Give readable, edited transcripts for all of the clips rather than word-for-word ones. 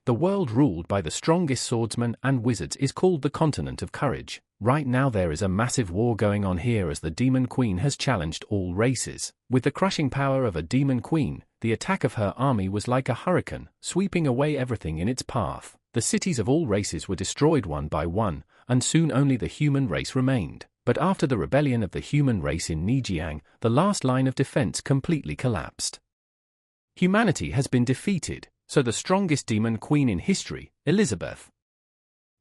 The world ruled by the strongest swordsmen and wizards is called the continent of courage. Right now there is a massive war going on here as the Demon Queen has challenged all races. With the crushing power of a Demon Queen, the attack of her army was like a hurricane, sweeping away everything in its path. The cities of all races were destroyed one by one, and soon only the human race remained. But after the rebellion of the human race in Nijiang, the last line of defense completely collapsed. Humanity has been defeated, so the strongest Demon Queen in history, Elizabeth,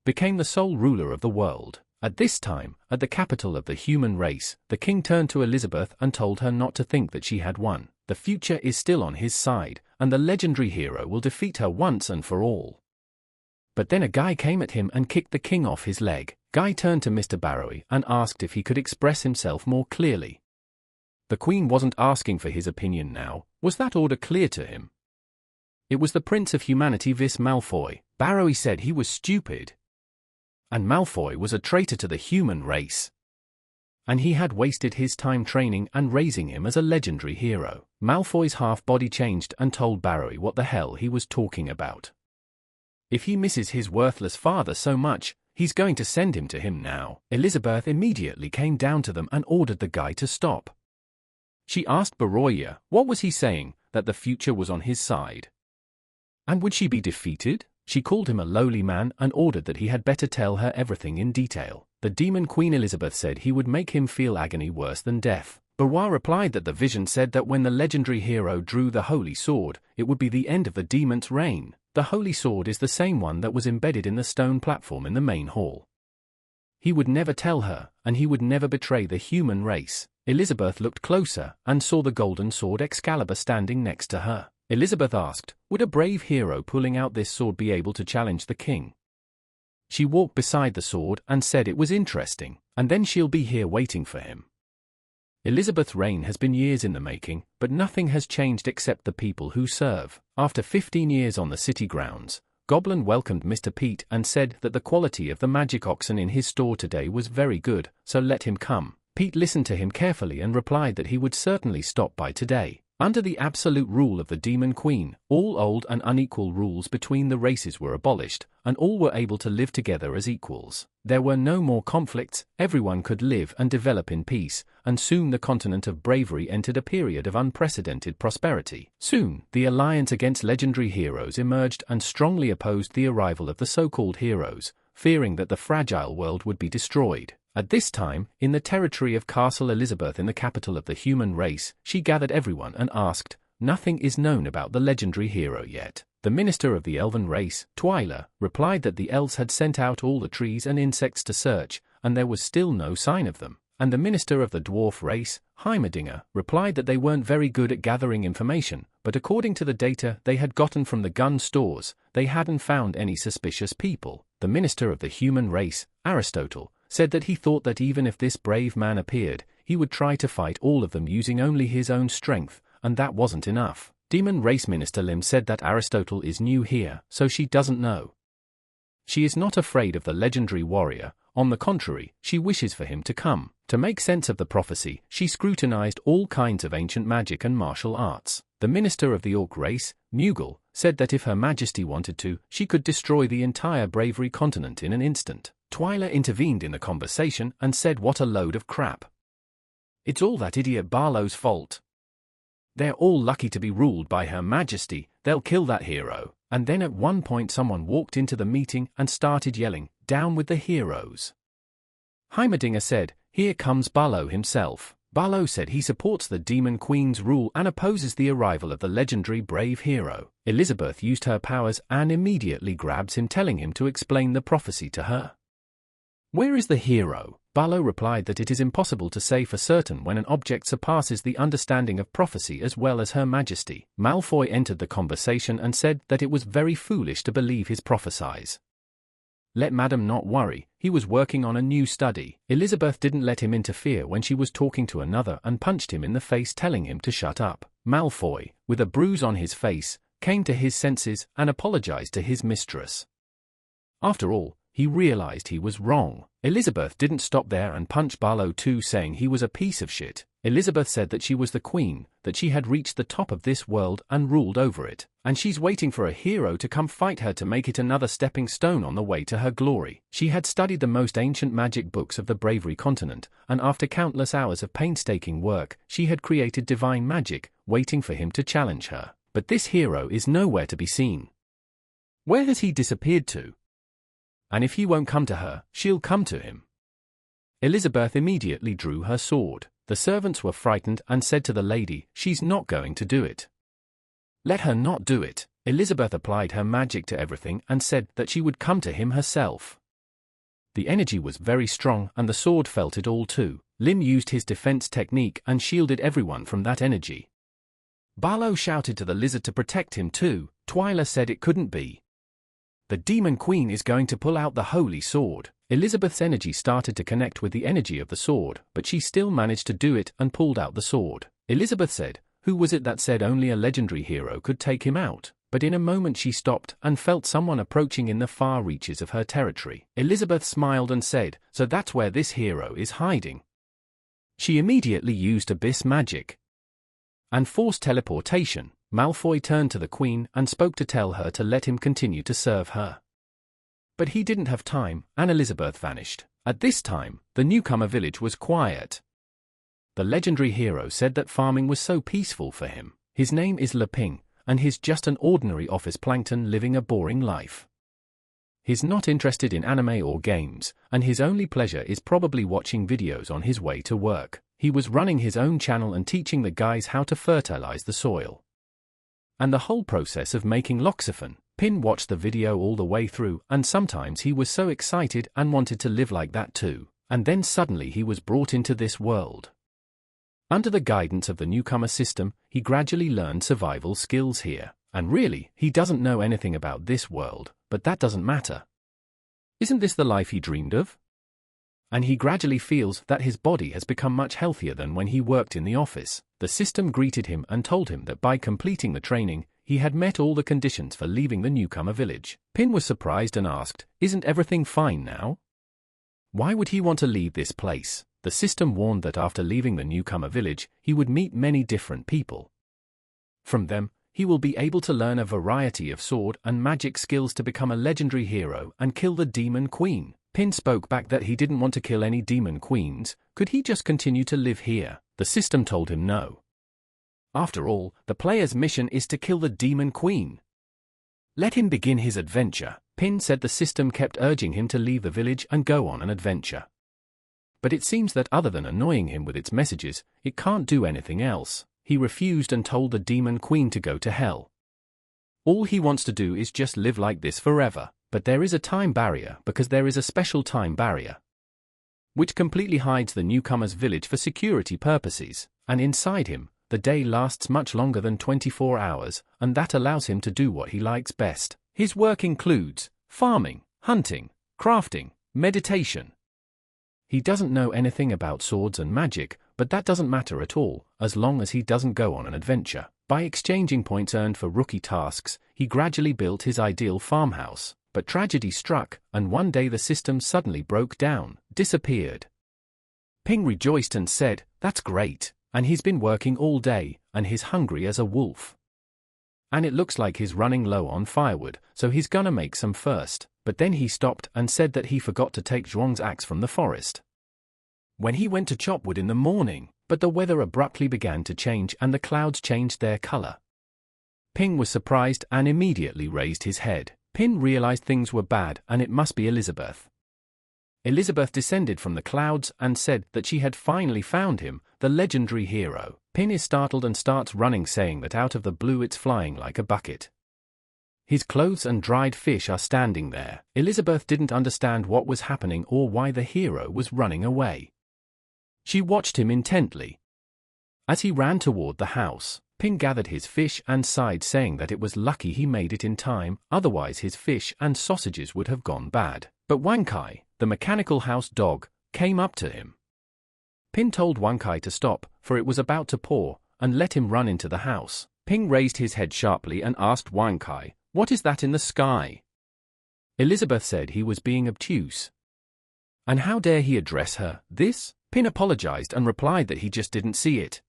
became the sole ruler of the world. At this time, at the capital of the human race, the king turned to Elizabeth and told her not to think that she had won. The future is still on his side, and the legendary hero will defeat her once and for all. But then a guy came at him and kicked the king off his leg. Guy turned to Mr. Barrowy and asked if he could express himself more clearly. The queen wasn't asking for his opinion now. Was that order clear to him? It was the Prince of Humanity vis Malfoy. Barrowy said he was stupid. And Malfoy was a traitor to the human race. And he had wasted his time training and raising him as a legendary hero. Malfoy's half-body changed and told Barrowy what the hell he was talking about. If he misses his worthless father so much, he's going to send him to him now. Elizabeth immediately came down to them and ordered the guy to stop. She asked Baroya, what was he saying, that the future was on his side? And would she be defeated? She called him a lowly man and ordered that he had better tell her everything in detail. The Demon Queen Elizabeth said he would make him feel agony worse than death. Baroya replied that the vision said that when the legendary hero drew the holy sword, it would be the end of the demon's reign. The holy sword is the same one that was embedded in the stone platform in the main hall. He would never tell her, and he would never betray the human race. Elizabeth looked closer and saw the golden sword Excalibur standing next to her. Elizabeth asked, would a brave hero pulling out this sword be able to challenge the king? She walked beside the sword and said it was interesting, and then she'll be here waiting for him. Elizabeth's reign has been years in the making, but nothing has changed except the people who serve. After 15 years on the city grounds, Goblin welcomed Mr. Pete and said that the quality of the magic oxen in his store today was very good, so let him come. Pete listened to him carefully and replied that he would certainly stop by today. Under the absolute rule of the Demon Queen, all old and unequal rules between the races were abolished, and all were able to live together as equals. There were no more conflicts, everyone could live and develop in peace, and soon the continent of bravery entered a period of unprecedented prosperity. Soon, the alliance against legendary heroes emerged and strongly opposed the arrival of the so-called heroes, fearing that the fragile world would be destroyed. At this time, in the territory of Castle Elizabeth in the capital of the human race, she gathered everyone and asked, nothing is known about the legendary hero yet. The minister of the elven race, Twyla, replied that the elves had sent out all the trees and insects to search, and there was still no sign of them. And the minister of the dwarf race, Heimerdinger, replied that they weren't very good at gathering information, but according to the data they had gotten from the gun stores, they hadn't found any suspicious people. The minister of the human race, Aristotle, said that he thought that even if this brave man appeared, he would try to fight all of them using only his own strength, and that wasn't enough. Demon Race Minister Lim said that Aristotle is new here, so she doesn't know. She is not afraid of the legendary warrior, on the contrary, she wishes for him to come. To make sense of the prophecy, she scrutinized all kinds of ancient magic and martial arts. The minister of the Orc race, Mughal, said that if Her Majesty wanted to, she could destroy the entire Bravery continent in an instant. Twyla intervened in the conversation and said what a load of crap. It's all that idiot Barlow's fault. They're all lucky to be ruled by Her Majesty, they'll kill that hero. And then at one point someone walked into the meeting and started yelling, down with the heroes. Heimerdinger said, here comes Barlow himself. Barlow said he supports the Demon Queen's rule and opposes the arrival of the legendary brave hero. Elizabeth used her powers and immediately grabs him, telling him to explain the prophecy to her. Where is the hero? Barlow replied that it is impossible to say for certain when an object surpasses the understanding of prophecy as well as Her Majesty. Malfoy entered the conversation and said that it was very foolish to believe his prophecies. Let Madam not worry, he was working on a new study. Elizabeth didn't let him interfere when she was talking to another and punched him in the face, telling him to shut up. Malfoy, with a bruise on his face, came to his senses and apologized to his mistress. After all, he realized he was wrong. Elizabeth didn't stop there and punched Barlow too, saying he was a piece of shit. Elizabeth said that she was the queen, that she had reached the top of this world and ruled over it, and she's waiting for a hero to come fight her to make it another stepping stone on the way to her glory. She had studied the most ancient magic books of the Bravery continent, and after countless hours of painstaking work, she had created divine magic, waiting for him to challenge her. But this hero is nowhere to be seen. Where has he disappeared to? And if he won't come to her, she'll come to him. Elizabeth immediately drew her sword. The servants were frightened and said to the lady, "She's not going to do it. Let her not do it." Elizabeth applied her magic to everything and said that she would come to him herself. The energy was very strong and the sword felt it all too. Lim used his defense technique and shielded everyone from that energy. Barlow shouted to the lizard to protect him too. Twyla said it couldn't be. The Demon Queen is going to pull out the holy sword. Elizabeth's energy started to connect with the energy of the sword, but she still managed to do it and pulled out the sword. Elizabeth said, "Who was it that said only a legendary hero could take him out?" But in a moment she stopped and felt someone approaching in the far reaches of her territory. Elizabeth smiled and said, "So that's where this hero is hiding." She immediately used abyss magic and forced teleportation. Malfoy turned to the queen and spoke to tell her to let him continue to serve her. But he didn't have time, and Elizabeth vanished. At this time, the newcomer village was quiet. The legendary hero said that farming was so peaceful for him. His name is Leping, and he's just an ordinary office plankton living a boring life. He's not interested in anime or games, and his only pleasure is probably watching videos on his way to work. He was running his own channel and teaching the guys how to fertilize the soil and the whole process of making loxophone. Pin watched the video all the way through, and sometimes he was so excited and wanted to live like that too. And then suddenly he was brought into this world. Under the guidance of the newcomer system, he gradually learned survival skills here. And really, he doesn't know anything about this world, but that doesn't matter. Isn't this the life he dreamed of? And he gradually feels that his body has become much healthier than when he worked in the office. The system greeted him and told him that by completing the training, he had met all the conditions for leaving the newcomer village. Pin was surprised and asked, "Isn't everything fine now? Why would he want to leave this place?" The system warned that after leaving the newcomer village, he would meet many different people. From them, he will be able to learn a variety of sword and magic skills to become a legendary hero and kill the Demon Queen. Pin spoke back that he didn't want to kill any Demon Queens. Could he just continue to live here? The system told him no. After all, the player's mission is to kill the Demon Queen. Let him begin his adventure. Pin said the system kept urging him to leave the village and go on an adventure. But it seems that other than annoying him with its messages, it can't do anything else. He refused and told the Demon Queen to go to hell. All he wants to do is just live like this forever. But there is a time barrier because there is a special time barrier which completely hides the newcomer's village for security purposes, and inside him, the day lasts much longer than 24 hours, and that allows him to do what he likes best. His work includes farming, hunting, crafting, meditation. He doesn't know anything about swords and magic, but that doesn't matter at all, as long as he doesn't go on an adventure. By exchanging points earned for rookie tasks, he gradually built his ideal farmhouse. But tragedy struck, and one day the system suddenly broke down, disappeared. Ping rejoiced and said, "That's great, and he's been working all day, and he's hungry as a wolf. And it looks like he's running low on firewood, so he's gonna make some first." But then he stopped and said that he forgot to take Zhuang's axe from the forest when he went to chop wood in the morning, but the weather abruptly began to change and the clouds changed their color. Ping was surprised and immediately raised his head. Pin realized things were bad and it must be Elizabeth. Elizabeth descended from the clouds and said that she had finally found him, the legendary hero. Pin is startled and starts running, saying that out of the blue it's flying like a bucket. His clothes and dried fish are standing there. Elizabeth didn't understand what was happening or why the hero was running away. She watched him intently. As he ran toward the house, Pin gathered his fish and sighed, saying that it was lucky he made it in time, otherwise his fish and sausages would have gone bad. But Wankai, the mechanical house dog, came up to him. Pin told Wankai to stop, for it was about to pour, and let him run into the house. Ping raised his head sharply and asked Wankai, "What is that in the sky?" Elizabeth said he was being obtuse. And how dare he address her? This? Pin apologized and replied that he just didn't see it.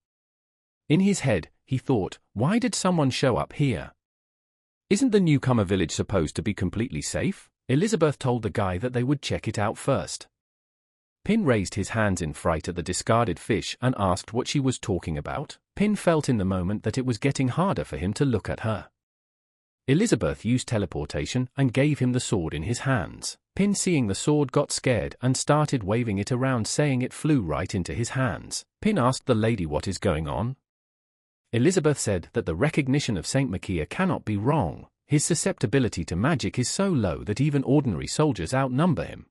In his head, he thought, why did someone show up here? Isn't the newcomer village supposed to be completely safe? Elizabeth told the guy that they would check it out first. Pin raised his hands in fright at the discarded fish and asked what she was talking about. Pin felt in the moment that it was getting harder for him to look at her. Elizabeth used teleportation and gave him the sword in his hands. Pin, seeing the sword, got scared and started waving it around, saying it flew right into his hands. Pin asked the lady what is going on. Elizabeth said that the recognition of Saint Makia cannot be wrong. His susceptibility to magic is so low that even ordinary soldiers outnumber him.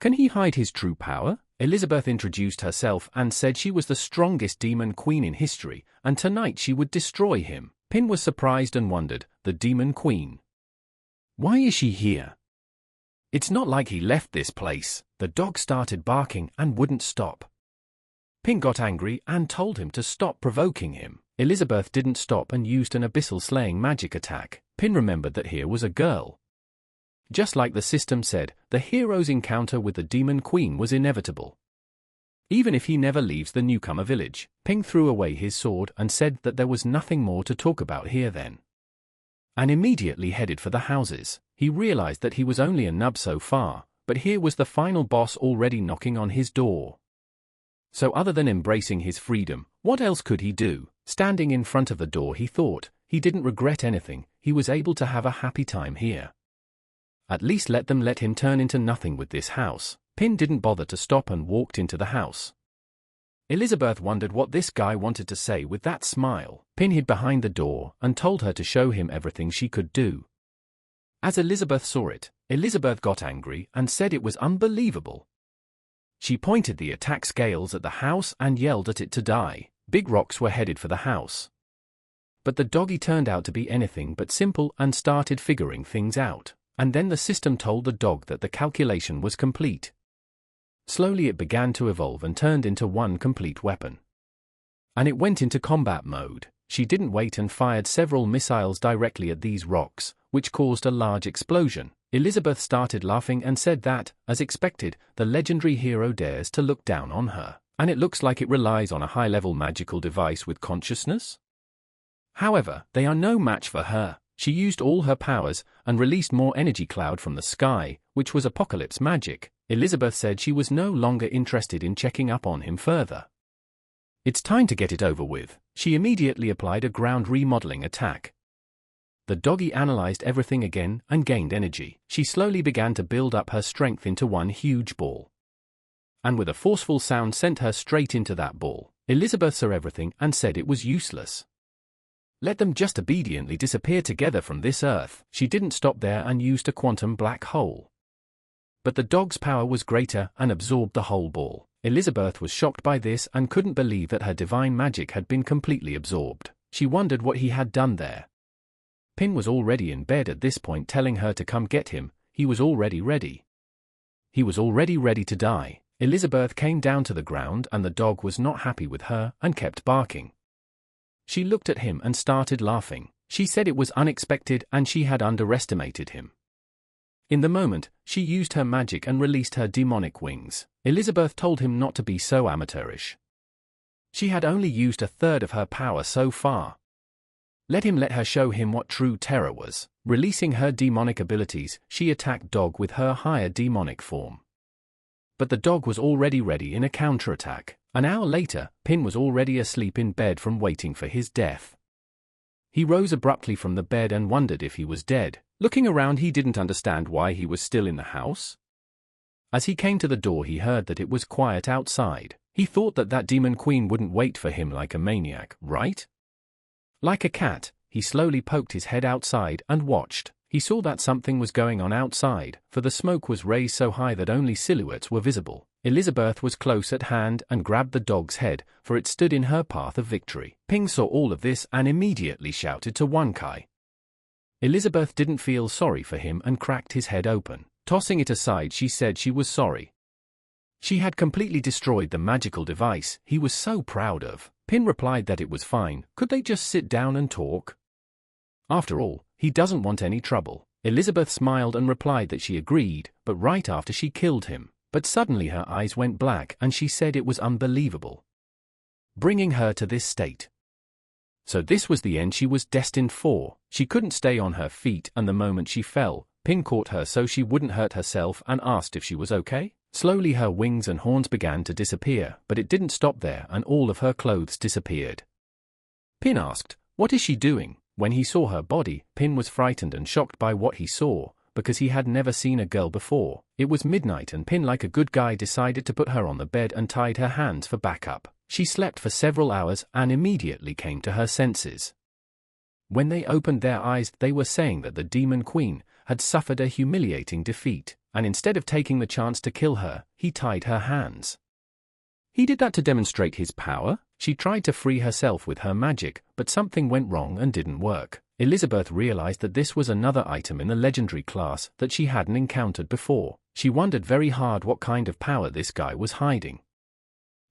Can he hide his true power? Elizabeth introduced herself and said she was the strongest demon queen in history, and tonight she would destroy him. Pin was surprised and wondered, the demon queen? Why is she here? It's not like he left this place. The dog started barking and wouldn't stop. Pin got angry and told him to stop provoking him. Elizabeth didn't stop and used an abyssal slaying magic attack. Pin remembered that here was a girl. Just like the system said, the hero's encounter with the demon queen was inevitable. Even if he never leaves the newcomer village. Pin threw away his sword and said that there was nothing more to talk about here then, and immediately headed for the houses. He realized that he was only a nub so far, but here was the final boss already knocking on his door. So other than embracing his freedom, what else could he do? Standing in front of the door, he thought, he didn't regret anything. He was able to have a happy time here. At least let them let him turn into nothing with this house. Pin didn't bother to stop and walked into the house. Elizabeth wondered what this guy wanted to say with that smile. Pin hid behind the door and told her to show him everything she could do. As Elizabeth saw it, Elizabeth got angry and said it was unbelievable. She pointed the attack scales at the house and yelled at it to die. Big rocks were headed for the house. But the doggy turned out to be anything but simple and started figuring things out. And then the system told the dog that the calculation was complete. Slowly it began to evolve and turned into one complete weapon. And it went into combat mode. She didn't wait and fired several missiles directly at these rocks, which caused a large explosion. Elizabeth started laughing and said that, as expected, the legendary hero dares to look down on her, and it looks like it relies on a high-level magical device with consciousness. However, they are no match for her. She used all her powers and released more energy cloud from the sky, which was apocalypse magic. Elizabeth said she was no longer interested in checking up on him further. It's time to get it over with. She immediately applied a ground remodeling attack. The doggy analyzed everything again and gained energy. She slowly began to build up her strength into one huge ball. And with a forceful sound sent her straight into that ball. Elizabeth saw everything and said it was useless. Let them just obediently disappear together from this earth. She didn't stop there and used a quantum black hole. But the dog's power was greater and absorbed the whole ball. Elizabeth was shocked by this and couldn't believe that her divine magic had been completely absorbed. She wondered what he had done there. Pin was already in bed at this point, telling her to come get him. He was already ready. He was already ready to die. Elizabeth came down to the ground and the dog was not happy with her and kept barking. She looked at him and started laughing. She said it was unexpected and she had underestimated him. In the moment, she used her magic and released her demonic wings. Elizabeth told him not to be so amateurish. She had only used a third of her power so far. Let her show him what true terror was. Releasing her demonic abilities, she attacked Dog with her higher demonic form. But the dog was already ready in a counterattack. An hour later, Pin was already asleep in bed from waiting for his death. He rose abruptly from the bed and wondered if he was dead. Looking around, he didn't understand why he was still in the house. As he came to the door, he heard that it was quiet outside. He thought that demon queen wouldn't wait for him like a maniac, right? Like a cat, he slowly poked his head outside and watched. He saw that something was going on outside, for the smoke was raised so high that only silhouettes were visible. Elizabeth was close at hand and grabbed the dog's head, for it stood in her path of victory. Ping saw all of this and immediately shouted to Wankai. Elizabeth didn't feel sorry for him and cracked his head open. Tossing it aside, she said she was sorry. She had completely destroyed the magical device he was so proud of. Pin replied that it was fine. Could they just sit down and talk? After all, he doesn't want any trouble. Elizabeth smiled and replied that she agreed, but right after she killed him. but suddenly her eyes went black and she said it was unbelievable, bringing her to this state. So this was the end she was destined for. She couldn't stay on her feet, and the moment she fell, Pin caught her so she wouldn't hurt herself and asked if she was okay. Slowly her wings and horns began to disappear, but it didn't stop there and all of her clothes disappeared. Pin asked, "What is she doing?" When he saw her body, Pin was frightened and shocked by what he saw, because he had never seen a girl before. It was midnight and Pin, like a good guy, decided to put her on the bed and tied her hands for backup. She slept for several hours and immediately came to her senses. When they opened their eyes, they were saying that the Demon Queen had suffered a humiliating defeat, and instead of taking the chance to kill her, he tied her hands. He did that to demonstrate his power. She tried to free herself with her magic, but something went wrong and didn't work. Elizabeth realized that this was another item in the legendary class that she hadn't encountered before. She wondered very hard what kind of power this guy was hiding.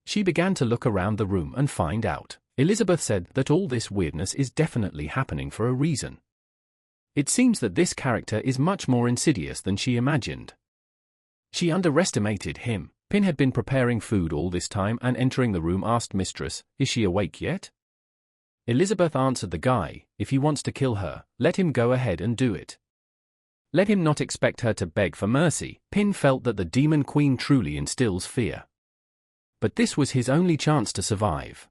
She began to look around the room and find out. Elizabeth said that all this weirdness is definitely happening for a reason. It seems that this character is much more insidious than she imagined. She underestimated him. Pin had been preparing food all this time and entering the room asked Mistress, "Is she awake yet?" Elizabeth answered the guy, "If he wants to kill her, let him go ahead and do it. Let him not expect her to beg for mercy." Pin felt that the Demon Queen truly instills fear. But this was his only chance to survive.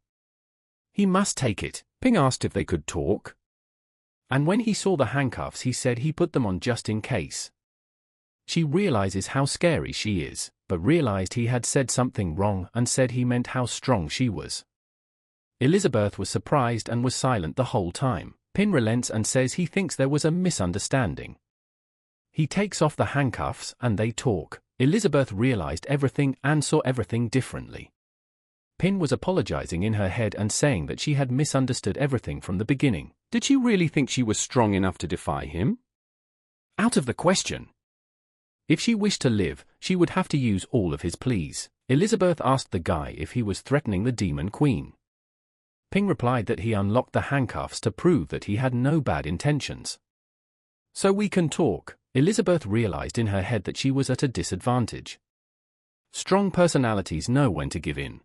He must take it. Pin asked if they could talk. And when he saw the handcuffs, he said he put them on just in case. She realizes how scary she is, but realized he had said something wrong and said he meant how strong she was. Elizabeth was surprised and was silent the whole time. Pin relents and says he thinks there was a misunderstanding. He takes off the handcuffs and they talk. Elizabeth realized everything and saw everything differently. Pin was apologizing in her head and saying that she had misunderstood everything from the beginning. Did she really think she was strong enough to defy him? Out of the question. If she wished to live, she would have to use all of his pleas. Elizabeth asked the guy if he was threatening the Demon Queen. Ping replied that he unlocked the handcuffs to prove that he had no bad intentions. "So we can talk." Elizabeth realized in her head that she was at a disadvantage. Strong personalities know when to give in.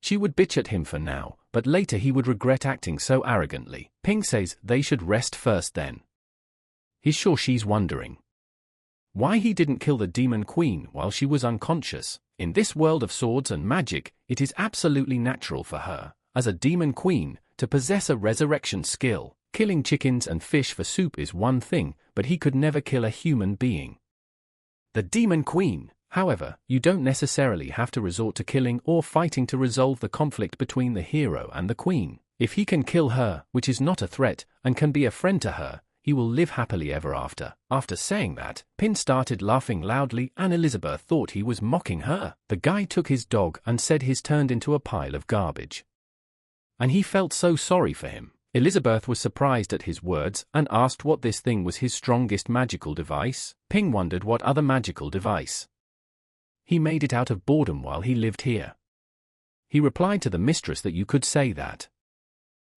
She would bitch at him for now, but later he would regret acting so arrogantly. Ping says they should rest first then. He's sure she's wondering why he didn't kill the Demon Queen while she was unconscious. In this world of swords and magic, it is absolutely natural for her, as a Demon Queen, to possess a resurrection skill. Killing chickens and fish for soup is one thing, but he could never kill a human being. The Demon Queen, however, you don't necessarily have to resort to killing or fighting to resolve the conflict between the hero and the queen. If he can kill her, which is not a threat, and can be a friend to her, he will live happily ever after. After saying that, Pin started laughing loudly and Elizabeth thought he was mocking her. The guy took his dog and said he's turned into a pile of garbage. And he felt so sorry for him. Elizabeth was surprised at his words and asked what this thing was his strongest magical device. Ping wondered what other magical device. He made it out of boredom while he lived here. He replied to the mistress that you could say that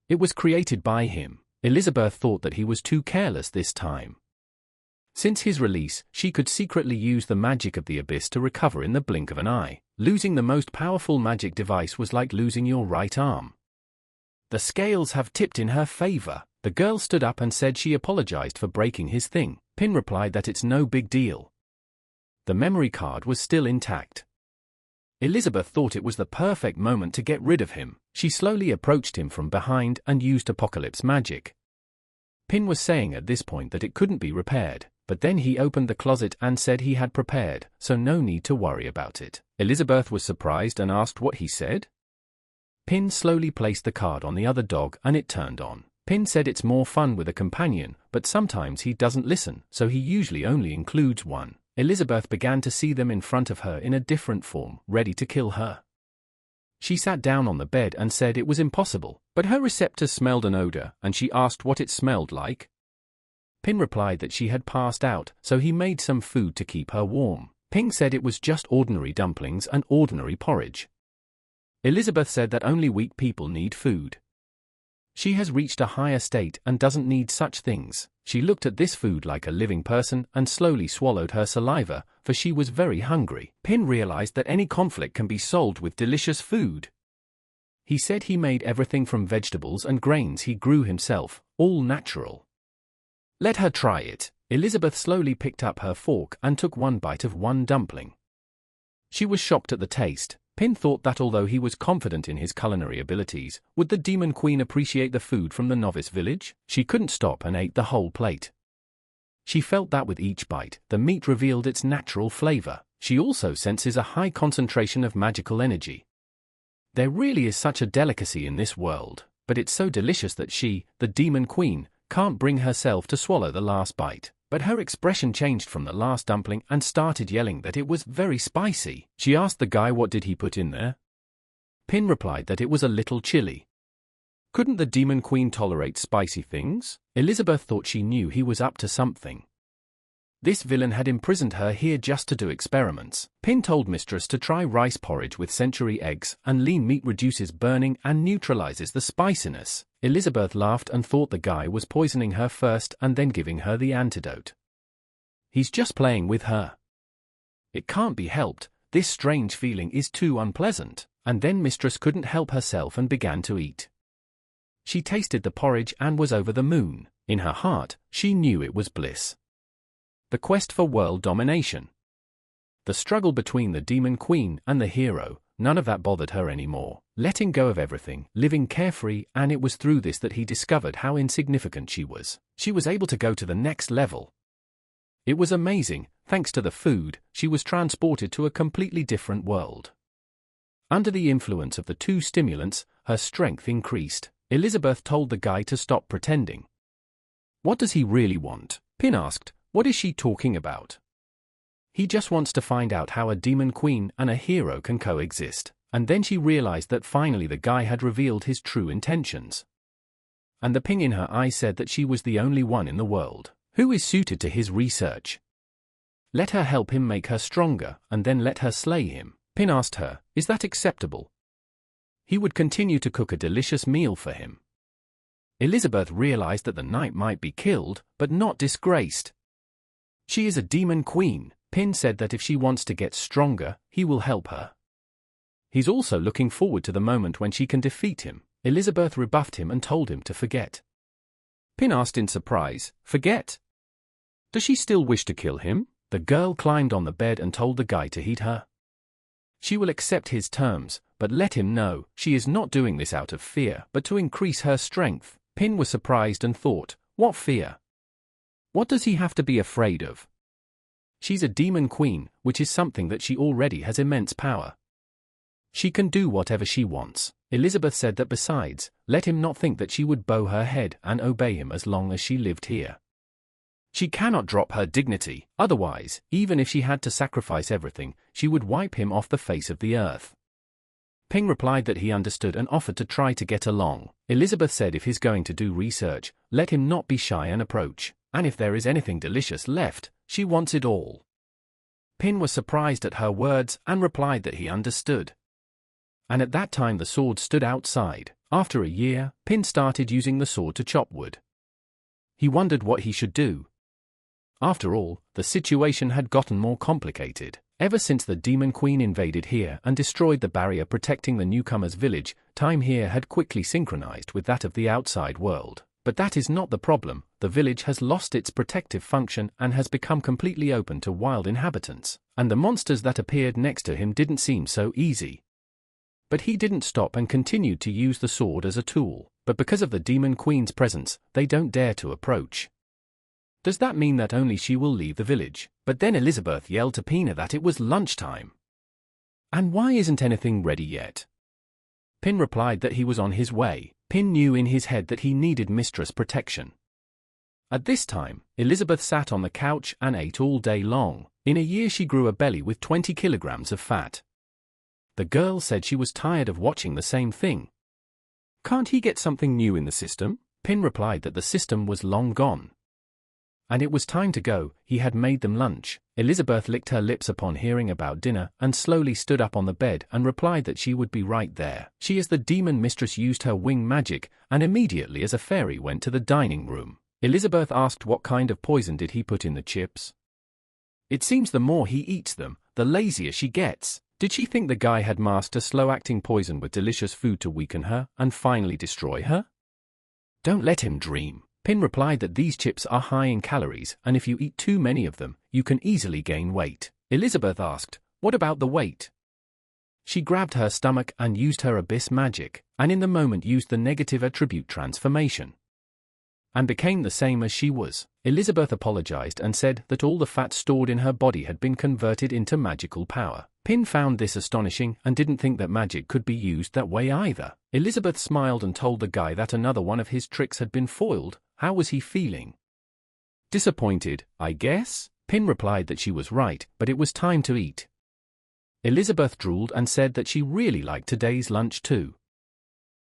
it was created by him. Elizabeth thought that he was too careless this time. Since his release, she could secretly use the magic of the abyss to recover in the blink of an eye. Losing the most powerful magic device was like losing your right arm. The scales have tipped in her favor. The girl stood up and said she apologized for breaking his thing. Pin replied that it's no big deal. The memory card was still intact. Elizabeth thought it was the perfect moment to get rid of him. She slowly approached him from behind and used apocalypse magic. Pin was saying at this point that it couldn't be repaired, but then he opened the closet and said he had prepared, so no need to worry about it. Elizabeth was surprised and asked what he said. Pin slowly placed the card on the other dog and it turned on. Pin said it's more fun with a companion, but sometimes he doesn't listen, so he usually only includes one. Elizabeth began to see them in front of her in a different form, ready to kill her. She sat down on the bed and said it was impossible, but her receptors smelled an odor and she asked what it smelled like. Pin replied that she had passed out, so he made some food to keep her warm. Ping said it was just ordinary dumplings and ordinary porridge. Elizabeth said that only weak people need food. She has reached a higher state and doesn't need such things. She looked at this food like a living person and slowly swallowed her saliva, for she was very hungry. Pin realized that any conflict can be solved with delicious food. He said he made everything from vegetables and grains he grew himself, all natural. Let her try it. Elizabeth slowly picked up her fork and took one bite of one dumpling. She was shocked at the taste. Pin thought that although he was confident in his culinary abilities, would the Demon Queen appreciate the food from the novice village? She couldn't stop and ate the whole plate. She felt that with each bite, the meat revealed its natural flavor. She also senses a high concentration of magical energy. There really is such a delicacy in this world, but it's so delicious that she, the Demon Queen, can't bring herself to swallow the last bite. But her expression changed from the last dumpling and started yelling that it was very spicy. She asked the guy what did he put in there. Pin replied that it was a little chili. Couldn't the Demon Queen tolerate spicy things? Elizabeth thought she knew he was up to something. This villain had imprisoned her here just to do experiments. Pin told Mistress to try rice porridge with century eggs, and lean meat reduces burning and neutralizes the spiciness. Elizabeth laughed and thought the guy was poisoning her first and then giving her the antidote. He's just playing with her. It can't be helped, this strange feeling is too unpleasant. And then Mistress couldn't help herself and began to eat. She tasted the porridge and was over the moon. In her heart, she knew it was bliss. The quest for world domination. The struggle between the Demon Queen and the hero, none of that bothered her anymore. Letting go of everything, living carefree, and it was through this that he discovered how insignificant she was. She was able to go to the next level. It was amazing. Thanks to the food, she was transported to a completely different world. Under the influence of the two stimulants, her strength increased. Elizabeth told the guy to stop pretending. What does he really want? Pin asked. What is she talking about? He just wants to find out how a Demon Queen and a hero can coexist. And then she realized that finally the guy had revealed his true intentions. And the ping in her eye said that she was the only one in the world who is suited to his research. Let her help him make her stronger, and then let her slay him. Pin asked her, is that acceptable? He would continue to cook a delicious meal for him. Elizabeth realized that the knight might be killed, but not disgraced. She is a Demon Queen. Pin said that if she wants to get stronger, he will help her. He's also looking forward to the moment when she can defeat him. Elizabeth rebuffed him and told him to forget. Pin asked in surprise, forget? Does she still wish to kill him? The girl climbed on the bed and told the guy to heed her. She will accept his terms, but let him know she is not doing this out of fear, but to increase her strength. Pin was surprised and thought, what fear? What does he have to be afraid of? She's a Demon Queen, which is something that she already has immense power. She can do whatever she wants. Elizabeth said that besides, let him not think that she would bow her head and obey him as long as she lived here. She cannot drop her dignity, otherwise, even if she had to sacrifice everything, she would wipe him off the face of the earth. Ping replied that he understood and offered to try to get along. Elizabeth said if he's going to do research, let him not be shy and approach. And if there is anything delicious left, she wants it all. Pin was surprised at her words and replied that he understood. And at that time the sword stood outside. After a year, Pin started using the sword to chop wood. He wondered what he should do. After all, the situation had gotten more complicated. Ever since the Demon Queen invaded here and destroyed the barrier protecting the newcomer's village, time here had quickly synchronized with that of the outside world. But that is not the problem. The village has lost its protective function and has become completely open to wild inhabitants. And the monsters that appeared next to him didn't seem so easy. But he didn't stop and continued to use the sword as a tool. But because of the Demon Queen's presence, they don't dare to approach. Does that mean that only she will leave the village? But then Elizabeth yelled to Pina that it was lunchtime. And why isn't anything ready yet? Pin replied that he was on his way. Pin knew in his head that he needed Mistress protection. At this time, Elizabeth sat on the couch and ate all day long. In a year she grew a belly with 20 kilograms of fat. The girl said she was tired of watching the same thing. Can't he get something new in the system? Pin replied that the system was long gone. And it was time to go. He had made them lunch. Elizabeth licked her lips upon hearing about dinner and slowly stood up on the bed and replied that she would be right there. She, as the demon mistress, used her wing magic and immediately as a fairy went to the dining room. Elizabeth asked what kind of poison did he put in the chips. It seems the more he eats them, the lazier she gets. Did she think the guy had masked a slow-acting poison with delicious food to weaken her and finally destroy her? Don't let him dream. Pin replied that these chips are high in calories and if you eat too many of them, you can easily gain weight. Elizabeth asked, what about the weight? She grabbed her stomach and used her abyss magic, and in the moment used the negative attribute transformation, and became the same as she was. Elizabeth apologized and said that all the fat stored in her body had been converted into magical power. Pin found this astonishing and didn't think that magic could be used that way either. Elizabeth smiled and told the guy that another one of his tricks had been foiled. How was he feeling? Disappointed, I guess? Pin replied that she was right, but it was time to eat. Elizabeth drooled and said that she really liked today's lunch too.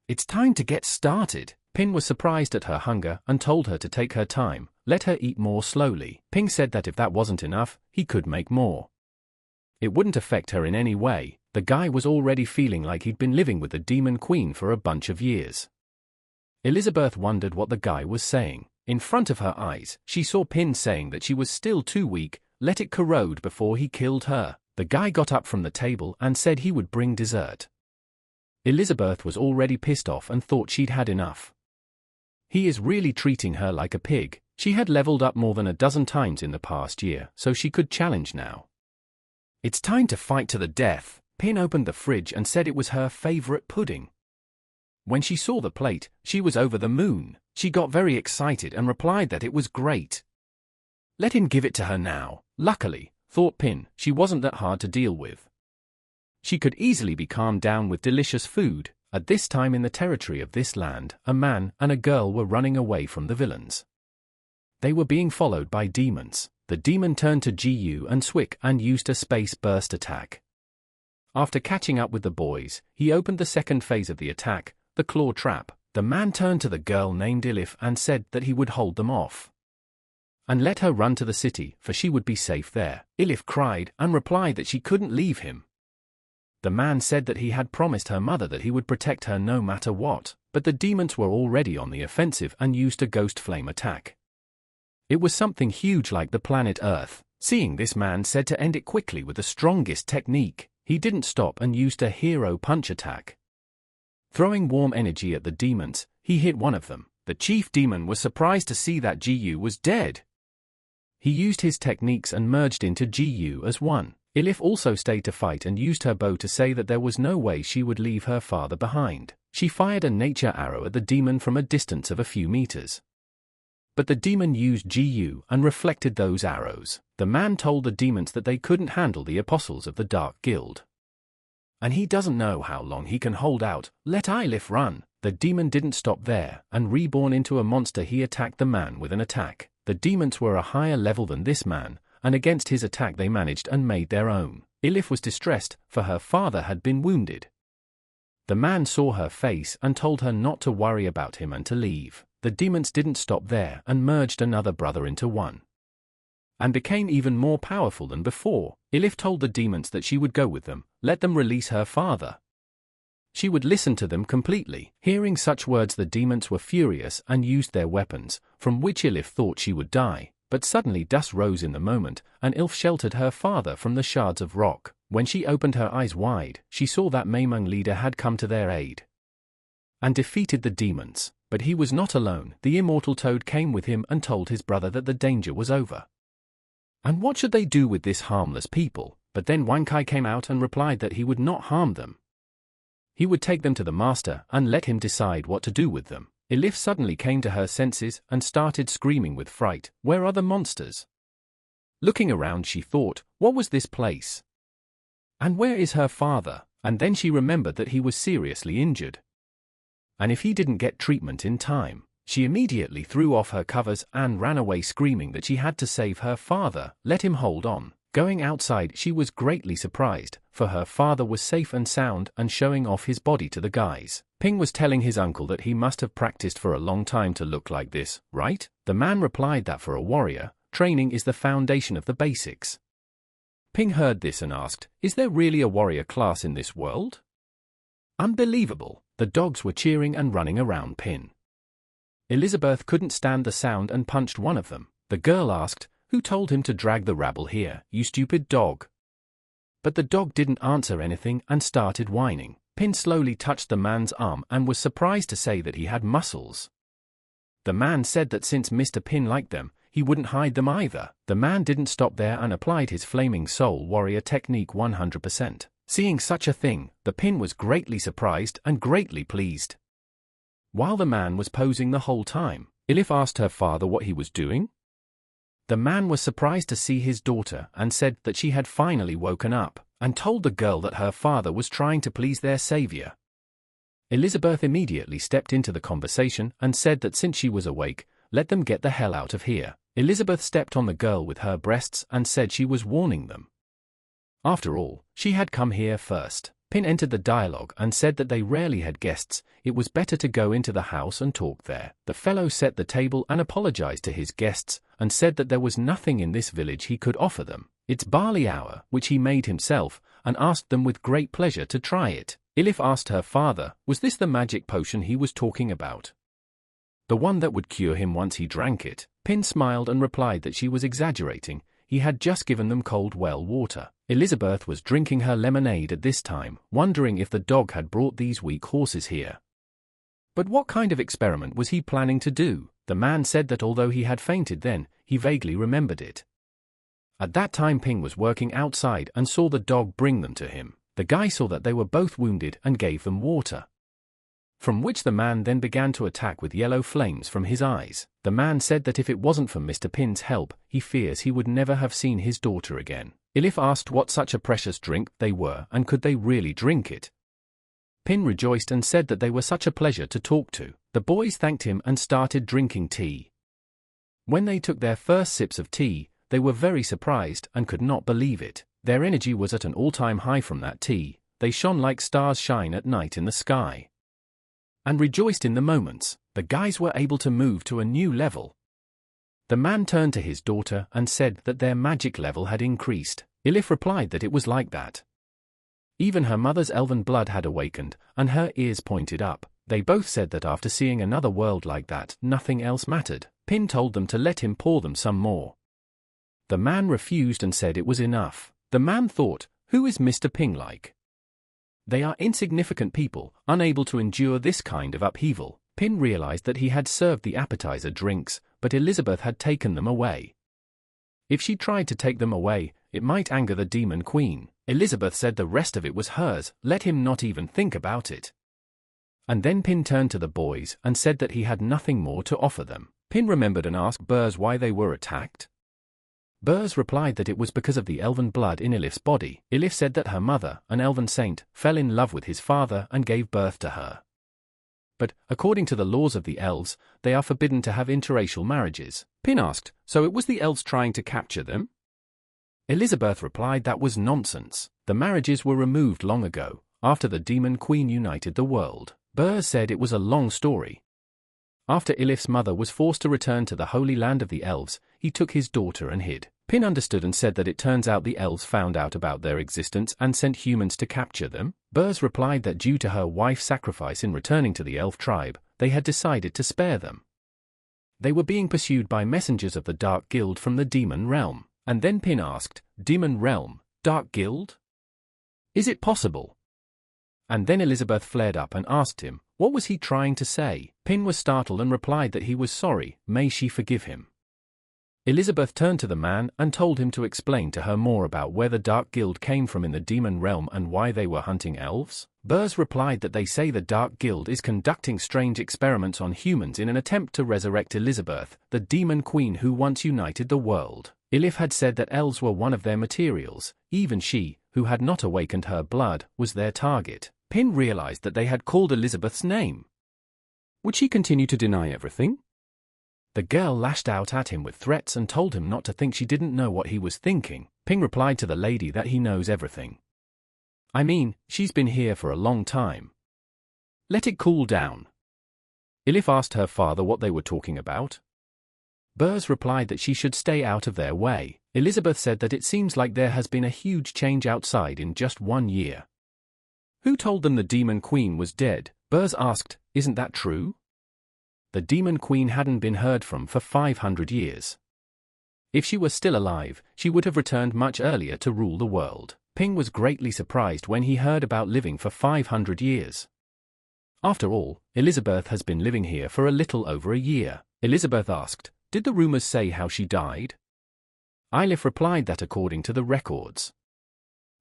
It's time to get started. Pin was surprised at her hunger and told her to take her time, let her eat more slowly. Ping said that if that wasn't enough, he could make more. It wouldn't affect her in any way. The guy was already feeling like he'd been living with the Demon Queen for a bunch of years. Elizabeth wondered what the guy was saying. In front of her eyes, she saw Pin saying that she was still too weak, let it corrode before he killed her. The guy got up from the table and said he would bring dessert. Elizabeth was already pissed off and thought she'd had enough. He is really treating her like a pig. She had leveled up more than a dozen times in the past year, so she could challenge now. It's time to fight to the death. Pin opened the fridge and said it was her favorite pudding. When she saw the plate, she was over the moon. She got very excited and replied that it was great. Let him give it to her now. Luckily, thought Pin, she wasn't that hard to deal with. She could easily be calmed down with delicious food. At this time in the territory of this land, a man and a girl were running away from the villains. They were being followed by demons. The demon turned to Gu and Swick and used a space burst attack. After catching up with the boys, he opened the second phase of the attack, the claw trap. The man turned to the girl named Elif and said that he would hold them off and let her run to the city, for she would be safe there. Elif cried and replied that she couldn't leave him. The man said that he had promised her mother that he would protect her no matter what, but the demons were already on the offensive and used a ghost flame attack. It was something huge like the planet Earth. Seeing this, man said to end it quickly with the strongest technique. He didn't stop and used a hero punch attack. Throwing warm energy at the demons, he hit one of them. The chief demon was surprised to see that Gu was dead. He used his techniques and merged into Gu as one. Elif also stayed to fight and used her bow to say that there was no way she would leave her father behind. She fired a nature arrow at the demon from a distance of a few meters. But the demon used Gu and reflected those arrows. The man told the demons that they couldn't handle the apostles of the Dark Guild. And he doesn't know how long he can hold out. Let Elif run. The demon didn't stop there, and reborn into a monster, he attacked the man with an attack. The demons were a higher level than this man, and against his attack they managed and made their own. Elif was distressed, for her father had been wounded. The man saw her face and told her not to worry about him and to leave. The demons didn't stop there and merged another brother into one, and became even more powerful than before. Elif told the demons that she would go with them, let them release her father. She would listen to them completely. Hearing such words, the demons were furious and used their weapons, from which Elif thought she would die. But suddenly dust rose in the moment, and Elif sheltered her father from the shards of rock. When she opened her eyes wide, she saw that Maimung leader had come to their aid and defeated the demons. But he was not alone. The immortal toad came with him and told his brother that the danger was over. And what should they do with this harmless people? But then Wankai came out and replied that he would not harm them. He would take them to the master and let him decide what to do with them. Elif suddenly came to her senses and started screaming with fright. Where are the monsters? Looking around, she thought, what was this place? And where is her father? And then she remembered that he was seriously injured. And if he didn't get treatment in time, she immediately threw off her covers and ran away screaming that she had to save her father. Let him hold on. Going outside, she was greatly surprised, for her father was safe and sound and showing off his body to the guys. Ping was telling his uncle that he must have practiced for a long time to look like this, right? The man replied that for a warrior, training is the foundation of the basics. Ping heard this and asked, "Is there really a warrior class in this world?" Unbelievable! The dogs were cheering and running around Pin. Elizabeth couldn't stand the sound and punched one of them. The girl asked, "Who told him to drag the rabble here, you stupid dog?" But the dog didn't answer anything and started whining. Pin slowly touched the man's arm and was surprised to say that he had muscles. The man said that since Mr. Pin liked them, he wouldn't hide them either. The man didn't stop there and applied his flaming soul warrior technique 100%. Seeing such a thing, the Pin was greatly surprised and greatly pleased. While the man was posing the whole time, Elif asked her father what he was doing. The man was surprised to see his daughter and said that she had finally woken up, and told the girl that her father was trying to please their savior. Elizabeth immediately stepped into the conversation and said that since she was awake, let them get the hell out of here. Elizabeth stepped on the girl with her breasts and said she was warning them. After all, she had come here first. Pin entered the dialogue and said that they rarely had guests, it was better to go into the house and talk there. The fellow set the table and apologized to his guests, and said that there was nothing in this village he could offer them. It's barley hour, which he made himself, and asked them with great pleasure to try it. Elif asked her father, was this the magic potion he was talking about? The one that would cure him once he drank it? Pin smiled and replied that she was exaggerating, he had just given them cold well water. Elizabeth was drinking her lemonade at this time, wondering if the dog had brought these weak horses here. But what kind of experiment was he planning to do? The man said that although he had fainted then, he vaguely remembered it. At that time Ping was working outside and saw the dog bring them to him. The guy saw that they were both wounded and gave them water, from which the man then began to attack with yellow flames from his eyes. The man said that if it wasn't for Mr. Pin's help, he fears he would never have seen his daughter again. Elif asked what such a precious drink they were and could they really drink it. Pin rejoiced and said that they were such a pleasure to talk to. The boys thanked him and started drinking tea. When they took their first sips of tea, they were very surprised and could not believe it. Their energy was at an all-time high from that tea. They shone like stars shine at night in the sky, and rejoiced in the moments. The guys were able to move to a new level. The man turned to his daughter and said that their magic level had increased. Elif replied that it was like that. Even her mother's elven blood had awakened, and her ears pointed up. They both said that after seeing another world like that, nothing else mattered. Pin told them to let him pour them some more. The man refused and said it was enough. The man thought, who is Mr. Ping like? They are insignificant people, unable to endure this kind of upheaval. Pin realized that he had served the appetizer drinks, but Elizabeth had taken them away. If she tried to take them away, it might anger the Demon Queen. Elizabeth said the rest of it was hers, let him not even think about it. And then Pin turned to the boys and said that he had nothing more to offer them. Pin remembered and asked Burs why they were attacked. Burs replied that it was because of the elven blood in Elif's body. Elif said that her mother, an elven saint, fell in love with his father and gave birth to her. But, according to the laws of the elves, they are forbidden to have interracial marriages. Pin asked, so it was the elves trying to capture them? Elizabeth replied that was nonsense. The marriages were removed long ago, after the Demon Queen united the world. Burs said it was a long story. After Elif's mother was forced to return to the holy land of the elves, he took his daughter and hid. Pin understood and said that it turns out the elves found out about their existence and sent humans to capture them. Burs replied that due to her wife's sacrifice in returning to the elf tribe, they had decided to spare them. They were being pursued by messengers of the Dark Guild from the Demon Realm. And then Pin asked, Demon Realm, Dark Guild? Is it possible? And then Elizabeth flared up and asked him, what was he trying to say? Pin was startled and replied that he was sorry, may she forgive him. Elizabeth turned to the man and told him to explain to her more about where the Dark Guild came from in the Demon Realm and why they were hunting elves. Burs replied that they say the Dark Guild is conducting strange experiments on humans in an attempt to resurrect Elizabeth, the Demon Queen who once united the world. Elif had said that elves were one of their materials. Even she, who had not awakened her blood, was their target. Pin realized that they had called Elizabeth's name. Would she continue to deny everything? The girl lashed out at him with threats and told him not to think she didn't know what he was thinking. Ping replied to the lady that he knows everything. I mean, she's been here for a long time. Let it cool down. Elif asked her father what they were talking about. Bers replied that she should stay out of their way. Elizabeth said that it seems like there has been a huge change outside in just 1 year. Who told them the Demon Queen was dead? Bers asked, isn't that true? The Demon Queen hadn't been heard from for 500 years. If she were still alive, she would have returned much earlier to rule the world. Ping was greatly surprised when he heard about living for 500 years. After all, Elizabeth has been living here for a little over a year. Elizabeth asked, did the rumors say how she died? Elif replied that according to the records,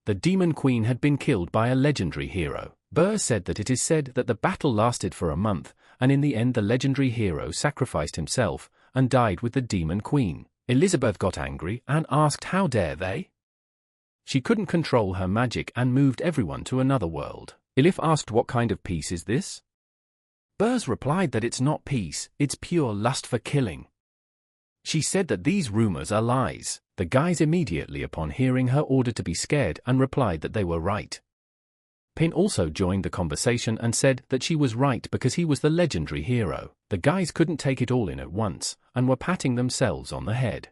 the Demon Queen had been killed by a legendary hero. Bers said that it is said that the battle lasted for a month, and in the end the legendary hero sacrificed himself and died with the Demon Queen. Elizabeth got angry and asked how dare they? She couldn't control her magic and moved everyone to another world. Elif asked what kind of peace is this? Bers replied that it's not peace, it's pure lust for killing. She said that these rumors are lies. The guys immediately upon hearing her ordered to be scared and replied that they were right. Pin also joined the conversation and said that she was right because he was the legendary hero. The guys couldn't take it all in at once and were patting themselves on the head.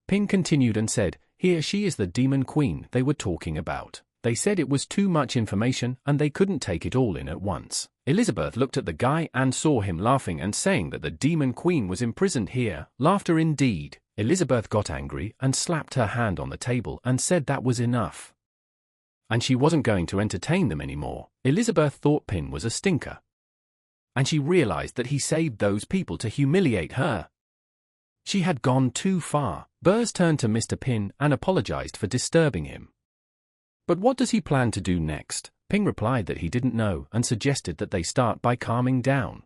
Pin continued and said, here she is the Demon Queen they were talking about. They said it was too much information and they couldn't take it all in at once. Elizabeth looked at the guy and saw him laughing and saying that the Demon Queen was imprisoned here. Laughter indeed. Elizabeth got angry and slapped her hand on the table and said that was enough. And she wasn't going to entertain them anymore. Elizabeth thought Pin was a stinker. And she realized that he saved those people to humiliate her. She had gone too far. Bers turned to Mr. Pin and apologized for disturbing him. But what does he plan to do next? Ping replied that he didn't know and suggested that they start by calming down.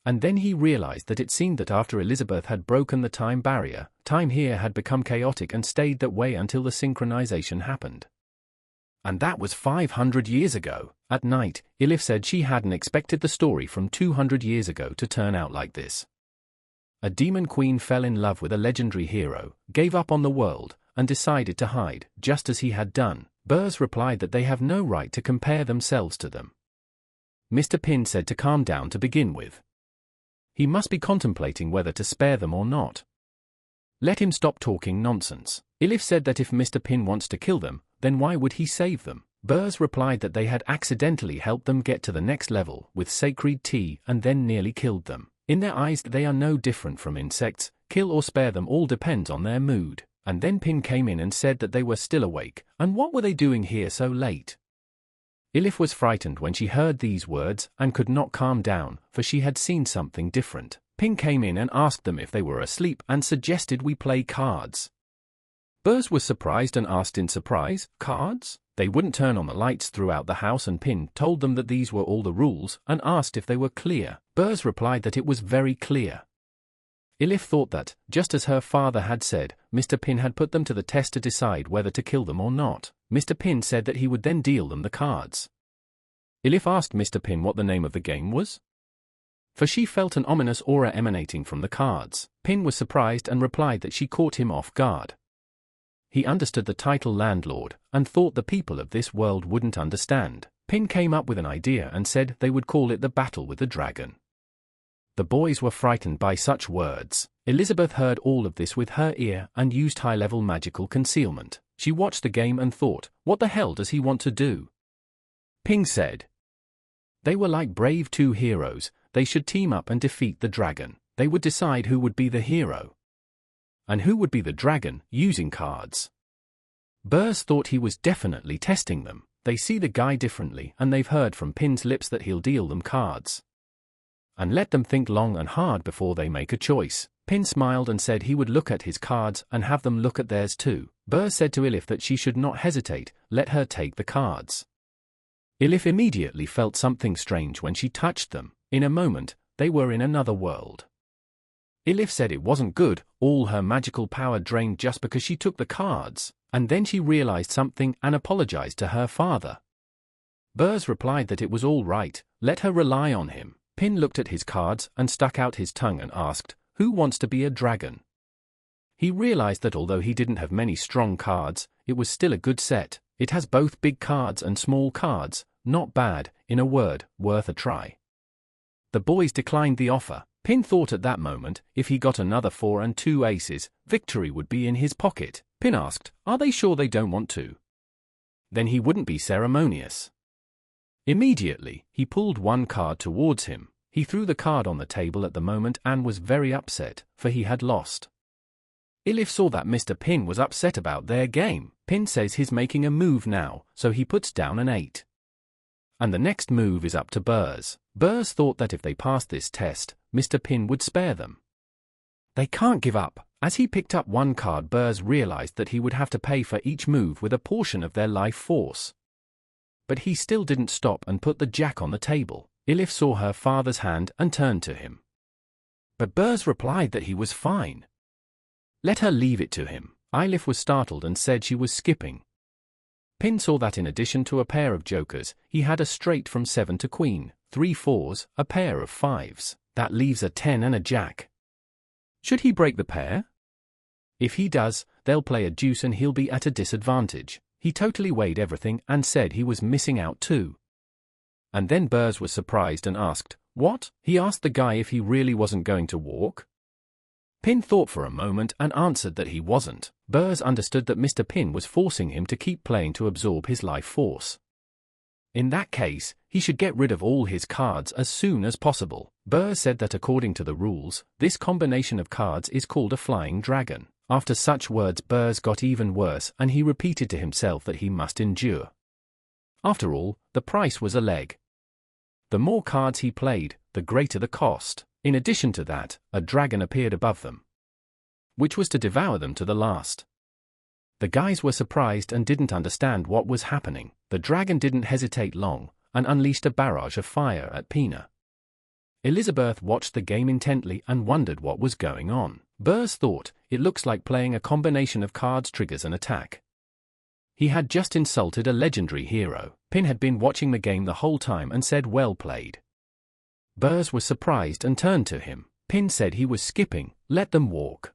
And then he realized that it seemed that after Elizabeth had broken the time barrier, time here had become chaotic and stayed that way until the synchronization happened. And that was 500 years ago. At night, Elif said she hadn't expected the story from 200 years ago to turn out like this. A demon queen fell in love with a legendary hero, gave up on the world, and decided to hide, just as he had done. Bers replied that they have no right to compare themselves to them. Mr. Pin said to calm down to begin with. He must be contemplating whether to spare them or not. Let him stop talking nonsense. Elif said that if Mr. Pin wants to kill them, then why would he save them? Bers replied that they had accidentally helped them get to the next level with sacred tea and then nearly killed them. In their eyes they are no different from insects, kill or spare them all depends on their mood. And then Pin came in and said that they were still awake, and what were they doing here so late? Elif was frightened when she heard these words and could not calm down, for she had seen something different. Pin came in and asked them if they were asleep and suggested we play cards. Bers was surprised and asked in surprise, cards? They wouldn't turn on the lights throughout the house and Pin told them that these were all the rules and asked if they were clear. Bers replied that it was very clear. Elif thought that, just as her father had said, Mr. Pin had put them to the test to decide whether to kill them or not. Mr. Pin said that he would then deal them the cards. Elif asked Mr. Pin what the name of the game was, for she felt an ominous aura emanating from the cards. Pin was surprised and replied that she caught him off guard. He understood the title landlord and thought the people of this world wouldn't understand. Pin came up with an idea and said they would call it the battle with the dragon. The boys were frightened by such words. Elizabeth heard all of this with her ear and used high-level magical concealment. She watched the game and thought, what the hell does he want to do? Ping said, they were like brave two heroes, they should team up and defeat the dragon. They would decide who would be the hero and who would be the dragon, using cards. Bers thought he was definitely testing them. They see the guy differently and they've heard from Pin's lips that he'll deal them cards and let them think long and hard before they make a choice. Pin smiled and said he would look at his cards and have them look at theirs too. Bers said to Elif that she should not hesitate, let her take the cards. Elif immediately felt something strange when she touched them. In a moment, they were in another world. Elif said it wasn't good, all her magical power drained just because she took the cards, and then she realized something and apologized to her father. Bers replied that it was all right, let her rely on him. Pin looked at his cards and stuck out his tongue and asked, Who wants to be a dragon? He realized that although he didn't have many strong cards, it was still a good set. It has both big cards and small cards. Not bad, in a word, worth a try. The boys declined the offer. Pin thought at that moment, if he got another 4 and 2 aces, victory would be in his pocket. Pin asked, "Are they sure they don't want to?" Then he wouldn't be ceremonious. Immediately, he pulled one card towards him. He threw the card on the table at the moment and was very upset, for he had lost. Ilif saw that Mr. Pin was upset about their game. Pin says he's making a move now, so he puts down an 8. And the next move is up to Burrs. Burrs thought that if they passed this test, Mr. Pin would spare them. They can't give up. As he picked up one card, Burrs realized that he would have to pay for each move with a portion of their life force. But he still didn't stop and put the jack on the table. Ilif saw her father's hand and turned to him. But Burrs replied that he was fine. Let her leave it to him. Ilif was startled and said she was skipping. Pin saw that in addition to a pair of jokers, he had a straight from 7 to queen, 3 4s, a pair of 5s. That leaves a 10 and a jack. Should he break the pair? If he does, they'll play a deuce and he'll be at a disadvantage. He totally weighed everything and said he was missing out too. And then Burrs was surprised and asked, "What?" He asked the guy if he really wasn't going to walk. Pin thought for a moment and answered that he wasn't. Burrs understood that Mr. Pin was forcing him to keep playing to absorb his life force. In that case, he should get rid of all his cards as soon as possible. Burrs said that according to the rules, this combination of cards is called a flying dragon. After such words, Burrs got even worse and he repeated to himself that he must endure. After all, the price was a leg. The more cards he played, the greater the cost. In addition to that, a dragon appeared above them, which was to devour them to the last. The guys were surprised and didn't understand what was happening. The dragon didn't hesitate long, and unleashed a barrage of fire at Pina. Elizabeth watched the game intently and wondered what was going on. Burrs thought, it looks like playing a combination of cards triggers an attack. He had just insulted a legendary hero. Pin had been watching the game the whole time and said well played. Burrs was surprised and turned to him. Pin said he was skipping, let them walk.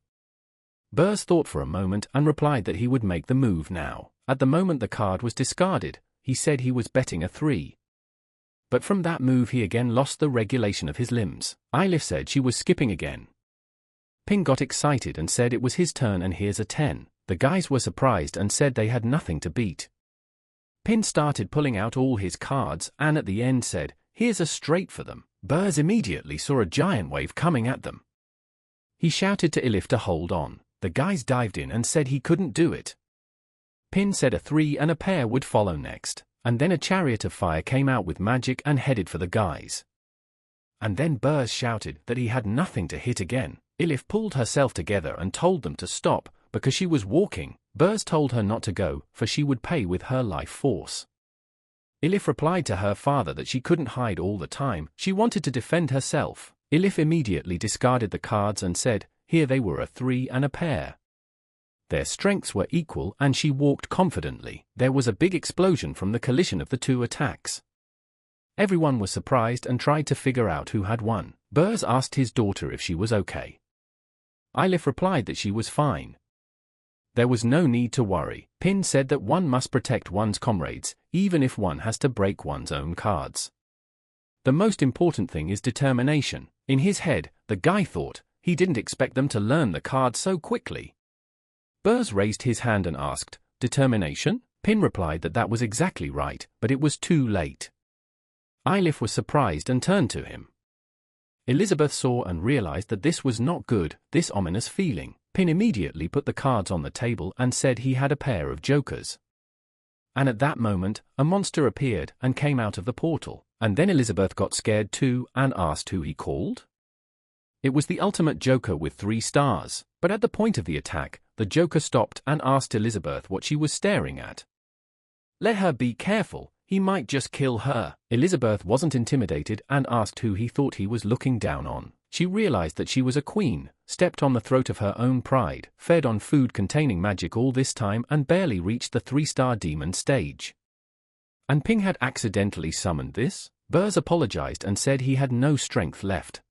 Burrs thought for a moment and replied that he would make the move now. At the moment the card was discarded, he said he was betting a 3. But from that move he again lost the regulation of his limbs. Ilif said she was skipping again. Pin got excited and said it was his turn and here's a 10. The guys were surprised and said they had nothing to beat. Pin started pulling out all his cards and at the end said, "Here's a straight for them." Burrs immediately saw a giant wave coming at them. He shouted to Ilif to hold on. The guys dived in and said he couldn't do it. Pin said a 3 and a pair would follow next, and then a chariot of fire came out with magic and headed for the guys. And then Burrs shouted that he had nothing to hit again. Ilif pulled herself together and told them to stop, because she was walking. Burrs told her not to go, for she would pay with her life force. Ilif replied to her father that she couldn't hide all the time, she wanted to defend herself. Ilif immediately discarded the cards and said, here they were a 3 and a pair. Their strengths were equal and she walked confidently. There was a big explosion from the collision of the two attacks. Everyone was surprised and tried to figure out who had won. Burrs asked his daughter if she was okay. Ilif replied that she was fine. There was no need to worry. Pin said that one must protect one's comrades, even if one has to break one's own cards. The most important thing is determination. In his head, the guy thought, he didn't expect them to learn the cards so quickly. Burrs raised his hand and asked, determination? Pin replied that that was exactly right, but it was too late. Ilif was surprised and turned to him. Elizabeth saw and realized that this was not good, this ominous feeling. Pin immediately put the cards on the table and said he had a pair of jokers. And at that moment, a monster appeared and came out of the portal, and then Elizabeth got scared too and asked who he called. It was the ultimate joker with 3 stars, but at the point of the attack, the joker stopped and asked Elizabeth what she was staring at. Let her be careful, he might just kill her. Elizabeth wasn't intimidated and asked who he thought he was looking down on. She realized that she was a queen, stepped on the throat of her own pride, fed on food containing magic all this time and barely reached the 3-star demon stage. And Ping had accidentally summoned this? Burrs apologized and said he had no strength left.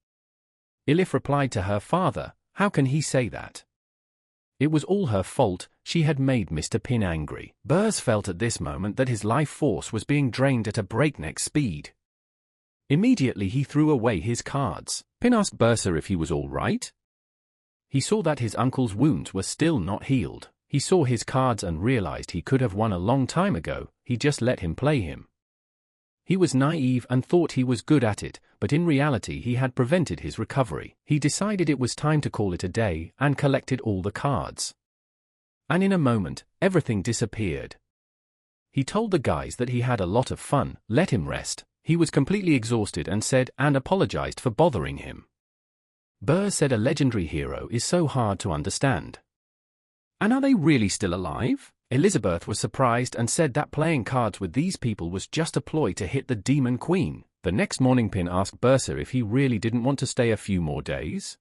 Elif replied to her father, "How can he say that? It was all her fault, she had made Mr. Pin angry." Burs felt at this moment that his life force was being drained at a breakneck speed. Immediately he threw away his cards. Pin asked Bursa if he was all right. He saw that his uncle's wounds were still not healed. He saw his cards and realized he could have won a long time ago, he just let him play him. He was naive and thought he was good at it, but in reality he had prevented his recovery. He decided it was time to call it a day and collected all the cards. And in a moment, everything disappeared. He told the guys that he had a lot of fun, let him rest. He was completely exhausted and apologized for bothering him. Burr said a legendary hero is so hard to understand. And are they really still alive? Elizabeth was surprised and said that playing cards with these people was just a ploy to hit the Demon Queen. The next morning Pin asked Bursa if he really didn't want to stay a few more days.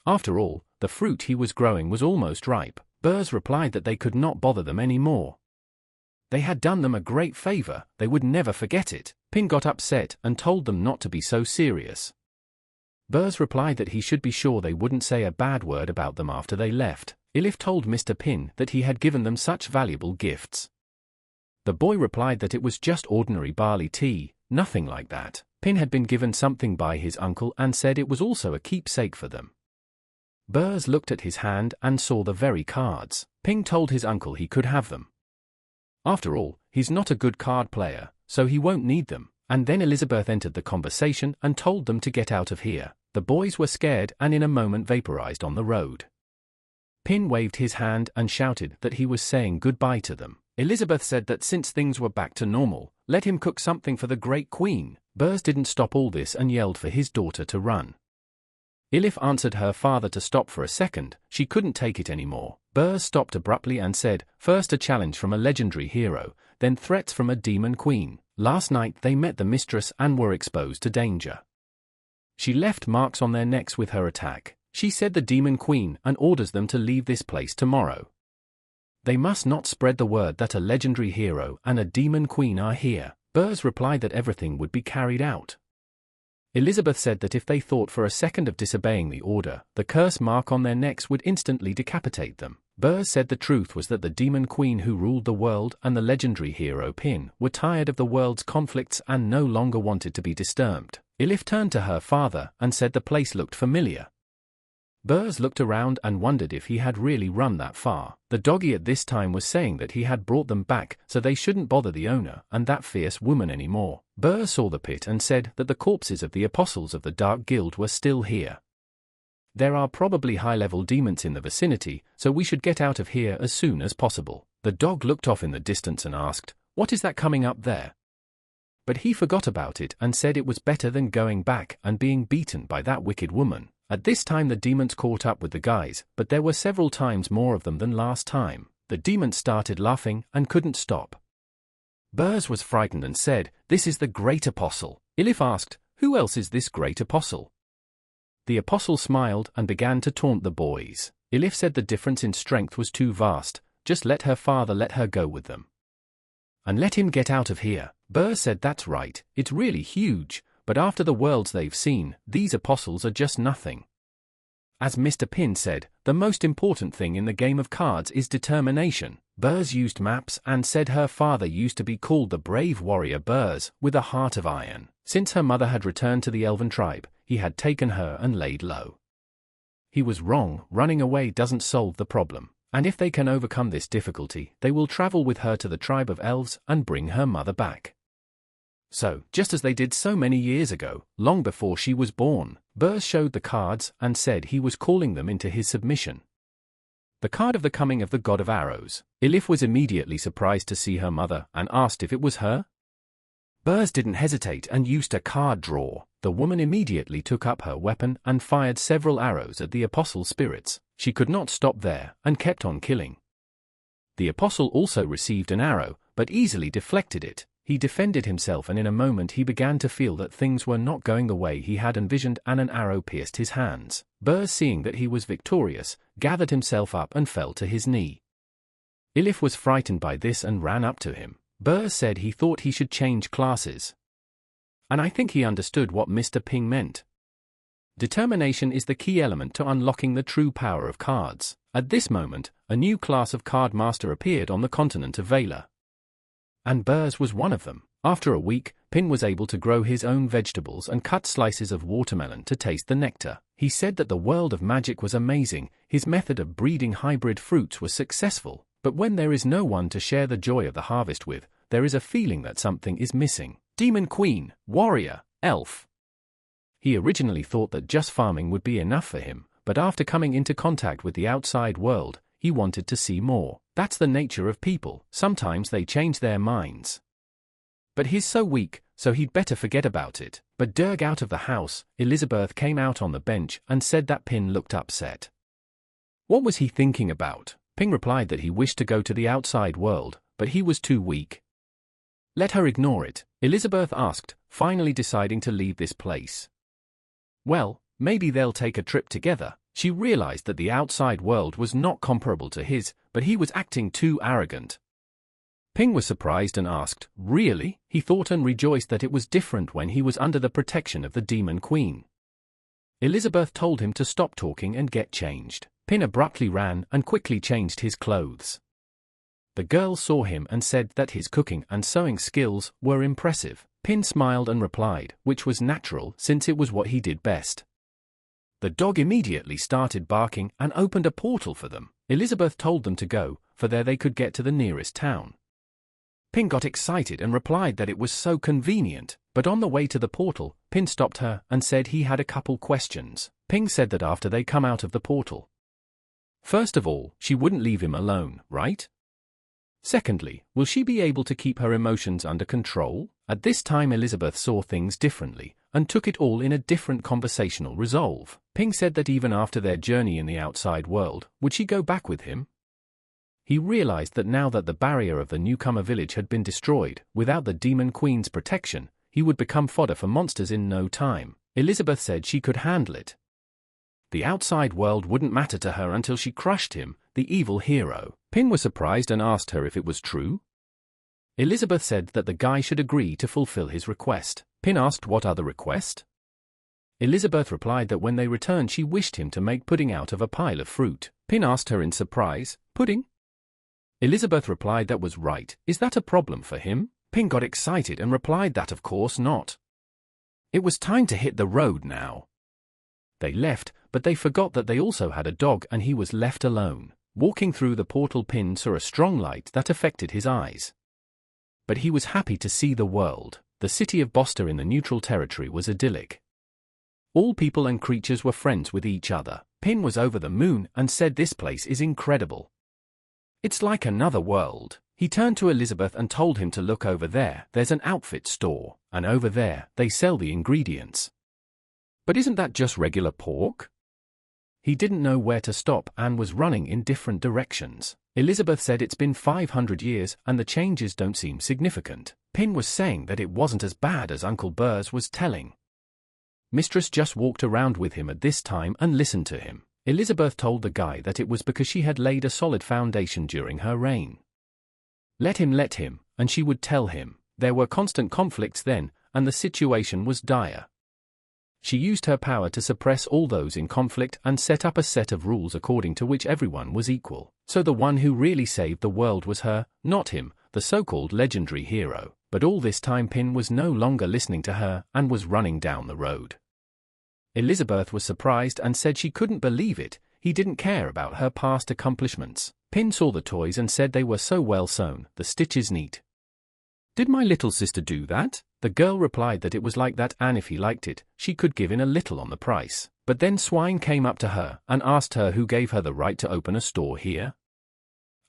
After all, the fruit he was growing was almost ripe. Burrs replied that they could not bother them anymore. They had done them a great favor, they would never forget it. Pin got upset and told them not to be so serious. Burrs replied that he should be sure they wouldn't say a bad word about them after they left. Elif told Mr. Pin that he had given them such valuable gifts. The boy replied that it was just ordinary barley tea, nothing like that. Pin had been given something by his uncle and said it was also a keepsake for them. Burrs looked at his hand and saw the very cards. Pin told his uncle he could have them. After all, he's not a good card player, so he won't need them. And then Elizabeth entered the conversation and told them to get out of here. The boys were scared and in a moment vaporized on the road. Pin waved his hand and shouted that he was saying goodbye to them. Elizabeth said that since things were back to normal, let him cook something for the great queen. Burrs didn't stop all this and yelled for his daughter to run. Elif answered her father to stop for a second, she couldn't take it anymore. Burrs stopped abruptly and said, first a challenge from a legendary hero, then threats from a demon queen. Last night they met the mistress and were exposed to danger. She left marks on their necks with her attack. She said the demon queen and orders them to leave this place tomorrow. They must not spread the word that a legendary hero and a demon queen are here. Burrs replied that everything would be carried out. Elizabeth said that if they thought for a second of disobeying the order, the curse mark on their necks would instantly decapitate them. Burrs said the truth was that the demon queen who ruled the world and the legendary hero Pin were tired of the world's conflicts and no longer wanted to be disturbed. Elif turned to her father and said the place looked familiar. Burrs looked around and wondered if he had really run that far. The doggy at this time was saying that he had brought them back so they shouldn't bother the owner and that fierce woman anymore. Burrs saw the pit and said that the corpses of the apostles of the Dark Guild were still here. There are probably high-level demons in the vicinity, so we should get out of here as soon as possible. The dog looked off in the distance and asked, "What is that coming up there?" But he forgot about it and said it was better than going back and being beaten by that wicked woman. At this time the demons caught up with the guys, but there were several times more of them than last time. The demons started laughing and couldn't stop. Burrs was frightened and said, "This is the great apostle." Elif asked, "Who else is this great apostle?" The apostle smiled and began to taunt the boys. Elif said the difference in strength was too vast, just let her father let her go with them. And let him get out of here. Burrs said that's right, it's really huge, but after the worlds they've seen, these apostles are just nothing. As Mr. Pin said, the most important thing in the game of cards is determination. Burrs used maps and said her father used to be called the brave warrior Burrs, with a heart of iron. Since her mother had returned to the elven tribe, he had taken her and laid low. He was wrong, running away doesn't solve the problem, and if they can overcome this difficulty, they will travel with her to the tribe of elves and bring her mother back. So, just as they did so many years ago, long before she was born, Burrs showed the cards and said he was calling them into his submission. The card of the coming of the god of arrows. Elif was immediately surprised to see her mother and asked if it was her. Burrs didn't hesitate and used a card draw. The woman immediately took up her weapon and fired several arrows at the apostle spirits. She could not stop there and kept on killing. The apostle also received an arrow, but easily deflected it. He defended himself and in a moment he began to feel that things were not going the way he had envisioned and an arrow pierced his hands. Burrs, seeing that he was victorious, gathered himself up and fell to his knee. Elif was frightened by this and ran up to him. Burrs said he thought he should change classes. And I think he understood what Mr. Ping meant. Determination is the key element to unlocking the true power of cards. At this moment, a new class of card master appeared on the continent of Vela. And Burs was one of them. After a week, Pin was able to grow his own vegetables and cut slices of watermelon to taste the nectar. He said that the world of magic was amazing, his method of breeding hybrid fruits was successful, but when there is no one to share the joy of the harvest with, there is a feeling that something is missing. Demon Queen, warrior, elf. He originally thought that just farming would be enough for him, but after coming into contact with the outside world, he wanted to see more. That's the nature of people, sometimes they change their minds. But he's so weak, so he'd better forget about it. But Dirg out of the house, Elizabeth came out on the bench and said that Pin looked upset. What was he thinking about? Ping replied that he wished to go to the outside world, but he was too weak. Let her ignore it, Elizabeth asked, finally deciding to leave this place. Well, maybe they'll take a trip together. She realized that the outside world was not comparable to his, but he was acting too arrogant. Ping was surprised and asked, really? He thought and rejoiced that it was different when he was under the protection of the Demon Queen. Elizabeth told him to stop talking and get changed. Pin abruptly ran and quickly changed his clothes. The girl saw him and said that his cooking and sewing skills were impressive. Pin smiled and replied, which was natural since it was what he did best. The dog immediately started barking and opened a portal for them. Elizabeth told them to go, for there they could get to the nearest town. Pin got excited and replied that it was so convenient, but on the way to the portal, Pin stopped her and said he had a couple questions. Ping said that after they come out of the portal. First of all, she wouldn't leave him alone, right? Secondly, will she be able to keep her emotions under control? At this time Elizabeth saw things differently, and took it all in a different conversational resolve. Ping said that even after their journey in the outside world, would she go back with him? He realized that now that the barrier of the newcomer village had been destroyed, without the Demon Queen's protection, he would become fodder for monsters in no time. Elizabeth said she could handle it. The outside world wouldn't matter to her until she crushed him, the evil hero. Pin was surprised and asked her if it was true. Elizabeth said that the guy should agree to fulfill his request. Pin asked what other request? Elizabeth replied that when they returned she wished him to make pudding out of a pile of fruit. Pin asked her in surprise, pudding? Elizabeth replied that was right. Is that a problem for him? Pin got excited and replied that of course not. It was time to hit the road now. They left, but they forgot that they also had a dog and he was left alone. Walking through the portal, Pin saw a strong light that affected his eyes. But he was happy to see the world. The city of Bosta in the neutral territory was idyllic. All people and creatures were friends with each other. Pin was over the moon and said this place is incredible. It's like another world. He turned to Elizabeth and told him to look over there. There's an outfit store, and over there, they sell the ingredients. But isn't that just regular pork? He didn't know where to stop and was running in different directions. Elizabeth said it's been 500 years and the changes don't seem significant. Pin was saying that it wasn't as bad as Uncle Burs was telling. Mistress just walked around with him at this time and listened to him. Elizabeth told the guy that it was because she had laid a solid foundation during her reign. Let him, and she would tell him. There were constant conflicts then, and the situation was dire. She used her power to suppress all those in conflict and set up a set of rules according to which everyone was equal. So the one who really saved the world was her, not him, the so-called legendary hero. But all this time Pin was no longer listening to her and was running down the road. Elizabeth was surprised and said she couldn't believe it. He didn't care about her past accomplishments. Pin saw the toys and said they were so well sewn, the stitches neat. Did my little sister do that? The girl replied that it was like that and if he liked it, she could give in a little on the price. But then Swine came up to her and asked her who gave her the right to open a store here,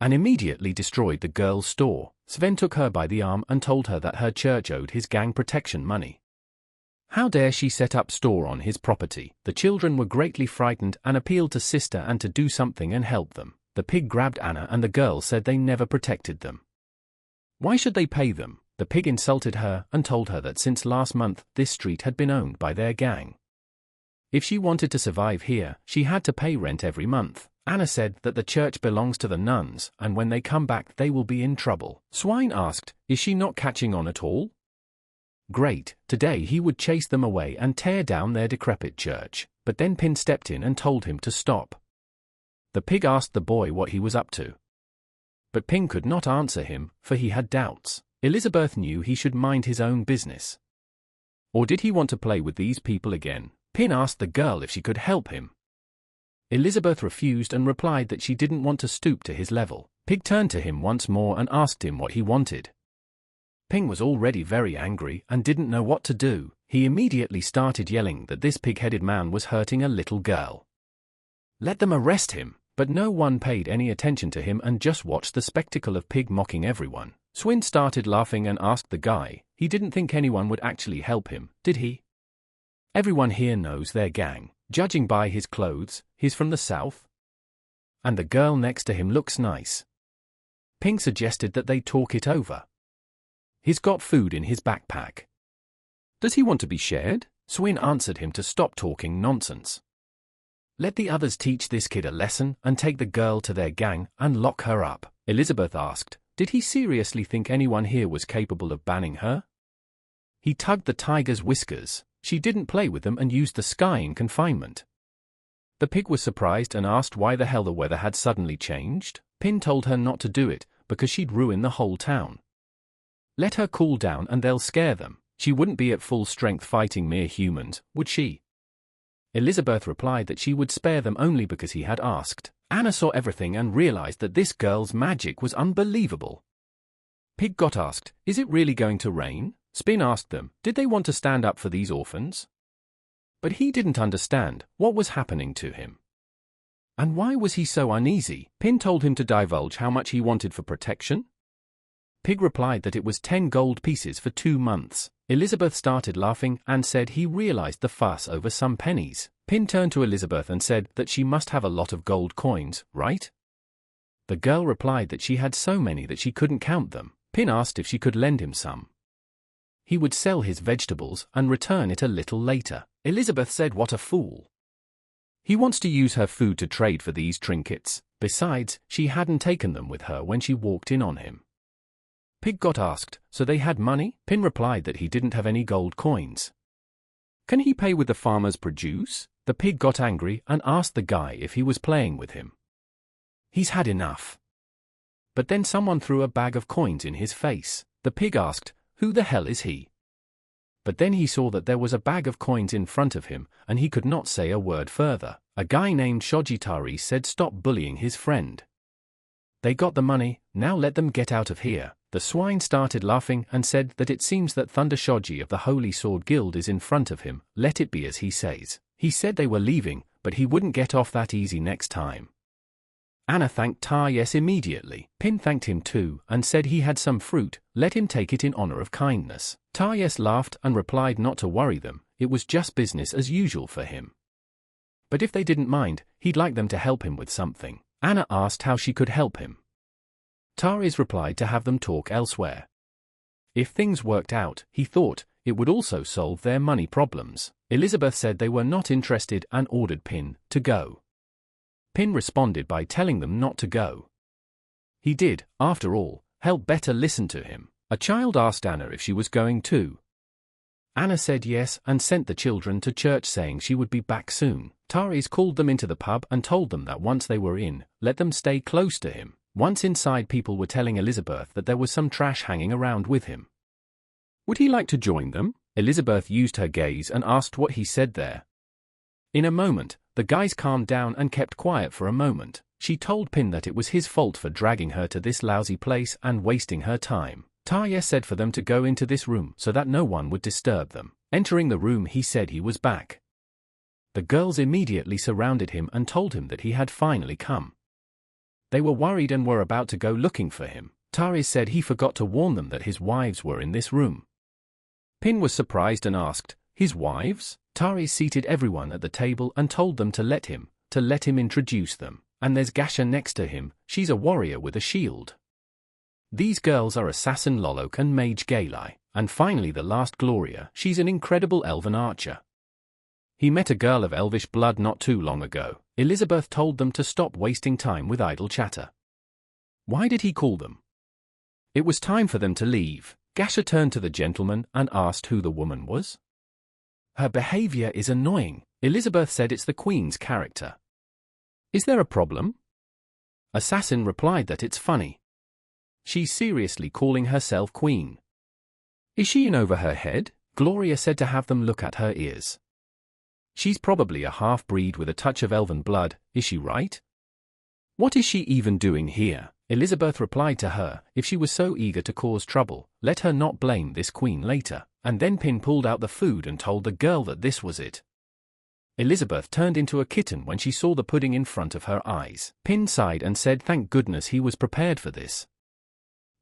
and immediately destroyed the girl's store. Sven took her by the arm and told her that her church owed his gang protection money. How dare she set up store on his property? The children were greatly frightened and appealed to Sister Anne to do something and help them. The pig grabbed Anna and the girl said they never protected them. Why should they pay them? The pig insulted her and told her that since last month this street had been owned by their gang. If she wanted to survive here, she had to pay rent every month. Anna said that the church belongs to the nuns and when they come back they will be in trouble. Swine asked, is she not catching on at all? Great, today he would chase them away and tear down their decrepit church. But then Pin stepped in and told him to stop. The pig asked the boy what he was up to. But Pin could not answer him, for he had doubts. Elizabeth knew he should mind his own business. Or did he want to play with these people again? Pin asked the girl if she could help him. Elizabeth refused and replied that she didn't want to stoop to his level. Pig turned to him once more and asked him what he wanted. Ping was already very angry and didn't know what to do. He immediately started yelling that this pig-headed man was hurting a little girl. Let them arrest him, but no one paid any attention to him and just watched the spectacle of Pig mocking everyone. Swin started laughing and asked the guy. He didn't think anyone would actually help him, did he? Everyone here knows their gang. Judging by his clothes, he's from the south. And the girl next to him looks nice. Ping suggested that they talk it over. He's got food in his backpack. Does he want to be shared? Swin answered him to stop talking nonsense. Let the others teach this kid a lesson and take the girl to their gang and lock her up. Elizabeth asked, did he seriously think anyone here was capable of banning her? He tugged the tiger's whiskers. She didn't play with them and used the sky in confinement. The pig was surprised and asked why the hell the weather had suddenly changed. Pin told her not to do it, because she'd ruin the whole town. Let her cool down and they'll scare them. She wouldn't be at full strength fighting mere humans, would she? Elizabeth replied that she would spare them only because he had asked. Anna saw everything and realized that this girl's magic was unbelievable. Pig got asked, is it really going to rain? Spin asked them, did they want to stand up for these orphans? But he didn't understand what was happening to him. And why was he so uneasy? Pin told him to divulge how much he wanted for protection. Pig replied that it was 10 gold pieces for 2 months. Elizabeth started laughing and said he realized the fuss over some pennies. Pin turned to Elizabeth and said that she must have a lot of gold coins, right? The girl replied that she had so many that she couldn't count them. Pin asked if she could lend him some. He would sell his vegetables and return it a little later. Elizabeth said what a fool. He wants to use her food to trade for these trinkets. Besides, she hadn't taken them with her when she walked in on him. Pig got asked, so they had money? Pin replied that he didn't have any gold coins. Can he pay with the farmer's produce? The pig got angry and asked the guy if he was playing with him. He's had enough. But then someone threw a bag of coins in his face. The pig asked, who the hell is he? But then he saw that there was a bag of coins in front of him, and he could not say a word further. A guy named Shojitari said stop bullying his friend. They got the money, now let them get out of here. The swine started laughing and said that it seems that Thunder Shoji of the Holy Sword Guild is in front of him, let it be as he says. He said they were leaving, but he wouldn't get off that easy next time. Anna thanked Yes immediately. Pin thanked him too and said he had some fruit, let him take it in honor of kindness. Yes laughed and replied not to worry them, it was just business as usual for him. But if they didn't mind, he'd like them to help him with something. Anna asked how she could help him. Tares replied to have them talk elsewhere. If things worked out, he thought, it would also solve their money problems. Elizabeth said they were not interested and ordered Pin to go. Pin responded by telling them not to go. He did, after all, help better listen to him. A child asked Anna if she was going too. Anna said yes and sent the children to church saying she would be back soon. Tares called them into the pub and told them that once they were in, let them stay close to him. Once inside, people were telling Elizabeth that there was some trash hanging around with him. Would he like to join them? Elizabeth used her gaze and asked what he said there. In a moment, the guys calmed down and kept quiet for a moment. She told Pin that it was his fault for dragging her to this lousy place and wasting her time. Taya said for them to go into this room so that no one would disturb them. Entering the room, he said he was back. The girls immediately surrounded him and told him that he had finally come. They were worried and were about to go looking for him. Tares said he forgot to warn them that his wives were in this room. Pin was surprised and asked, his wives? Tares seated everyone at the table and told them to let him introduce them. And there's Gasha next to him, she's a warrior with a shield. These girls are Assassin Lolok and Mage Galai. And finally the last Gloria, she's an incredible elven archer. He met a girl of elvish blood not too long ago. Elizabeth told them to stop wasting time with idle chatter. Why did he call them? It was time for them to leave. Gasha turned to the gentleman and asked who the woman was. Her behavior is annoying. Elizabeth said it's the Queen's character. Is there a problem? Assassin replied that it's funny. She's seriously calling herself Queen. Is she in over her head? Gloria said to have them look at her ears. She's probably a half-breed with a touch of elven blood, is she right? What is she even doing here? Elizabeth replied to her, if she was so eager to cause trouble, let her not blame this queen later. And then Pin pulled out the food and told the girl that this was it. Elizabeth turned into a kitten when she saw the pudding in front of her eyes. Pin sighed and said thank goodness he was prepared for this.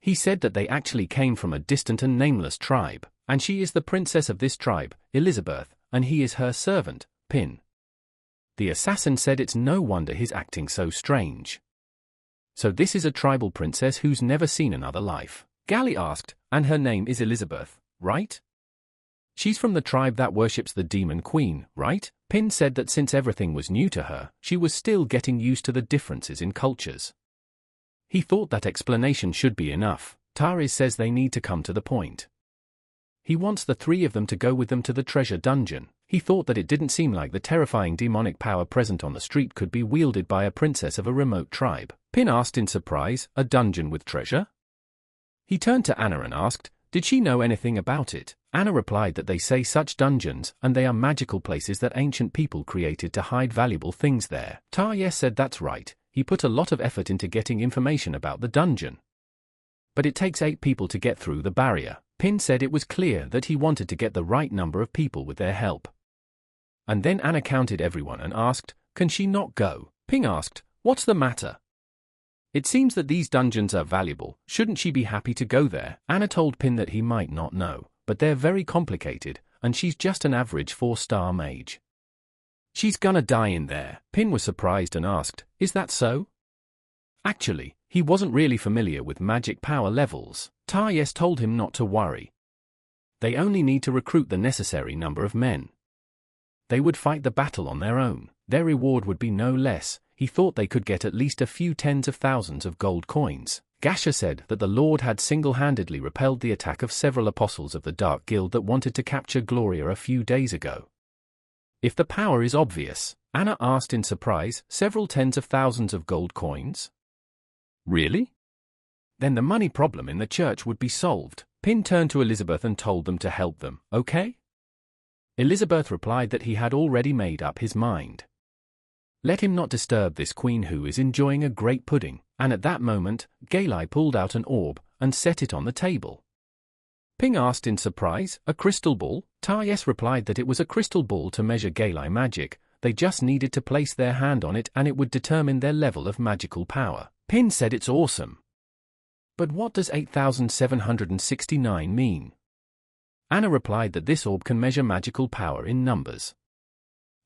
He said that they actually came from a distant and nameless tribe, and she is the princess of this tribe, Elizabeth, and he is her servant, Pin. The assassin said it's no wonder he's acting so strange. So this is a tribal princess who's never seen another life? Gally asked, and her name is Elizabeth, right? She's from the tribe that worships the demon queen, right? Pin said that since everything was new to her, she was still getting used to the differences in cultures. He thought that explanation should be enough. Tariz says they need to come to the point. He wants the three of them to go with them to the treasure dungeon. He thought that it didn't seem like the terrifying demonic power present on the street could be wielded by a princess of a remote tribe. Pin asked in surprise, a dungeon with treasure? He turned to Anna and asked, did she know anything about it? Anna replied that they say such dungeons, and they are magical places that ancient people created to hide valuable things there. Yes said that's right, he put a lot of effort into getting information about the dungeon. But it takes 8 people to get through the barrier. Pin said it was clear that he wanted to get the right number of people with their help. And then Anna counted everyone and asked, can she not go? Pin asked, what's the matter? It seems that these dungeons are valuable, shouldn't she be happy to go there? Anna told Pin that he might not know, but they're very complicated, and she's just an average 4-star mage. She's gonna die in there. Pin was surprised and asked, is that so? Actually, he wasn't really familiar with magic power levels. Yes told him not to worry. They only need to recruit the necessary number of men. They would fight the battle on their own. Their reward would be no less. He thought they could get at least a few tens of thousands of gold coins. Gasha said that the Lord had single-handedly repelled the attack of several apostles of the Dark Guild that wanted to capture Gloria a few days ago. If the power is obvious, Anna asked in surprise, several tens of thousands of gold coins? Really? Then the money problem in the church would be solved. Pin turned to Elizabeth and told them to help them, okay? Elizabeth replied that he had already made up his mind. Let him not disturb this queen who is enjoying a great pudding, and at that moment, Galai pulled out an orb and set it on the table. Ping asked in surprise, a crystal ball? Yes replied that it was a crystal ball to measure Galai magic. They just needed to place their hand on it and it would determine their level of magical power. Pin said it's awesome. But what does 8,769 mean? Anna replied that this orb can measure magical power in numbers.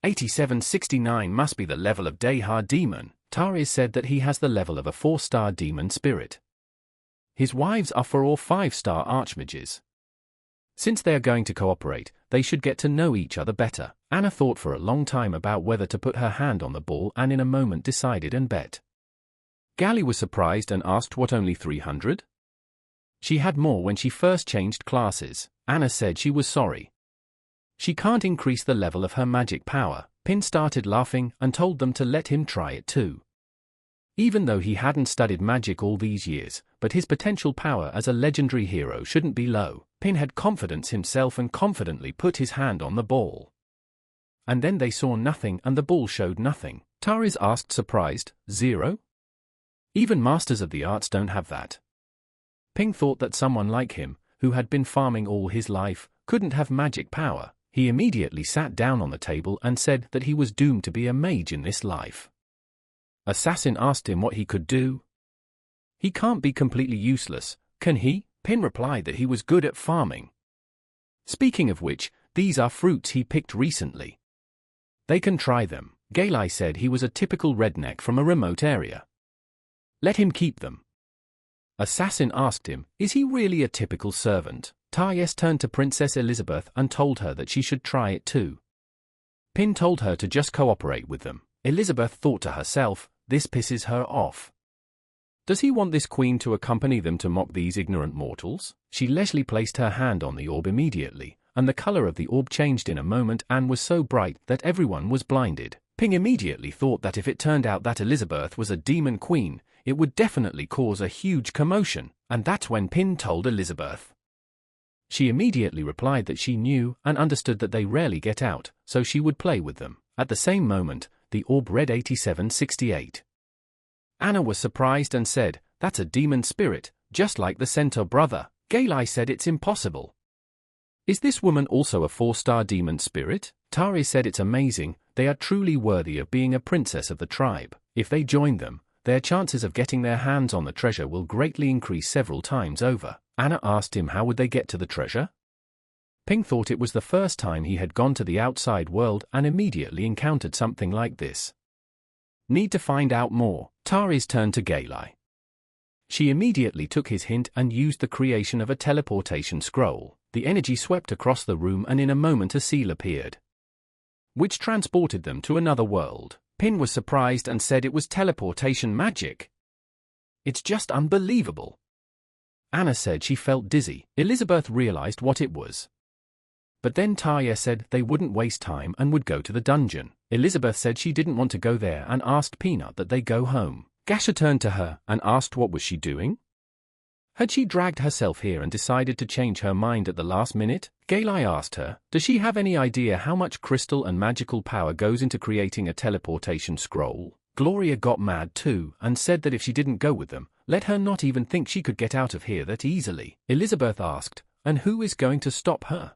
8769 must be the level of Dehar demon. Tariz said that he has the level of a 4-star demon spirit. His wives are 4 or 5-star archmages. Since they are going to cooperate, they should get to know each other better. Anna thought for a long time about whether to put her hand on the ball and in a moment decided and bet. Gally was surprised and asked what, only 300? She had more when she first changed classes. Anna said she was sorry. She can't increase the level of her magic power. Pin started laughing and told them to let him try it too. Even though he hadn't studied magic all these years, but his potential power as a legendary hero shouldn't be low. Pin had confidence himself and confidently put his hand on the ball. And then they saw nothing and the ball showed nothing. Tariz asked surprised, 0? Even masters of the arts don't have that. Ping thought that someone like him, who had been farming all his life, couldn't have magic power. He immediately sat down on the table and said that he was doomed to be a mage in this life. Assassin asked him what he could do. He can't be completely useless, can he? Pin replied that he was good at farming. Speaking of which, these are fruits he picked recently. They can try them. Galai said he was a typical redneck from a remote area. Let him keep them. Assassin asked him, is he really a typical servant? Yes turned to Princess Elizabeth and told her that she should try it too. Pin told her to just cooperate with them. Elizabeth thought to herself, this pisses her off. Does he want this queen to accompany them to mock these ignorant mortals? She leisurely placed her hand on the orb immediately, and the color of the orb changed in a moment and was so bright that everyone was blinded. Ping immediately thought that if it turned out that Elizabeth was a demon queen, it would definitely cause a huge commotion, and that's when Pin told Elizabeth. She immediately replied that she knew and understood that they rarely get out, so she would play with them. At the same moment, the orb read 8768. Anna was surprised and said, "That's a demon spirit, just like the centaur brother." Galai said it's impossible. "Is this woman also a 4-star demon spirit?" Tari said it's amazing, they are truly worthy of being a princess of the tribe. If they join them, their chances of getting their hands on the treasure will greatly increase several times over. Anna asked him how would they get to the treasure? Ping thought it was the first time he had gone to the outside world and immediately encountered something like this. Need to find out more. Tari's turned to Galai. She immediately took his hint and used the creation of a teleportation scroll. The energy swept across the room and in a moment a seal appeared, which transported them to another world. Pin was surprised and said it was teleportation magic. "It's just unbelievable." Anna said she felt dizzy. Elizabeth realized what it was. But then Taya said they wouldn't waste time and would go to the dungeon. Elizabeth said she didn't want to go there and asked Peanut that they go home. Gasha turned to her and asked what was she doing? Had she dragged herself here and decided to change her mind at the last minute? Galai asked her, does she have any idea how much crystal and magical power goes into creating a teleportation scroll? Gloria got mad too and said that if she didn't go with them, let her not even think she could get out of here that easily. Elizabeth asked, and who is going to stop her?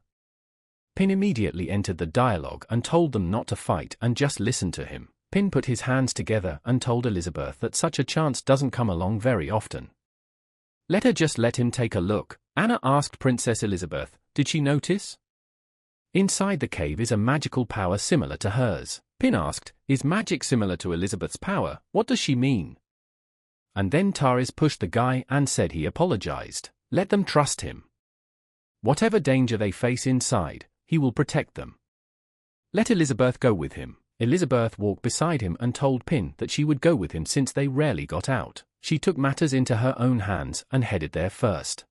Pin immediately entered the dialogue and told them not to fight and just listen to him. Pin put his hands together and told Elizabeth that such a chance doesn't come along very often. Let her just let him take a look. Anna asked Princess Elizabeth, did she notice? Inside the cave is a magical power similar to hers. Pin asked, is magic similar to Elizabeth's power? What does she mean? And then Taris pushed the guy and said he apologized. Let them trust him. Whatever danger they face inside, he will protect them. Let Elizabeth go with him. Elizabeth walked beside him and told Pin that she would go with him since they rarely got out. She took matters into her own hands and headed there first.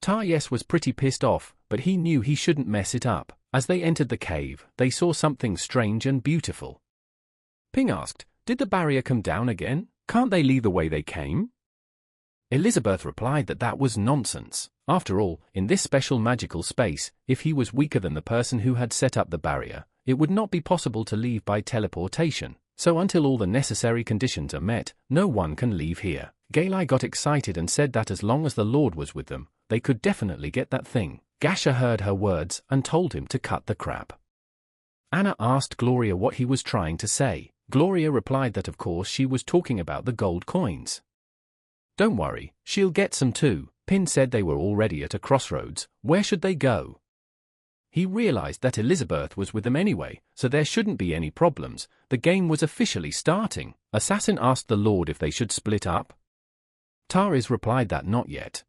Taryes was pretty pissed off, but he knew he shouldn't mess it up. As they entered the cave, they saw something strange and beautiful. Ping asked, did the barrier come down again? Can't they leave the way they came? Elizabeth replied that that was nonsense. After all, in this special magical space, if he was weaker than the person who had set up the barrier, it would not be possible to leave by teleportation. So until all the necessary conditions are met, no one can leave here. Galai got excited and said that as long as the Lord was with them, they could definitely get that thing. Gasha heard her words and told him to cut the crap. Anna asked Gloria what he was trying to say. Gloria replied that of course she was talking about the gold coins. Don't worry, she'll get some too. Pin said they were already at a crossroads. Where should they go? He realized that Elizabeth was with them anyway, so there shouldn't be any problems. The game was officially starting. Assassin asked the Lord if they should split up. Taris replied that not yet,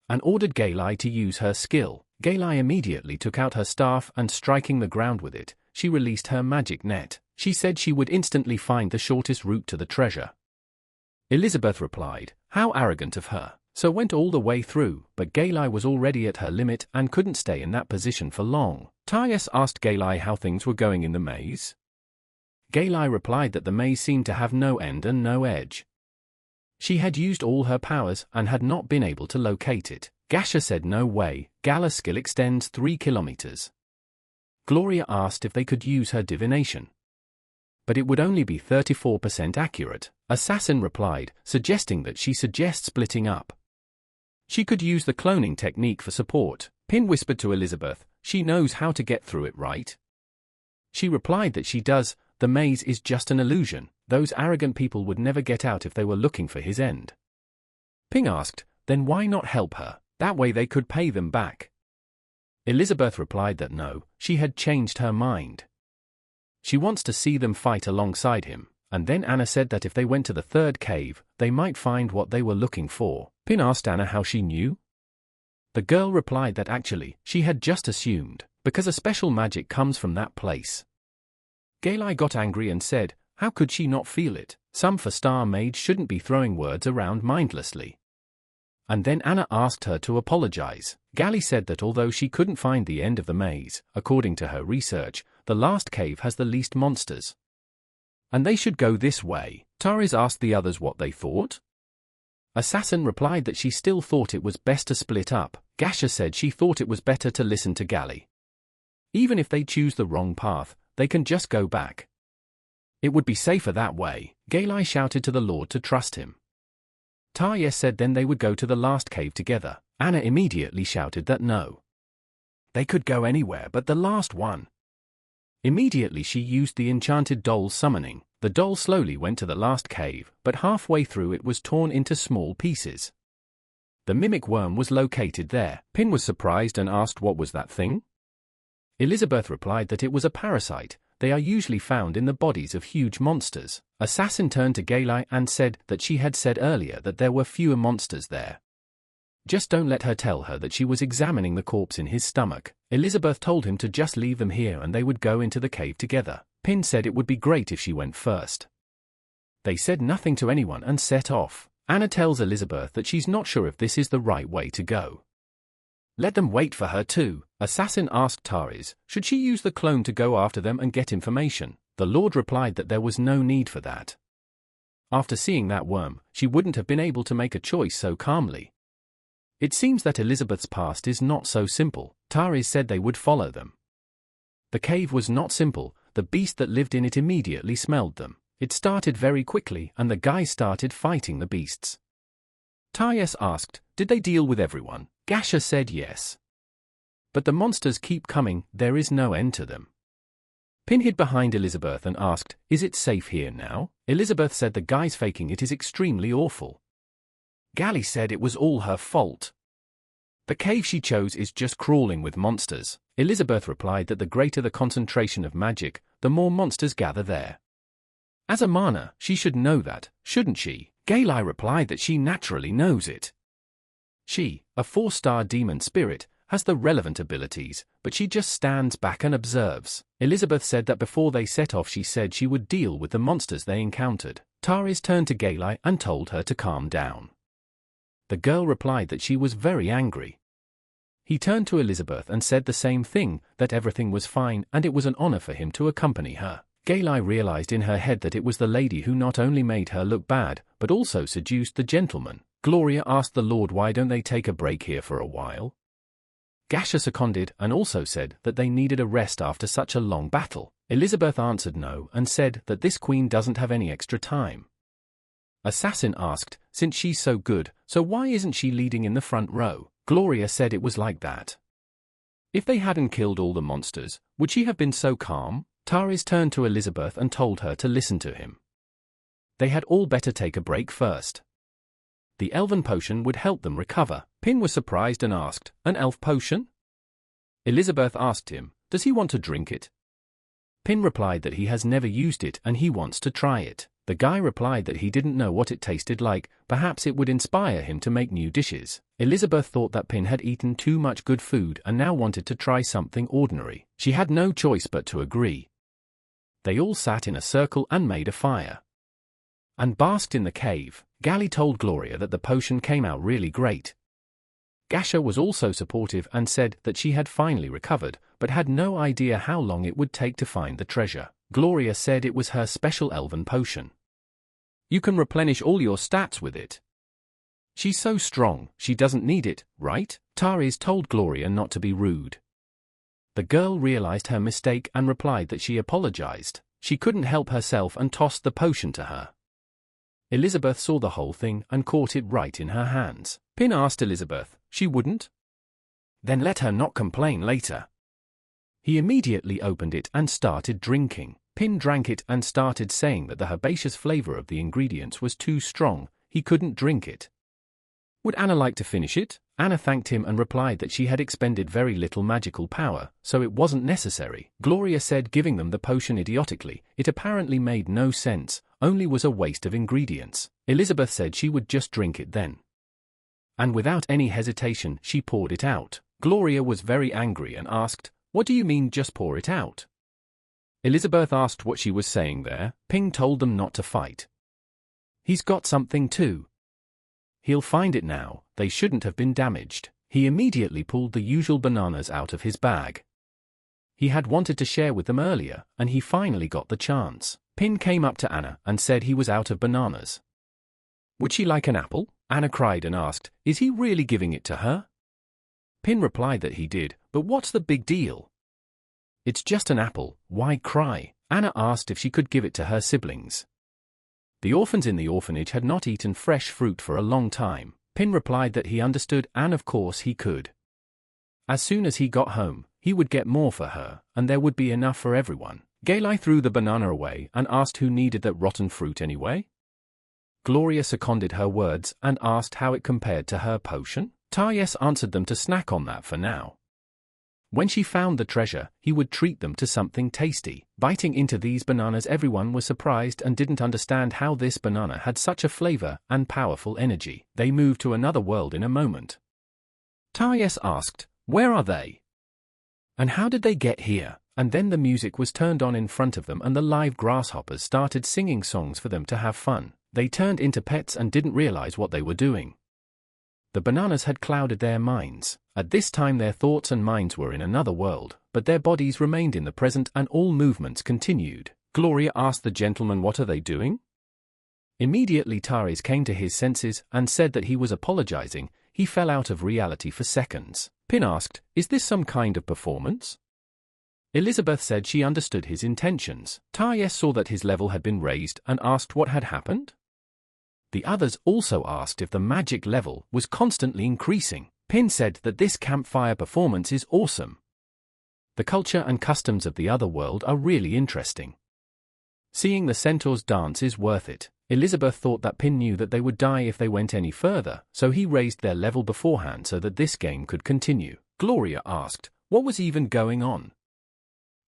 and ordered Galai to use her skill. Galai immediately took out her staff and striking the ground with it, she released her magic net. She said she would instantly find the shortest route to the treasure. Elizabeth replied, how arrogant of her. So went all the way through, but Galai was already at her limit and couldn't stay in that position for long. Taryes asked Galai how things were going in the maze. Galai replied that the maze seemed to have no end and no edge. She had used all her powers and had not been able to locate it. Gasha said no way, Gala's skill extends 3 kilometers. Gloria asked if they could use her divination, but it would only be 34% accurate. Assassin replied, suggesting that she suggests splitting up. She could use the cloning technique for support. Pin whispered to Elizabeth, she knows how to get through it, right? She replied that she does. The maze is just an illusion. Those arrogant people would never get out if they were looking for his end. Ping asked, then why not help her? That way they could pay them back. Elizabeth replied that no, she had changed her mind. She wants to see them fight alongside him. And then Anna said that if they went to the third cave, they might find what they were looking for. Pin asked Anna how she knew. The girl replied that actually, she had just assumed, because a special magic comes from that place. Galai got angry and said, How could she not feel it? Some four-star maids shouldn't be throwing words around mindlessly. And then Anna asked her to apologize. Gally said that although she couldn't find the end of the maze, according to her research, the last cave has the least monsters. And they should go this way. Taris asked the others what they thought. Assassin replied that she still thought it was best to split up. Gasha said she thought it was better to listen to Gally. Even if they choose the wrong path, they can just go back. It would be safer that way. Galai shouted to the Lord to trust him. Tarja said then they would go to the last cave together. Anna immediately shouted that no. They could go anywhere but the last one. Immediately she used the enchanted doll summoning. The doll slowly went to the last cave, but halfway through it was torn into small pieces. The mimic worm was located there. Pin was surprised and asked what was that thing? Elizabeth replied that it was a parasite. They are usually found in the bodies of huge monsters. Assassin turned to Galai and said that she had said earlier that there were fewer monsters there. Just don't let her tell her that she was examining the corpse in his stomach. Elizabeth told him to just leave them here and they would go into the cave together. Pin said it would be great if she went first. They said nothing to anyone and set off. Anna tells Elizabeth that she's not sure if this is the right way to go. Let them wait for her too. Assassin asked Taris, should she use the clone to go after them and get information? The Lord replied that there was no need for that. After seeing that worm, she wouldn't have been able to make a choice so calmly. It seems that Elizabeth's past is not so simple. Taris said they would follow them. The cave was not simple. The beast that lived in it immediately smelled them. It started very quickly and the guys started fighting the beasts. Taris asked, did they deal with everyone? Gasha said yes. But the monsters keep coming, there is no end to them. Pin hid behind Elizabeth and asked, is it safe here now? Elizabeth said the guys faking it is extremely awful. Gally said it was all her fault. The cave she chose is just crawling with monsters. Elizabeth replied that the greater the concentration of magic, the more monsters gather there. As a mana, she should know that, shouldn't she? Galai replied that she naturally knows it. She, a 4-star demon spirit, has the relevant abilities, but she just stands back and observes. Elizabeth said that before they set off she said she would deal with the monsters they encountered. Taris turned to Galai and told her to calm down. The girl replied that she was very angry. He turned to Elizabeth and said the same thing, that everything was fine and it was an honor for him to accompany her. Galai realized in her head that it was the lady who not only made her look bad, but also seduced the gentleman. Gloria asked the Lord why don't they take a break here for a while. Gasha seconded and also said that they needed a rest after such a long battle. Elizabeth answered no and said that this queen doesn't have any extra time. Assassin asked, since she's so good, so why isn't she leading in the front row? Gloria said it was like that. If they hadn't killed all the monsters, would she have been so calm? Taris turned to Elizabeth and told her to listen to him. They had all better take a break first. The elven potion would help them recover. Pin was surprised and asked, an elf potion? Elizabeth asked him, does he want to drink it? Pin replied that he has never used it and he wants to try it. The guy replied that he didn't know what it tasted like, perhaps it would inspire him to make new dishes. Elizabeth thought that Pin had eaten too much good food and now wanted to try something ordinary. She had no choice but to agree. They all sat in a circle and made a fire. And basked in the cave. Gally told Gloria that the potion came out really great. Gasha was also supportive and said that she had finally recovered, but had no idea how long it would take to find the treasure. Gloria said it was her special elven potion. You can replenish all your stats with it. She's so strong, she doesn't need it, right? Taris told Gloria not to be rude. The girl realized her mistake and replied that she apologized. She couldn't help herself and tossed the potion to her. Elizabeth saw the whole thing and caught it right in her hands. Pin asked Elizabeth, she wouldn't? Then let her not complain later. He immediately opened it and started drinking. Pin drank it and started saying that the herbaceous flavor of the ingredients was too strong, he couldn't drink it. Would Anna like to finish it? Anna thanked him and replied that she had expended very little magical power, so it wasn't necessary. Gloria said giving them the potion idiotically, it apparently made no sense, only was a waste of ingredients. Elizabeth said she would just drink it then. And without any hesitation, she poured it out. Gloria was very angry and asked, what do you mean just pour it out? Elizabeth asked what she was saying there. Ping told them not to fight. He's got something too. He'll find it now. They shouldn't have been damaged. He immediately pulled the usual bananas out of his bag. He had wanted to share with them earlier, and he finally got the chance. Pin came up to Anna and said he was out of bananas. Would she like an apple? Anna cried and asked, is he really giving it to her? Pin replied that he did, but what's the big deal? It's just an apple, why cry? Anna asked if she could give it to her siblings. The orphans in the orphanage had not eaten fresh fruit for a long time. Pin replied that he understood, and of course he could. As soon as he got home, he would get more for her, and there would be enough for everyone. Gailai threw the banana away and asked who needed that rotten fruit anyway. Gloria seconded her words and asked how it compared to her potion. Yes answered them to snack on that for now. When she found the treasure, he would treat them to something tasty. Biting into these bananas, everyone was surprised and didn't understand how this banana had such a flavor and powerful energy. They moved to another world in a moment. Yes asked, where are they? And how did they get here? And then the music was turned on in front of them and the live grasshoppers started singing songs for them to have fun. They turned into pets and didn't realize what they were doing. The bananas had clouded their minds. At this time their thoughts and minds were in another world, but their bodies remained in the present and all movements continued. Gloria asked the gentleman, what are they doing? Immediately Tares came to his senses and said that he was apologizing. He fell out of reality for seconds. Pin asked, is this some kind of performance? Elizabeth said she understood his intentions. Tares saw that his level had been raised and asked what had happened. The others also asked if the magic level was constantly increasing. Pin said that this campfire performance is awesome. The culture and customs of the other world are really interesting. Seeing the centaurs dance is worth it. Elizabeth thought that Pin knew that they would die if they went any further, so he raised their level beforehand so that this game could continue. Gloria asked, what was even going on?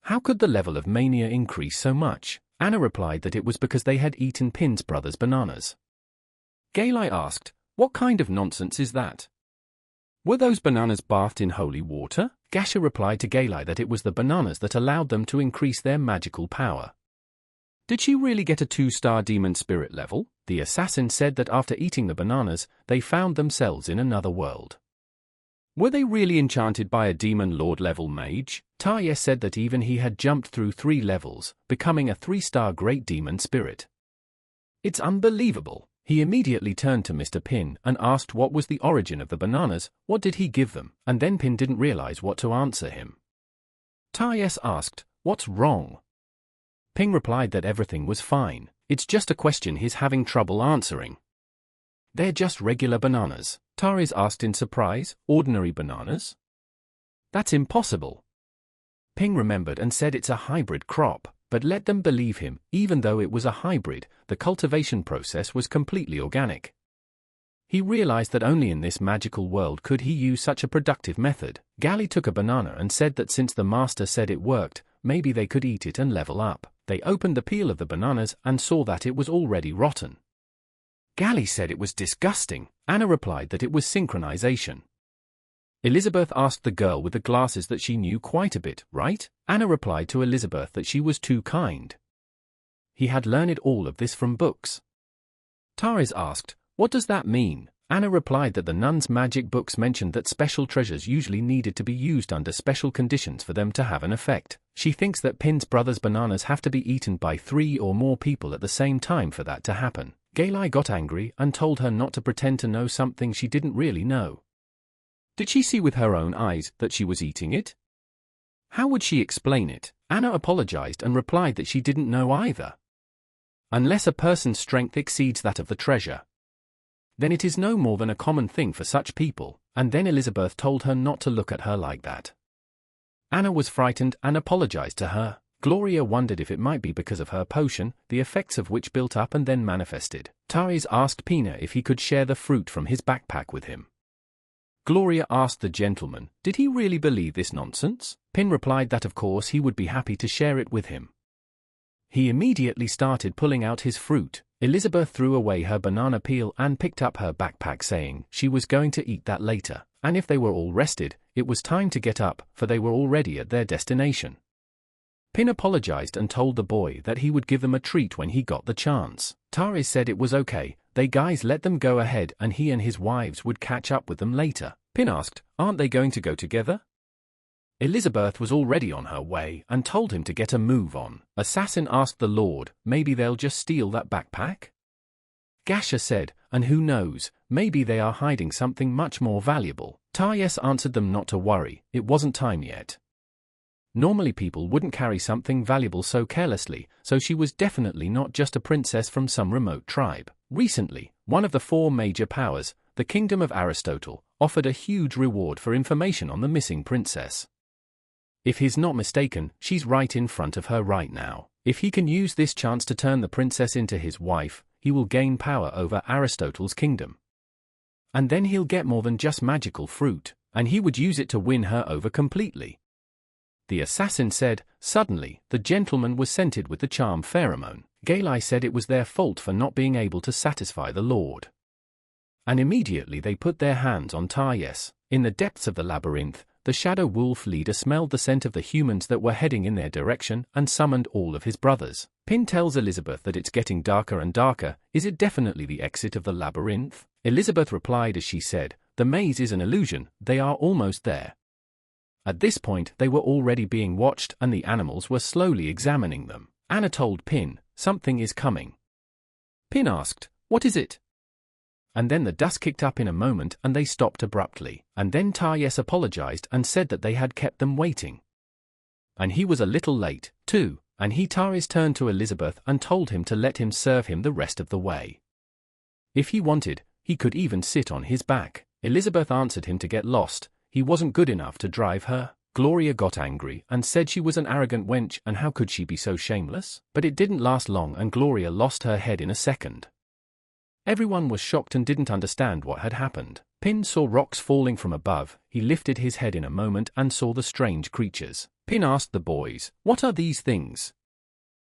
How could the level of mania increase so much? Anna replied that it was because they had eaten Pin's brother's bananas. Gailai asked, what kind of nonsense is that? Were those bananas bathed in holy water? Gasha replied to Gailai that it was the bananas that allowed them to increase their magical power. Did she really get a 2-star demon spirit level? The assassin said that after eating the bananas, they found themselves in another world. Were they really enchanted by a demon lord level mage? Taryes said that even he had jumped through 3 levels, becoming a 3-star great demon spirit. It's unbelievable. He immediately turned to Mr. Pin and asked what was the origin of the bananas, what did he give them, and then Pin didn't realize what to answer him. Taryes asked, what's wrong? Ping replied that everything was fine, it's just a question he's having trouble answering. They're just regular bananas. Taryes asked in surprise, ordinary bananas? That's impossible. Ping remembered and said it's a hybrid crop. But let them believe him, even though it was a hybrid, the cultivation process was completely organic. He realized that only in this magical world could he use such a productive method. Gali took a banana and said that since the master said it worked, maybe they could eat it and level up. They opened the peel of the bananas and saw that it was already rotten. Gali said it was disgusting. Anna replied that it was synchronization. Elizabeth asked the girl with the glasses that she knew quite a bit, right? Anna replied to Elizabeth that she was too kind. He had learned all of this from books. Taryes asked, what does that mean? Anna replied that the nuns' magic books mentioned that special treasures usually needed to be used under special conditions for them to have an effect. She thinks that Pin's brother's bananas have to be eaten by 3 or more people at the same time for that to happen. Gailai got angry and told her not to pretend to know something she didn't really know. Did she see with her own eyes that she was eating it? How would she explain it? Anna apologized and replied that she didn't know either. Unless a person's strength exceeds that of the treasure, then it is no more than a common thing for such people, and then Elizabeth told her not to look at her like that. Anna was frightened and apologized to her. Gloria wondered if it might be because of her potion, the effects of which built up and then manifested. Taryes asked Pina if he could share the fruit from his backpack with him. Gloria asked the gentleman, did he really believe this nonsense? Pin replied that of course he would be happy to share it with him. He immediately started pulling out his fruit. Elizabeth threw away her banana peel and picked up her backpack, saying she was going to eat that later, and if they were all rested, it was time to get up, for they were already at their destination. Pin apologized and told the boy that he would give them a treat when he got the chance. Taris said it was okay, they guys let them go ahead and he and his wives would catch up with them later. Pin asked, aren't they going to go together? Elizabeth was already on her way and told him to get a move on. Assassin asked the Lord, maybe they'll just steal that backpack? Gasha said, and who knows, maybe they are hiding something much more valuable. Taryes answered them not to worry, it wasn't time yet. Normally people wouldn't carry something valuable so carelessly, so she was definitely not just a princess from some remote tribe. Recently, one of the 4 major powers, the Kingdom of Aristotle, offered a huge reward for information on the missing princess. If he's not mistaken, she's right in front of her right now. If he can use this chance to turn the princess into his wife, he will gain power over Aristotle's kingdom. And then he'll get more than just magical fruit, and he would use it to win her over completely. The assassin said, suddenly, the gentleman was scented with the charm pheromone. Galai said it was their fault for not being able to satisfy the Lord. And immediately they put their hands on Taryes. In the depths of the labyrinth, the Shadow Wolf leader smelled the scent of the humans that were heading in their direction and summoned all of his brothers. Pin tells Elizabeth that it's getting darker and darker. Is it definitely the exit of the labyrinth? Elizabeth replied as she said, the maze is an illusion, they are almost there. At this point they were already being watched and the animals were slowly examining them. Anna told Pin, something is coming. Pin asked, what is it? And then the dust kicked up in a moment and they stopped abruptly. And then Taryes apologized and said that they had kept them waiting. And he was a little late, too, and Taryes turned to Elizabeth and told him to let him serve him the rest of the way. If he wanted, he could even sit on his back. Elizabeth answered him to get lost, he wasn't good enough to drive her. Gloria got angry and said she was an arrogant wench and how could she be so shameless? But it didn't last long and Gloria lost her head in a second. Everyone was shocked and didn't understand what had happened. Pin saw rocks falling from above, he lifted his head in a moment and saw the strange creatures. Pin asked the boys, what are these things?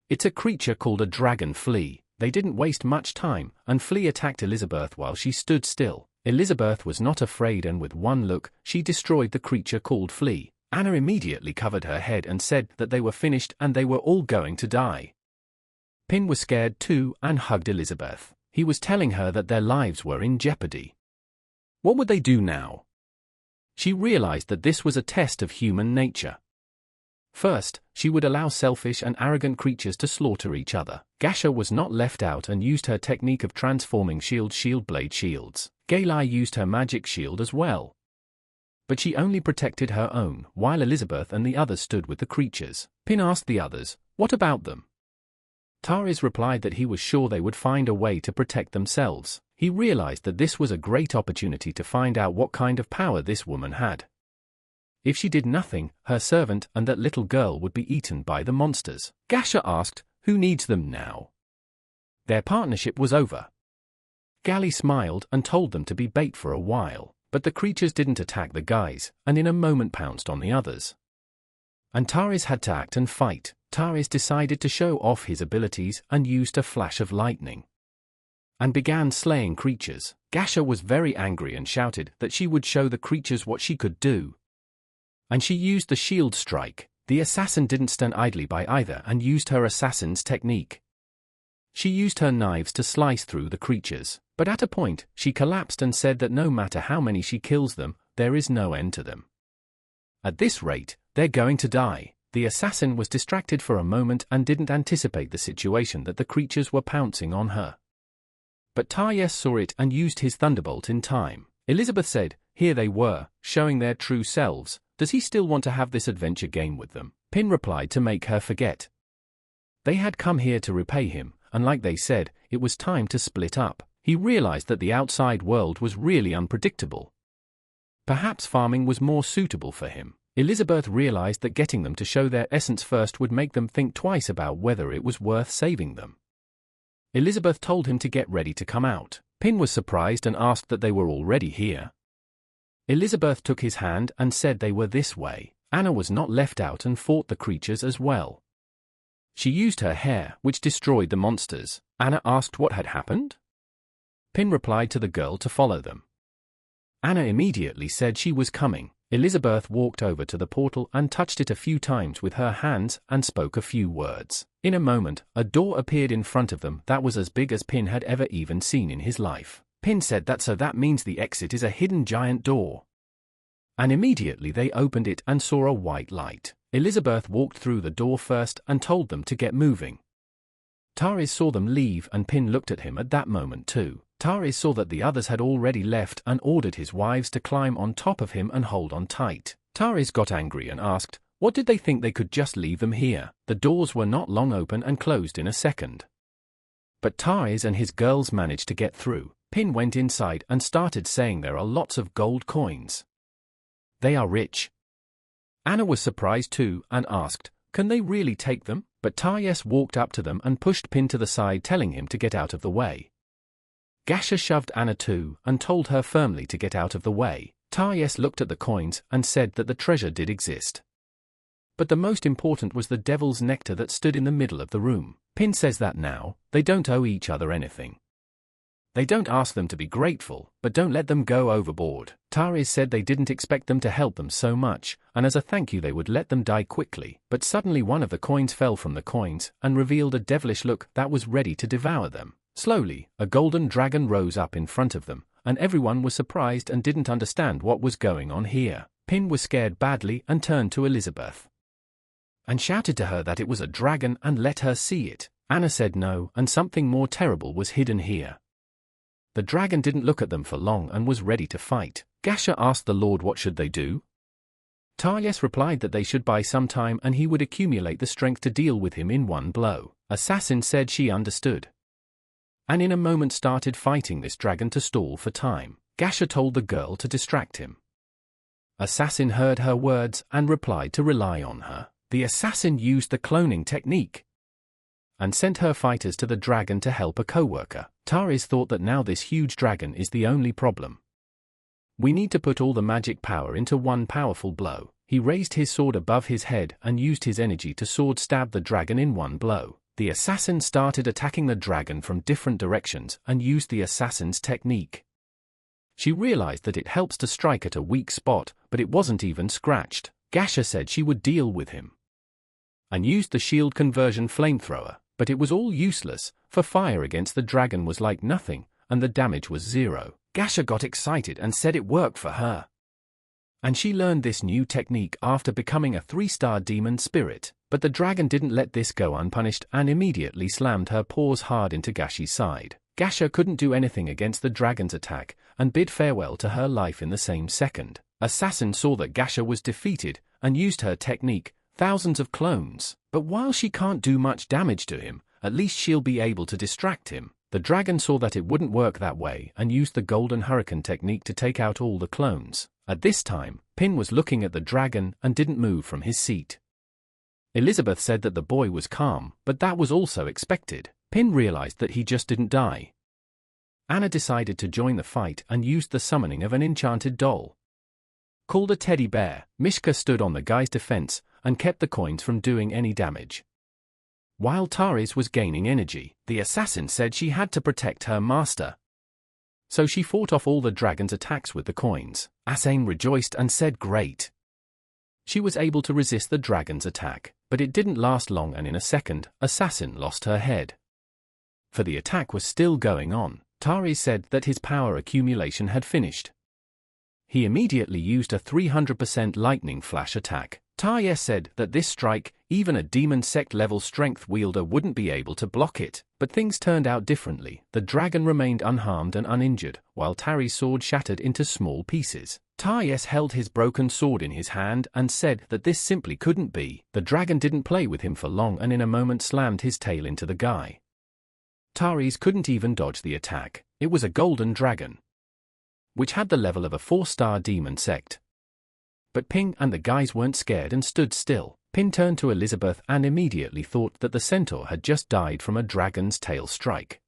It's a creature called a dragon flea. They didn't waste much time, and Flea attacked Elizabeth while she stood still. Elizabeth was not afraid and with one look, she destroyed the creature called Flea. Anna immediately covered her head and said that they were finished and they were all going to die. Pin was scared too and hugged Elizabeth. He was telling her that their lives were in jeopardy. What would they do now? She realized that this was a test of human nature. First, she would allow selfish and arrogant creatures to slaughter each other. Gasha was not left out and used her technique of transforming shield blade shields. Galai used her magic shield as well. But she only protected her own, while Elizabeth and the others stood with the creatures. Pin asked the others, what about them? Taryes replied that he was sure they would find a way to protect themselves. He realized that this was a great opportunity to find out what kind of power this woman had. If she did nothing, her servant and that little girl would be eaten by the monsters. Gasha asked, who needs them now? Their partnership was over. Gali smiled and told them to be bait for a while, but the creatures didn't attack the guys, and in a moment pounced on the others. And Taryes had to act and fight. Taryes decided to show off his abilities and used a flash of lightning. And began slaying creatures. Gasha was very angry and shouted that she would show the creatures what she could do. And she used the shield strike. The assassin didn't stand idly by either and used her assassin's technique. She used her knives to slice through the creatures, but at a point, she collapsed and said that no matter how many she kills them, there is no end to them. At this rate, they're going to die. The assassin was distracted for a moment and didn't anticipate the situation that the creatures were pouncing on her. But Taryes saw it and used his thunderbolt in time. Elizabeth said, here they were, showing their true selves. Does he still want to have this adventure game with them? Pin replied to make her forget. They had come here to repay him, and like they said, it was time to split up. He realized that the outside world was really unpredictable. Perhaps farming was more suitable for him. Elizabeth realized that getting them to show their essence first would make them think twice about whether it was worth saving them. Elizabeth told him to get ready to come out. Pin was surprised and asked that they were already here. Elizabeth took his hand and said they were this way. Anna was not left out and fought the creatures as well. She used her hair, which destroyed the monsters. Anna asked what had happened. Pin replied to the girl to follow them. Anna immediately said she was coming. Elizabeth walked over to the portal and touched it a few times with her hands and spoke a few words. In a moment, a door appeared in front of them that was as big as Pin had ever even seen in his life. Pin said that so that means the exit is a hidden giant door. And immediately they opened it and saw a white light. Elizabeth walked through the door first and told them to get moving. Taris saw them leave and Pin looked at him at that moment too. Taris saw that the others had already left and ordered his wives to climb on top of him and hold on tight. Taris got angry and asked, what did they think they could just leave them here? The doors were not long open and closed in a second. But Taris and his girls managed to get through. Pin went inside and started saying there are lots of gold coins. They are rich. Anna was surprised too and asked, can they really take them? But Taris walked up to them and pushed Pin to the side, telling him to get out of the way. Gasha shoved Anna too and told her firmly to get out of the way. Taris looked at the coins and said that the treasure did exist. But the most important was the devil's nectar that stood in the middle of the room. Pin says that now, they don't owe each other anything. They don't ask them to be grateful, but don't let them go overboard. Taris said they didn't expect them to help them so much, and as a thank you they would let them die quickly. But suddenly one of the coins fell from the coins and revealed a devilish look that was ready to devour them. Slowly, a golden dragon rose up in front of them, and everyone was surprised and didn't understand what was going on here. Pin was scared badly and turned to Elizabeth and shouted to her that it was a dragon and let her see it. Anna said no, and something more terrible was hidden here. The dragon didn't look at them for long and was ready to fight. Gasha asked the Lord what should they do. Taris replied that they should buy some time and he would accumulate the strength to deal with him in one blow. Assassin said she understood, and in a moment started fighting this dragon to stall for time. Gasha told the girl to distract him. Assassin heard her words and replied to rely on her. The assassin used the cloning technique and sent her fighters to the dragon to help a co-worker. Taris thought that now this huge dragon is the only problem. We need to put all the magic power into one powerful blow. He raised his sword above his head and used his energy to sword stab the dragon in one blow. The assassin started attacking the dragon from different directions and used the assassin's technique. She realized that it helps to strike at a weak spot, but it wasn't even scratched. Gasha said she would deal with him and used the shield conversion flamethrower, but it was all useless, for fire against the dragon was like nothing, and the damage was zero. Gasha got excited and said it worked for her. And she learned this new technique after becoming a 3-star demon spirit, but the dragon didn't let this go unpunished and immediately slammed her paws hard into Gashi's side. Gasha couldn't do anything against the dragon's attack and bid farewell to her life in the same second. Assassin saw that Gasha was defeated and used her technique, thousands of clones. But while she can't do much damage to him, at least she'll be able to distract him. The dragon saw that it wouldn't work that way and used the golden hurricane technique to take out all the clones. At this time, Pin was looking at the dragon and didn't move from his seat. Elizabeth said that the boy was calm, but that was also expected. Pin realized that he just didn't die. Anna decided to join the fight and used the summoning of an enchanted doll called a teddy bear. Mishka stood on the guy's defense and kept the coins from doing any damage. While Taris was gaining energy, the assassin said she had to protect her master. So she fought off all the dragon's attacks with the coins. Assane rejoiced and said great. She was able to resist the dragon's attack, but it didn't last long and in a second, Assassin lost her head. For the attack was still going on. Taris said that his power accumulation had finished. He immediately used a 300% lightning flash attack. Taris said that this strike, even a demon sect level strength wielder wouldn't be able to block it. But things turned out differently. The dragon remained unharmed and uninjured, while Taris' sword shattered into small pieces. Taris held his broken sword in his hand and said that this simply couldn't be. The dragon didn't play with him for long and in a moment slammed his tail into the guy. Taris couldn't even dodge the attack. It was a golden dragon, which had the level of a 4-star demon sect. But Ping and the guys weren't scared and stood still. Pin turned to Elizabeth and immediately thought that the centaur had just died from a dragon's tail strike.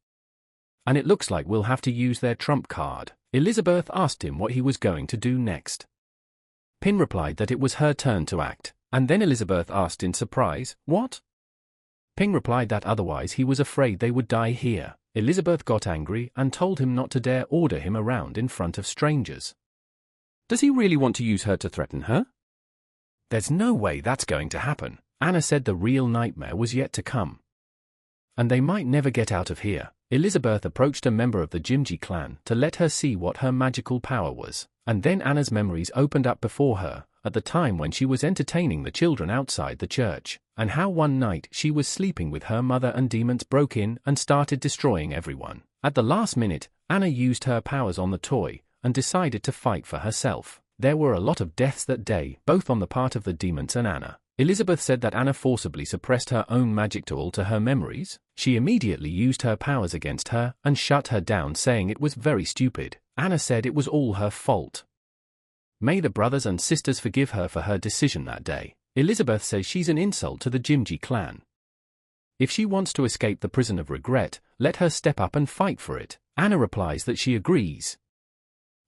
And it looks like we'll have to use their trump card. Elizabeth asked him what he was going to do next. Pin replied that it was her turn to act, and then Elizabeth asked in surprise, "What?" Ping replied that otherwise he was afraid they would die here. Elizabeth got angry and told him not to dare order him around in front of strangers. Does he really want to use her to threaten her? There's no way that's going to happen. Anna said the real nightmare was yet to come. And they might never get out of here. Elizabeth approached a member of the Jimji clan to let her see what her magical power was. And then Anna's memories opened up before her, at the time when she was entertaining the children outside the church, and how one night she was sleeping with her mother and demons broke in and started destroying everyone. At the last minute, Anna used her powers on the toy, and decided to fight for herself. There were a lot of deaths that day, both on the part of the demons and Anna. Elizabeth said that Anna forcibly suppressed her own magic to alter her memories. She immediately used her powers against her and shut her down, saying it was very stupid. Anna said it was all her fault. May the brothers and sisters forgive her for her decision that day. Elizabeth says she's an insult to the Jimji clan. If she wants to escape the prison of regret, let her step up and fight for it. Anna replies that she agrees.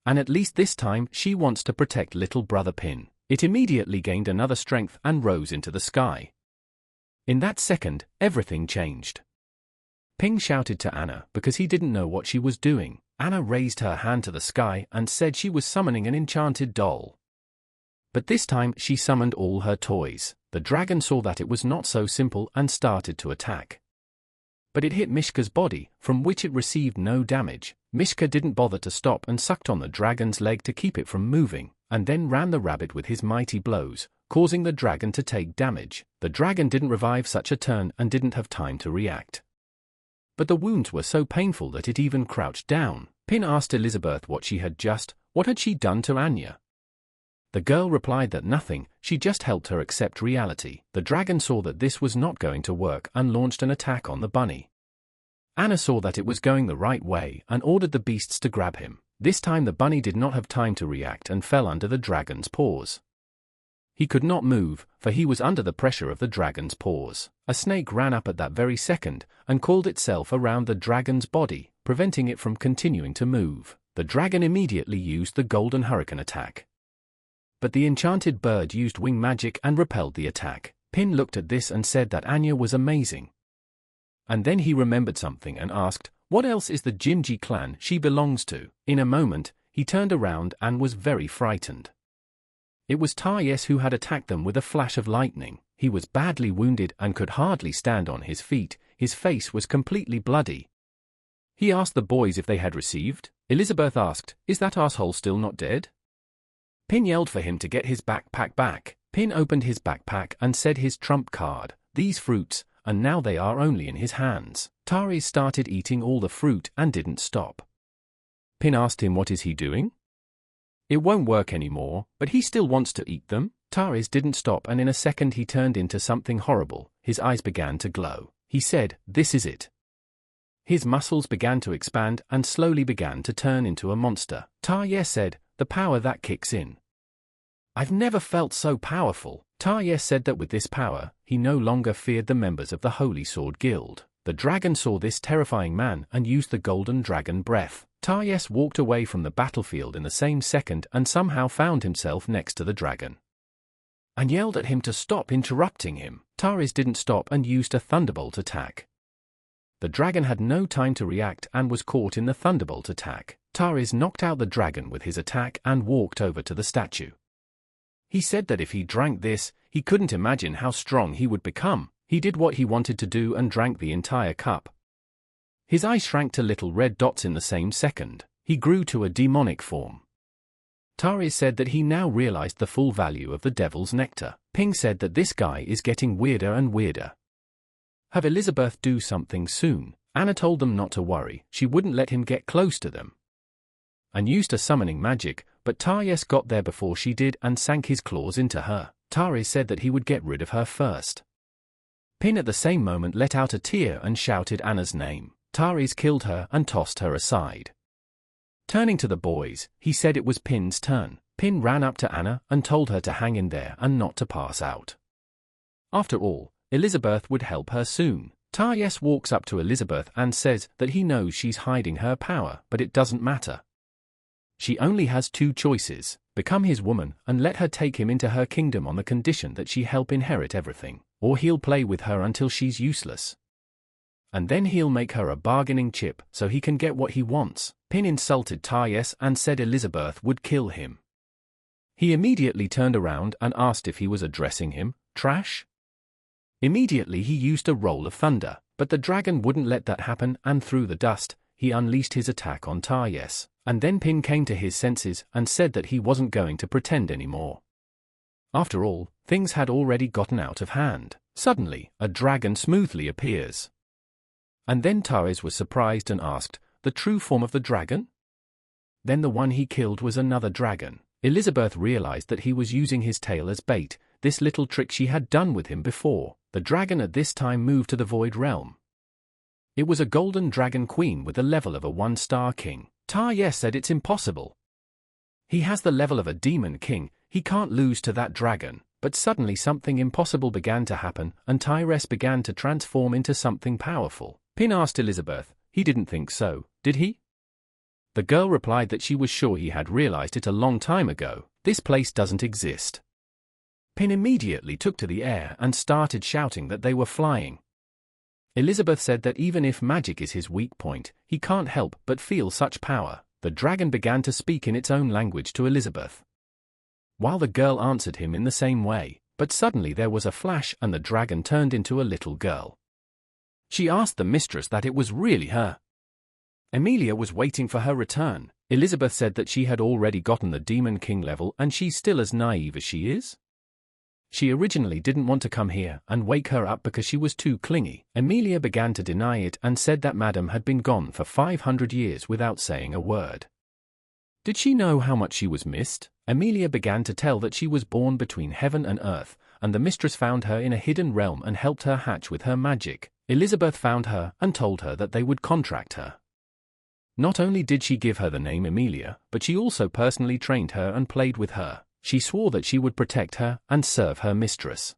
And at least this time she wants to protect little brother Pin. It immediately gained another strength and rose into the sky. In that second, everything changed. Ping shouted to Anna because he didn't know what she was doing. Anna raised her hand to the sky and said she was summoning an enchanted doll. But this time she summoned all her toys. The dragon saw that it was not so simple and started to attack. But it hit Mishka's body, from which it received no damage. Mishka didn't bother to stop and sucked on the dragon's leg to keep it from moving, and then ran the rabbit with his mighty blows, causing the dragon to take damage. The dragon didn't revive such a turn and didn't have time to react. But the wounds were so painful that it even crouched down. Pin asked Elizabeth what had she done to Anya? The girl replied that nothing, she just helped her accept reality. The dragon saw that this was not going to work and launched an attack on the bunny. Anna saw that it was going the right way and ordered the beasts to grab him. This time the bunny did not have time to react and fell under the dragon's paws. He could not move, for he was under the pressure of the dragon's paws. A snake ran up at that very second and coiled itself around the dragon's body, preventing it from continuing to move. The dragon immediately used the golden hurricane attack. But the enchanted bird used wing magic and repelled the attack. Pin looked at this and said that Anya was amazing. And then he remembered something and asked, what else is the Jimji clan she belongs to? In a moment, he turned around and was very frightened. It was Yes who had attacked them with a flash of lightning. He was badly wounded and could hardly stand on his feet. His face was completely bloody. He asked the boys if they had received. Elizabeth asked, is that asshole still not dead? Pin yelled for him to get his backpack back. Pin opened his backpack and said his trump card, these fruits, and now they are only in his hands. Tari started eating all the fruit and didn't stop. Pin asked him what is he doing? It won't work anymore, but he still wants to eat them. Taris didn't stop and in a second he turned into something horrible. His eyes began to glow. He said, this is it. His muscles began to expand and slowly began to turn into a monster. Taryeh said, the power that kicks in. I've never felt so powerful. Taryeh said that with this power, he no longer feared the members of the Holy Sword Guild. The dragon saw this terrifying man and used the golden dragon breath. Taryeh walked away from the battlefield in the same second and somehow found himself next to the dragon. And yelled at him to stop interrupting him. Taris didn't stop and used a thunderbolt attack. The dragon had no time to react and was caught in the thunderbolt attack. Taris knocked out the dragon with his attack and walked over to the statue. He said that if he drank this, he couldn't imagine how strong he would become. He did what he wanted to do and drank the entire cup. His eyes shrank to little red dots in the same second. He grew to a demonic form. Taris said that he now realized the full value of the devil's nectar. Ping said that this guy is getting weirder and weirder. Have Elizabeth do something soon. Anna told them not to worry, she wouldn't let him get close to them. And used a summoning magic, but Taryeh got there before she did and sank his claws into her. Taris said that he would get rid of her first. Pin at the same moment let out a tear and shouted Anna's name. Taris killed her and tossed her aside. Turning to the boys, he said it was Pin's turn. Pin ran up to Anna and told her to hang in there and not to pass out. After all, Elizabeth would help her soon. Taryeh walks up to Elizabeth and says that he knows she's hiding her power, but it doesn't matter. She only has two choices, become his woman and let her take him into her kingdom on the condition that she help inherit everything, or he'll play with her until she's useless. And then he'll make her a bargaining chip so he can get what he wants. Pin insulted Taryeh and said Elizabeth would kill him. He immediately turned around and asked if he was addressing him, trash. Immediately he used a roll of thunder, but the dragon wouldn't let that happen, and through the dust, he unleashed his attack on Tayes. And then Pin came to his senses and said that he wasn't going to pretend anymore. After all, things had already gotten out of hand. Suddenly, a dragon smoothly appears. And then Tayes was surprised and asked, "The true form of the dragon?" Then the one he killed was another dragon. Elizabeth realized that he was using his tail as bait, this little trick she had done with him before. The dragon at this time moved to the Void Realm. It was a golden dragon queen with the level of a 1-star king. Tayes said it's impossible. He has the level of a demon king, he can't lose to that dragon. But suddenly something impossible began to happen, and Tayes began to transform into something powerful. Pin asked Elizabeth, he didn't think so, did he? The girl replied that she was sure he had realized it a long time ago. This place doesn't exist. Pin immediately took to the air and started shouting that they were flying. Elizabeth said that even if magic is his weak point, he can't help but feel such power. The dragon began to speak in its own language to Elizabeth, while the girl answered him in the same way. But suddenly there was a flash and the dragon turned into a little girl. She asked the mistress that it was really her. Emilia was waiting for her return. Elizabeth said that she had already gotten the Demon King level and she's still as naive as she is. She originally didn't want to come here and wake her up because she was too clingy. Emilia began to deny it and said that Madam had been gone for 500 years without saying a word. Did she know how much she was missed? Emilia began to tell that she was born between heaven and earth, and the mistress found her in a hidden realm and helped her hatch with her magic. Elizabeth found her and told her that they would contract her. Not only did she give her the name Emilia, but she also personally trained her and played with her. She swore that she would protect her and serve her mistress.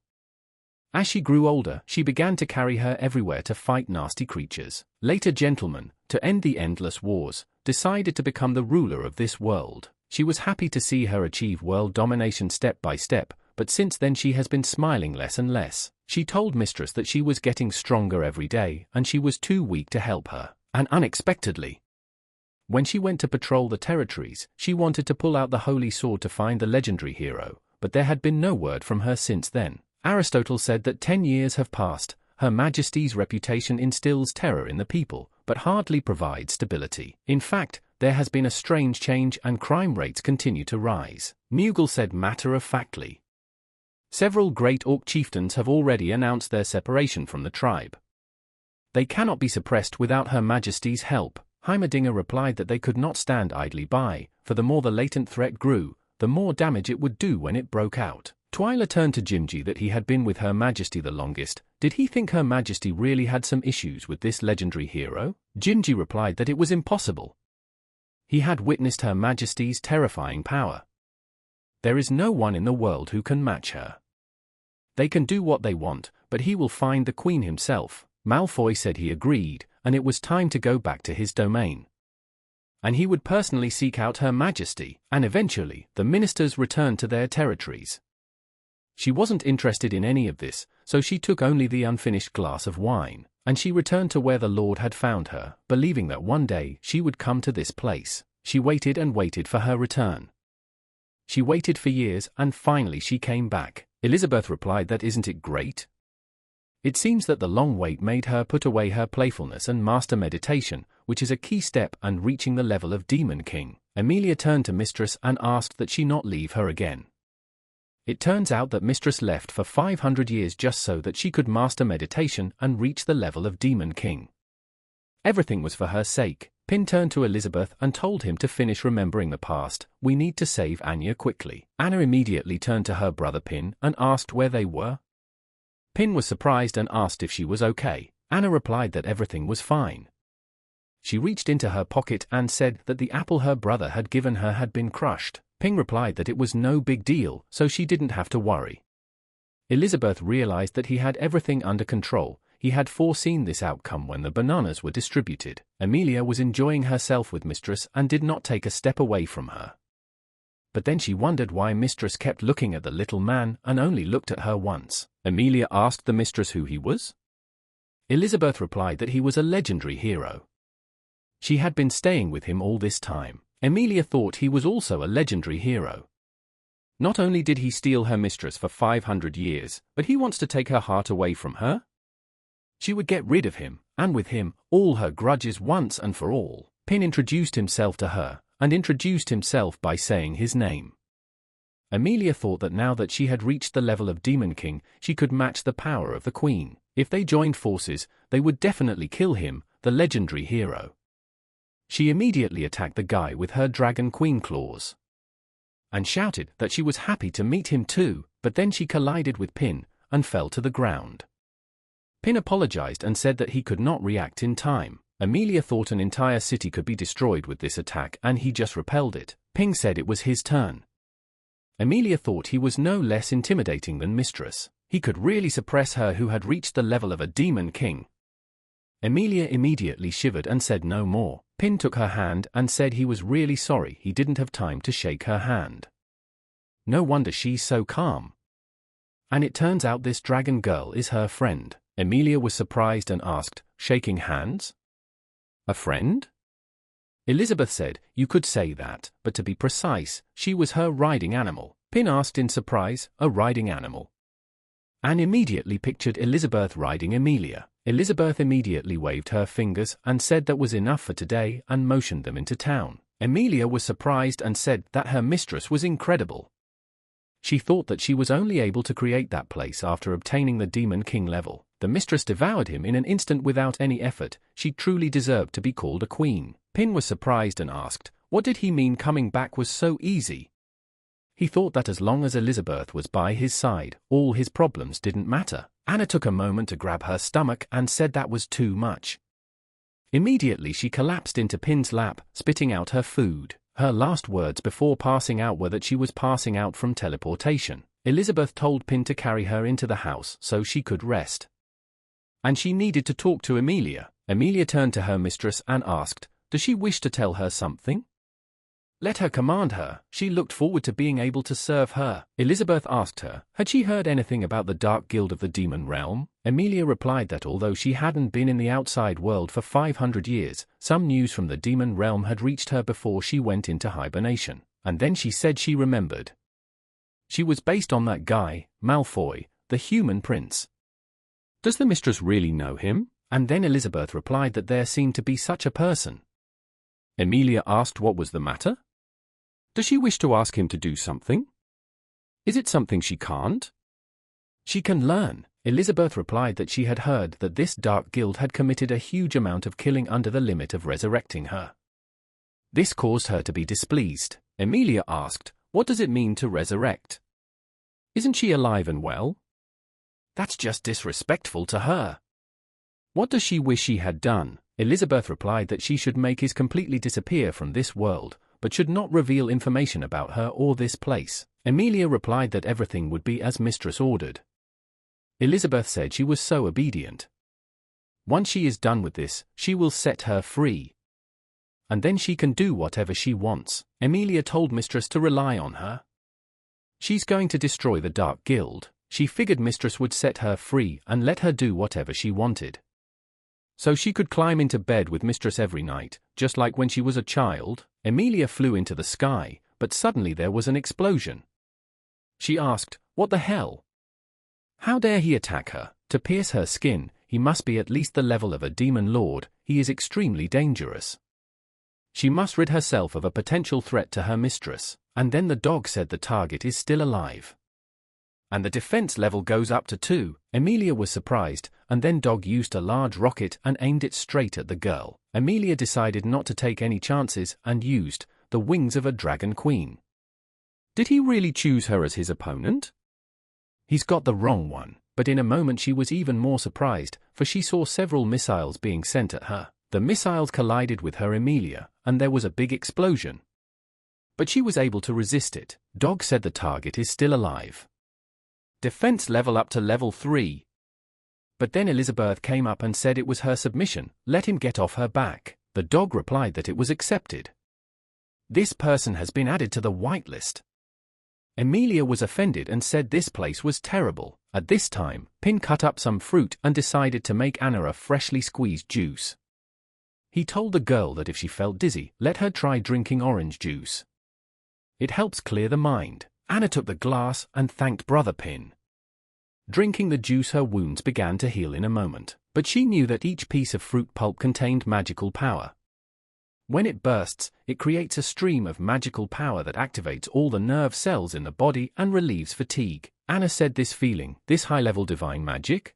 As she grew older, she began to carry her everywhere to fight nasty creatures. Later, gentlemen, to end the endless wars, decided to become the ruler of this world. She was happy to see her achieve world domination step by step, but since then she has been smiling less and less. She told mistress that she was getting stronger every day and she was too weak to help her. And unexpectedly, when she went to patrol the territories, she wanted to pull out the holy sword to find the legendary hero, but there had been no word from her since then. Aristotle said that 10 years have passed. Her Majesty's reputation instills terror in the people, but hardly provides stability. In fact, there has been a strange change and crime rates continue to rise. Mughal said matter-of-factly. Several great orc chieftains have already announced their separation from the tribe. They cannot be suppressed without Her Majesty's help. Heimerdinger replied that they could not stand idly by, for the more the latent threat grew, the more damage it would do when it broke out. Twyla turned to Jimji that he had been with Her Majesty the longest. Did he think Her Majesty really had some issues with this legendary hero? Jimji replied that it was impossible. He had witnessed Her Majesty's terrifying power. There is no one in the world who can match her. They can do what they want, but he will find the Queen himself. Malfoy said he agreed, and it was time to go back to his domain. And he would personally seek out Her Majesty, and eventually, the ministers returned to their territories. She wasn't interested in any of this, so she took only the unfinished glass of wine, and she returned to where the Lord had found her, believing that one day she would come to this place. She waited and waited for her return. She waited for years, and finally she came back. Elizabeth replied that isn't it great? It seems that the long wait made her put away her playfulness and master meditation, which is a key step in reaching the level of Demon King. Emilia turned to Mistress and asked that she not leave her again. It turns out that Mistress left for 500 years just so that she could master meditation and reach the level of Demon King. Everything was for her sake. Pin turned to Elizabeth and told him to finish remembering the past. We need to save Anya quickly. Anna immediately turned to her brother Pin and asked where they were. Pin was surprised and asked if she was okay. Anna replied that everything was fine. She reached into her pocket and said that the apple her brother had given her had been crushed. Ping replied that it was no big deal, so she didn't have to worry. Elizabeth realized that he had everything under control. He had foreseen this outcome when the bananas were distributed. Emilia was enjoying herself with Mistress and did not take a step away from her. But then she wondered why Mistress kept looking at the little man and only looked at her once. Emilia asked the Mistress who he was. Elizabeth replied that he was a legendary hero. She had been staying with him all this time. Emilia thought he was also a legendary hero. Not only did he steal her mistress for 500 years, but he wants to take her heart away from her? She would get rid of him, and with him, all her grudges once and for all. Pin introduced himself to her, and introduced himself by saying his name. Emilia thought that now that she had reached the level of Demon King, she could match the power of the Queen. If they joined forces, they would definitely kill him, the legendary hero. She immediately attacked the guy with her Dragon Queen claws, and shouted that she was happy to meet him too, but then she collided with Pin, and fell to the ground. Pin apologized and said that he could not react in time. Emilia thought an entire city could be destroyed with this attack and he just repelled it. Ping said it was his turn. Emilia thought he was no less intimidating than Mistress. He could really suppress her who had reached the level of a Demon King. Emilia immediately shivered and said no more. Pin took her hand and said he was really sorry he didn't have time to shake her hand. No wonder she's so calm. And it turns out this dragon girl is her friend. Emilia was surprised and asked, shaking hands? A friend? Elizabeth said, you could say that, but to be precise, she was her riding animal. Pin asked in surprise, a riding animal? And immediately pictured Elizabeth riding Emilia. Elizabeth immediately waved her fingers and said that was enough for today and motioned them into town. Emilia was surprised and said that her mistress was incredible. She thought that she was only able to create that place after obtaining the Demon King level. The mistress devoured him in an instant without any effort. She truly deserved to be called a queen. Pin was surprised and asked, what did he mean coming back was so easy? He thought that as long as Elizabeth was by his side, all his problems didn't matter. Anna took a moment to grab her stomach and said that was too much. Immediately she collapsed into Pin's lap, spitting out her food. Her last words before passing out were that she was passing out from teleportation. Elizabeth told Pin to carry her into the house so she could rest. And she needed to talk to Emilia. Emilia turned to her mistress and asked, does she wish to tell her something? Let her command her. She looked forward to being able to serve her. Elizabeth asked her, had she heard anything about the Dark Guild of the Demon Realm? Emilia replied that although she hadn't been in the outside world for 500 years, some news from the Demon Realm had reached her before she went into hibernation. And then she said she remembered. She was based on that guy, Malfoy, the human prince. Does the mistress really know him? And then Elizabeth replied that there seemed to be such a person. Emilia asked what was the matter? Does she wish to ask him to do something? Is it something she can't? She can learn. Elizabeth replied that she had heard that this dark guild had committed a huge amount of killing under the limit of resurrecting her. This caused her to be displeased. Emilia asked, what does it mean to resurrect? Isn't she alive and well? That's just disrespectful to her. What does she wish she had done? Elizabeth replied that she should make his completely disappear from this world, but should not reveal information about her or this place. Emilia replied that everything would be as mistress ordered. Elizabeth said she was so obedient. Once she is done with this, she will set her free. And then she can do whatever she wants. Emilia told mistress to rely on her. She's going to destroy the Dark Guild. She figured mistress would set her free and let her do whatever she wanted. So she could climb into bed with mistress every night, just like when she was a child. Emilia flew into the sky, but suddenly there was an explosion. She asked, what the hell? How dare he attack her? To pierce her skin, he must be at least the level of a demon lord. He is extremely dangerous. She must rid herself of a potential threat to her mistress. And then the dog said the target is still alive. And the defense level goes up to 2. Emilia was surprised, and then Dog used a large rocket and aimed it straight at the girl. Emilia decided not to take any chances and used the wings of a dragon queen. Did he really choose her as his opponent? He's got the wrong one. But in a moment she was even more surprised, for she saw several missiles being sent at her. The missiles collided with her Emilia, and there was a big explosion. But she was able to resist it. Dog said the target is still alive. Defense level up to level 3. But then Elizabeth came up and said it was her submission, let him get off her back. The dog replied that it was accepted. This person has been added to the whitelist. Emilia was offended and said this place was terrible. At this time, Pin cut up some fruit and decided to make Anna a freshly squeezed juice. He told the girl that if she felt dizzy, let her try drinking orange juice. It helps clear the mind. Anna took the glass and thanked Brother Pin. Drinking the juice, her wounds began to heal in a moment, but she knew that each piece of fruit pulp contained magical power. When it bursts, it creates a stream of magical power that activates all the nerve cells in the body and relieves fatigue. Anna said, "This feeling, this high-level divine magic?"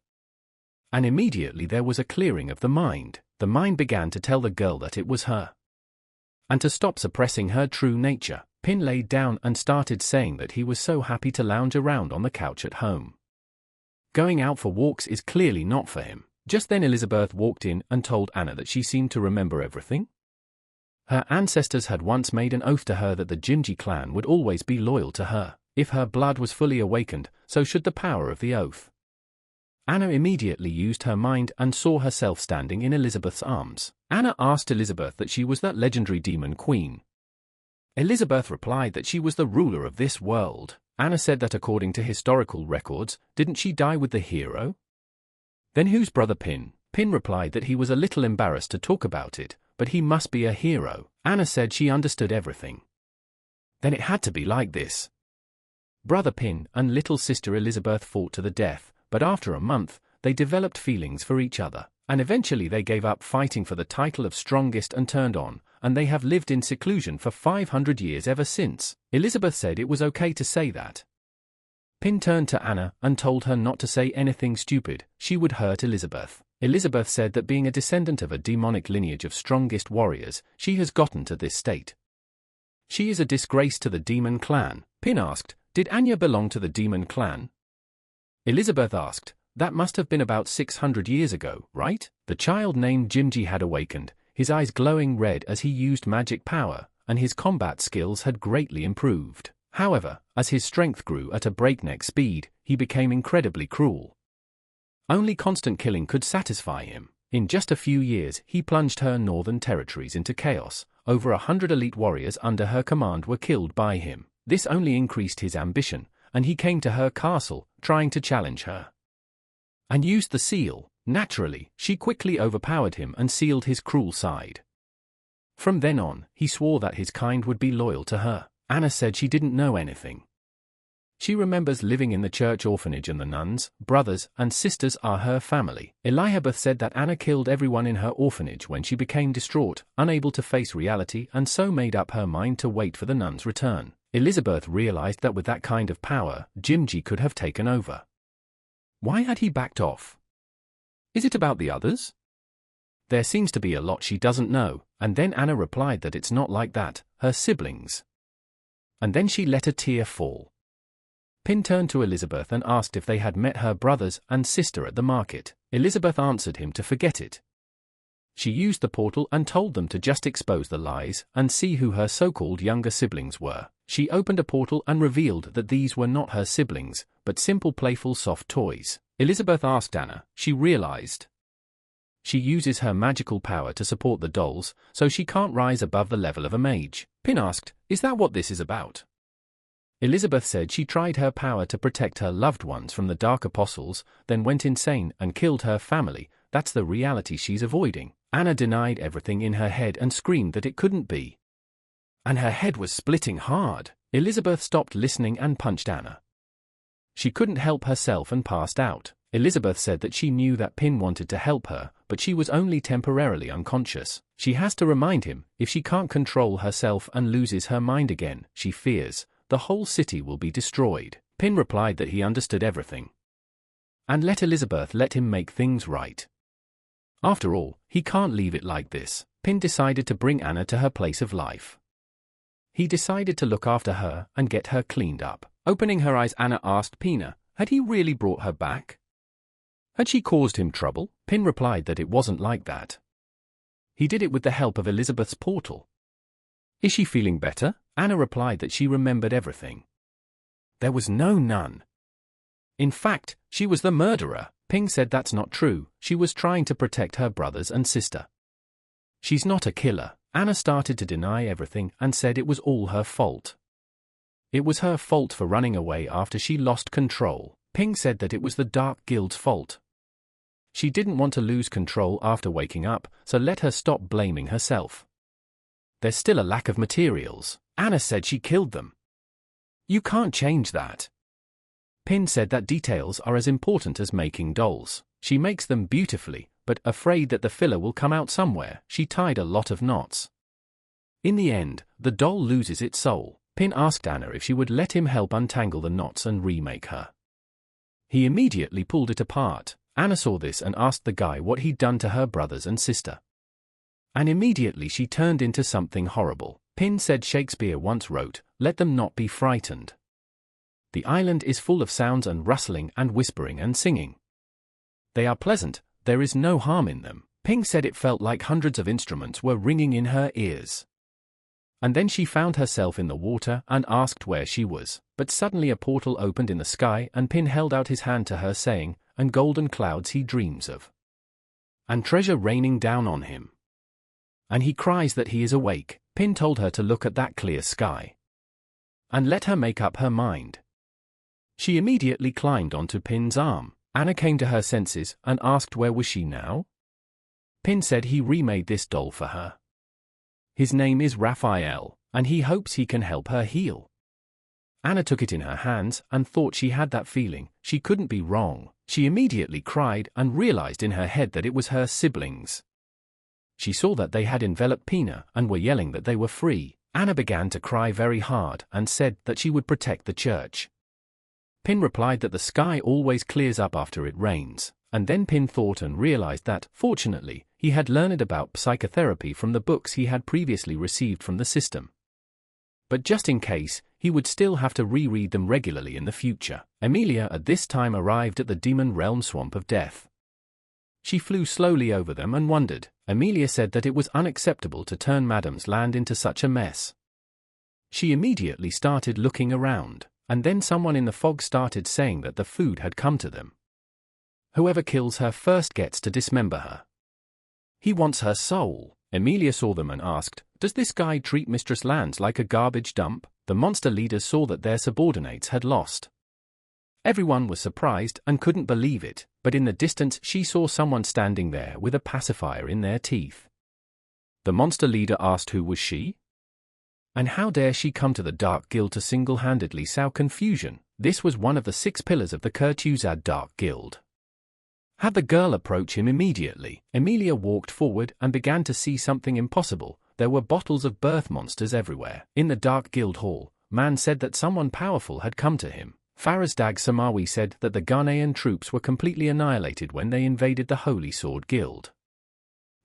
And immediately there was a clearing of the mind. The mind began to tell the girl that it was her. And to stop suppressing her true nature, Pin laid down and started saying that he was so happy to lounge around on the couch at home. Going out for walks is clearly not for him. Just then Elizabeth walked in and told Anna that she seemed to remember everything. Her ancestors had once made an oath to her that the Jimji clan would always be loyal to her. If her blood was fully awakened, so should the power of the oath. Anna immediately used her mind and saw herself standing in Elizabeth's arms. Anna asked Elizabeth that she was that legendary demon queen. Elizabeth replied that she was the ruler of this world. Anna said that according to historical records, didn't she die with the hero? Then who's Brother Pin? Pin replied that he was a little embarrassed to talk about it, but he must be a hero. Anna said she understood everything. Then it had to be like this. Brother Pin and little sister Elizabeth fought to the death, but after a month, they developed feelings for each other, and eventually they gave up fighting for the title of strongest and turned on, and they have lived in seclusion for 500 years ever since. Elizabeth said it was okay to say that. Pin turned to Anna and told her not to say anything stupid, she would hurt Elizabeth. Elizabeth said that being a descendant of a demonic lineage of strongest warriors, she has gotten to this state. She is a disgrace to the demon clan. Pin asked, did Anya belong to the demon clan? Elizabeth asked, that must have been about 600 years ago, right? The child named Jimji had awakened, his eyes glowing red as he used magic power, and his combat skills had greatly improved. However, as his strength grew at a breakneck speed, he became incredibly cruel. Only constant killing could satisfy him. In just a few years, he plunged her northern territories into chaos. Over 100 elite warriors under her command were killed by him. This only increased his ambition, and he came to her castle, trying to challenge her. And used the seal. Naturally, she quickly overpowered him and sealed his cruel side. From then on, he swore that his kind would be loyal to her. Anna said she didn't know anything. She remembers living in the church orphanage and the nuns, brothers, and sisters are her family. Elizabeth said that Anna killed everyone in her orphanage when she became distraught, unable to face reality, and so made up her mind to wait for the nuns' return. Elizabeth realized that with that kind of power, Jimji could have taken over. Why had he backed off? Is it about the others? There seems to be a lot she doesn't know, and then Anna replied that it's not like that, her siblings. And then she let a tear fall. Pin turned to Elizabeth and asked if they had met her brothers and sister at the market. Elizabeth answered him to forget it. She used the portal and told them to just expose the lies and see who her so-called younger siblings were. She opened a portal and revealed that these were not her siblings, but simple playful soft toys. Elizabeth asked Anna, she realized. She uses her magical power to support the dolls, so she can't rise above the level of a mage. Pin asked, is that what this is about? Elizabeth said she tried her power to protect her loved ones from the dark apostles, then went insane and killed her family. That's the reality she's avoiding. Anna denied everything in her head and screamed that it couldn't be. And her head was splitting hard. Elizabeth stopped listening and punched Anna. She couldn't help herself and passed out. Elizabeth said that she knew that Pin wanted to help her, but she was only temporarily unconscious. She has to remind him, if she can't control herself and loses her mind again, she fears the whole city will be destroyed. Pin replied that he understood everything. And let Elizabeth let him make things right. After all, he can't leave it like this. Pin decided to bring Anna to her place of life. He decided to look after her and get her cleaned up. Opening her eyes, Anna asked Pina, had he really brought her back? Had she caused him trouble? Pin replied that it wasn't like that. He did it with the help of Elizabeth's portal. Is she feeling better? Anna replied that she remembered everything. There was no nun. In fact, she was the murderer. Ping said that's not true, she was trying to protect her brothers and sister. She's not a killer. Anna started to deny everything and said it was all her fault. It was her fault for running away after she lost control. Ping said that it was the Dark Guild's fault. She didn't want to lose control after waking up, so let her stop blaming herself. There's still a lack of materials. Anna said she killed them. You can't change that. Pin said that details are as important as making dolls. She makes them beautifully, but afraid that the filler will come out somewhere, she tied a lot of knots. In the end, the doll loses its soul. Pin asked Anna if she would let him help untangle the knots and remake her. He immediately pulled it apart. Anna saw this and asked the guy what he'd done to her brothers and sister. And immediately she turned into something horrible. Pin said Shakespeare once wrote, "Let them not be frightened." The island is full of sounds and rustling and whispering and singing. They are pleasant, there is no harm in them. Ping said it felt like hundreds of instruments were ringing in her ears. And then she found herself in the water and asked where she was. But suddenly a portal opened in the sky and Pin held out his hand to her saying, "And golden clouds he dreams of. And treasure raining down on him. And he cries that he is awake." Pin told her to look at that clear sky. And let her make up her mind. She immediately climbed onto Pin's arm. Anna came to her senses and asked where was she now? Pin said he remade this doll for her. His name is Raphael, and he hopes he can help her heal. Anna took it in her hands and thought she had that feeling. She couldn't be wrong. She immediately cried and realized in her head that it was her siblings. She saw that they had enveloped Pina and were yelling that they were free. Anna began to cry very hard and said that she would protect the church. Pin replied that the sky always clears up after it rains, and then Pin thought and realized that, fortunately, he had learned about psychotherapy from the books he had previously received from the system. But just in case, he would still have to reread them regularly in the future. Emilia at this time arrived at the demon realm swamp of death. She flew slowly over them and wondered. Emilia said that it was unacceptable to turn Madame's land into such a mess. She immediately started looking around. And then someone in the fog started saying that the food had come to them. Whoever kills her first gets to dismember her. He wants her soul. Emilia saw them and asked, "Does this guy treat Mistress Lands like a garbage dump?" The monster leaders saw that their subordinates had lost. Everyone was surprised and couldn't believe it, but in the distance she saw someone standing there with a pacifier in their teeth. The monster leader asked who was she? And how dare she come to the Dark Guild to single-handedly sow confusion? This was one of the 6 pillars of the Kurtuzad Dark Guild. Had the girl approach him immediately. Emilia walked forward and began to see something impossible. There were bottles of birth monsters everywhere. In the Dark Guild hall, Man said that someone powerful had come to him. Farazdag Samawi said that the Ghanaian troops were completely annihilated when they invaded the Holy Sword Guild.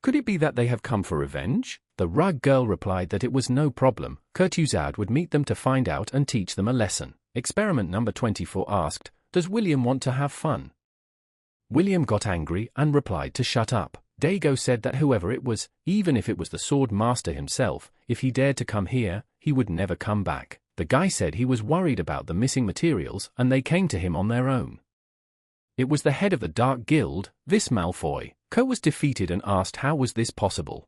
Could it be that they have come for revenge? The rug girl replied that it was no problem. Kurtuzad would meet them to find out and teach them a lesson. Experiment number 24 asked, "Does William want to have fun?" William got angry and replied to shut up. Dago said that whoever it was, even if it was the sword master himself, if he dared to come here, he would never come back. The guy said he was worried about the missing materials and they came to him on their own. It was the head of the Dark Guild, Vis Malfoy. Ko was defeated and asked how was this possible.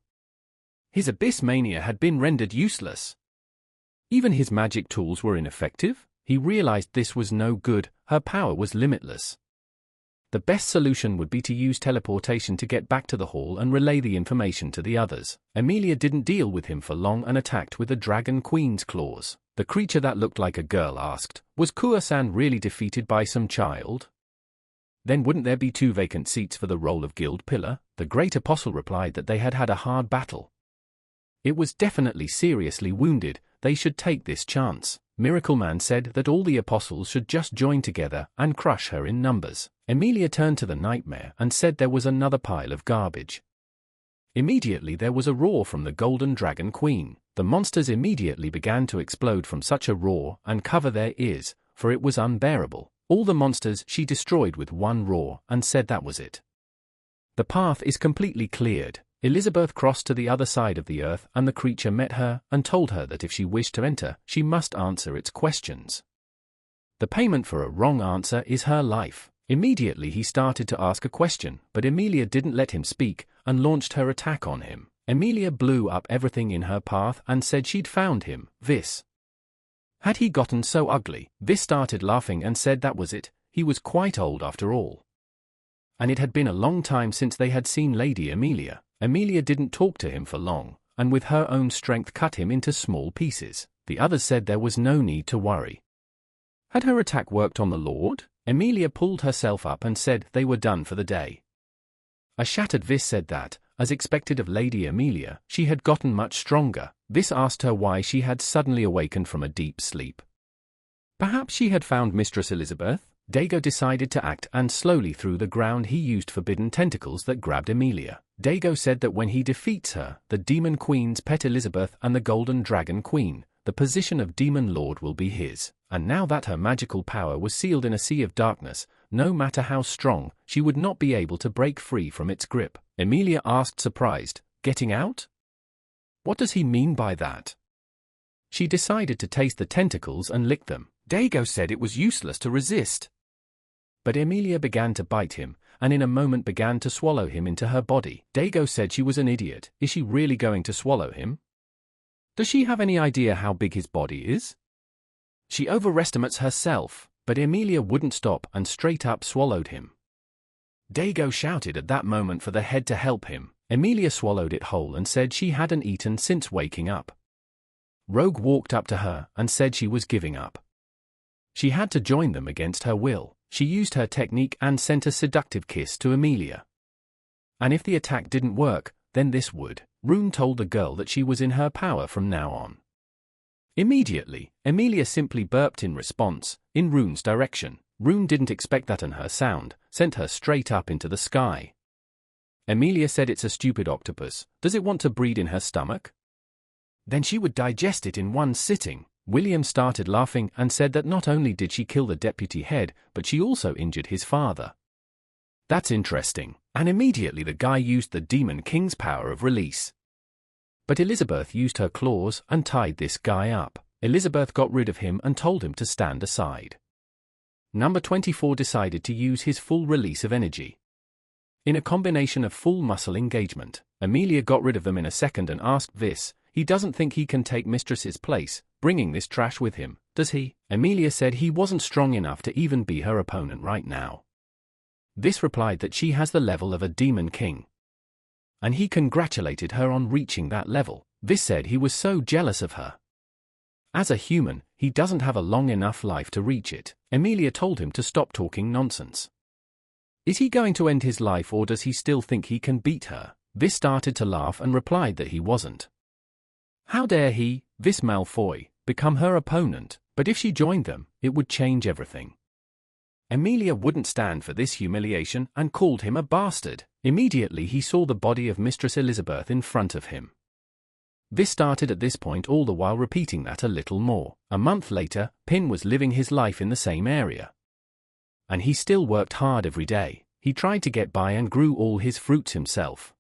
His abyss mania had been rendered useless. Even his magic tools were ineffective. He realized this was no good, her power was limitless. The best solution would be to use teleportation to get back to the hall and relay the information to the others. Emilia didn't deal with him for long and attacked with the Dragon Queen's claws. The creature that looked like a girl asked, "Was Kuo-san really defeated by some child? Then wouldn't there be 2 vacant seats for the role of Guild Pillar?" The Great Apostle replied that they had had a hard battle. It was definitely seriously wounded, they should take this chance. Miracle Man said that all the apostles should just join together and crush her in numbers. Emilia turned to the nightmare and said there was another pile of garbage. Immediately there was a roar from the Golden Dragon Queen. The monsters immediately began to explode from such a roar and cover their ears, for it was unbearable. All the monsters she destroyed with one roar and said that was it. The path is completely cleared. Elizabeth crossed to the other side of the earth and the creature met her and told her that if she wished to enter, she must answer its questions. The payment for a wrong answer is her life. Immediately he started to ask a question, but Emilia didn't let him speak and launched her attack on him. Emilia blew up everything in her path and said she'd found him, Vis. Had he gotten so ugly? Vis started laughing and said that was it, he was quite old after all. And it had been a long time since they had seen Lady Emilia. Emilia didn't talk to him for long, and with her own strength cut him into small pieces. The others said there was no need to worry. Had her attack worked on the Lord? Emilia pulled herself up and said they were done for the day. A shattered Vis said that, as expected of Lady Emilia, she had gotten much stronger. Vis asked her why she had suddenly awakened from a deep sleep. Perhaps she had found Mistress Elizabeth? Dago decided to act and slowly through the ground he used forbidden tentacles that grabbed Emilia. Dago said that when he defeats her, the Demon Queen's pet Elizabeth and the Golden Dragon Queen, the position of Demon Lord will be his. And now that her magical power was sealed in a sea of darkness, no matter how strong, she would not be able to break free from its grip. Emilia asked surprised, "Getting out? What does he mean by that?" She decided to taste the tentacles and lick them. Dago said it was useless to resist. But Emilia began to bite him, and in a moment began to swallow him into her body. Dago said she was an idiot. Is she really going to swallow him? Does she have any idea how big his body is? She overestimates herself, but Emilia wouldn't stop and straight up swallowed him. Dago shouted at that moment for the head to help him. Emilia swallowed it whole and said she hadn't eaten since waking up. Rogue walked up to her and said she was giving up. She had to join them against her will. She used her technique and sent a seductive kiss to Emilia. And if the attack didn't work, then this would. Rune told the girl that she was in her power from now on. Immediately, Emilia simply burped in response, in Rune's direction. Rune didn't expect that and her sound sent her straight up into the sky. Emilia said it's a stupid octopus. Does it want to breed in her stomach? Then she would digest it in one sitting. William started laughing and said that not only did she kill the deputy head, but she also injured his father. That's interesting. And immediately the guy used the Demon King's power of release. But Elizabeth used her claws and tied this guy up. Elizabeth got rid of him and told him to stand aside. Number 24 decided to use his full release of energy. In a combination of full muscle engagement, Emilia got rid of them in a second and asked Vis, he doesn't think he can take Mistress's place, bringing this trash with him, does he? Emilia said he wasn't strong enough to even be her opponent right now. Vis replied that she has the level of a Demon King. And he congratulated her on reaching that level. Vis said he was so jealous of her. As a human, he doesn't have a long enough life to reach it. Emilia told him to stop talking nonsense. Is he going to end his life or does he still think he can beat her? Vis started to laugh and replied that he wasn't. How dare he, Vis Malfoy, become her opponent, but if she joined them, it would change everything. Emilia wouldn't stand for this humiliation and called him a bastard. Immediately he saw the body of Mistress Elizabeth in front of him. Vis started at this point all the while repeating that a little more. A month later, Pin was living his life in the same area. And he still worked hard every day. He tried to get by and grew all his fruits himself.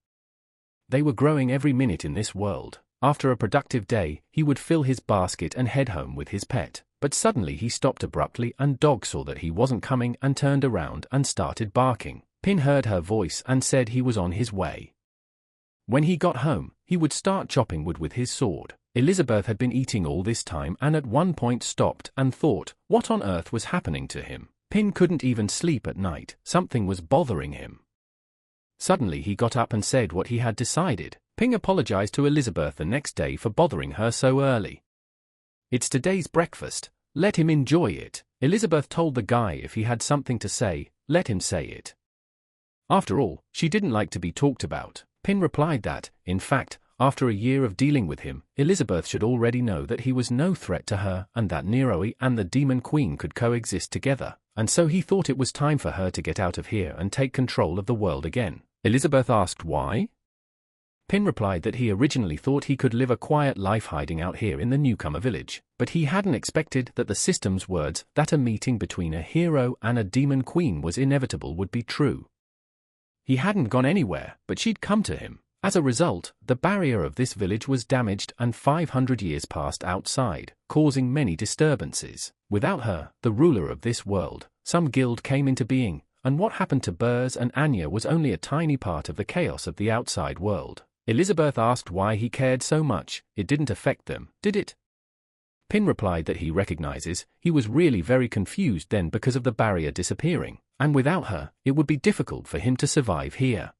They were growing every minute in this world. After a productive day, he would fill his basket and head home with his pet. But suddenly he stopped abruptly and Dog saw that he wasn't coming and turned around and started barking. Pin heard her voice and said he was on his way. When he got home, he would start chopping wood with his sword. Elizabeth had been eating all this time and at one point stopped and thought, what on earth was happening to him? Pin couldn't even sleep at night. Something was bothering him. Suddenly he got up and said what he had decided. Pin apologized to Elizabeth the next day for bothering her so early. It's today's breakfast. Let him enjoy it. Elizabeth told the guy if he had something to say, let him say it. After all, she didn't like to be talked about. Pin replied that, in fact, after a year of dealing with him, Elizabeth should already know that he was no threat to her and that Neroi and the Demon Queen could coexist together, and so he thought it was time for her to get out of here and take control of the world again. Elizabeth asked why? Pin replied that he originally thought he could live a quiet life hiding out here in the newcomer village, but he hadn't expected that the system's words that a meeting between a hero and a demon queen was inevitable would be true. He hadn't gone anywhere, but she'd come to him. As a result, the barrier of this village was damaged and 500 years passed outside, causing many disturbances. Without her, the ruler of this world, some guild came into being, and what happened to Burrs and Anya was only a tiny part of the chaos of the outside world. Elizabeth asked why he cared so much. It didn't affect them, did it? Pin replied that he recognizes he was really very confused then because of the barrier disappearing, and without her, it would be difficult for him to survive here.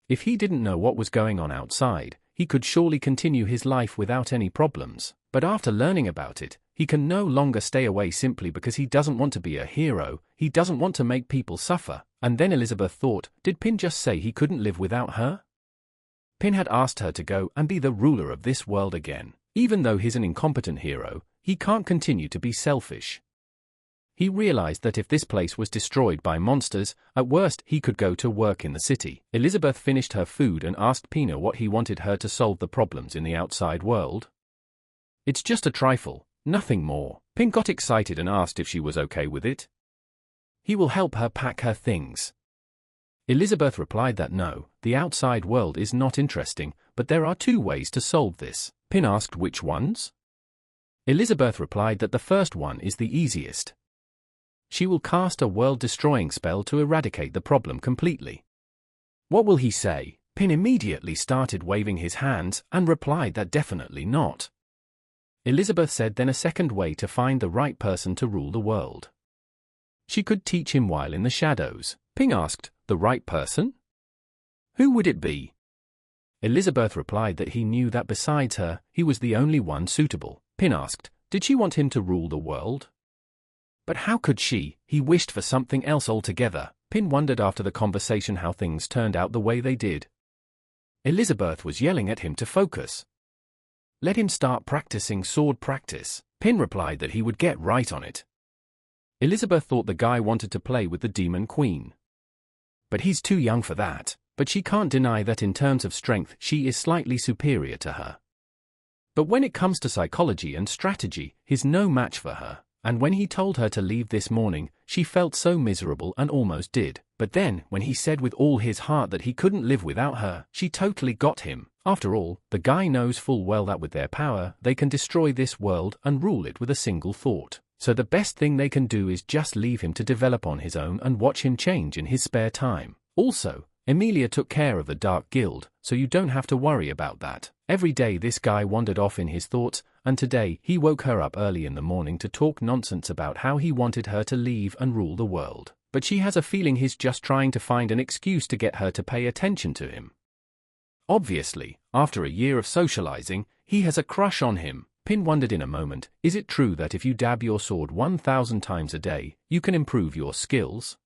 If he didn't know what was going on outside, he could surely continue his life without any problems, but after learning about it, He can no longer stay away simply because he doesn't want to be a hero, he doesn't want to make people suffer. And then Elizabeth thought, did Pin just say he couldn't live without her? Pin had asked her to go and be the ruler of this world again. Even though he's an incompetent hero, he can't continue to be selfish. He realized that if this place was destroyed by monsters, at worst he could go to work in the city. Elizabeth finished her food and asked Pina what he wanted her to solve the problems in the outside world. It's just a trifle, nothing more. Pin got excited and asked if she was okay with it. He will help her pack her things. Elizabeth replied that no, the outside world is not interesting, but there are 2 ways to solve this. Pin asked which ones? Elizabeth replied that the first one is the easiest. She will cast a world-destroying spell to eradicate the problem completely. What will he say? Pin immediately started waving his hands and replied that definitely not. Elizabeth said then a second way to find the right person to rule the world. She could teach him while in the shadows. Pin asked, the right person? Who would it be? Elizabeth replied that he knew that besides her, he was the only one suitable. Pin asked, did she want him to rule the world? But how could she? He wished for something else altogether. Pin wondered after the conversation how things turned out the way they did. Elizabeth was yelling at him to focus. Let him start practicing sword practice. Pin replied that he would get right on it. Elizabeth thought the guy wanted to play with the Demon Queen. But he's too young for that. But she can't deny that in terms of strength she is slightly superior to her. But when it comes to psychology and strategy, he's no match for her. And when he told her to leave this morning, she felt so miserable and almost did. But then, when he said with all his heart that he couldn't live without her, she totally got him. After all, the guy knows full well that with their power, they can destroy this world and rule it with a single thought. So the best thing they can do is just leave him to develop on his own and watch him change in his spare time. Also, Emilia took care of the Dark Guild, so you don't have to worry about that. Every day this guy wandered off in his thoughts, and today he woke her up early in the morning to talk nonsense about how he wanted her to leave and rule the world. But she has a feeling he's just trying to find an excuse to get her to pay attention to him. Obviously, after a year of socializing, he has a crush on him. Pin wondered in a moment, is it true that if you dab your sword 1,000 times a day, you can improve your skills?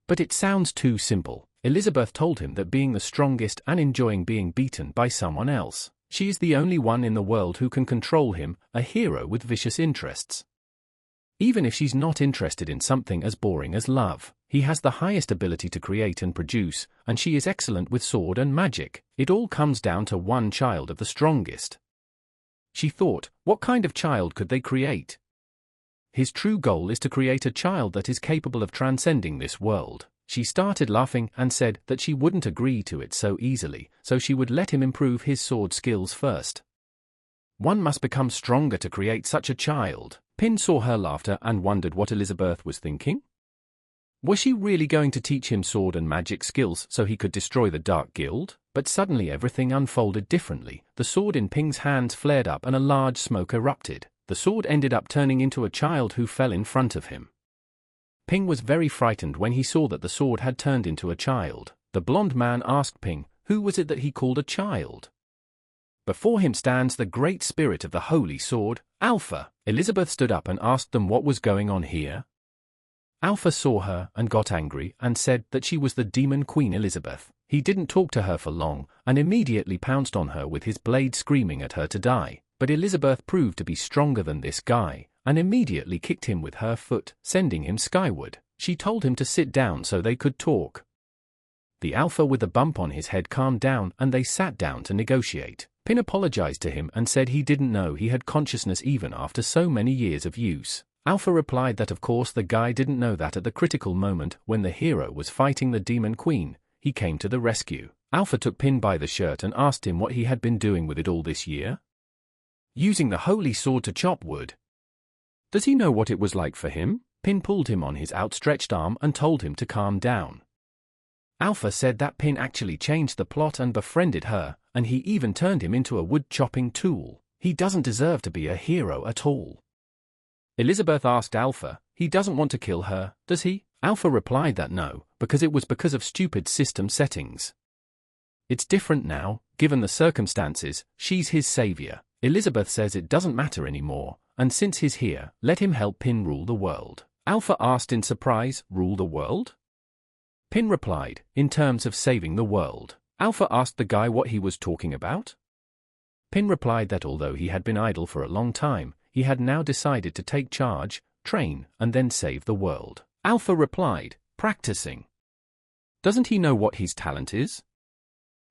But it sounds too simple. Elizabeth told him that being the strongest and enjoying being beaten by someone else. She is the only one in the world who can control him, a hero with vicious interests. Even if she's not interested in something as boring as love, he has the highest ability to create and produce, and she is excellent with sword and magic. It all comes down to one child of the strongest. She thought, what kind of child could they create? His true goal is to create a child that is capable of transcending this world. She started laughing and said that she wouldn't agree to it so easily, so she would let him improve his sword skills first. One must become stronger to create such a child. Pin saw her laughter and wondered what Elizabeth was thinking. Was she really going to teach him sword and magic skills so he could destroy the Dark Guild? But suddenly everything unfolded differently. The sword in Ping's hands flared up and a large smoke erupted. The sword ended up turning into a child who fell in front of him. Ping was very frightened when he saw that the sword had turned into a child. The blonde man asked Ping, who was it that he called a child? Before him stands the great spirit of the holy sword, Alpha. Elizabeth stood up and asked them what was going on here. Alpha saw her and got angry and said that she was the Demon Queen Elizabeth. He didn't talk to her for long and immediately pounced on her with his blade, screaming at her to die. But Elizabeth proved to be stronger than this guy and immediately kicked him with her foot, sending him skyward. She told him to sit down so they could talk. The Alpha with the bump on his head calmed down and they sat down to negotiate. Pin apologized to him and said he didn't know he had consciousness even after so many years of use. Alpha replied that of course the guy didn't know that at the critical moment when the hero was fighting the Demon Queen, he came to the rescue. Alpha took Pin by the shirt and asked him what he had been doing with it all this year. Using the holy sword to chop wood. Does he know what it was like for him? Pin pulled him on his outstretched arm and told him to calm down. Alpha said that Pin actually changed the plot and befriended her, and he even turned him into a wood-chopping tool. He doesn't deserve to be a hero at all. Elizabeth asked Alpha, he doesn't want to kill her, does he? Alpha replied that no, because it was because of stupid system settings. It's different now, given the circumstances, she's his savior. Elizabeth says it doesn't matter anymore, and since he's here, let him help Pin rule the world. Alpha asked in surprise, rule the world? Pin replied, in terms of saving the world. Alpha asked the guy what he was talking about. Pin replied that although he had been idle for a long time, he had now decided to take charge, train, and then save the world. Alpha replied, practicing. Doesn't he know what his talent is?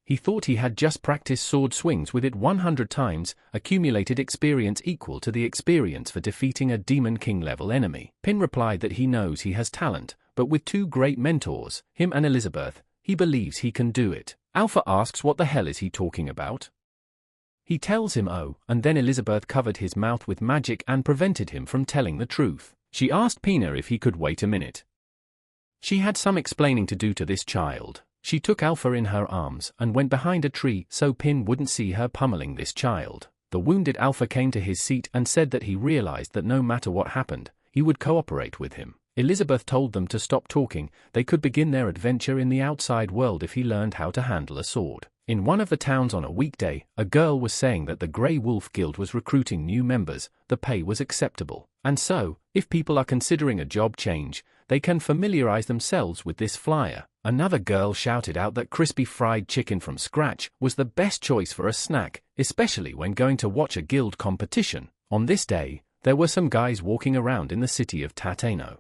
He thought he had just practiced sword swings with it 100 times, accumulated experience equal to the experience for defeating a Demon King level enemy. Pin replied that he knows he has talent, but with two great mentors, him and Elizabeth, he believes he can do it. Alpha asks what the hell is he talking about? He tells him oh, and then Elizabeth covered his mouth with magic and prevented him from telling the truth. She asked Pina if he could wait a minute. She had some explaining to do to this child. She took Alpha in her arms and went behind a tree so Pin wouldn't see her pummeling this child. The wounded Alpha came to his seat and said that he realized that no matter what happened, he would cooperate with him. Elizabeth told them to stop talking, they could begin their adventure in the outside world if he learned how to handle a sword. In one of the towns on a weekday, a girl was saying that the Grey Wolf Guild was recruiting new members, the pay was acceptable. And so, if people are considering a job change, they can familiarize themselves with this flyer. Another girl shouted out that crispy fried chicken from scratch was the best choice for a snack, especially when going to watch a guild competition. On this day, there were some guys walking around in the city of Tateno.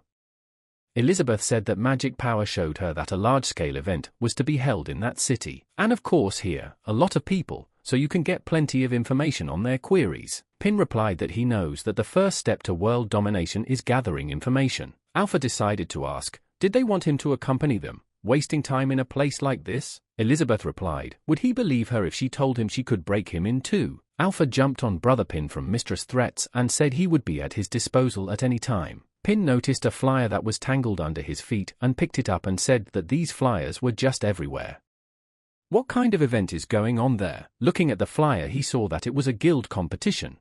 Elizabeth said that magic power showed her that a large-scale event was to be held in that city. And of course here, a lot of people, so you can get plenty of information on their queries. Pin replied that he knows that the first step to world domination is gathering information. Alpha decided to ask, did they want him to accompany them, wasting time in a place like this? Elizabeth replied, would he believe her if she told him she could break him in two? Alpha jumped on Brother Pin from Mistress Threats and said he would be at his disposal at any time. Pin noticed a flyer that was tangled under his feet and picked it up and said that these flyers were just everywhere. What kind of event is going on there? Looking at the flyer he saw that it was a guild competition.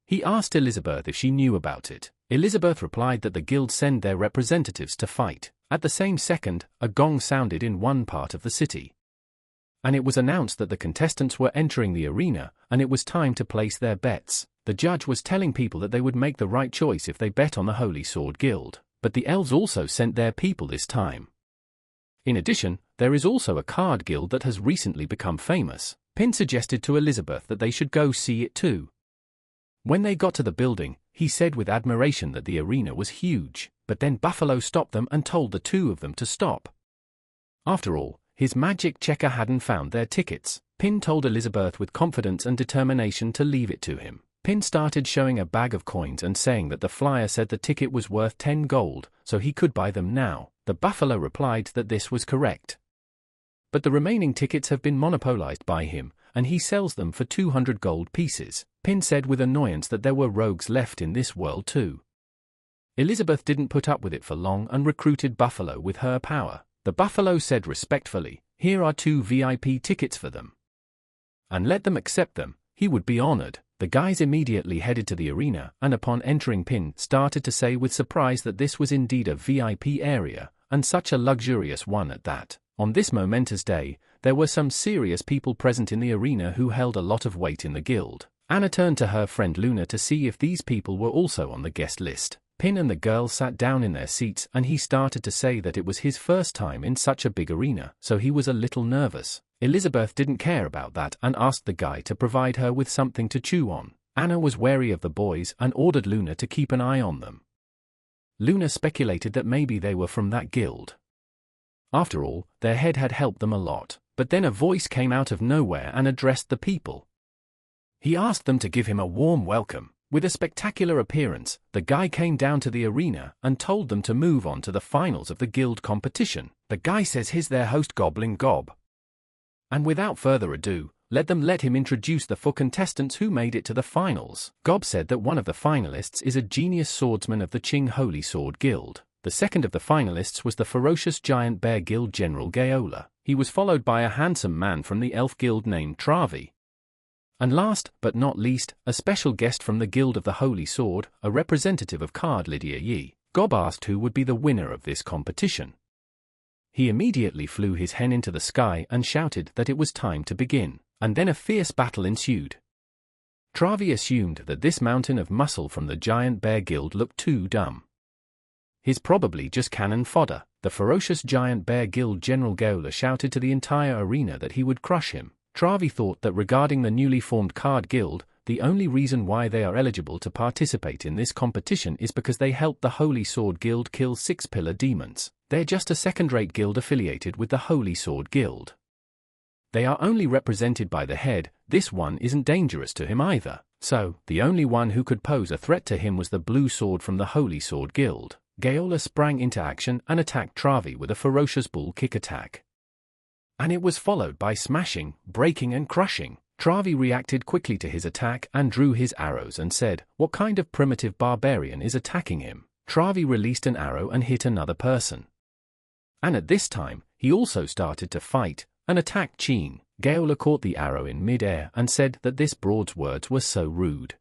He asked Elizabeth if she knew about it. Elizabeth replied that the guild send their representatives to fight. At the same second, a gong sounded in one part of the city. And it was announced that the contestants were entering the arena, and it was time to place their bets. The judge was telling people that they would make the right choice if they bet on the Holy Sword Guild. But the elves also sent their people this time. In addition, there is also a card guild that has recently become famous. Pin suggested to Elizabeth that they should go see it too. When they got to the building, he said with admiration that the arena was huge, but then Buffalo stopped them and told the two of them to stop. After all, his magic checker hadn't found their tickets. Pin told Elizabeth with confidence and determination to leave it to him. Pin started showing a bag of coins and saying that the flyer said the ticket was worth 10 gold, so he could buy them now. The Buffalo replied that this was correct. But the remaining tickets have been monopolized by him, and he sells them for 200 gold pieces. Pin said with annoyance that there were rogues left in this world too. Elizabeth didn't put up with it for long and recruited Buffalo with her power. The Buffalo said respectfully, here are 2 VIP tickets for them. And let them accept them, he would be honored. The guys immediately headed to the arena, and upon entering Pin started to say with surprise that this was indeed a VIP area, and such a luxurious one at that. On this momentous day, there were some serious people present in the arena who held a lot of weight in the guild. Anna turned to her friend Luna to see if these people were also on the guest list. Pin and the girl sat down in their seats and he started to say that it was his first time in such a big arena, so he was a little nervous. Elizabeth didn't care about that and asked the guy to provide her with something to chew on. Anna was wary of the boys and ordered Luna to keep an eye on them. Luna speculated that maybe they were from that guild. After all, their head had helped them a lot. But then a voice came out of nowhere and addressed the people. He asked them to give him a warm welcome. With a spectacular appearance, the guy came down to the arena and told them to move on to the finals of the guild competition. The guy says he's their host Goblin Gob. And without further ado, let him introduce the 4 contestants who made it to the finals. Gob said that one of the finalists is a genius swordsman of the Qing Holy Sword Guild. The second of the finalists was the ferocious giant bear guild General Gaola. He was followed by a handsome man from the elf guild named Travi. And last, but not least, a special guest from the Guild of the Holy Sword, a representative of Card Lydia Yi. Gob asked who would be the winner of this competition. He immediately flew his hen into the sky and shouted that it was time to begin, and then a fierce battle ensued. Travi assumed that this mountain of muscle from the giant bear guild looked too dumb. He's probably just cannon fodder. The ferocious giant bear guild General Gaola shouted to the entire arena that he would crush him. Travi thought that regarding the newly formed card guild, the only reason why they are eligible to participate in this competition is because they helped the Holy Sword Guild kill 6 pillar demons. They're just a second-rate guild affiliated with the Holy Sword Guild. They are only represented by the head. This one isn't dangerous to him either. So, the only one who could pose a threat to him was the blue sword from the Holy Sword Guild. Gaola sprang into action and attacked Travi with a ferocious bull kick attack. And it was followed by smashing, breaking and crushing. Travi reacted quickly to his attack and drew his arrows and said, "What kind of primitive barbarian is attacking him?" Travi released an arrow and hit another person. And at this time, he also started to fight and attacked Qing. Gaola caught the arrow in mid-air and said that this broad's words were so rude.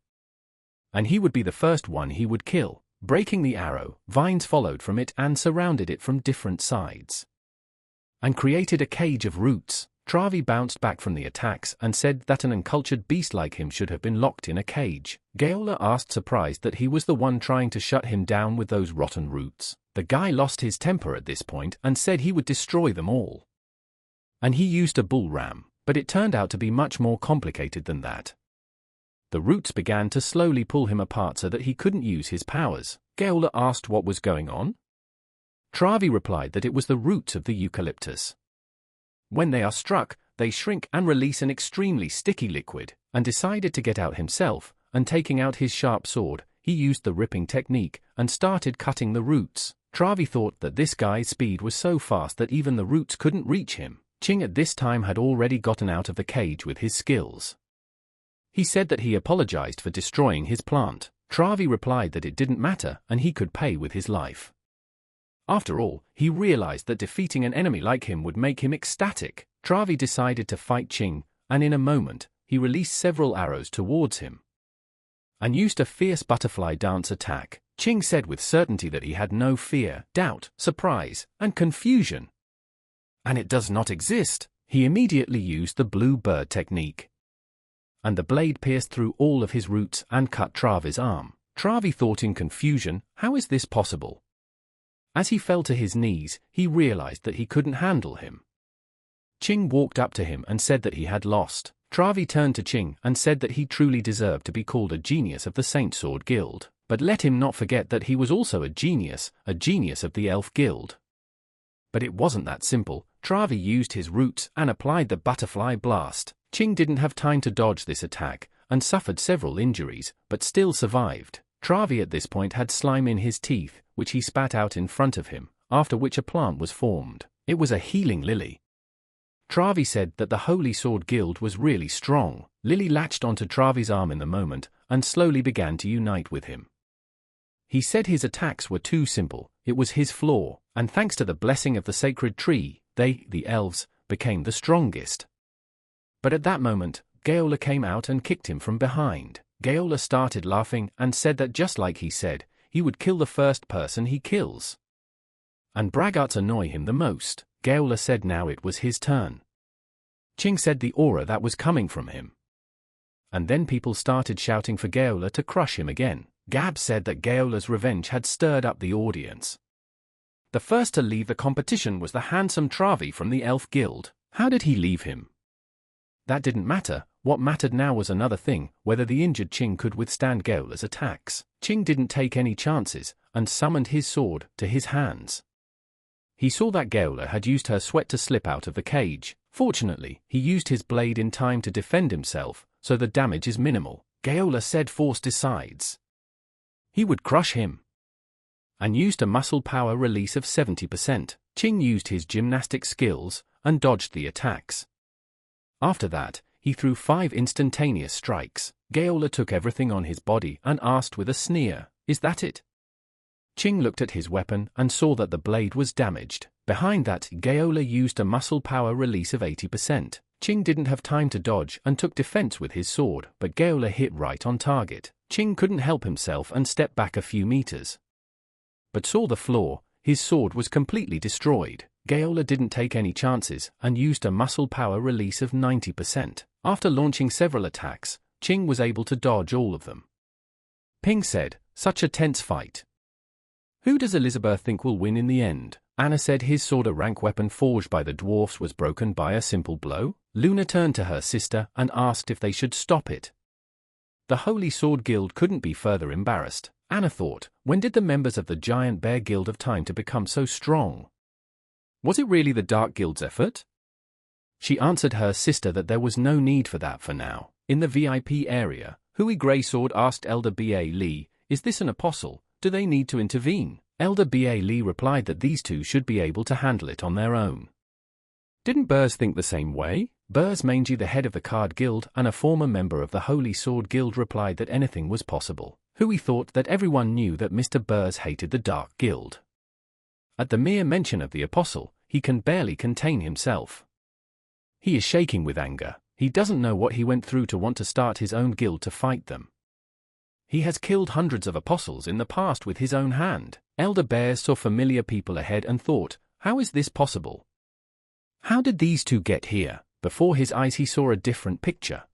And he would be the first one he would kill. Breaking the arrow, vines followed from it and surrounded it from different sides. And created a cage of roots. Travi bounced back from the attacks and said that an uncultured beast like him should have been locked in a cage. Gaola asked surprised that he was the one trying to shut him down with those rotten roots. The guy lost his temper at this point and said he would destroy them all. And he used a bull ram, but it turned out to be much more complicated than that. The roots began to slowly pull him apart so that he couldn't use his powers. Gaola asked what was going on. Travi replied that it was the roots of the eucalyptus. When they are struck, they shrink and release an extremely sticky liquid, and decided to get out himself, and taking out his sharp sword, he used the ripping technique and started cutting the roots. Travi thought that this guy's speed was so fast that even the roots couldn't reach him. Qing at this time had already gotten out of the cage with his skills. He said that he apologized for destroying his plant. Travi replied that it didn't matter and he could pay with his life. After all, he realized that defeating an enemy like him would make him ecstatic. Travi decided to fight Qing, and in a moment, he released several arrows towards him and used a fierce butterfly dance attack. Qing said with certainty that he had no fear, doubt, surprise, and confusion. And it does not exist. He immediately used the blue bird technique. And the blade pierced through all of his roots and cut Travi's arm. Travi thought in confusion, how is this possible? As he fell to his knees, he realized that he couldn't handle him. Qing walked up to him and said that he had lost. Travi turned to Qing and said that he truly deserved to be called a genius of the Saint Sword Guild, but let him not forget that he was also a genius of the Elf Guild. But it wasn't that simple. Travi used his roots and applied the butterfly blast. Qing didn't have time to dodge this attack and suffered several injuries, but still survived. Travi at this point had slime in his teeth, which he spat out in front of him, after which a plant was formed. It was a healing lily. Travi said that the Holy Sword Guild was really strong. Lily latched onto Travi's arm in the moment and slowly began to unite with him. He said his attacks were too simple, it was his flaw, and thanks to the blessing of the sacred tree, they, the elves, became the strongest. But at that moment, Gaola came out and kicked him from behind. Gaola started laughing and said that just like he said, he would kill the first person he kills. And braggarts annoy him the most. Gaola said now it was his turn. Qing said the aura that was coming from him. And then people started shouting for Gaola to crush him again. Gab said that Gaola's revenge had stirred up the audience. The first to leave the competition was the handsome Travi from the Elf Guild. How did he leave him? That didn't matter. What mattered now was another thing, whether the injured Qing could withstand Gaola's attacks. Qing didn't take any chances, and summoned his sword to his hands. He saw that Gaola had used her sweat to slip out of the cage. Fortunately, he used his blade in time to defend himself, so the damage is minimal. Gaola said force decides. He would crush him. And used a muscle power release of 70%. Qing used his gymnastic skills and dodged the attacks. After that, he threw 5 instantaneous strikes. Gaola took everything on his body and asked with a sneer, "Is that it?" Qing looked at his weapon and saw that the blade was damaged. Behind that, Gaola used a muscle power release of 80%. Qing didn't have time to dodge and took defense with his sword, but Gaola hit right on target. Qing couldn't help himself and stepped back a few meters. But saw the flaw, his sword was completely destroyed. Gaola didn't take any chances and used a muscle power release of 90%. After launching several attacks, Ching was able to dodge all of them. Ping said, "Such a tense fight. Who does Elizabeth think will win in the end?" Anna said his sword, a rank weapon forged by the dwarfs, was broken by a simple blow. Luna turned to her sister and asked if they should stop it. The Holy Sword Guild couldn't be further embarrassed. Anna thought, when did the members of the Giant Bear Guild have time to become so strong? Was it really the Dark Guild's effort? She answered her sister that there was no need for that for now. In the VIP area, Hui Greysword asked Elder B.A. Lee, "Is this an apostle? Do they need to intervene?" Elder B.A. Lee replied that these two should be able to handle it on their own. Didn't Burrs think the same way? Burrs Mangy, the head of the Card Guild and a former member of the Holy Sword Guild, replied that anything was possible. Hui thought that everyone knew that Mr. Burrs hated the Dark Guild. At the mere mention of the apostle, he can barely contain himself. He is shaking with anger. He doesn't know what he went through to want to start his own guild to fight them. He has killed hundreds of apostles in the past with his own hand. Elder Bears saw familiar people ahead and thought, how is this possible? How did these two get here? Before his eyes he saw a different picture.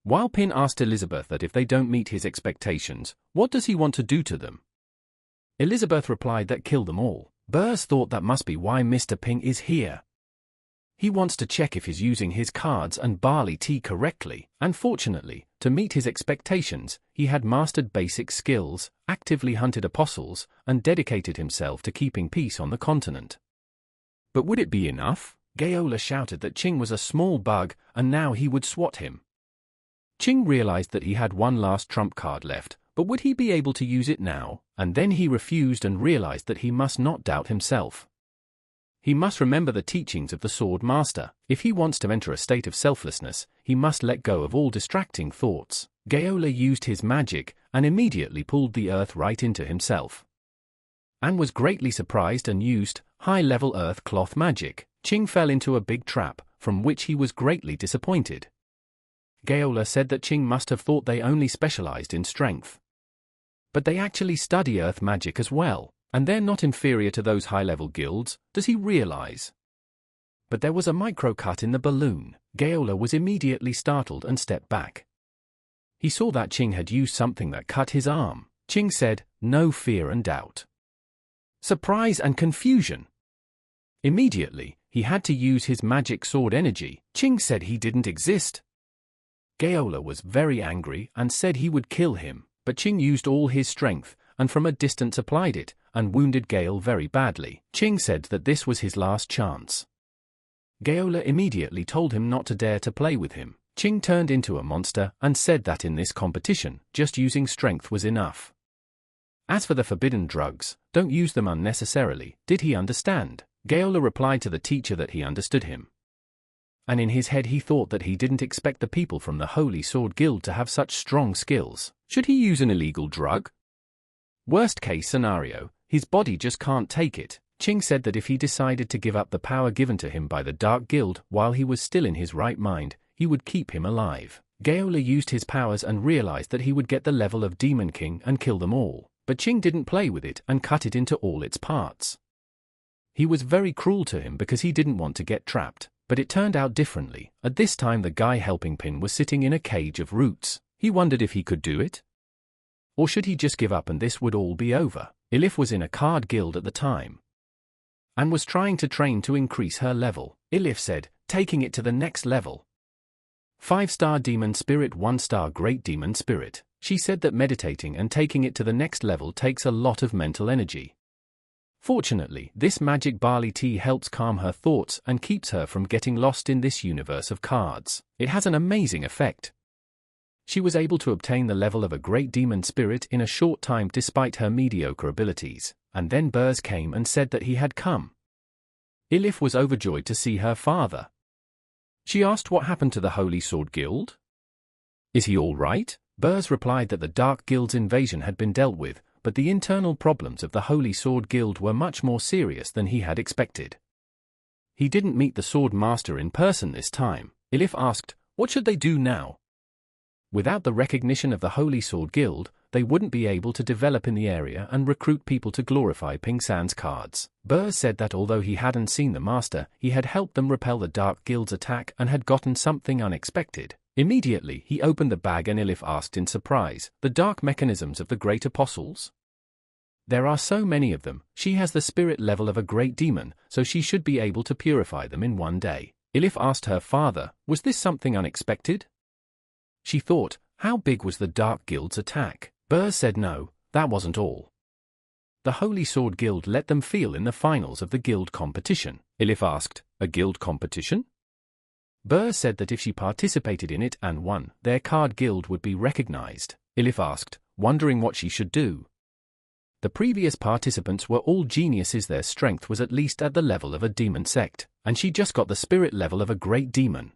While Pin asked Elizabeth that if they don't meet his expectations, what does he want to do to them? Elizabeth replied that kill them all. Burrs thought that must be why Mr. Ping is here. He wants to check if he's using his cards and barley tea correctly. Unfortunately, to meet his expectations, he had mastered basic skills, actively hunted apostles, and dedicated himself to keeping peace on the continent. But would it be enough? Gaola shouted that Ching was a small bug, and now he would swat him. Ching realized that he had one last trump card left, but would he be able to use it now? And then he refused and realized that he must not doubt himself. He must remember the teachings of the Sword Master. If he wants to enter a state of selflessness, he must let go of all distracting thoughts. Gaola used his magic and immediately pulled the earth right into himself. Anne was greatly surprised and used high-level earth cloth magic. Ching fell into a big trap, from which he was greatly disappointed. Gaola said that Ching must have thought they only specialized in strength. But they actually study earth magic as well, and they're not inferior to those high-level guilds, does he realize? But there was a micro-cut in the balloon. Gaola was immediately startled and stepped back. He saw that Ching had used something that cut his arm. Ching said, "No fear and doubt. Surprise and confusion." Immediately, he had to use his magic sword energy. Ching said he didn't exist. Gaola was very angry and said he would kill him, but Ching used all his strength, and from a distance applied it, and wounded Gale very badly. Ching said that this was his last chance. Gaola immediately told him not to dare to play with him. Ching turned into a monster and said that in this competition, just using strength was enough. As for the forbidden drugs, don't use them unnecessarily. Did he understand? Gaola replied to the teacher that he understood him. And in his head he thought that he didn't expect the people from the Holy Sword Guild to have such strong skills. Should he use an illegal drug? Worst case scenario, his body just can't take it. Ching said that if he decided to give up the power given to him by the Dark Guild while he was still in his right mind, he would keep him alive. Gaola used his powers and realized that he would get the level of Demon King and kill them all. But Ching didn't play with it and cut it into all its parts. He was very cruel to him because he didn't want to get trapped, but it turned out differently. At this time the guy helping Pin was sitting in a cage of roots. He wondered if he could do it. Or should he just give up and this would all be over? Elif was in a card guild at the time and was trying to train to increase her level. Elif said, taking it to the next level. 5-star Demon Spirit, 1-star Great Demon Spirit. She said that meditating and taking it to the next level takes a lot of mental energy. Fortunately, this magic barley tea helps calm her thoughts and keeps her from getting lost in this universe of cards. It has an amazing effect. She was able to obtain the level of a great demon spirit in a short time despite her mediocre abilities, and then Burrs came and said that he had come. Elif was overjoyed to see her father. She asked what happened to the Holy Sword Guild. Is he all right? Burrs replied that the Dark Guild's invasion had been dealt with, but the internal problems of the Holy Sword Guild were much more serious than he had expected. He didn't meet the Sword Master in person this time. Elif asked, what should they do now? Without the recognition of the Holy Sword Guild, they wouldn't be able to develop in the area and recruit people to glorify Ping San's cards. Burrs said that although he hadn't seen the Master, he had helped them repel the Dark Guild's attack and had gotten something unexpected. Immediately, he opened the bag and Ilif asked in surprise, "The dark mechanisms of the great apostles? There are so many of them. She has the spirit level of a great demon, so she should be able to purify them in one day." Ilif asked her father, "Was this something unexpected?" She thought, how big was the Dark Guild's attack? Burr said no, that wasn't all. The Holy Sword Guild let them feel in the finals of the guild competition. Ilif asked, "A guild competition?" Burr said that if she participated in it and won, their card guild would be recognized. Ilif asked, wondering what she should do. The previous participants were all geniuses. Their strength was at least at the level of a demon sect, and she just got the spirit level of a great demon.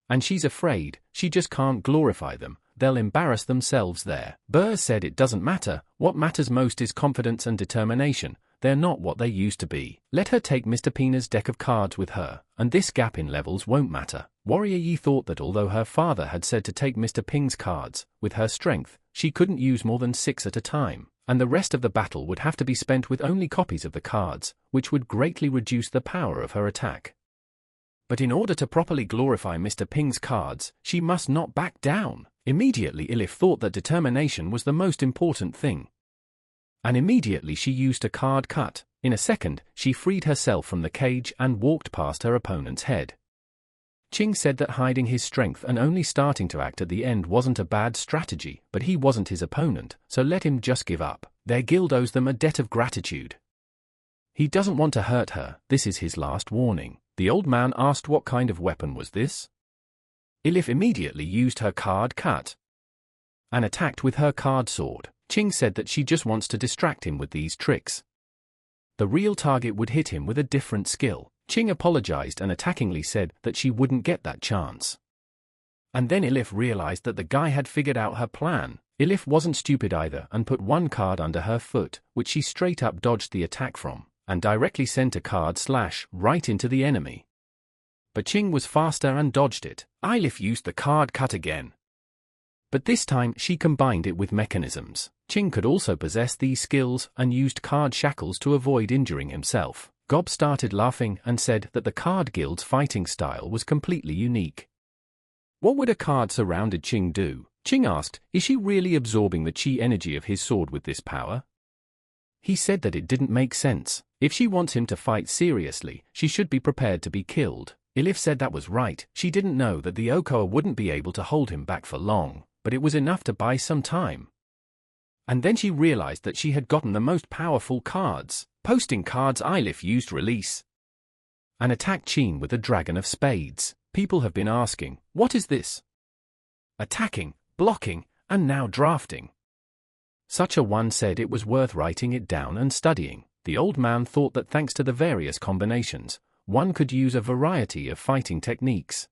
And she's afraid, she just can't glorify them, they'll embarrass themselves there. Burr said it doesn't matter, what matters most is confidence and determination, they're not what they used to be. Let her take Mr. Pina's deck of cards with her, and this gap in levels won't matter. Warrior Yi thought that although her father had said to take Mr. Ping's cards, with her strength, she couldn't use more than 6 at a time, and the rest of the battle would have to be spent with only copies of the cards, which would greatly reduce the power of her attack. But in order to properly glorify Mr. Ping's cards, she must not back down. Immediately Ilif thought that determination was the most important thing. And immediately she used a card cut. In a second, she freed herself from the cage and walked past her opponent's head. Ching said that hiding his strength and only starting to act at the end wasn't a bad strategy, but he wasn't his opponent, so let him just give up. Their guild owes them a debt of gratitude. He doesn't want to hurt her, this is his last warning. The old man asked what kind of weapon was this? Ilif immediately used her card cut and attacked with her card sword. Ching said that she just wants to distract him with these tricks. The real target would hit him with a different skill. Ching apologized and attackingly said that she wouldn't get that chance. And then Ilif realized that the guy had figured out her plan. Ilif wasn't stupid either and put one card under her foot, which she straight up dodged the attack from, and directly sent a card slash right into the enemy. But Ching was faster and dodged it. Ilif used the card cut again. But this time she combined it with mechanisms. Ching could also possess these skills and used card shackles to avoid injuring himself. Gob started laughing and said that the card guild's fighting style was completely unique. What would a card-surrounded Ching do? Ching asked, is she really absorbing the chi energy of his sword with this power? He said that it didn't make sense. If she wants him to fight seriously, she should be prepared to be killed. Ilif said that was right. She didn't know that the Okoa wouldn't be able to hold him back for long, but it was enough to buy some time. And then she realized that she had gotten the most powerful cards. Posting cards. Ilif used release and attacked Ching with the Dragon of Spades. People have been asking, what is this? Attacking, blocking, and now drafting. Such a one said it was worth writing it down and studying. The old man thought that thanks to the various combinations, one could use a variety of fighting techniques.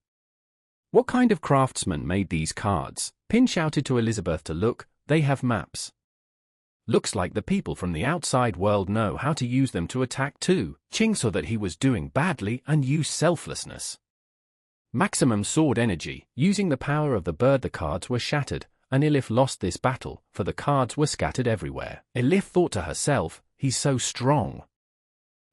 What kind of craftsman made these cards? Pin shouted to Elizabeth to look, they have maps. Looks like the people from the outside world know how to use them to attack too. Ching saw that he was doing badly and used selflessness. Maximum sword energy. Using the power of the bird, the cards were shattered, and Ilif lost this battle, for the cards were scattered everywhere. Ilif thought to herself, he's so strong.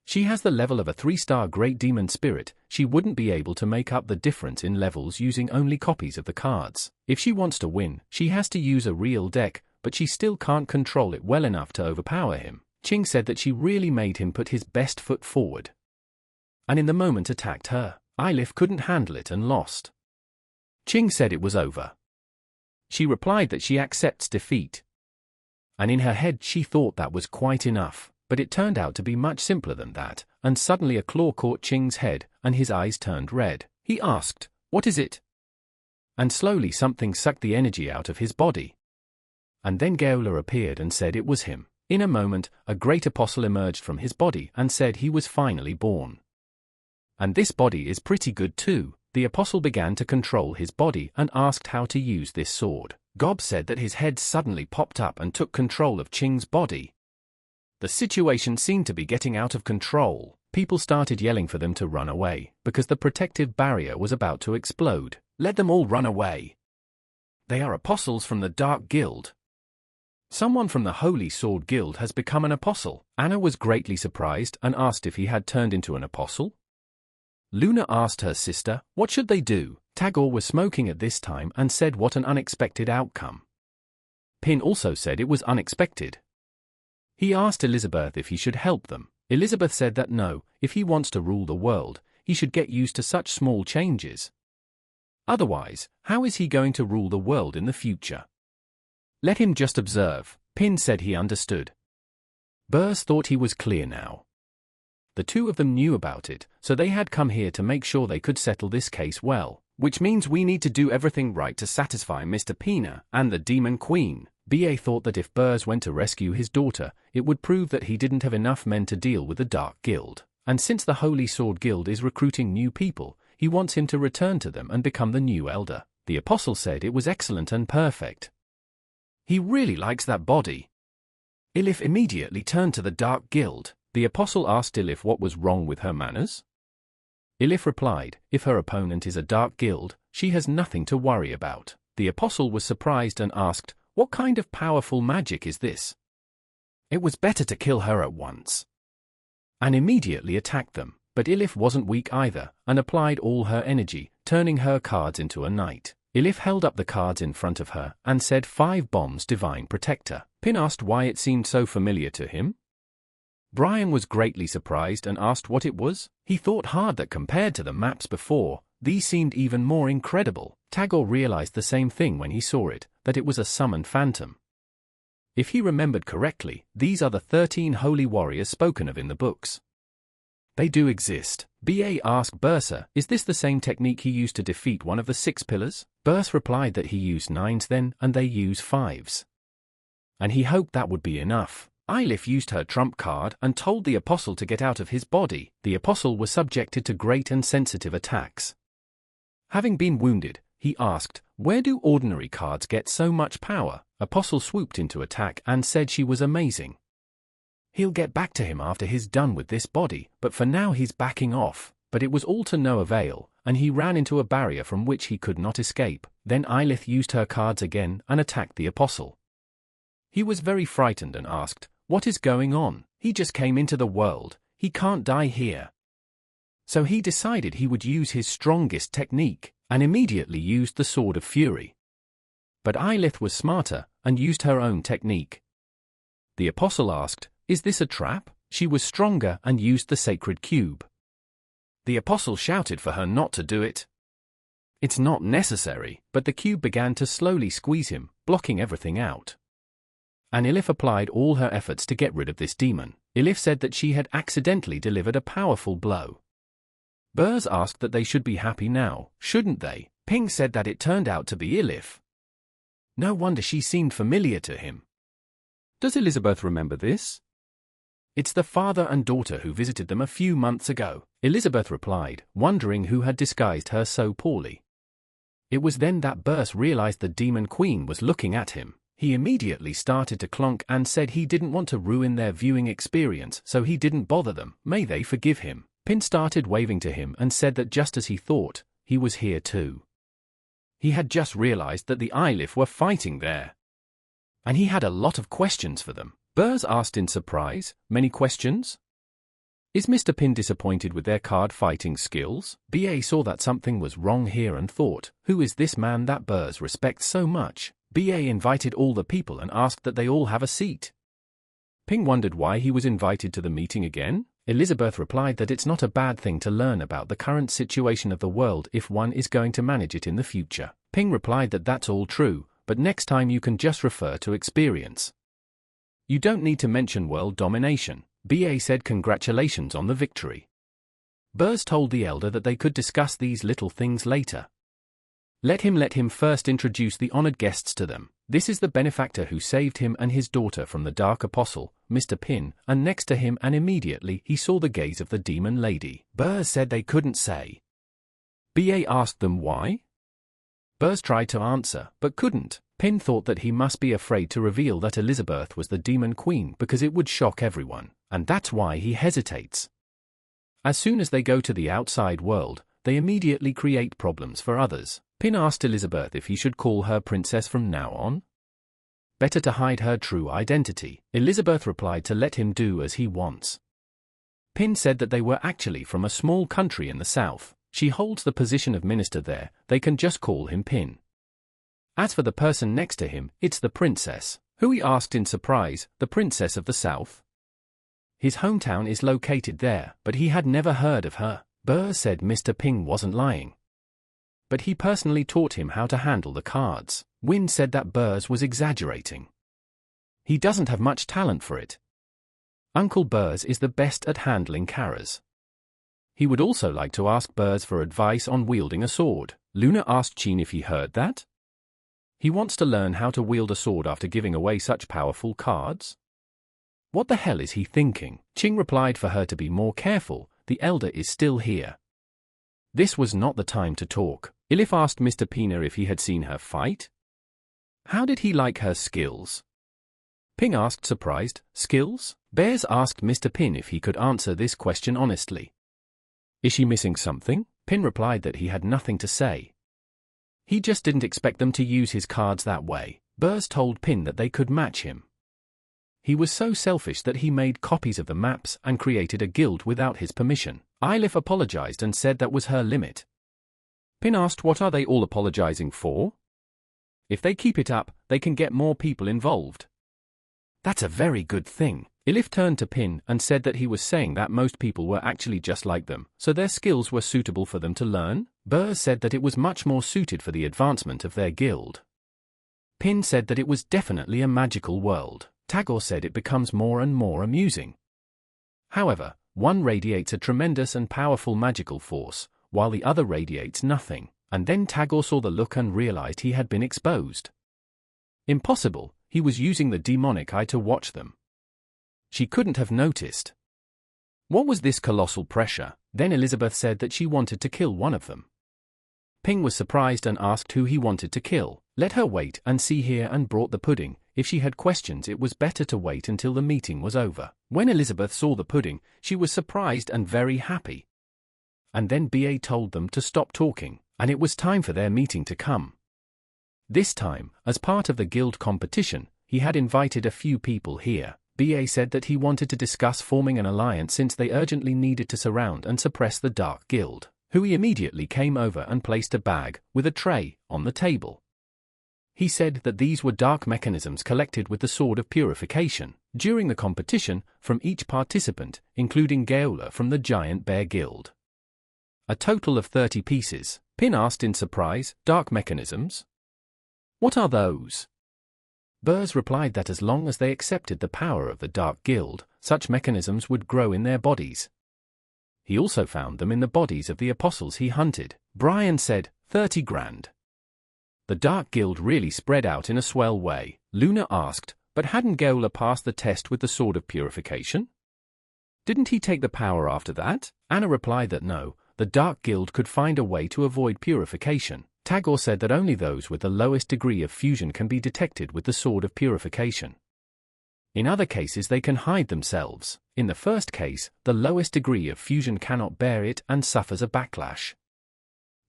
She has the level of a 3-star great demon spirit, she wouldn't be able to make up the difference in levels using only copies of the cards. If she wants to win, she has to use a real deck, but she still can't control it well enough to overpower him. Ching said that she really made him put his best foot forward, and in the moment attacked her. Ilif couldn't handle it and lost. Ching said it was over. She replied that she accepts defeat. And in her head she thought that was quite enough, but it turned out to be much simpler than that, and suddenly a claw caught Ching's head, and his eyes turned red. He asked, what is it? And slowly something sucked the energy out of his body. And then Gaola appeared and said it was him. In a moment, a great apostle emerged from his body and said he was finally born. And this body is pretty good too. The apostle began to control his body and asked how to use this sword. Gob said that his head suddenly popped up and took control of Ching's body. The situation seemed to be getting out of control. People started yelling for them to run away, because the protective barrier was about to explode. Let them all run away. They are apostles from the Dark Guild. Someone from the Holy Sword Guild has become an apostle. Anna was greatly surprised and asked if he had turned into an apostle. Luna asked her sister, what should they do? Tagore was smoking at this time and said what an unexpected outcome. Pin also said it was unexpected. He asked Elizabeth if he should help them. Elizabeth said that no, if he wants to rule the world, he should get used to such small changes. Otherwise, how is he going to rule the world in the future? Let him just observe. Pin said he understood. Bers thought he was clear now. The two of them knew about it, so they had come here to make sure they could settle this case well. Which means we need to do everything right to satisfy Mr. Pina and the Demon Queen. B.A. thought that if Bers went to rescue his daughter, it would prove that he didn't have enough men to deal with the Dark Guild. And since the Holy Sword Guild is recruiting new people, he wants him to return to them and become the new elder. The apostle said it was excellent and perfect. He really likes that body. Ilif immediately turned to the Dark Guild. The apostle asked Ilif what was wrong with her manners. Ilif replied, if her opponent is a Dark Guild, she has nothing to worry about. The apostle was surprised and asked, what kind of powerful magic is this? It was better to kill her at once. And immediately attacked them, but Ilif wasn't weak either, and applied all her energy, turning her cards into a knight. Ilif held up the cards in front of her and said 5 bombs divine protector. Pin asked why it seemed so familiar to him. Brian was greatly surprised and asked what it was. He thought hard that compared to the maps before, these seemed even more incredible. Tagore realized the same thing when he saw it, that it was a summoned phantom. If he remembered correctly, these are the 13 holy warriors spoken of in the books. They do exist. B.A. asked Bursa, is this the same technique he used to defeat one of the 6 pillars? Burs replied that he used 9s then, and they use 5s. And he hoped that would be enough. Ilif used her trump card and told the apostle to get out of his body. The apostle was subjected to great and sensitive attacks. Having been wounded, he asked, where do ordinary cards get so much power? Apostle swooped into attack and said she was amazing. He'll get back to him after he's done with this body, but for now he's backing off. But it was all to no avail, and he ran into a barrier from which he could not escape. Then Ilith used her cards again and attacked the apostle. He was very frightened and asked, what is going on? He just came into the world, he can't die here. So he decided he would use his strongest technique, and immediately used the Sword of Fury. But Ilith was smarter, and used her own technique. The apostle asked, is this a trap? She was stronger and used the sacred cube. The apostle shouted for her not to do it. It's not necessary, but the cube began to slowly squeeze him, blocking everything out. And Ilif applied all her efforts to get rid of this demon. Ilif said that she had accidentally delivered a powerful blow. Burs asked that they should be happy now, shouldn't they? Ping said that it turned out to be Ilif. No wonder she seemed familiar to him. Does Elizabeth remember this? It's the father and daughter who visited them a few months ago. Elizabeth replied, wondering who had disguised her so poorly. It was then that Burs realized the Demon Queen was looking at him. He immediately started to clonk and said he didn't want to ruin their viewing experience, so he didn't bother them. May they forgive him. Pin started waving to him and said that just as he thought, he was here too. He had just realized that the Ilif were fighting there. And he had a lot of questions for them. Burs asked in surprise, many questions? Is Mr. Pin disappointed with their card fighting skills? B.A. saw that something was wrong here and thought, who is this man that Burs respects so much? B.A. invited all the people and asked that they all have a seat. Ping wondered why he was invited to the meeting again. Elizabeth replied that it's not a bad thing to learn about the current situation of the world if one is going to manage it in the future. Ping replied that that's all true, but next time you can just refer to experience. You don't need to mention world domination. B.A. said congratulations on the victory. Burs told the elder that they could discuss these little things later. Let him first introduce the honored guests to them. This is the benefactor who saved him and his daughter from the Dark Apostle, Mr. Pin, and next to him and immediately he saw the gaze of the demon lady. Burs said they couldn't say. B.A. asked them why. Burs tried to answer, but couldn't. Pin thought that he must be afraid to reveal that Elizabeth was the Demon Queen because it would shock everyone, and that's why he hesitates. As soon as they go to the outside world, they immediately create problems for others. Pin asked Elizabeth if he should call her princess from now on. Better to hide her true identity. Elizabeth replied to let him do as he wants. Pin said that they were actually from a small country in the south. She holds the position of minister there, they can just call him Pin. As for the person next to him, it's the princess. Who, he asked in surprise, the princess of the south? His hometown is located there, but he had never heard of her. Burr said Mr. Ping wasn't lying, but he personally taught him how to handle the cards. Win said that Burrs was exaggerating. He doesn't have much talent for it. Uncle Burrs is the best at handling cards. He would also like to ask Burrs for advice on wielding a sword. Luna asked Chin if he heard that. He wants to learn how to wield a sword after giving away such powerful cards? What the hell is he thinking? Ching replied for her to be more careful, the elder is still here. This was not the time to talk. Ilif asked Mr. Pina if he had seen her fight. How did he like her skills? Ping asked surprised, skills? Bears asked Mr. Pin if he could answer this question honestly. Is she missing something? Pin replied that he had nothing to say. He just didn't expect them to use his cards that way. Bears told Pin that they could match him. He was so selfish that he made copies of the maps and created a guild without his permission. Ilif apologized and said that was her limit. Pin asked what are they all apologizing for? If they keep it up, they can get more people involved. That's a very good thing. Ilif turned to Pin and said that he was saying that most people were actually just like them, so their skills were suitable for them to learn. Burr said that it was much more suited for the advancement of their guild. Pin said that it was definitely a magical world. Tagore said it becomes more and more amusing. However, one radiates a tremendous and powerful magical force, while the other radiates nothing, and then Tagore saw the look and realized he had been exposed. Impossible, he was using the demonic eye to watch them. She couldn't have noticed. What was this colossal pressure? Then Elizabeth said that she wanted to kill one of them. Ping was surprised and asked who he wanted to kill. Let her wait and see here and brought the pudding. If she had questions it was better to wait until the meeting was over. When Elizabeth saw the pudding, she was surprised and very happy. And then BA told them to stop talking, and it was time for their meeting to come. This time, as part of the guild competition, he had invited a few people here. BA said that he wanted to discuss forming an alliance since they urgently needed to surround and suppress the Dark Guild. Hui immediately came over and placed a bag, with a tray, on the table. He said that these were dark mechanisms collected with the Sword of Purification, during the competition, from each participant, including Gaola from the Giant Bear Guild. A total of 30 pieces. Pin asked in surprise, dark mechanisms? What are those? Burrs replied that as long as they accepted the power of the Dark Guild, such mechanisms would grow in their bodies. He also found them in the bodies of the apostles he hunted. Brian said, 30 grand. The Dark Guild really spread out in a swell way. Luna asked, but hadn't Gaola passed the test with the Sword of Purification? Didn't he take the power after that? Anna replied that no, the Dark Guild could find a way to avoid purification. Tagore said that only those with the lowest degree of fusion can be detected with the Sword of Purification. In other cases they can hide themselves. In the first case, the lowest degree of fusion cannot bear it and suffers a backlash.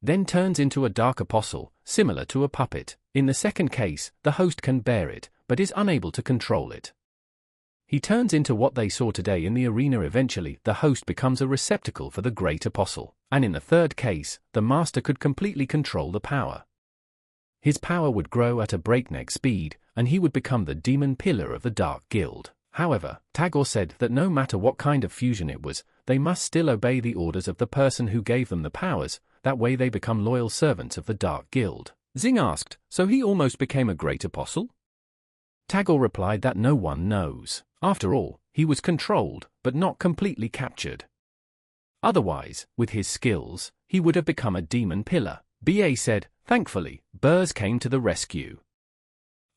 Then turns into a dark apostle, similar to a puppet. In the second case, the host can bear it, but is unable to control it. He turns into what they saw today in the arena. Eventually, the host becomes a receptacle for the great apostle. And in the third case, the master could completely control the power. His power would grow at a breakneck speed, and he would become the demon pillar of the Dark Guild. However, Tagore said that no matter what kind of fusion it was, they must still obey the orders of the person who gave them the powers, that way they become loyal servants of the Dark Guild. Xing asked, so he almost became a great apostle? Tagore replied that no one knows. After all, he was controlled, but not completely captured. Otherwise, with his skills, he would have become a demon pillar. BA said, thankfully, Burrs came to the rescue.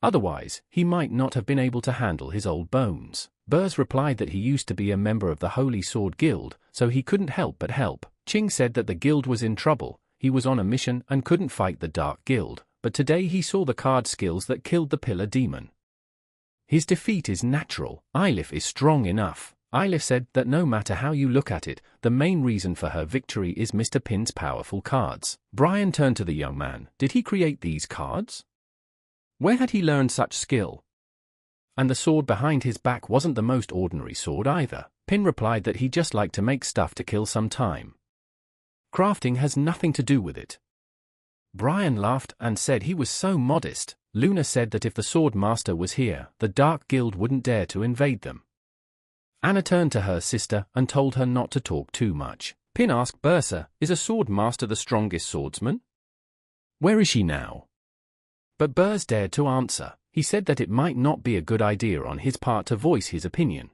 Otherwise, he might not have been able to handle his old bones. Burrs replied that he used to be a member of the Holy Sword Guild, so he couldn't help but help. Ching said that the guild was in trouble, he was on a mission and couldn't fight the Dark Guild, but today he saw the card skills that killed the pillar demon. His defeat is natural. Ilif is strong enough. Ilif said that no matter how you look at it, the main reason for her victory is Mr. Pin's powerful cards. Brian turned to the young man. Did he create these cards? Where had he learned such skill? And the sword behind his back wasn't the most ordinary sword either. Pin replied that he just liked to make stuff to kill some time. Crafting has nothing to do with it. Brian laughed and said he was so modest. Luna said that if the Sword Master was here, the Dark Guild wouldn't dare to invade them. Anna turned to her sister and told her not to talk too much. Pin asked Bersa, is a Sword Master the strongest swordsman? Where is she now? But Bers dared to answer. He said that it might not be a good idea on his part to voice his opinion.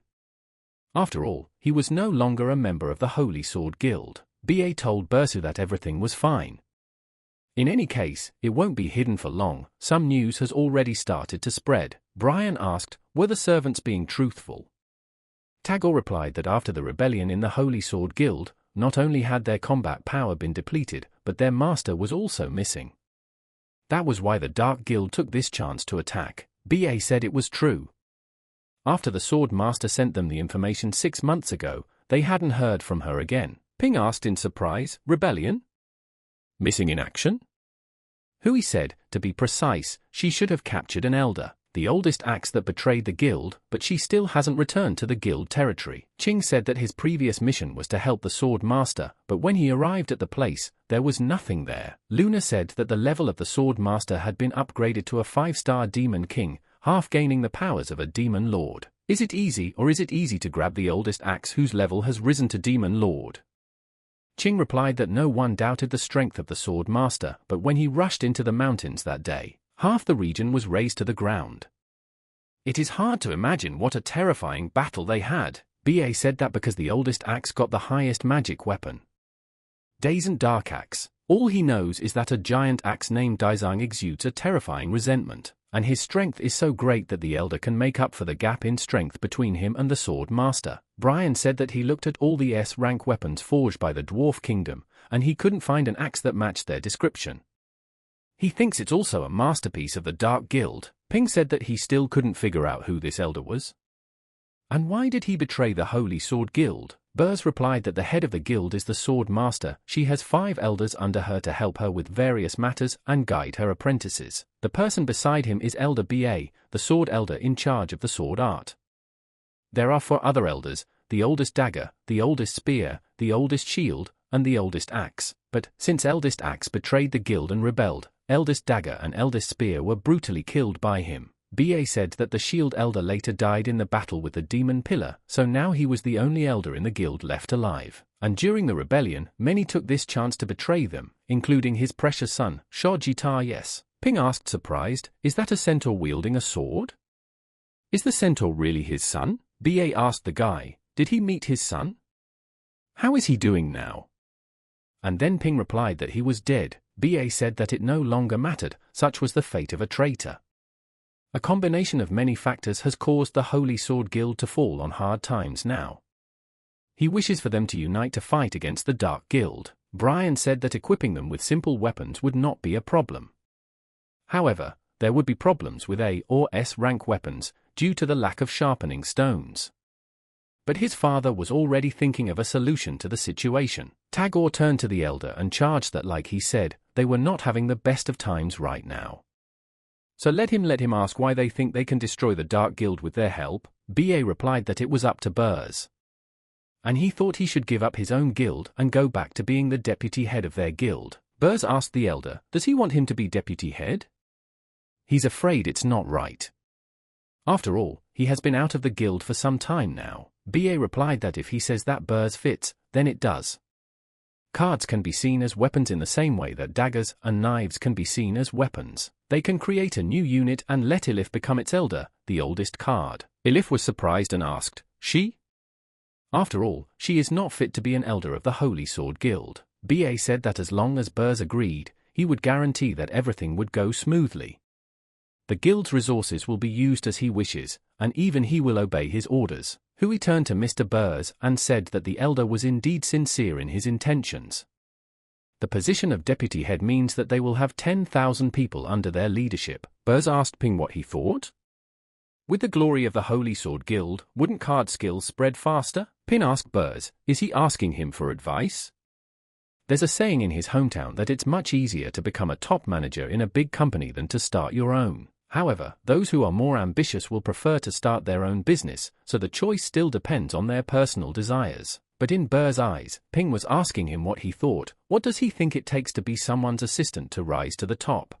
After all, he was no longer a member of the Holy Sword Guild. Ba told Bersu that everything was fine. In any case, it won't be hidden for long. Some news has already started to spread. Brian asked, were the servants being truthful? Tagore replied that after the rebellion in the Holy Sword Guild, not only had their combat power been depleted, but their master was also missing. That was why the Dark Guild took this chance to attack. Ba said it was true. After the Sword Master sent them the information 6 months ago, they hadn't heard from her again. Ping asked in surprise, rebellion? Missing in action? Hui said, to be precise, she should have captured an elder, the oldest axe that betrayed the guild, but she still hasn't returned to the guild territory. Ching said that his previous mission was to help the Sword Master, but when he arrived at the place, there was nothing there. Luna said that the level of the Sword Master had been upgraded to a 5-star Demon King, half gaining the powers of a Demon Lord. Is it easy to grab the oldest axe whose level has risen to Demon Lord? Ching replied that no one doubted the strength of the Sword Master, but when he rushed into the mountains that day, half the region was razed to the ground. It is hard to imagine what a terrifying battle they had. Ba said that because the oldest axe got the highest magic weapon. Daisn't Dark Axe. All he knows is that a giant axe named Daizang exudes a terrifying resentment, and his strength is so great that the elder can make up for the gap in strength between him and the Sword Master. Brian said that he looked at all the S-rank weapons forged by the Dwarf Kingdom, and he couldn't find an axe that matched their description. He thinks it's also a masterpiece of the Dark Guild. Ping said that he still couldn't figure out who this elder was. And why did he betray the Holy Sword Guild? Bers replied that the head of the guild is the Sword Master. She has 5 elders under her to help her with various matters and guide her apprentices. The person beside him is Elder Ba, the sword elder in charge of the sword art. There are 4 other elders, the oldest dagger, the oldest spear, the oldest shield, and the oldest axe. But, since eldest axe betrayed the guild and rebelled, eldest dagger and eldest spear were brutally killed by him. Ba said that the shield elder later died in the battle with the demon pillar, so now he was the only elder in the guild left alive. And during the rebellion, many took this chance to betray them, including his precious son, Shojita. Yes. Ping asked surprised, is that a centaur wielding a sword? Is the centaur really his son? Ba asked the guy, did he meet his son? How is he doing now? And then Ping replied that he was dead. Ba said that it no longer mattered, such was the fate of a traitor. A combination of many factors has caused the Holy Sword Guild to fall on hard times now. He wishes for them to unite to fight against the Dark Guild. Brian said that equipping them with simple weapons would not be a problem. However, there would be problems with A or S rank weapons, due to the lack of sharpening stones. But his father was already thinking of a solution to the situation. Tagore turned to the elder and charged that, like he said, they were not having the best of times right now. So let him ask why they think they can destroy the Dark Guild with their help. Ba replied that it was up to Bers. And he thought he should give up his own guild and go back to being the deputy head of their guild. Bers asked the elder, does he want him to be deputy head? He's afraid it's not right. After all, he has been out of the guild for some time now. Ba replied that if he says that Bers fits, then it does. Cards can be seen as weapons in the same way that daggers and knives can be seen as weapons. They can create a new unit and let Elif become its elder, the oldest card. Elif was surprised and asked, she? After all, she is not fit to be an elder of the Holy Sword Guild. Ba said that as long as Bers agreed, he would guarantee that everything would go smoothly. The guild's resources will be used as he wishes, and even he will obey his orders. Hui turned to Mr. Bers and said that the elder was indeed sincere in his intentions. The position of deputy head means that they will have 10,000 people under their leadership. Bers asked Ping what he thought. With the glory of the Holy Sword Guild, wouldn't card skills spread faster? Ping asked Bers, is he asking him for advice? There's a saying in his hometown that it's much easier to become a top manager in a big company than to start your own. However, those who are more ambitious will prefer to start their own business, so the choice still depends on their personal desires. But in Burr's eyes, Ping was asking him what he thought. What does he think it takes to be someone's assistant to rise to the top?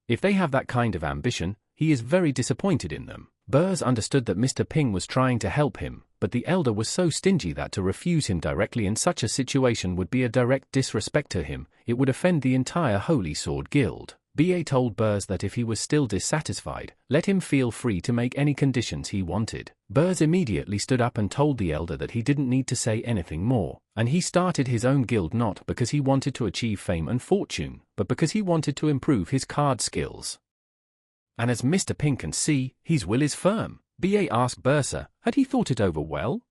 If they have that kind of ambition, he is very disappointed in them. Burrs understood that Mr. Ping was trying to help him, but the elder was so stingy that to refuse him directly in such a situation would be a direct disrespect to him. It would offend the entire Holy Sword Guild. BA told Burrs that if he was still dissatisfied, let him feel free to make any conditions he wanted. Burrs immediately stood up and told the elder that he didn't need to say anything more, and he started his own guild not because he wanted to achieve fame and fortune, but because he wanted to improve his card skills. And as Mr. Ping can see, his will is firm. BA asked Bursa, had he thought it over well?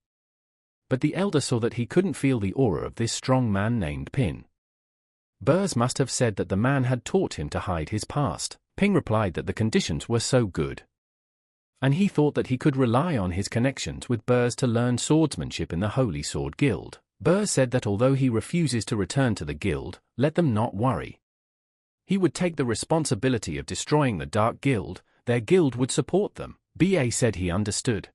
But the elder saw that he couldn't feel the aura of this strong man named Pin. Burrs must have said that the man had taught him to hide his past. Ping replied that the conditions were so good, and he thought that he could rely on his connections with Burrs to learn swordsmanship in the Holy Sword Guild. Burrs said that although he refuses to return to the guild, let them not worry. He would take the responsibility of destroying the Dark Guild. Their guild would support them. BA said he understood.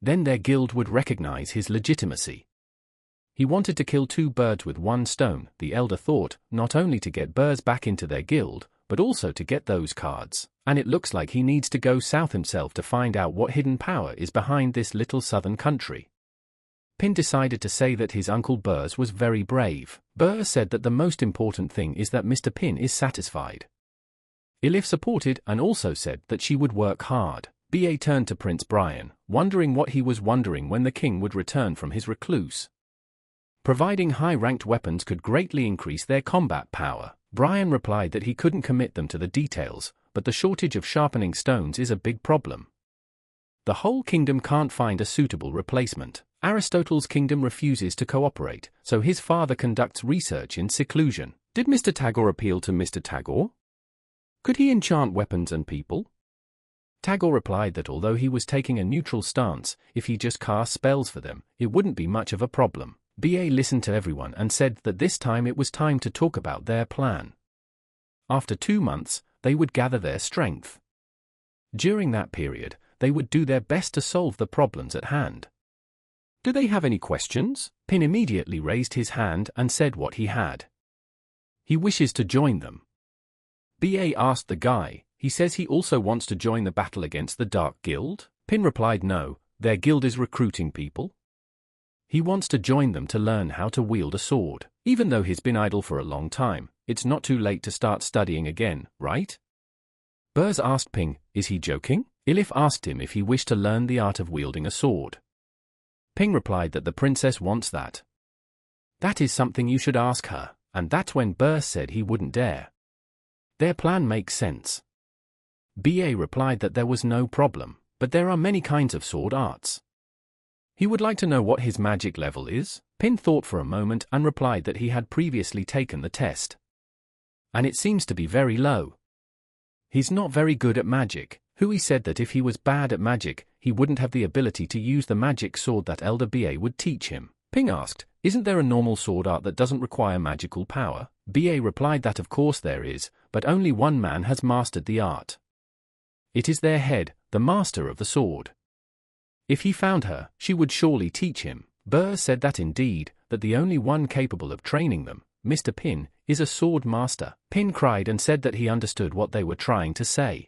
Then their guild would recognize his legitimacy. He wanted to kill two birds with one stone, the elder thought, not only to get Burrs back into their guild, but also to get those cards. And it looks like he needs to go south himself to find out what hidden power is behind this little southern country. Pin decided to say that his uncle Burrs was very brave. Burrs said that the most important thing is that Mr. Pin is satisfied. Elif supported and also said that she would work hard. BA turned to Prince Brian, wondering what he was wondering when the king would return from his recluse. Providing high-ranked weapons could greatly increase their combat power. Brian replied that he couldn't commit them to the details, but the shortage of sharpening stones is a big problem. The whole kingdom can't find a suitable replacement. Aristotle's kingdom refuses to cooperate, so his father conducts research in seclusion. Did Mr. Tagore appeal to Mr. Tagore? Could he enchant weapons and people? Tagore replied that although he was taking a neutral stance, if he just cast spells for them, it wouldn't be much of a problem. BA listened to everyone and said that this time it was time to talk about their plan. After 2 months, they would gather their strength. During that period, they would do their best to solve the problems at hand. Do they have any questions? Pin immediately raised his hand and said what he had. He wishes to join them. BA asked the guy, he says he also wants to join the battle against the Dark Guild? Pin replied no, their guild is recruiting people. He wants to join them to learn how to wield a sword. Even though he's been idle for a long time, it's not too late to start studying again, right? Burrs asked Ping, is he joking? Elif asked him if he wished to learn the art of wielding a sword. Ping replied that the princess wants that. That is something you should ask her, and that's when Burrs said he wouldn't dare. Their plan makes sense. BA replied that there was no problem, but there are many kinds of sword arts. He would like to know what his magic level is. Pin thought for a moment and replied that he had previously taken the test. And it seems to be very low. He's not very good at magic. Hui said that if he was bad at magic, he wouldn't have the ability to use the magic sword that Elder BA would teach him. Ping asked, isn't there a normal sword art that doesn't require magical power? BA replied that of course there is, but only one man has mastered the art. It is their head, the master of the sword. If he found her, she would surely teach him. Burrs said that indeed, that the only one capable of training them, Mr. Pin, is a sword master. Pin cried and said that he understood what they were trying to say.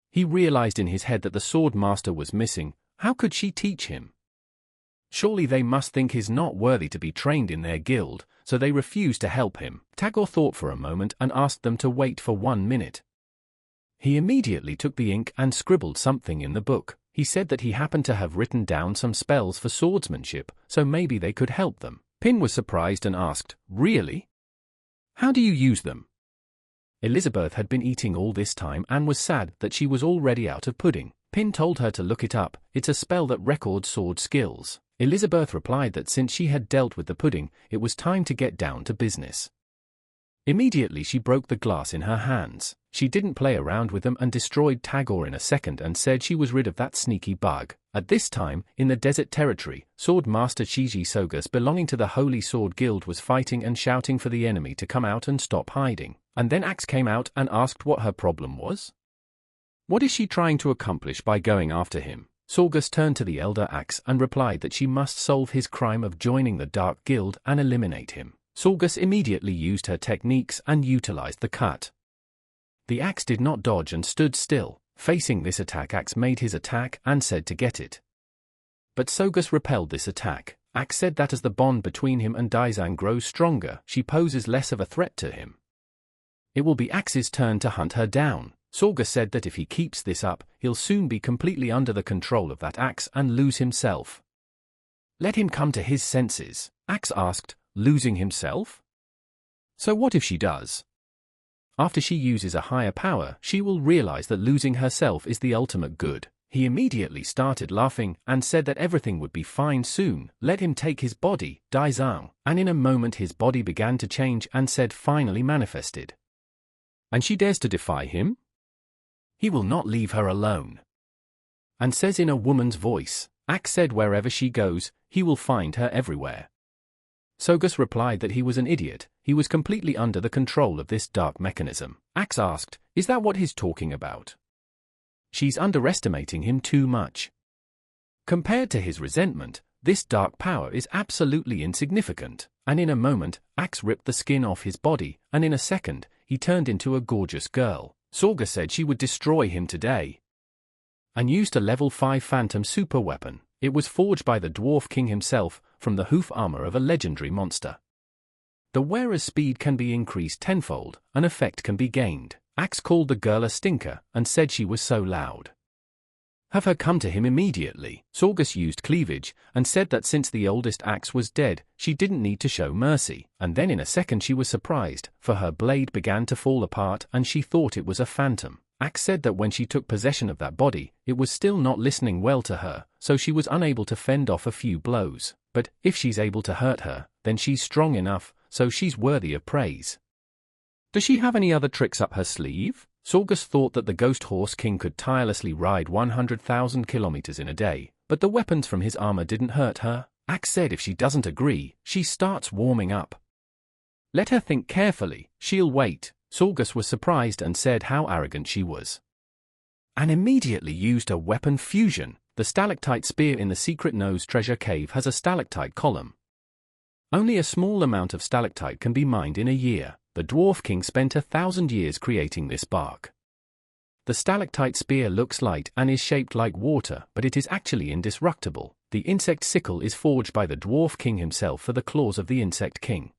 He realized in his head that the sword master was missing. How could she teach him? Surely they must think he's not worthy to be trained in their guild, so they refused to help him. Tagore thought for a moment and asked them to wait for 1 minute. He immediately took the ink and scribbled something in the book. He said that he happened to have written down some spells for swordsmanship, so maybe they could help them. Pin was surprised and asked, really? How do you use them? Elizabeth had been eating all this time and was sad that she was already out of pudding. Pin told her to look it up. It's a spell that records sword skills. Elizabeth replied that since she had dealt with the pudding, it was time to get down to business. Immediately she broke the glass in her hands. She didn't play around with them and destroyed Tagore in a second and said she was rid of that sneaky bug. At this time, in the desert territory, Sword Master Shiji Sogus belonging to the Holy Sword Guild was fighting and shouting for the enemy to come out and stop hiding. And then Axe came out and asked what her problem was. What is she trying to accomplish by going after him? Sorgus turned to the elder Axe and replied that she must solve his crime of joining the Dark Guild and eliminate him. Sorgus immediately used her techniques and utilized the cut. The axe did not dodge and stood still. Facing this attack, Axe made his attack and said to get it. But Sorgus repelled this attack. Axe said that as the bond between him and Daizang grows stronger, she poses less of a threat to him. It will be Axe's turn to hunt her down. Sorgus said that if he keeps this up, he'll soon be completely under the control of that axe and lose himself. Let him come to his senses. Axe asked, losing himself? So what if she does? After she uses a higher power, she will realize that losing herself is the ultimate good. He immediately started laughing and said that everything would be fine soon. Let him take his body, Daizang, and in a moment his body began to change and said finally manifested. And she dares to defy him? He will not leave her alone. And says in a woman's voice. Axe said wherever she goes, he will find her everywhere. Sorgus replied that he was an idiot. He was completely under the control of this dark mechanism. Axe asked, is that what he's talking about? She's underestimating him too much. Compared to his resentment, this dark power is absolutely insignificant. And in a moment, Axe ripped the skin off his body, and in a second, he turned into a gorgeous girl. Sorgus said she would destroy him today. And used a level 5 phantom super weapon. It was forged by the Dwarf King himself, from the hoof armor of a legendary monster. The wearer's speed can be increased tenfold, an effect can be gained. Axe called the girl a stinker, and said she was so loud. Have her come to him immediately. Sorgus used cleavage, and said that since the oldest Axe was dead, she didn't need to show mercy, and then in a second she was surprised, for her blade began to fall apart and she thought it was a phantom. Axe said that when she took possession of that body, it was still not listening well to her, so she was unable to fend off a few blows. But if she's able to hurt her, then she's strong enough, so she's worthy of praise. Does she have any other tricks up her sleeve? Sorgus thought that the Ghost Horse King could tirelessly ride 100,000 kilometers in a day, but the weapons from his armor didn't hurt her. Axe said if she doesn't agree, she starts warming up. Let her think carefully, she'll wait. Sorgus was surprised and said how arrogant she was. And immediately used a weapon fusion. The stalactite spear in the secret nose treasure cave has a stalactite column. Only a small amount of stalactite can be mined in a year. The Dwarf King spent 1,000 years creating this bark. The stalactite spear looks light and is shaped like water, but it is actually indestructible. The insect sickle is forged by the Dwarf King himself for the claws of the Insect King.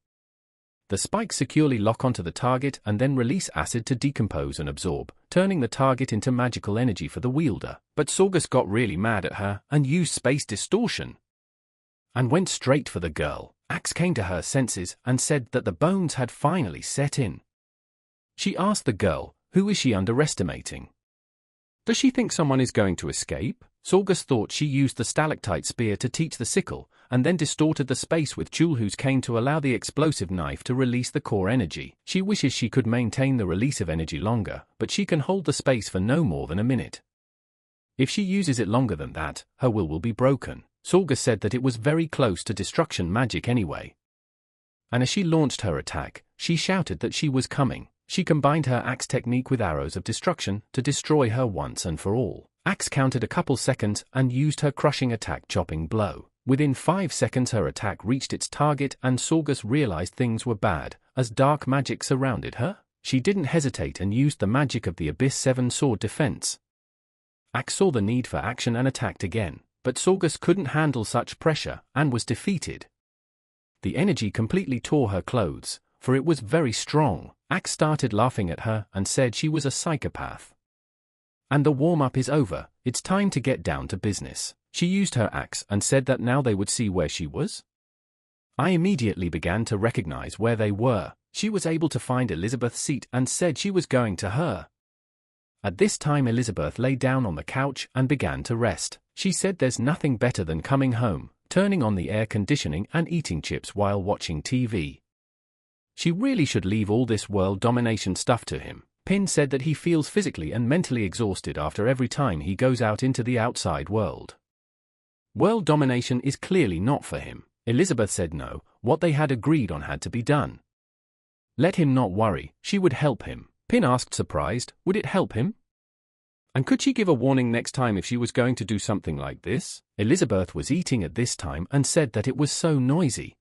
The spikes securely lock onto the target and then release acid to decompose and absorb, turning the target into magical energy for the wielder. But Sorgus got really mad at her and used space distortion. And went straight for the girl. Axe came to her senses and said that the bones had finally set in. She asked the girl, who is she underestimating? Does she think someone is going to escape? Sorgus thought she used the stalactite spear to teach the sickle, and then distorted the space with Chulhu's cane to allow the explosive knife to release the core energy. She wishes she could maintain the release of energy longer, but she can hold the space for no more than a minute. If she uses it longer than that, her will be broken. Sorgus said that it was very close to destruction magic anyway. And as she launched her attack, she shouted that she was coming. She combined her axe technique with arrows of destruction to destroy her once and for all. Axe counted a couple seconds and used her crushing attack chopping blow. Within 5 seconds her attack reached its target and Sorgus realized things were bad, as dark magic surrounded her. She didn't hesitate and used the magic of the Abyss 7 sword defense. Axe saw the need for action and attacked again, but Sorgus couldn't handle such pressure and was defeated. The energy completely tore her clothes, for it was very strong. Axe started laughing at her and said she was a psychopath. And the warm-up is over, it's time to get down to business. She used her axe and said that now they would see where she was. I immediately began to recognize where they were. She was able to find Elizabeth's seat and said she was going to her. At this time Elizabeth lay down on the couch and began to rest. She said there's nothing better than coming home, turning on the air conditioning and eating chips while watching TV. She really should leave all this world domination stuff to him. Pin said that he feels physically and mentally exhausted after every time he goes out into the outside world. World domination is clearly not for him. Elizabeth said no, what they had agreed on had to be done. Let him not worry, she would help him. Pin asked surprised, would it help him? And could she give a warning next time if she was going to do something like this? Elizabeth was eating at this time and said that it was so noisy.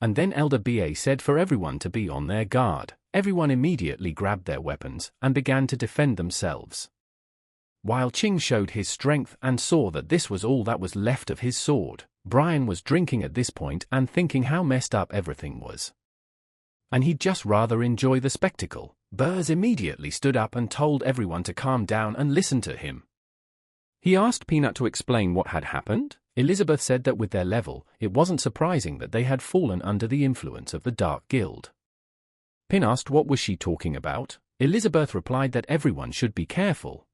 And then Elder BA said for everyone to be on their guard. Everyone immediately grabbed their weapons and began to defend themselves. While Ching showed his strength and saw that this was all that was left of his sword, Brian was drinking at this point and thinking how messed up everything was. And he'd just rather enjoy the spectacle. Burrs immediately stood up and told everyone to calm down and listen to him. He asked Peanut to explain what had happened. Elizabeth said that with their level, it wasn't surprising that they had fallen under the influence of the Dark Guild. Pin asked what was she talking about. Elizabeth replied that everyone should be careful.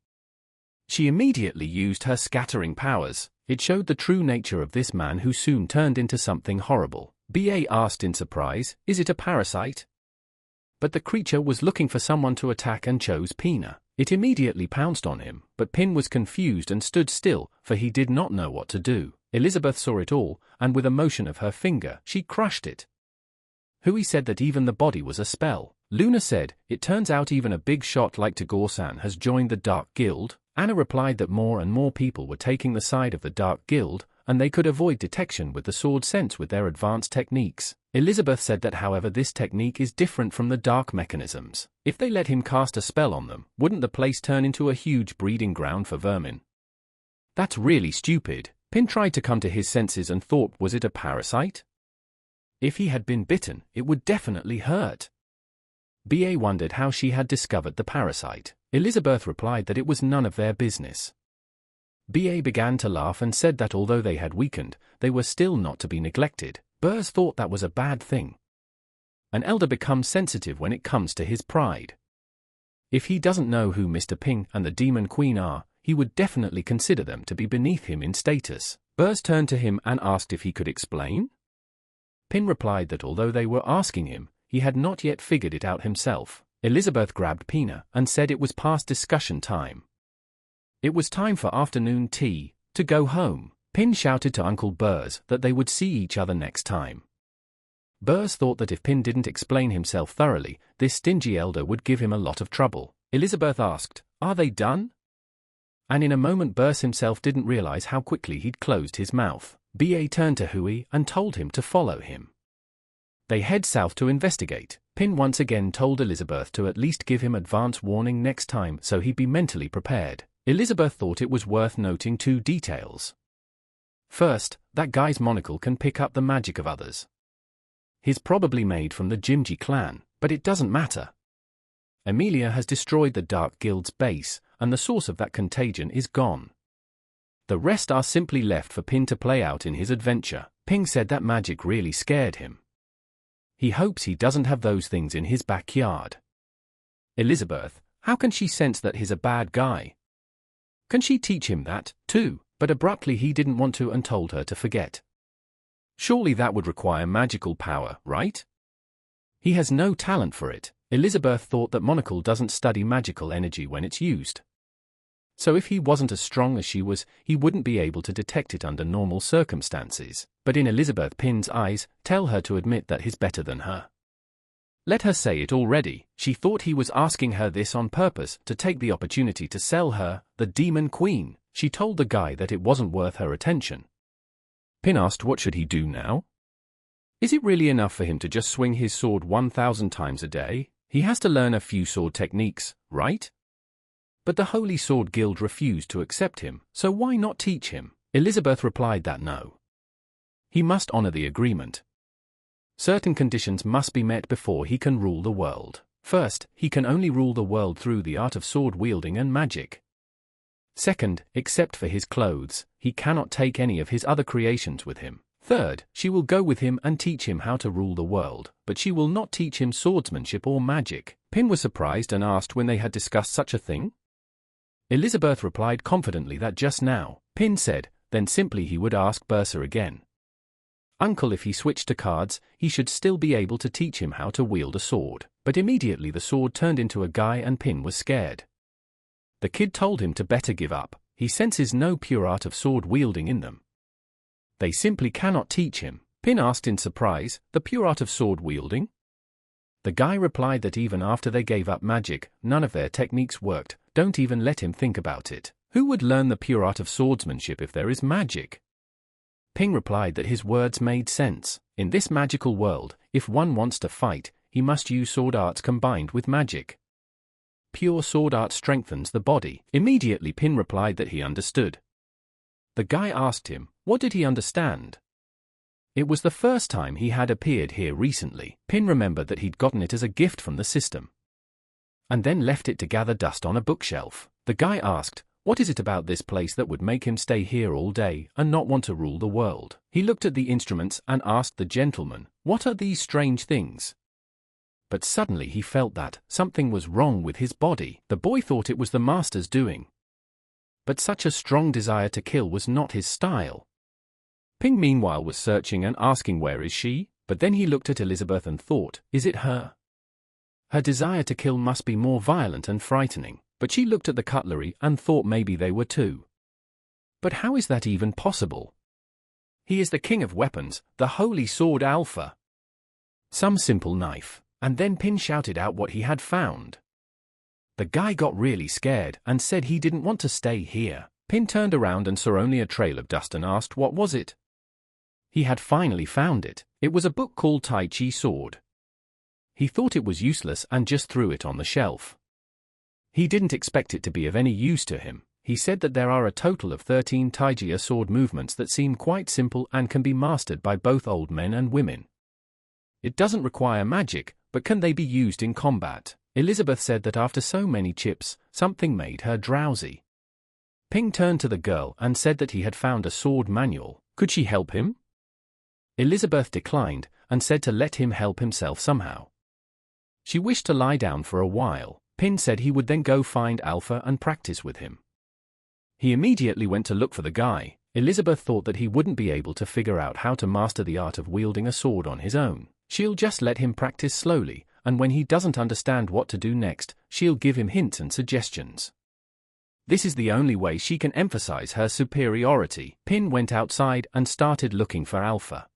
She immediately used her scattering powers. It showed the true nature of this man who soon turned into something horrible. BA asked in surprise, "Is it a parasite?" But the creature was looking for someone to attack and chose Pina. It immediately pounced on him, but Pin was confused and stood still, for he did not know what to do. Elizabeth saw it all, and with a motion of her finger, she crushed it. Hui said that even the body was a spell. Luna said, "It turns out even a big shot like Tagore-san has joined the Dark Guild." Anna replied that more and more people were taking the side of the Dark Guild, and they could avoid detection with the sword sense with their advanced techniques. Elizabeth said that however this technique is different from the dark mechanisms. If they let him cast a spell on them, wouldn't the place turn into a huge breeding ground for vermin? That's really stupid. Pin tried to come to his senses and thought, was it a parasite? If he had been bitten, it would definitely hurt. BA wondered how she had discovered the parasite. Elizabeth replied that it was none of their business. BA began to laugh and said that although they had weakened, they were still not to be neglected. Burrs thought that was a bad thing. An elder becomes sensitive when it comes to his pride. If he doesn't know who Mr. Ping and the Demon Queen are, he would definitely consider them to be beneath him in status. Burrs turned to him and asked if he could explain. Pin replied that although they were asking him, he had not yet figured it out himself. Elizabeth grabbed Pina and said it was past discussion time. It was time for afternoon tea, to go home. Pin shouted to Uncle Burrs that they would see each other next time. Burrs thought that if Pin didn't explain himself thoroughly, this stingy elder would give him a lot of trouble. Elizabeth asked, "Are they done?" And in a moment Burrs himself didn't realize how quickly he'd closed his mouth. BA turned to Hui and told him to follow him. They head south to investigate. Pin once again told Elizabeth to at least give him advance warning next time so he'd be mentally prepared. Elizabeth thought it was worth noting 2 details. First, that guy's monocle can pick up the magic of others. He's probably made from the Jimji clan, but it doesn't matter. Amelia has destroyed the Dark Guild's base, and the source of that contagion is gone. The rest are simply left for Pin to play out in his adventure. Ping said that magic really scared him. He hopes he doesn't have those things in his backyard. Elizabeth, how can she sense that he's a bad guy? Can she teach him that, too? But abruptly he didn't want to and told her to forget. Surely that would require magical power, right? He has no talent for it. Elizabeth thought that Monocle doesn't study magical energy when it's used. So if he wasn't as strong as she was, he wouldn't be able to detect it under normal circumstances. But in Elizabeth Pin's eyes, tell her to admit that he's better than her. Let her say it already. She thought he was asking her this on purpose to take the opportunity to sell her, the Demon Queen. She told the guy that it wasn't worth her attention. Pin asked what should he do now? Is it really enough for him to just swing his sword 1,000 times a day? He has to learn a few sword techniques, right? But the Holy Sword Guild refused to accept him, so why not teach him? Elizabeth replied that no. He must honor the agreement. Certain conditions must be met before he can rule the world. First, he can only rule the world through the art of sword wielding and magic. Second, except for his clothes, he cannot take any of his other creations with him. Third, she will go with him and teach him how to rule the world, but she will not teach him swordsmanship or magic. Pin was surprised and asked when they had discussed such a thing. Elizabeth replied confidently that just now. Pin said, then simply he would ask Bursa again. Uncle, if he switched to cards, he should still be able to teach him how to wield a sword. But immediately the sword turned into a guy and Pin was scared. The kid told him to better give up. He senses no pure art of sword wielding in them. They simply cannot teach him. Pin asked in surprise, the pure art of sword wielding? The guy replied that even after they gave up magic, none of their techniques worked, don't even let him think about it. Who would learn the pure art of swordsmanship if there is magic? Ping replied that his words made sense. In this magical world, if one wants to fight, he must use sword arts combined with magic. Pure sword art strengthens the body. Immediately Pin replied that he understood. The guy asked him, what did he understand? It was the first time he had appeared here recently. Pin remembered that he'd gotten it as a gift from the system, and then left it to gather dust on a bookshelf. The guy asked, what is it about this place that would make him stay here all day and not want to rule the world? He looked at the instruments and asked the gentleman, what are these strange things? But suddenly he felt that something was wrong with his body. The boy thought it was the master's doing, but such a strong desire to kill was not his style. Ping meanwhile was searching and asking where is she, but then he looked at Elizabeth and thought, is it her? Her desire to kill must be more violent and frightening, but she looked at the cutlery and thought maybe they were too. But how is that even possible? He is the king of weapons, the holy sword Alpha. Some simple knife, and then Pin shouted out what he had found. The guy got really scared and said he didn't want to stay here. Pin turned around and saw only a trail of dust and asked what was it. He had finally found it. It was a book called Tai Chi Sword. He thought it was useless and just threw it on the shelf. He didn't expect it to be of any use to him. He said that there are a total of 13 Tai Chi sword movements that seem quite simple and can be mastered by both old men and women. It doesn't require magic, but can they be used in combat? Elizabeth said that after so many chips, something made her drowsy. Ping turned to the girl and said that he had found a sword manual. Could she help him? Elizabeth declined and said to let him help himself somehow. She wished to lie down for a while. Pin said he would then go find Alpha and practice with him. He immediately went to look for the guy. Elizabeth thought that he wouldn't be able to figure out how to master the art of wielding a sword on his own. She'll just let him practice slowly, and when he doesn't understand what to do next, she'll give him hints and suggestions. This is the only way she can emphasize her superiority. Pin went outside and started looking for Alpha.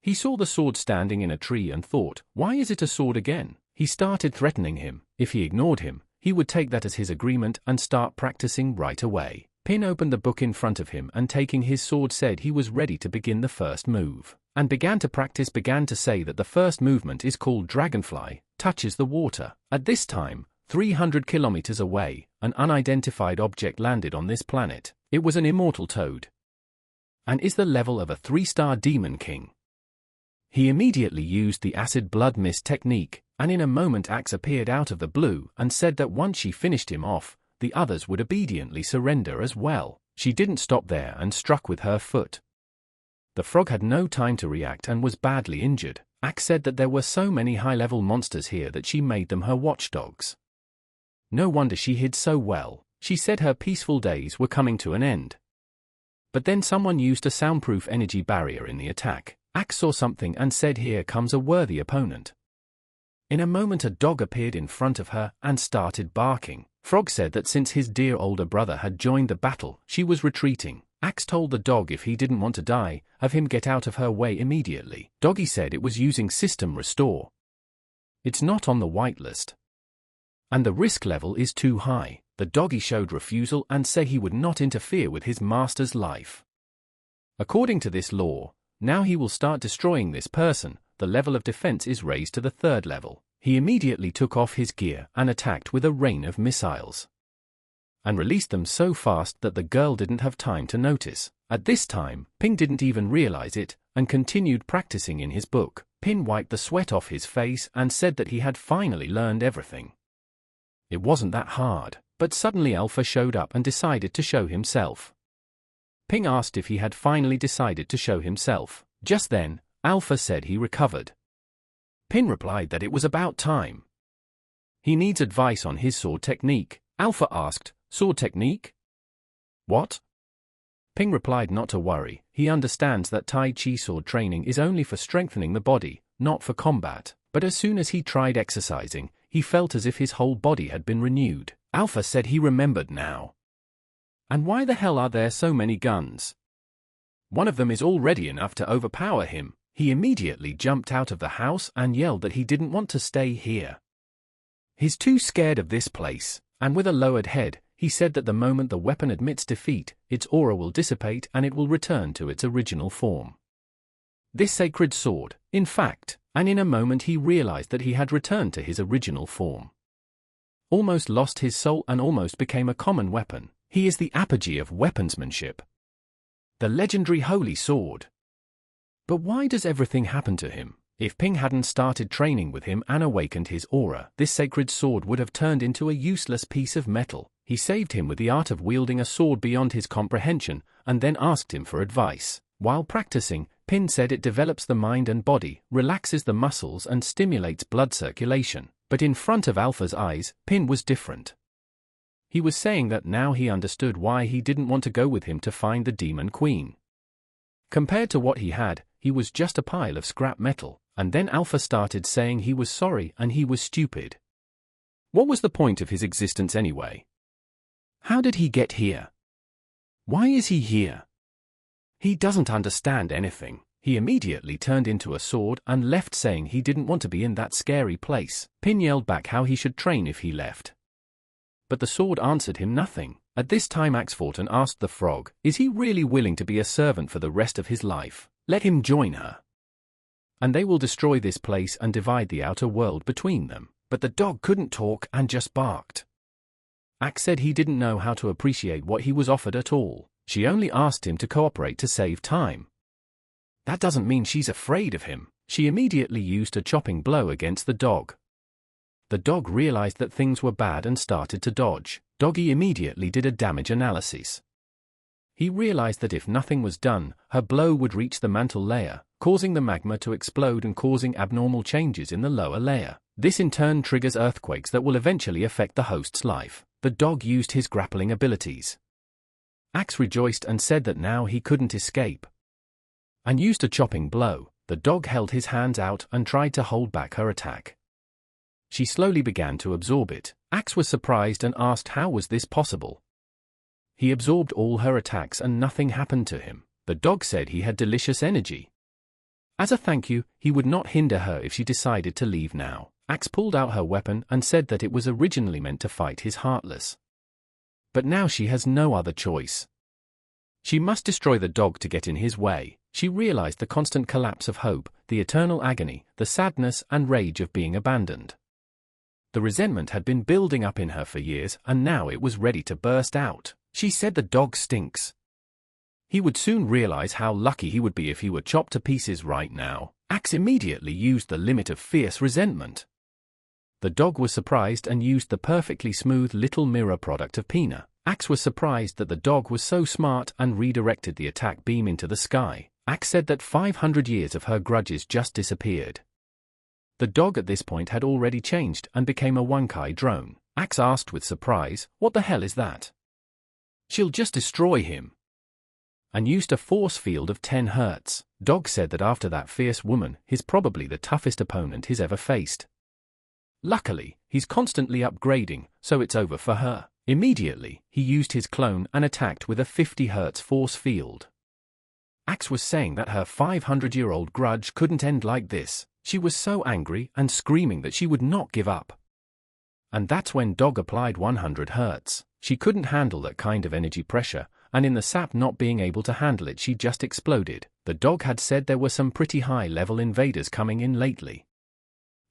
He saw the sword standing in a tree and thought, why is it a sword again? He started threatening him. If he ignored him, he would take that as his agreement and start practicing right away. Pin opened the book in front of him and taking his sword said he was ready to begin the first move. And began to say that the first movement is called Dragonfly, touches the water. At this time, 300 kilometers away, an unidentified object landed on this planet. It was an immortal toad, and is the level of a 3-star demon king. He immediately used the acid blood mist technique, and in a moment Axe appeared out of the blue and said that once she finished him off, the others would obediently surrender as well. She didn't stop there and struck with her foot. The frog had no time to react and was badly injured. Axe said that there were so many high-level monsters here that she made them her watchdogs. No wonder she hid so well. She said her peaceful days were coming to an end. But then someone used a soundproof energy barrier in the attack. Axe saw something and said here comes a worthy opponent. In a moment a dog appeared in front of her and started barking. Frog said that since his dear older brother had joined the battle, she was retreating. Axe told the dog if he didn't want to die, have him get out of her way immediately. Doggy said it was using System Restore. It's not on the whitelist, and the risk level is too high. The doggy showed refusal and said he would not interfere with his master's life. According to this law, now he will start destroying this person. The level of defense is raised to the 3rd level. He immediately took off his gear and attacked with a rain of missiles, and released them so fast that the girl didn't have time to notice. At this time, Ping didn't even realize it, and continued practicing in his book. Pin wiped the sweat off his face and said that he had finally learned everything. It wasn't that hard, but suddenly Alpha showed up and decided to show himself. Ping asked if he had finally decided to show himself. Just then, Alpha said he recovered. Pin replied that it was about time. He needs advice on his sword technique. Alpha asked, sword technique? What? Ping replied not to worry, he understands that Tai Chi sword training is only for strengthening the body, not for combat. But as soon as he tried exercising, he felt as if his whole body had been renewed. Alpha said he remembered now. And why the hell are there so many guns? One of them is already enough to overpower him. He immediately jumped out of the house and yelled that he didn't want to stay here. He's too scared of this place. and with a lowered head, he said that the moment the weapon admits defeat, its aura will dissipate and it will return to its original form. This sacred sword, in fact, and in a moment he realized that he had returned to his original form. Almost lost his soul and almost became a common weapon. He is the apogee of weaponsmanship. The legendary holy sword. But why does everything happen to him? If Ping hadn't started training with him and awakened his aura, this sacred sword would have turned into a useless piece of metal. He saved him with the art of wielding a sword beyond his comprehension, and then asked him for advice. While practicing, Ping said it develops the mind and body, relaxes the muscles and stimulates blood circulation. But in front of Alpha's eyes, Ping was different. He was saying that now he understood why he didn't want to go with him to find the Demon Queen. Compared to what he had, he was just a pile of scrap metal, and then Alpha started saying he was sorry and he was stupid. What was the point of his existence anyway? How did he get here? Why is he here? He doesn't understand anything. He immediately turned into a sword and left, saying he didn't want to be in that scary place. Pin yelled back how he should train if he left. But the sword answered him nothing. At this time Axe fought and asked the frog, is he really willing to be a servant for the rest of his life? Let him join her. And they will destroy this place and divide the outer world between them. But the dog couldn't talk and just barked. Axe said he didn't know how to appreciate what he was offered at all. She only asked him to cooperate to save time. That doesn't mean she's afraid of him. She immediately used a chopping blow against the dog. The dog realized that things were bad and started to dodge. Doggy immediately did a damage analysis. He realized that if nothing was done, her blow would reach the mantle layer, causing the magma to explode and causing abnormal changes in the lower layer. This in turn triggers earthquakes that will eventually affect the host's life. The dog used his grappling abilities. Axe rejoiced and said that now he couldn't escape, and used a chopping blow. The dog held his hands out and tried to hold back her attack. She slowly began to absorb it. Axe was surprised and asked how was this possible. He absorbed all her attacks and nothing happened to him. The dog said he had delicious energy. As a thank you, he would not hinder her if she decided to leave now. Axe pulled out her weapon and said that it was originally meant to fight his Heartless. But now she has no other choice. She must destroy the dog to get in his way. She realized the constant collapse of hope, the eternal agony, the sadness and rage of being abandoned. The resentment had been building up in her for years and now it was ready to burst out. She said the dog stinks. He would soon realize how lucky he would be if he were chopped to pieces right now. Axe immediately used the limit of fierce resentment. The dog was surprised and used the perfectly smooth little mirror product of Pina. Axe was surprised that the dog was so smart and redirected the attack beam into the sky. Axe said that 500 years of her grudges just disappeared. The dog at this point had already changed and became a Wankai drone. Axe asked with surprise, what the hell is that? She'll just destroy him. And used a force field of 10 Hz. Dog said that after that fierce woman, he's probably the toughest opponent he's ever faced. Luckily, he's constantly upgrading, so it's over for her. Immediately, he used his clone and attacked with a 50 Hz force field. Axe was saying that her 500-year-old grudge couldn't end like this. She was so angry and screaming that she would not give up. And that's when Dog applied 100 Hz. She couldn't handle that kind of energy pressure, and in the sap not being able to handle it she just exploded. The dog had said there were some pretty high-level invaders coming in lately.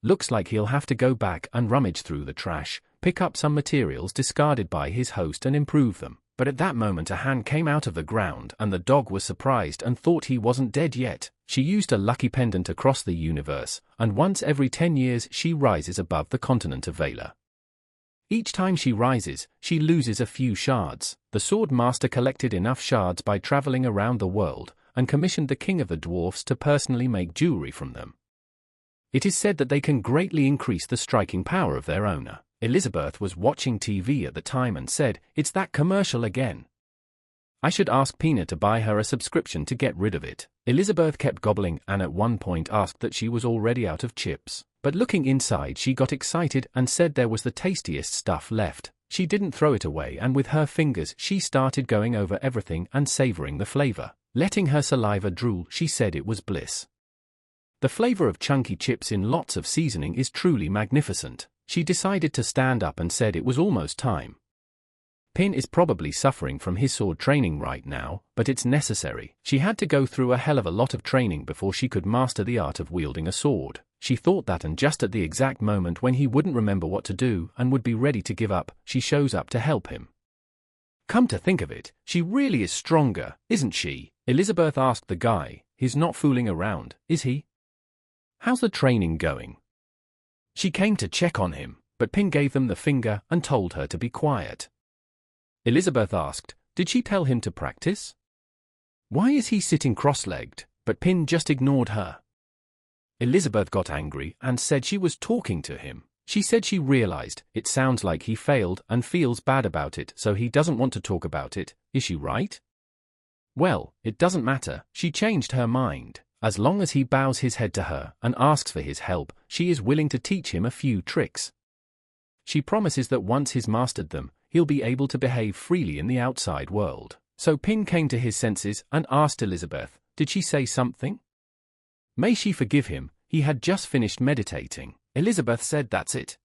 Looks like he'll have to go back and rummage through the trash, pick up some materials discarded by his host and improve them. But at that moment a hand came out of the ground and the dog was surprised and thought he wasn't dead yet. She used a lucky pendant across the universe, and once every 10 years she rises above the continent of Vela. Each time she rises, she loses a few shards. The sword master collected enough shards by traveling around the world, and commissioned the king of the dwarfs to personally make jewelry from them. It is said that they can greatly increase the striking power of their owner. Elizabeth was watching TV at the time and said, "It's that commercial again. I should ask Pina to buy her a subscription to get rid of it." Elizabeth kept gobbling and at one point asked that she was already out of chips. But looking inside she got excited and said there was the tastiest stuff left. She didn't throw it away and with her fingers she started going over everything and savoring the flavor. Letting her saliva drool, she said it was bliss. The flavor of chunky chips in lots of seasoning is truly magnificent. she decided to stand up and said it was almost time. Pin is probably suffering from his sword training right now, but it's necessary. She had to go through a hell of a lot of training before she could master the art of wielding a sword. She thought that, and just at the exact moment when he wouldn't remember what to do and would be ready to give up, she shows up to help him. Come to think of it, she really is stronger, isn't she? Elizabeth asked the guy. He's not fooling around, is he? How's the training going? She came to check on him, but Pin gave them the finger and told her to be quiet. Elizabeth asked, did she tell him to practice? Why is he sitting cross-legged? But Pin just ignored her. Elizabeth got angry and said she was talking to him. She said she realized it sounds like he failed and feels bad about it, so he doesn't want to talk about it. Is she right? Well, it doesn't matter. She changed her mind. As long as he bows his head to her and asks for his help, she is willing to teach him a few tricks. She promises that once he's mastered them, he'll be able to behave freely in the outside world. So Pin came to his senses and asked Elizabeth, did she say something? May she forgive him, he had just finished meditating. Elizabeth said that's it.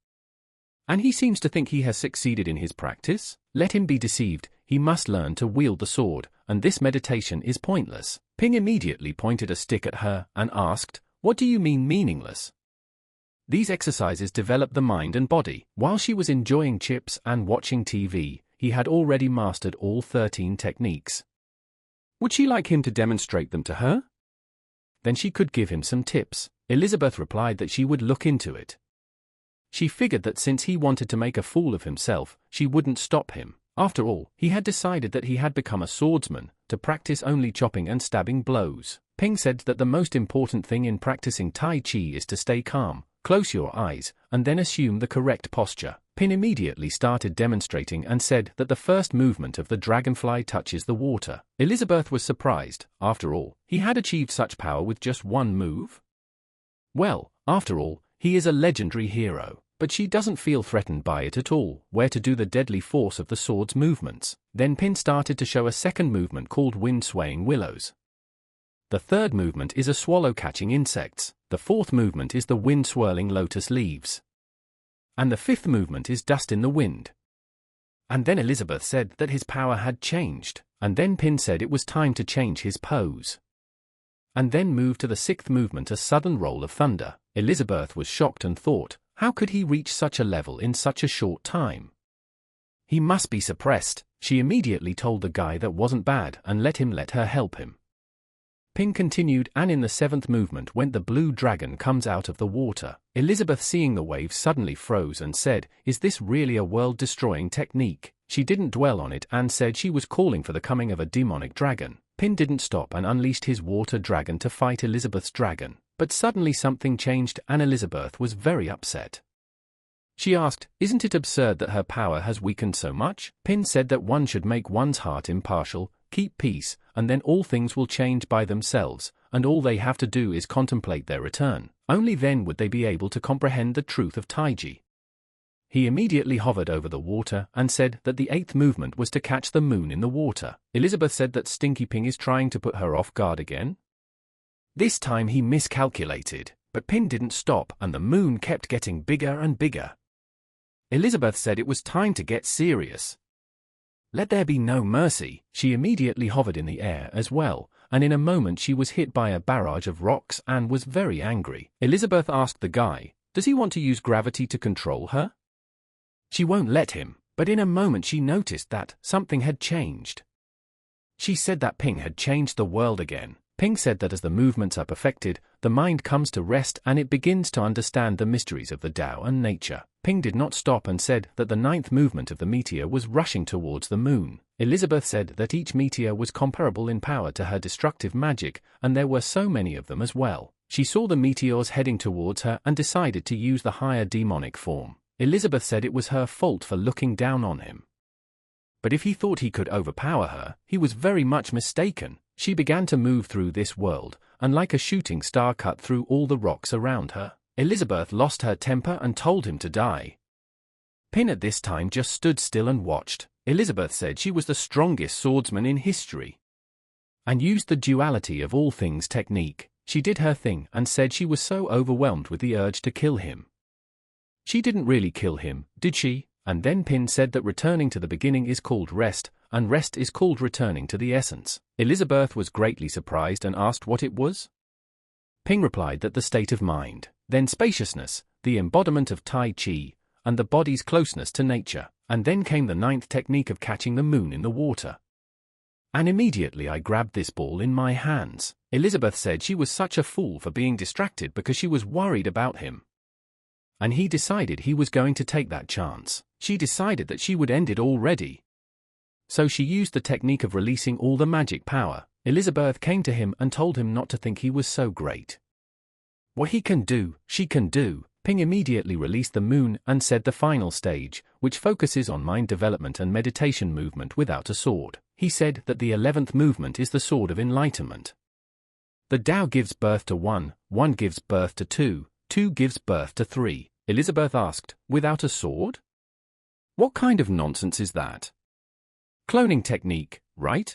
And he seems to think he has succeeded in his practice? Let him be deceived, he must learn to wield the sword, and this meditation is pointless. Pin immediately pointed a stick at her and asked, what do you mean meaningless? These exercises develop the mind and body. While she was enjoying chips and watching TV, he had already mastered all 13 techniques. Would she like him to demonstrate them to her? Then she could give him some tips. Elizabeth replied that she would look into it. She figured that since he wanted to make a fool of himself, she wouldn't stop him. After all, he had decided that he had become a swordsman, to practice only chopping and stabbing blows. Ping said that the most important thing in practicing Tai Chi is to stay calm, close your eyes, and then assume the correct posture. Pin immediately started demonstrating and said that the first movement of the dragonfly touches the water. Elizabeth was surprised. After all, he had achieved such power with just one move. Well, after all, he is a legendary hero. But she doesn't feel threatened by it at all, where to do the deadly force of the sword's movements. Then Pin started to show a second movement called wind-swaying willows. The third movement is a swallow catching insects. The fourth movement is the wind-swirling lotus leaves. And the fifth movement is dust in the wind. And then Elizabeth said that his power had changed, and then Pin said it was time to change his pose. And then moved to the sixth movement, a sudden roll of thunder. Elizabeth was shocked and thought, how could he reach such a level in such a short time? He must be suppressed. She immediately told the guy that wasn't bad and let her help him. Pin continued, and in the seventh movement when the blue dragon comes out of the water, Elizabeth, seeing the waves, suddenly froze and said, is this really a world-destroying technique? She didn't dwell on it and said she was calling for the coming of a demonic dragon. Pin didn't stop and unleashed his water dragon to fight Elizabeth's dragon. But suddenly something changed and Elizabeth was very upset. She asked, isn't it absurd that her power has weakened so much? Pin said that one should make one's heart impartial, keep peace, and then all things will change by themselves, and all they have to do is contemplate their return. Only then would they be able to comprehend the truth of Taiji. He immediately hovered over the water and said that the eighth movement was to catch the moon in the water. Elizabeth said that Stinky Ping is trying to put her off guard again. This time he miscalculated, but Pin didn't stop and the moon kept getting bigger and bigger. Elizabeth said it was time to get serious. Let there be no mercy. She immediately hovered in the air as well, and in a moment she was hit by a barrage of rocks and was very angry. Elizabeth asked the guy, does he want to use gravity to control her? She won't let him, but in a moment she noticed that something had changed. She said that Ping had changed the world again. Ping said that as the movements are perfected, the mind comes to rest and it begins to understand the mysteries of the Tao and nature. Ping did not stop and said that the ninth movement of the meteor was rushing towards the moon. Elizabeth said that each meteor was comparable in power to her destructive magic, and there were so many of them as well. She saw the meteors heading towards her and decided to use the higher demonic form. Elizabeth said it was her fault for looking down on him. But if he thought he could overpower her, he was very much mistaken. She began to move through this world, and like a shooting star cut through all the rocks around her. Elizabeth lost her temper and told him to die. Pin at this time just stood still and watched. Elizabeth said she was the strongest swordsman in history, and used the duality of all things technique. She did her thing and said she was so overwhelmed with the urge to kill him. She didn't really kill him, did she? And then Pin said that returning to the beginning is called rest, and rest is called returning to the essence. Elizabeth was greatly surprised and asked what it was. Ping replied that the state of mind, then spaciousness, the embodiment of Tai Chi, and the body's closeness to nature, and then came the 9th technique of catching the moon in the water. And immediately I grabbed this ball in my hands. Elizabeth said she was such a fool for being distracted because she was worried about him. And he decided he was going to take that chance. She decided that she would end it already. So she used the technique of releasing all the magic power. Elizabeth came to him and told him not to think he was so great. What he can do, she can do. Ping immediately released the moon and said the final stage, which focuses on mind development and meditation movement without a sword. He said that the 11th movement is the sword of enlightenment. The Tao gives birth to 1, 1 gives birth to 2, 2 gives birth to 3. Elizabeth asked, without a sword? What kind of nonsense is that? Cloning technique, right?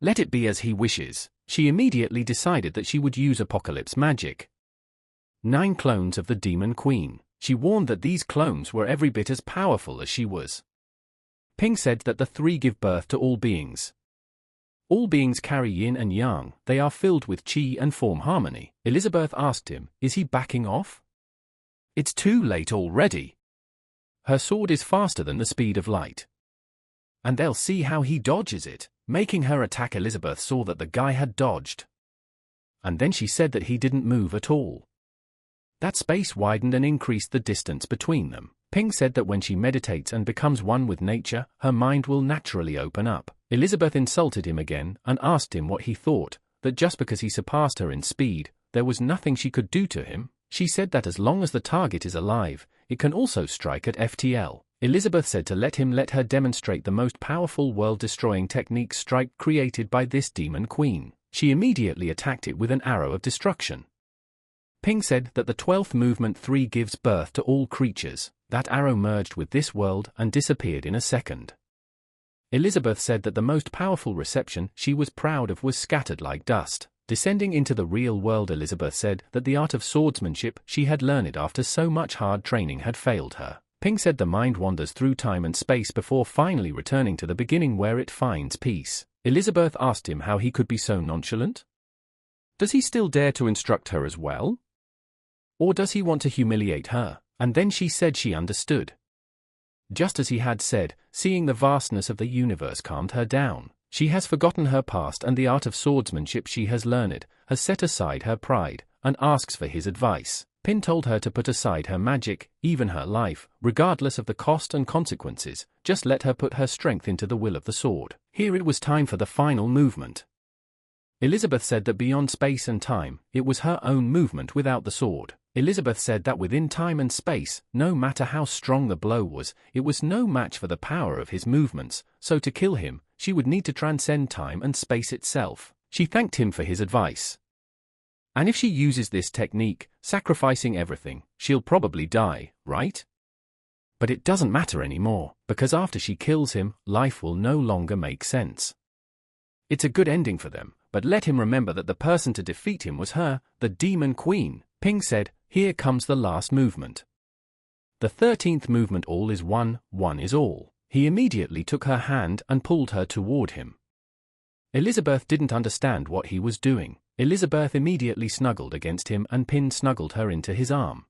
Let it be as he wishes. She immediately decided that she would use apocalypse magic. 9 clones of the Demon Queen. She warned that these clones were every bit as powerful as she was. Ping said that the 3 give birth to all beings. All beings carry yin and yang, they are filled with qi and form harmony. Elizabeth asked him, is he backing off? It's too late already. Her sword is faster than the speed of light. And they'll see how he dodges it. Making her attack, Elizabeth saw that the guy had dodged. And then she said that he didn't move at all. That space widened and increased the distance between them. Ping said that when she meditates and becomes one with nature, her mind will naturally open up. Elizabeth insulted him again and asked him what he thought, that just because he surpassed her in speed, there was nothing she could do to him. She said that as long as the target is alive, it can also strike at FTL. Elizabeth said to let her demonstrate the most powerful world-destroying technique strike created by this Demon Queen. She immediately attacked it with an arrow of destruction. Ping said that the 12th movement 3 gives birth to all creatures. That arrow merged with this world and disappeared in a second. Elizabeth said that the most powerful reception she was proud of was scattered like dust. Descending into the real world, Elizabeth said that the art of swordsmanship she had learned after so much hard training had failed her. Ping said the mind wanders through time and space before finally returning to the beginning where it finds peace. Elizabeth asked him how he could be so nonchalant. Does he still dare to instruct her as well? Or does he want to humiliate her? And then she said she understood. Just as he had said, seeing the vastness of the universe calmed her down. She has forgotten her past and the art of swordsmanship she has learned, has set aside her pride, and asks for his advice. Pin told her to put aside her magic, even her life, regardless of the cost and consequences, just let her put her strength into the will of the sword. Here it was time for the final movement. Elizabeth said that beyond space and time, it was her own movement without the sword. Elizabeth said that within time and space, no matter how strong the blow was, it was no match for the power of his movements, so to kill him, she would need to transcend time and space itself. She thanked him for his advice. And if she uses this technique, sacrificing everything, she'll probably die, right? But it doesn't matter anymore, because after she kills him, life will no longer make sense. It's a good ending for them, but let him remember that the person to defeat him was her, the Demon Queen. Ping said, here comes the last movement. The 13th movement, all is one, one is all. He immediately took her hand and pulled her toward him. Elizabeth didn't understand what he was doing. Elizabeth immediately snuggled against him and Pin snuggled her into his arm.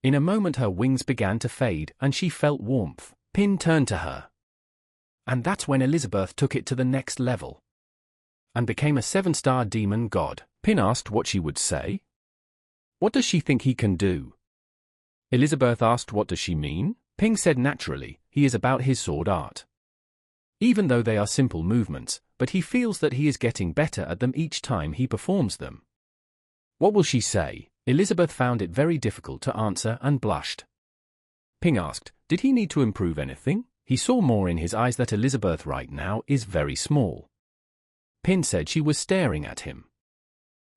In a moment her wings began to fade and she felt warmth. Pin turned to her. And that's when Elizabeth took it to the next level. And became a 7-star demon god. Pin asked what she would say. What does she think he can do? Elizabeth asked what does she mean? Ping said naturally, he is about his sword art. Even though they are simple movements, but he feels that he is getting better at them each time he performs them. What will she say? Elizabeth found it very difficult to answer and blushed. Ping asked, did he need to improve anything? He saw more in his eyes that Elizabeth right now is very small. Pin said she was staring at him.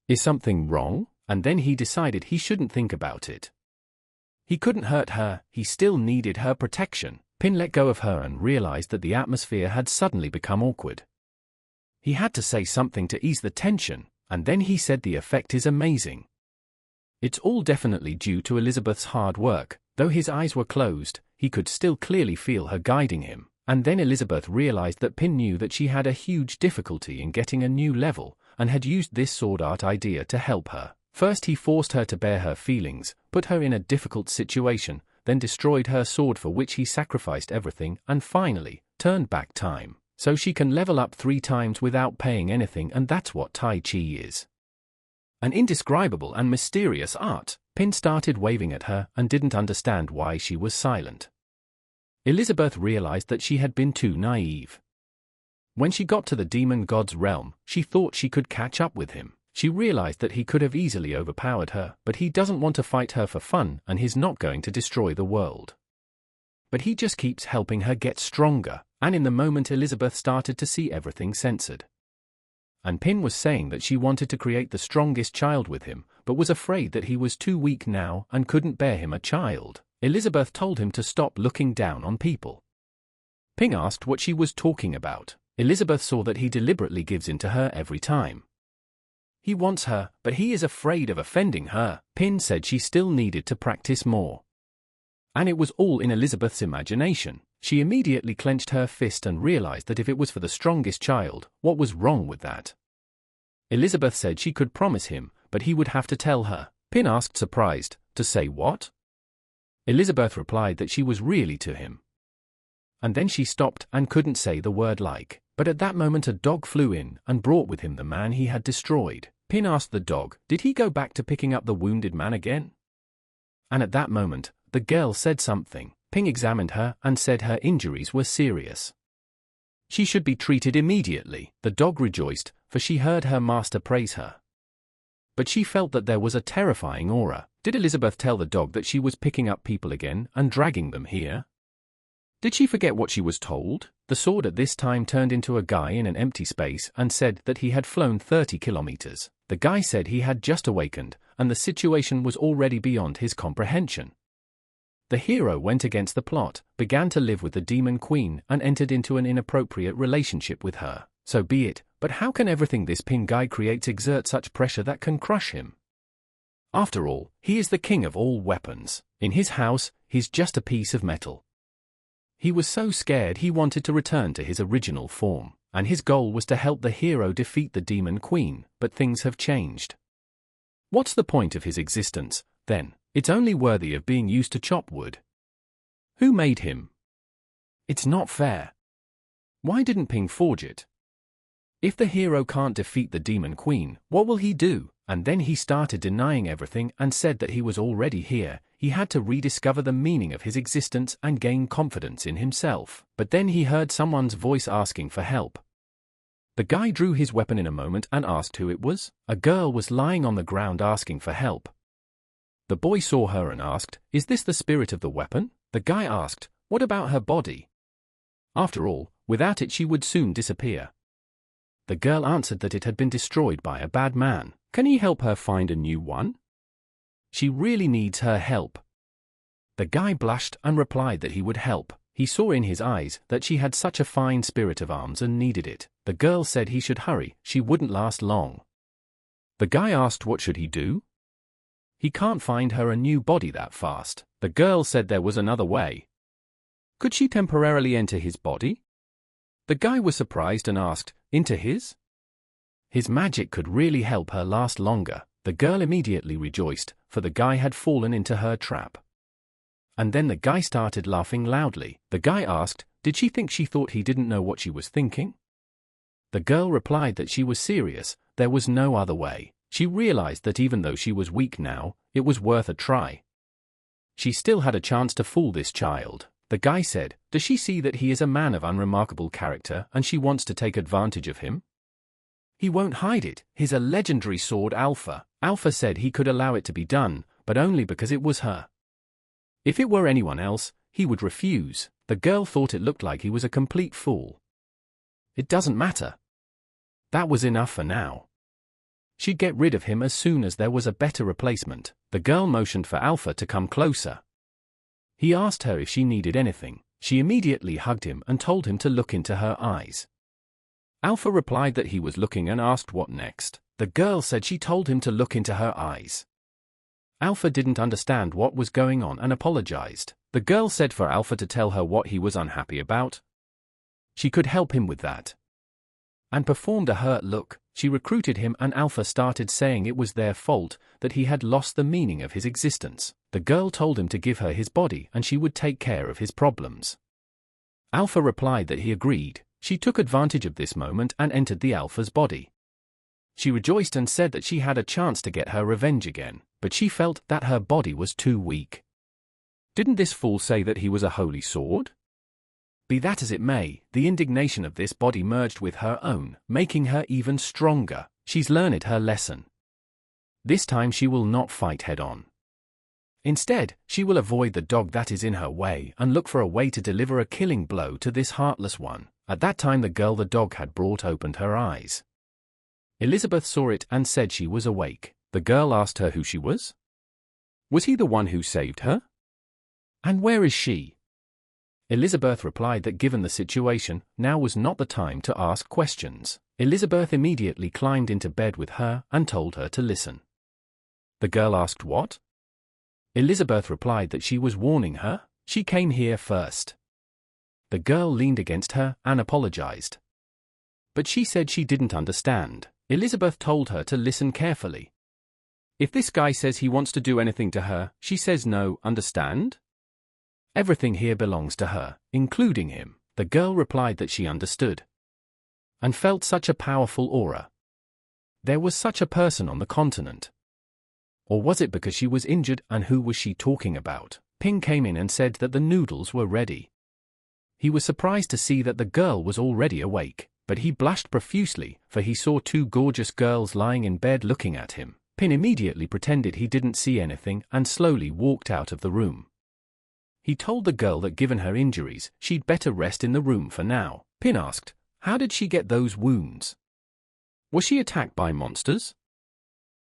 Is something wrong? And then he decided he shouldn't think about it. He couldn't hurt her, he still needed her protection. Pin let go of her and realized that the atmosphere had suddenly become awkward. He had to say something to ease the tension, and then he said the effect is amazing. It's all definitely due to Elizabeth's hard work. Though his eyes were closed, he could still clearly feel her guiding him. And then Elizabeth realized that Pin knew that she had a huge difficulty in getting a new level, and had used this sword art idea to help her. First he forced her to bear her feelings, put her in a difficult situation, then destroyed her sword for which he sacrificed everything, and finally, turned back time. So she can level up 3 times without paying anything, and that's what Tai Chi is. An indescribable and mysterious art. Pin started waving at her and didn't understand why she was silent. Elizabeth realized that she had been too naive. When she got to the demon god's realm, she thought she could catch up with him. She realized that he could have easily overpowered her, but he doesn't want to fight her for fun, and he's not going to destroy the world. But he just keeps helping her get stronger, and in the moment Elizabeth started to see everything censored. And Pin was saying that she wanted to create the strongest child with him, but was afraid that he was too weak now and couldn't bear him a child. Elizabeth told him to stop looking down on people. Ping asked what she was talking about. Elizabeth saw that he deliberately gives in to her every time. He wants her, but he is afraid of offending her. Pin said she still needed to practice more. And it was all in Elizabeth's imagination. She immediately clenched her fist and realized that if it was for the strongest child, what was wrong with that? Elizabeth said she could promise him, but he would have to tell her. Pin asked, surprised, to say what? Elizabeth replied that she was really to him. And then she stopped and couldn't say the word like. But at that moment a dog flew in and brought with him the man he had destroyed. Pin asked the dog, did he go back to picking up the wounded man again? And at that moment, the girl said something. Ping examined her and said her injuries were serious. She should be treated immediately. The dog rejoiced, for she heard her master praise her. But she felt that there was a terrifying aura. Did Elizabeth tell the dog that she was picking up people again and dragging them here? Did she forget what she was told? The sword at this time turned into a guy in an empty space and said that he had flown 30 kilometers. The guy said he had just awakened, and the situation was already beyond his comprehension. The hero went against the plot, began to live with the demon queen, and entered into an inappropriate relationship with her. So be it, but how can everything this Ping guy creates exert such pressure that can crush him? After all, he is the king of all weapons. In his house, he's just a piece of metal. He was so scared he wanted to return to his original form, and his goal was to help the hero defeat the demon queen, but things have changed. What's the point of his existence, then? It's only worthy of being used to chop wood. Who made him? It's not fair. Why didn't Ping forge it? If the hero can't defeat the demon queen, what will he do? And then he started denying everything and said that he was already here. He had to rediscover the meaning of his existence and gain confidence in himself. But then he heard someone's voice asking for help. The guy drew his weapon in a moment and asked who it was. A girl was lying on the ground asking for help. The boy saw her and asked, "Is this the spirit of the weapon?" The guy asked, "What about her body?" After all, without it she would soon disappear. The girl answered that it had been destroyed by a bad man. Can he help her find a new one? She really needs her help. The guy blushed and replied that he would help. He saw in his eyes that she had such a fine spirit of arms and needed it. The girl said he should hurry, she wouldn't last long. The guy asked what should he do? He can't find her a new body that fast. The girl said there was another way. Could she temporarily enter his body? The guy was surprised and asked, into his? His magic could really help her last longer. The girl immediately rejoiced, for the guy had fallen into her trap. And then the guy started laughing loudly. The guy asked, did she think she thought he didn't know what she was thinking? The girl replied that she was serious, there was no other way. She realized that even though she was weak now, it was worth a try. She still had a chance to fool this child. The guy said, does she see that he is a man of unremarkable character and she wants to take advantage of him? He won't hide it, he's a legendary sword Alpha. Alpha said he could allow it to be done, but only because it was her. If it were anyone else, he would refuse. The girl thought it looked like he was a complete fool. It doesn't matter. That was enough for now. She'd get rid of him as soon as there was a better replacement. The girl motioned for Alpha to come closer. He asked her if she needed anything. She immediately hugged him and told him to look into her eyes. Alpha replied that he was looking and asked what next. The girl said she told him to look into her eyes. Alpha didn't understand what was going on and apologized. The girl said for Alpha to tell her what he was unhappy about. She could help him with that. And performed a hurt look. She recruited him and Alpha started saying it was their fault, that he had lost the meaning of his existence. The girl told him to give her his body and she would take care of his problems. Alpha replied that he agreed. She took advantage of this moment and entered the Alpha's body. She rejoiced and said that she had a chance to get her revenge again, but she felt that her body was too weak. Didn't this fool say that he was a holy sword? Be that as it may, the indignation of this body merged with her own, making her even stronger. She's learned her lesson. This time she will not fight head-on. Instead, she will avoid the dog that is in her way and look for a way to deliver a killing blow to this heartless one. At that time the girl the dog had brought opened her eyes. Elizabeth saw it and said she was awake. The girl asked her who she was. Was he the one who saved her? And where is she? Elizabeth replied that given the situation, now was not the time to ask questions. Elizabeth immediately climbed into bed with her and told her to listen. The girl asked what? Elizabeth replied that she was warning her. She came here first. The girl leaned against her and apologized. But she said she didn't understand. Elizabeth told her to listen carefully. If this guy says he wants to do anything to her, she says no, understand? Everything here belongs to her, including him. The girl replied that she understood. And felt such a powerful aura. There was such a person on the continent. Or was it because she was injured, and who was she talking about? Ping came in and said that the noodles were ready. He was surprised to see that the girl was already awake, but he blushed profusely, for he saw two gorgeous girls lying in bed looking at him. Pin immediately pretended he didn't see anything and slowly walked out of the room. He told the girl that given her injuries, she'd better rest in the room for now. Pin asked, how did she get those wounds? Was she attacked by monsters?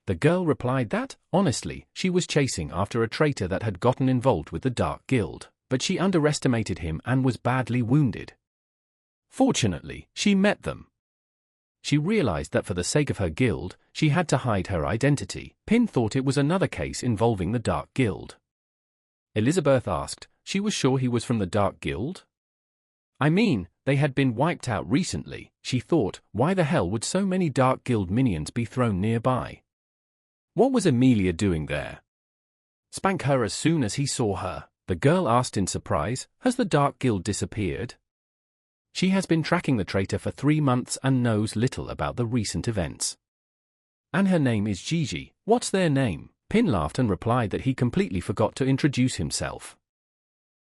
The girl replied that, honestly, she was chasing after a traitor that had gotten involved with the Dark Guild, but she underestimated him and was badly wounded. Fortunately, she met them. She realized that for the sake of her guild, she had to hide her identity. Pin thought it was another case involving the Dark Guild. Elizabeth asked, she was sure he was from the Dark Guild? I mean, they had been wiped out recently. She thought, why the hell would so many Dark Guild minions be thrown nearby? What was Emilia doing there? Spank her as soon as he saw her. The girl asked in surprise, has the Dark Guild disappeared? She has been tracking the traitor for 3 months and knows little about the recent events. And her name is Gigi. What's their name? Pin laughed and replied that he completely forgot to introduce himself.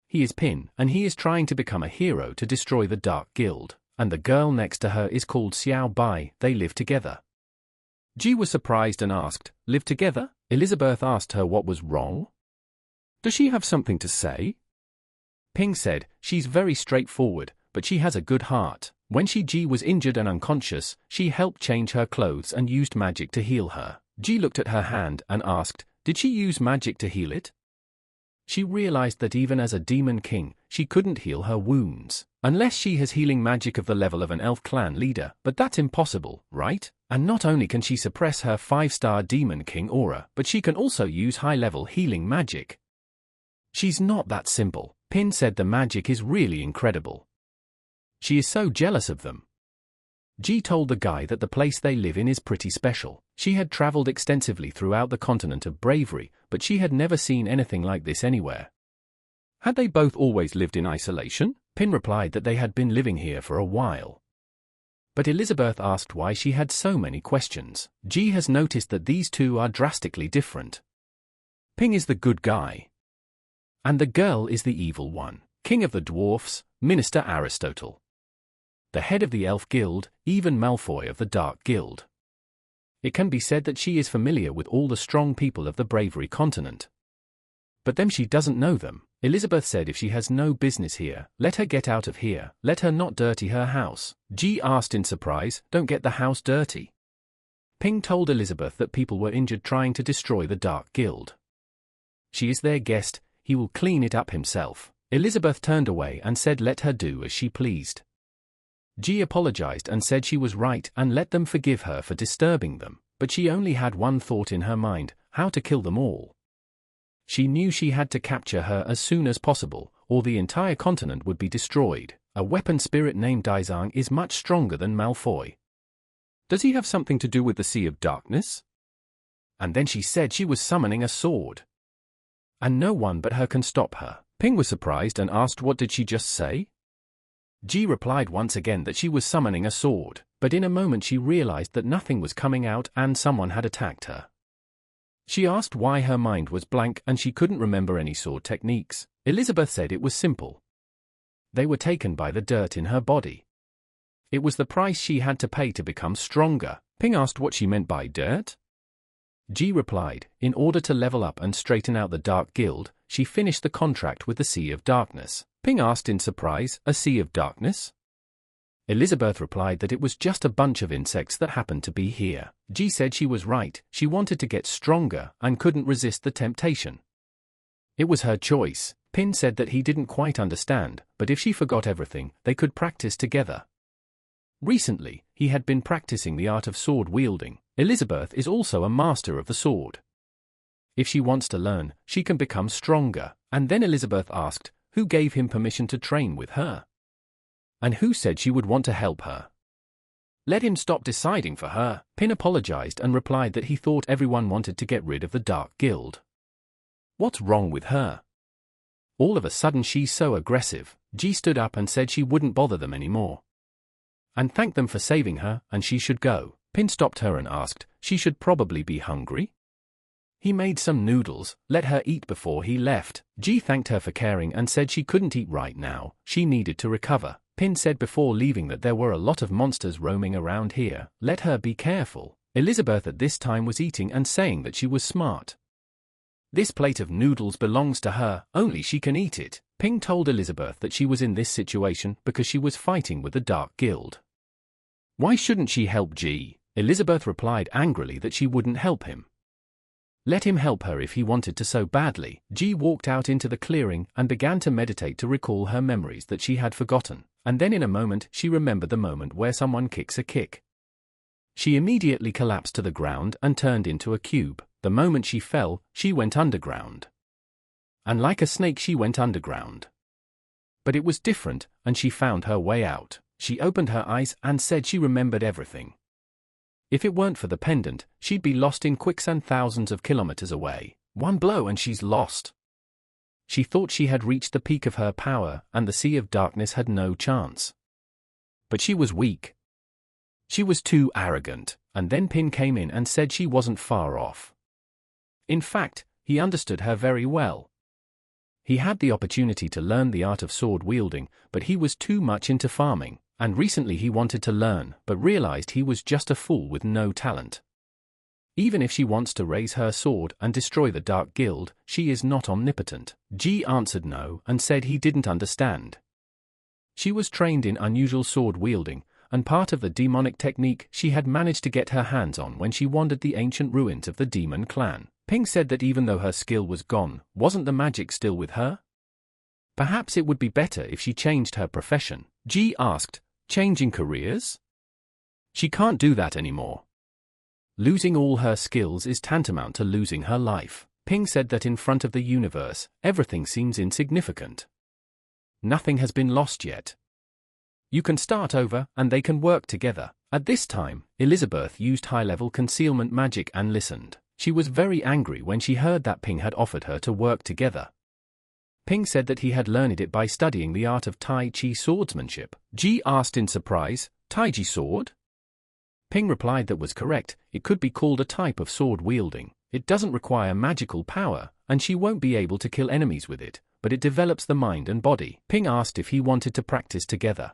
He is Pin, and he is trying to become a hero to destroy the Dark Guild, and the girl next to her is called Xiao Bai. They live together. Ji was surprised and asked, live together? Elizabeth asked her what was wrong. Does she have something to say? Ping said, she's very straightforward, but she has a good heart. When Ji was injured and unconscious, she helped change her clothes and used magic to heal her. Ji looked at her hand and asked, did she use magic to heal it? She realized that even as a demon king, she couldn't heal her wounds. Unless she has healing magic of the level of an elf clan leader, but that's impossible, right? And not only can she suppress her 5-star demon king aura, but she can also use high-level healing magic. She's not that simple. Pin said the magic is really incredible. She is so jealous of them. Ji told the guy that the place they live in is pretty special. She had traveled extensively throughout the continent of bravery, but she had never seen anything like this anywhere. Had they both always lived in isolation? Pin replied that they had been living here for a while. But Elizabeth asked why she had so many questions. Ji has noticed that these two are drastically different. Ping is the good guy. And the girl is the evil one. King of the Dwarfs, Minister Aristotle. The head of the Elf Guild, even Malfoy of the Dark Guild. It can be said that she is familiar with all the strong people of the Bravery continent. But then she doesn't know them. Elizabeth said if she has no business here, let her get out of here, let her not dirty her house. Ji asked in surprise, don't get the house dirty. Ping told Elizabeth that people were injured trying to destroy the Dark Guild. She is their guest, he will clean it up himself. Elizabeth turned away and said let her do as she pleased. Ji apologized and said she was right and let them forgive her for disturbing them, but she only had one thought in her mind, how to kill them all. She knew she had to capture her as soon as possible, or the entire continent would be destroyed. A weapon spirit named Daizang is much stronger than Malfoy. Does he have something to do with the Sea of Darkness? And then she said she was summoning a sword. And no one but her can stop her. Ping was surprised and asked what did she just say? Ji replied once again that she was summoning a sword, but in a moment she realized that nothing was coming out and someone had attacked her. She asked why her mind was blank and she couldn't remember any sword techniques. Elizabeth said it was simple. They were taken by the dirt in her body. It was the price she had to pay to become stronger. Ping asked what she meant by dirt. Ji replied, in order to level up and straighten out the Dark Guild, she finished the contract with the Sea of Darkness. Ping asked in surprise, a Sea of Darkness? Elizabeth replied that it was just a bunch of insects that happened to be here. Ji said she was right, she wanted to get stronger and couldn't resist the temptation. It was her choice. Pin said that he didn't quite understand, but if she forgot everything, they could practice together. Recently, he had been practicing the art of sword wielding. Elizabeth is also a master of the sword. If she wants to learn, she can become stronger. And then Elizabeth asked, who gave him permission to train with her? And who said she would want to help her? Let him stop deciding for her. Pin apologized and replied that he thought everyone wanted to get rid of the Dark Guild. What's wrong with her? All of a sudden she's so aggressive. Ji stood up and said she wouldn't bother them anymore. And thanked them for saving her, and she should go. Pin stopped her and asked, she should probably be hungry? He made some noodles, let her eat before he left. Ji thanked her for caring and said she couldn't eat right now, she needed to recover. Pin said before leaving that there were a lot of monsters roaming around here, let her be careful. Elizabeth at this time was eating and saying that she was smart. This plate of noodles belongs to her, only she can eat it. Ping told Elizabeth that she was in this situation because she was fighting with the Dark Guild. Why shouldn't she help Ji? Elizabeth replied angrily that she wouldn't help him. Let him help her if he wanted to so badly. Ji walked out into the clearing and began to meditate to recall her memories that she had forgotten, and then in a moment she remembered the moment where someone kicks a kick. She immediately collapsed to the ground and turned into a cube. The moment she fell, she went underground. And like a snake she went underground. But it was different, and she found her way out. She opened her eyes and said she remembered everything. If it weren't for the pendant, she'd be lost in quicksand thousands of kilometers away. One blow and she's lost. She thought she had reached the peak of her power and the Sea of Darkness had no chance. But she was weak. She was too arrogant, and then Pin came in and said she wasn't far off. In fact, he understood her very well. He had the opportunity to learn the art of sword wielding, but he was too much into farming, and recently he wanted to learn, but realized he was just a fool with no talent. Even if she wants to raise her sword and destroy the Dark Guild, she is not omnipotent. Ji answered no and said he didn't understand. She was trained in unusual sword wielding, and part of the demonic technique she had managed to get her hands on when she wandered the ancient ruins of the demon clan. Ping said that even though her skill was gone, wasn't the magic still with her? Perhaps it would be better if she changed her profession. Ji asked, changing careers? She can't do that anymore. Losing all her skills is tantamount to losing her life. Ping said that in front of the universe, everything seems insignificant. Nothing has been lost yet. You can start over, and they can work together. At this time, Elizabeth used high-level concealment magic and listened. She was very angry when she heard that Ping had offered her to work together. Ping said that he had learned it by studying the art of Tai Chi swordsmanship. Ji asked in surprise, Tai Chi sword? Ping replied that was correct, it could be called a type of sword wielding. It doesn't require magical power, and she won't be able to kill enemies with it, but it develops the mind and body. Ping asked if he wanted to practice together.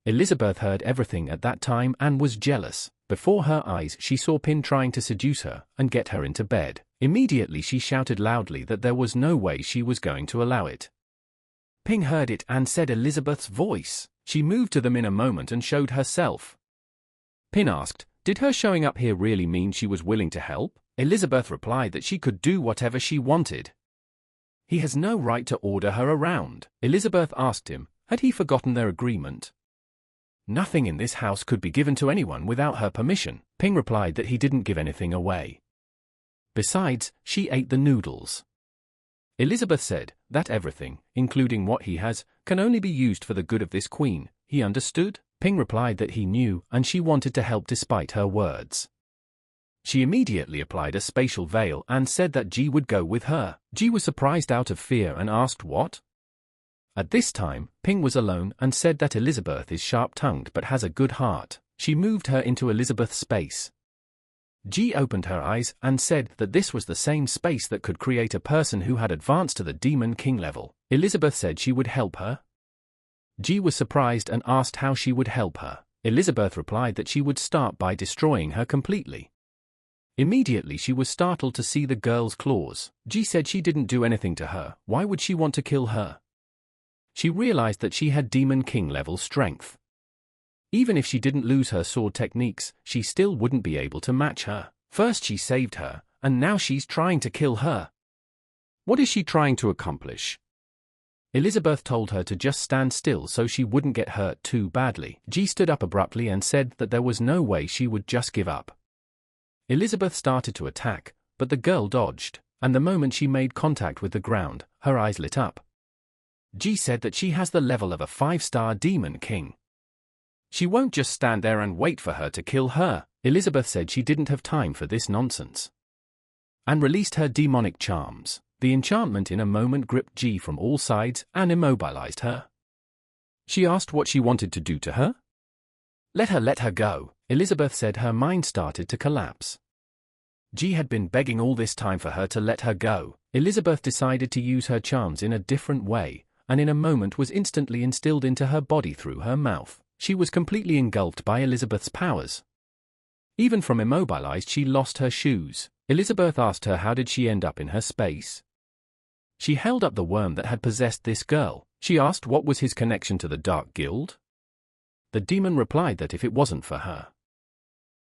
Elizabeth heard everything at that time and was jealous. Before her eyes she saw Pin trying to seduce her and get her into bed. Immediately she shouted loudly that there was no way she was going to allow it. Ping heard it and said Elizabeth's voice. She moved to them in a moment and showed herself. Pin asked, did her showing up here really mean she was willing to help? Elizabeth replied that she could do whatever she wanted. He has no right to order her around. Elizabeth asked him, had he forgotten their agreement? Nothing in this house could be given to anyone without her permission. Ping replied that he didn't give anything away. Besides, she ate the noodles. Elizabeth said that everything, including what he has, can only be used for the good of this queen. He understood? Ping replied that he knew, and she wanted to help despite her words. She immediately applied a spatial veil and said that Ji would go with her. Ji was surprised out of fear and asked what? At this time, Ping was alone and said that Elizabeth is sharp-tongued but has a good heart. She moved her into Elizabeth's space. Ji opened her eyes and said that this was the same space that could create a person who had advanced to the Demon King level. Elizabeth said she would help her. Ji was surprised and asked how she would help her. Elizabeth replied that she would start by destroying her completely. Immediately she was startled to see the girl's claws. Ji said she didn't do anything to her. Why would she want to kill her? She realized that she had Demon King level strength. Even if she didn't lose her sword techniques, she still wouldn't be able to match her. First she saved her, and now she's trying to kill her. What is she trying to accomplish? Elizabeth told her to just stand still so she wouldn't get hurt too badly. Ji stood up abruptly and said that there was no way she would just give up. Elizabeth started to attack, but the girl dodged, and the moment she made contact with the ground, her eyes lit up. Ji said that she has the level of a 5-star Demon King. She won't just stand there and wait for her to kill her. Elizabeth said she didn't have time for this nonsense, and released her demonic charms. The enchantment in a moment gripped Ji from all sides and immobilized her. She asked what she wanted to do to her. Let her go. Elizabeth said her mind started to collapse. Ji had been begging all this time for her to let her go. Elizabeth decided to use her charms in a different way, and in a moment was instantly instilled into her body through her mouth. She was completely engulfed by Elizabeth's powers. Even from immobilized, she lost her shoes. Elizabeth asked her how did she end up in her space. She held up the worm that had possessed this girl. She asked what was his connection to the Dark Guild. The demon replied that if it wasn't for her.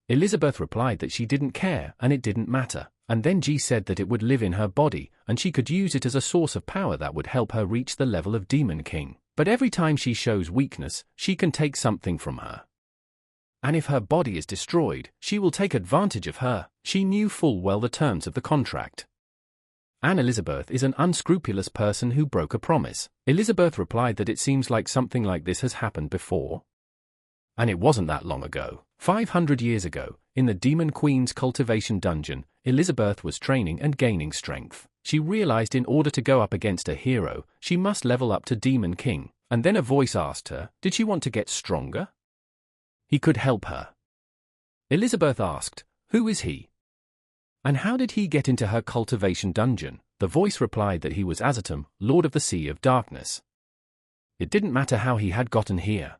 Elizabeth replied that she didn't care and it didn't matter, and then Ji said that it would live in her body and she could use it as a source of power that would help her reach the level of Demon King. But every time she shows weakness, she can take something from her. And if her body is destroyed, she will take advantage of her. She knew full well the terms of the contract. And Elizabeth is an unscrupulous person who broke a promise. Elizabeth replied that it seems like something like this has happened before. And it wasn't that long ago. 500 years ago, in the Demon Queen's cultivation dungeon, Elizabeth was training and gaining strength. She realized in order to go up against a hero, she must level up to Demon King, and then a voice asked her, did she want to get stronger? He could help her. Elizabeth asked, who is he? And how did he get into her cultivation dungeon? The voice replied that he was Azatum, Lord of the Sea of Darkness. It didn't matter how he had gotten here.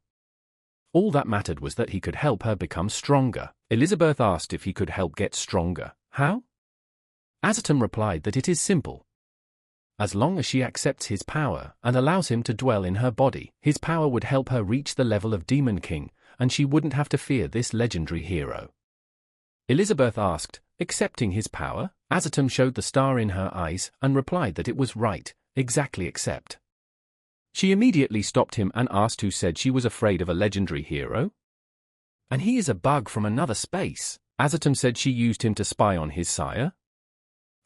All that mattered was that he could help her become stronger. Elizabeth asked if he could help get stronger. How? Azatum replied that it is simple. As long as she accepts his power and allows him to dwell in her body, his power would help her reach the level of Demon King, and she wouldn't have to fear this legendary hero. Elizabeth asked, accepting his power? Azatum showed the star in her eyes and replied that it was right, exactly accept. She immediately stopped him and asked who said she was afraid of a legendary hero? And he is a bug from another space. Azatum said she used him to spy on his sire.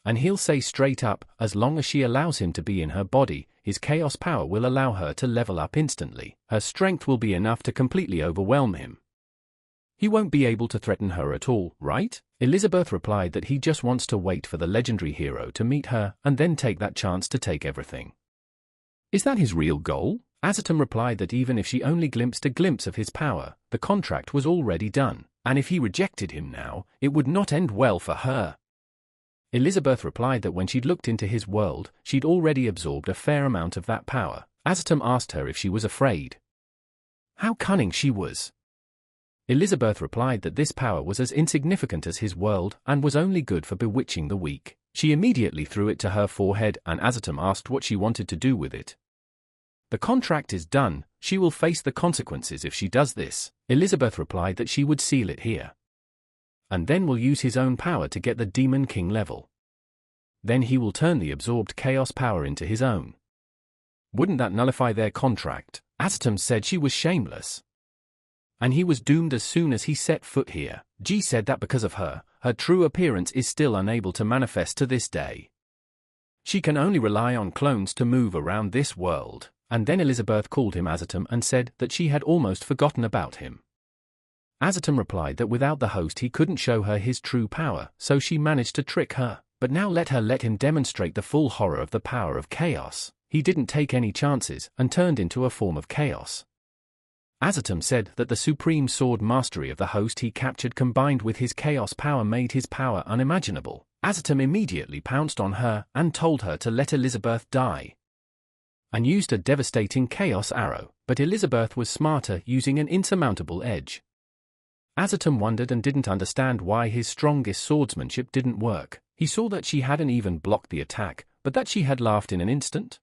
And he'll say straight up, as long as she allows him to be in her body, his chaos power will allow her to level up instantly. Her strength will be enough to completely overwhelm him. He won't be able to threaten her at all, right? Elizabeth replied that he just wants to wait for the legendary hero to meet her and then take that chance to take everything. Is that his real goal? Azatum replied that even if she only glimpsed a glimpse of his power, the contract was already done, and if he rejected him now, it would not end well for her. Elizabeth replied that when she'd looked into his world, she'd already absorbed a fair amount of that power. Azatum asked her if she was afraid. How cunning she was! Elizabeth replied that this power was as insignificant as his world and was only good for bewitching the weak. She immediately threw it to her forehead and Azatum asked what she wanted to do with it. The contract is done, she will face the consequences if she does this. Elizabeth replied that she would seal it here. And then will use his own power to get the Demon King level. Then he will turn the absorbed chaos power into his own. Wouldn't that nullify their contract? Azatum said she was shameless. And he was doomed as soon as he set foot here. Ji said that because of her, her true appearance is still unable to manifest to this day. She can only rely on clones to move around this world. And then Elizabeth called him Azatum and said that she had almost forgotten about him. Azatum replied that without the host he couldn't show her his true power, so she managed to trick her, but now let him demonstrate the full horror of the power of chaos. He didn't take any chances and turned into a form of chaos. Azatum said that the supreme sword mastery of the host he captured combined with his chaos power made his power unimaginable. Azatum immediately pounced on her and told her to let Elizabeth die, and used a devastating chaos arrow, but Elizabeth was smarter, using an insurmountable edge. Azatum wondered and didn't understand why his strongest swordsmanship didn't work. He saw that she hadn't even blocked the attack, but that she had laughed in an instant.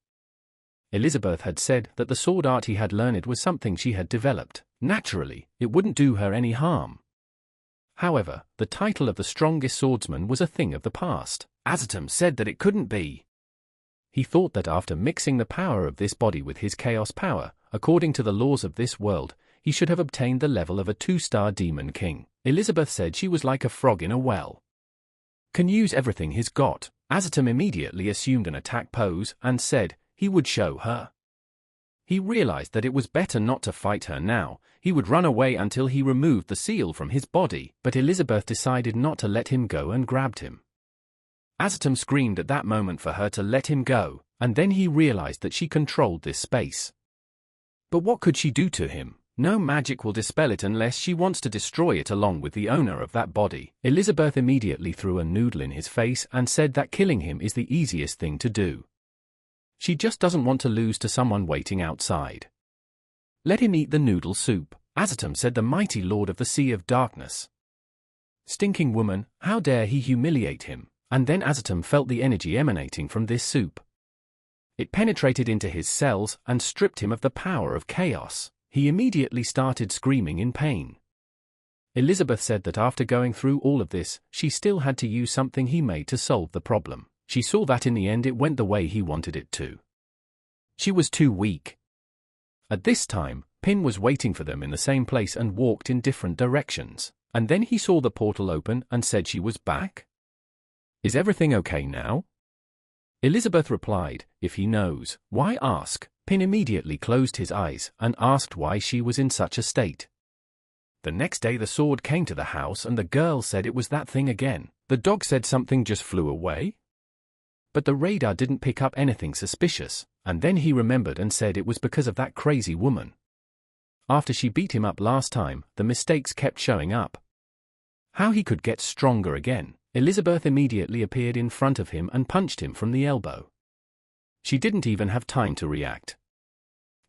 Elizabeth had said that the sword art he had learned was something she had developed. Naturally, it wouldn't do her any harm. However, the title of the strongest swordsman was a thing of the past. Azatum said that it couldn't be. He thought that after mixing the power of this body with his chaos power, according to the laws of this world, he should have obtained the level of a 2-star demon king. Elizabeth said she was like a frog in a well. Can use everything he's got. Azatum immediately assumed an attack pose and said he would show her. He realized that it was better not to fight her now. He would run away until he removed the seal from his body, but Elizabeth decided not to let him go and grabbed him. Azatum screamed at that moment for her to let him go, and then he realized that she controlled this space. But what could she do to him? No magic will dispel it unless she wants to destroy it along with the owner of that body. Elizabeth immediately threw a noodle in his face and said that killing him is the easiest thing to do. She just doesn't want to lose to someone waiting outside. Let him eat the noodle soup. Azatum said, the mighty lord of the Sea of Darkness. Stinking woman, how dare he humiliate him? And then Azatum felt the energy emanating from this soup. It penetrated into his cells and stripped him of the power of chaos. He immediately started screaming in pain. Elizabeth said that after going through all of this, she still had to use something he made to solve the problem. She saw that in the end it went the way he wanted it to. She was too weak. At this time, Pin was waiting for them in the same place and walked in different directions. And then he saw the portal open and said she was back. Is everything okay now? Elizabeth replied, if he knows, why ask? Pin immediately closed his eyes and asked why she was in such a state. The next day the sword came to the house and the girl said it was that thing again. The dog said something just flew away. But the radar didn't pick up anything suspicious, and then he remembered and said it was because of that crazy woman. After she beat him up last time, the mistakes kept showing up. How he could get stronger again. Elizabeth immediately appeared in front of him and punched him from the elbow. She didn't even have time to react.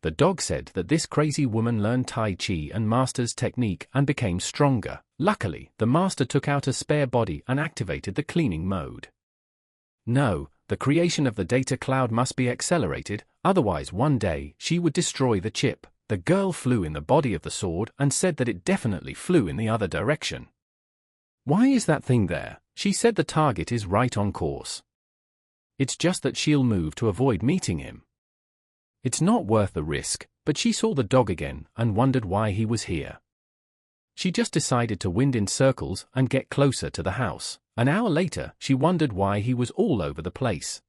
The dog said that this crazy woman learned Tai Chi and master's technique and became stronger. Luckily, the master took out a spare body and activated the cleaning mode. No, the creation of the data cloud must be accelerated, otherwise one day she would destroy the chip. The girl flew in the body of the sword and said that it definitely flew in the other direction. Why is that thing there? She said the target is right on course. It's just that she'll move to avoid meeting him. It's not worth the risk, but she saw the dog again and wondered why he was here. She just decided to wind in circles and get closer to the house. An hour later, she wondered why he was all over the place.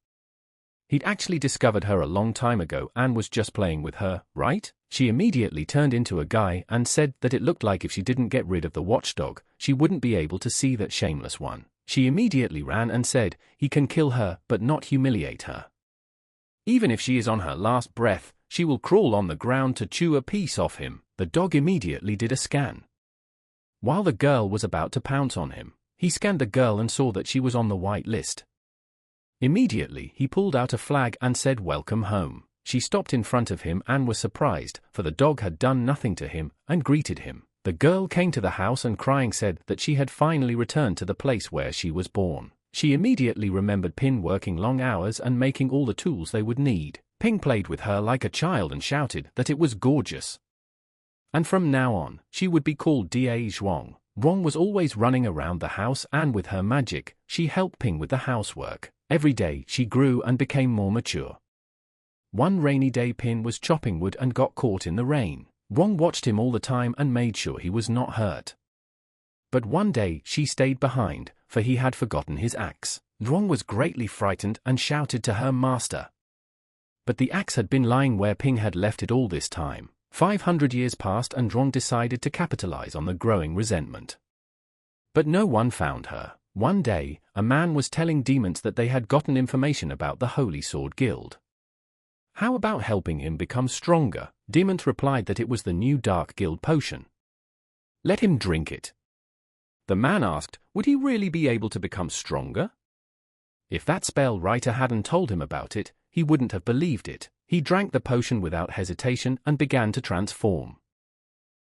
He'd actually discovered her a long time ago and was just playing with her, right? She immediately turned into a guy and said that it looked like if she didn't get rid of the watchdog, she wouldn't be able to see that shameless one. She immediately ran and said, he can kill her but not humiliate her. Even if she is on her last breath, she will crawl on the ground to chew a piece off him. The dog immediately did a scan. While the girl was about to pounce on him, he scanned the girl and saw that she was on the white list. Immediately, he pulled out a flag and said, welcome home. She stopped in front of him and was surprised, for the dog had done nothing to him, and greeted him. The girl came to the house and crying said that she had finally returned to the place where she was born. She immediately remembered Pin working long hours and making all the tools they would need. Ping played with her like a child and shouted that it was gorgeous. And from now on, she would be called Da Zhuang. Zhuang was always running around the house and with her magic, she helped Ping with the housework. Every day, she grew and became more mature. One rainy day Pin was chopping wood and got caught in the rain. Zhuang watched him all the time and made sure he was not hurt. But one day, she stayed behind, for he had forgotten his axe. Zhuang was greatly frightened and shouted to her master. But the axe had been lying where Ping had left it all this time. 500 years passed and Zhuang decided to capitalize on the growing resentment. But no one found her. One day, a man was telling demons that they had gotten information about the Holy Sword Guild. How about helping him become stronger? Demons replied that it was the new Dark Guild potion. Let him drink it. The man asked, would he really be able to become stronger? If that spell writer hadn't told him about it, he wouldn't have believed it. He drank the potion without hesitation and began to transform.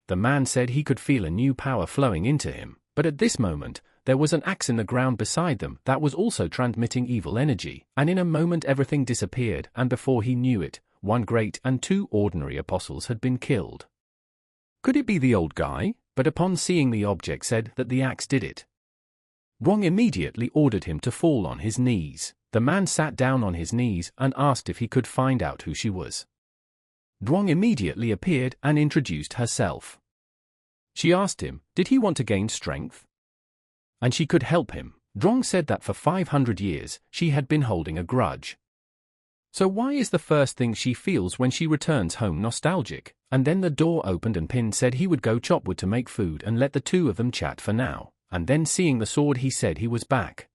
The man said he could feel a new power flowing into him, but at this moment, there was an axe in the ground beside them that was also transmitting evil energy, and in a moment everything disappeared, and before he knew it, one great and two ordinary apostles had been killed. Could it be the old guy? But upon seeing the object said that the axe did it. Zhuang immediately ordered him to fall on his knees. The man sat down on his knees and asked if he could find out who she was. Zhuang immediately appeared and introduced herself. She asked him, did he want to gain strength? And she could help him. Zhuang said that for 500 years, she had been holding a grudge. So why is the first thing she feels when she returns home nostalgic? And then the door opened and Pin said he would go chop wood to make food and let the two of them chat for now. And then seeing the sword he said he was back.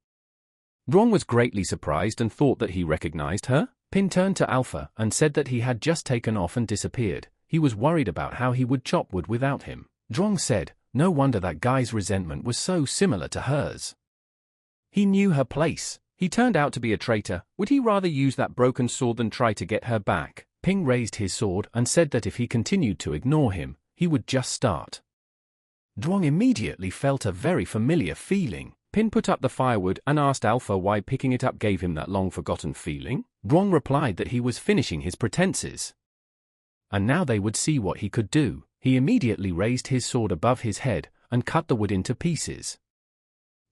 Zhuang was greatly surprised and thought that he recognized her. Pin turned to Alpha and said that he had just taken off and disappeared. He was worried about how he would chop wood without him. Zhuang said, no wonder that guy's resentment was so similar to hers. He knew her place. He turned out to be a traitor. Would he rather use that broken sword than try to get her back? Ping raised his sword and said that if he continued to ignore him, he would just start. Zhuang immediately felt a very familiar feeling. Pin put up the firewood and asked Alpha why picking it up gave him that long-forgotten feeling. Zhuang replied that he was finishing his pretenses. And now they would see what he could do. He immediately raised his sword above his head and cut the wood into pieces.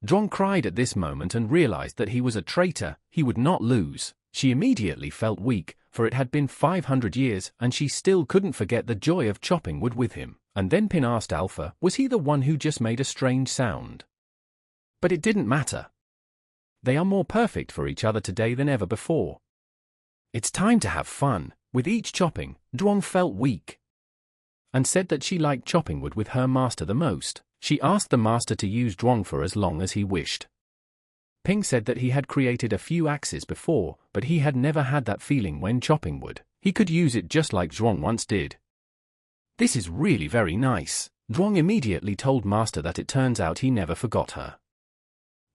Zhuang cried at this moment and realized that he was a traitor. He would not lose. She immediately felt weak, for it had been 500 years and she still couldn't forget the joy of chopping wood with him. And then Pin asked Alpha, was he the one who just made a strange sound? But it didn't matter. They are more perfect for each other today than ever before. It's time to have fun. With each chopping, Zhuang felt weak and said that she liked chopping wood with her master the most. She asked the master to use Zhuang for as long as he wished. Ping said that he had created a few axes before, but he had never had that feeling when chopping wood. He could use it just like Zhuang once did. This is really very nice. Zhuang immediately told master that it turns out he never forgot her.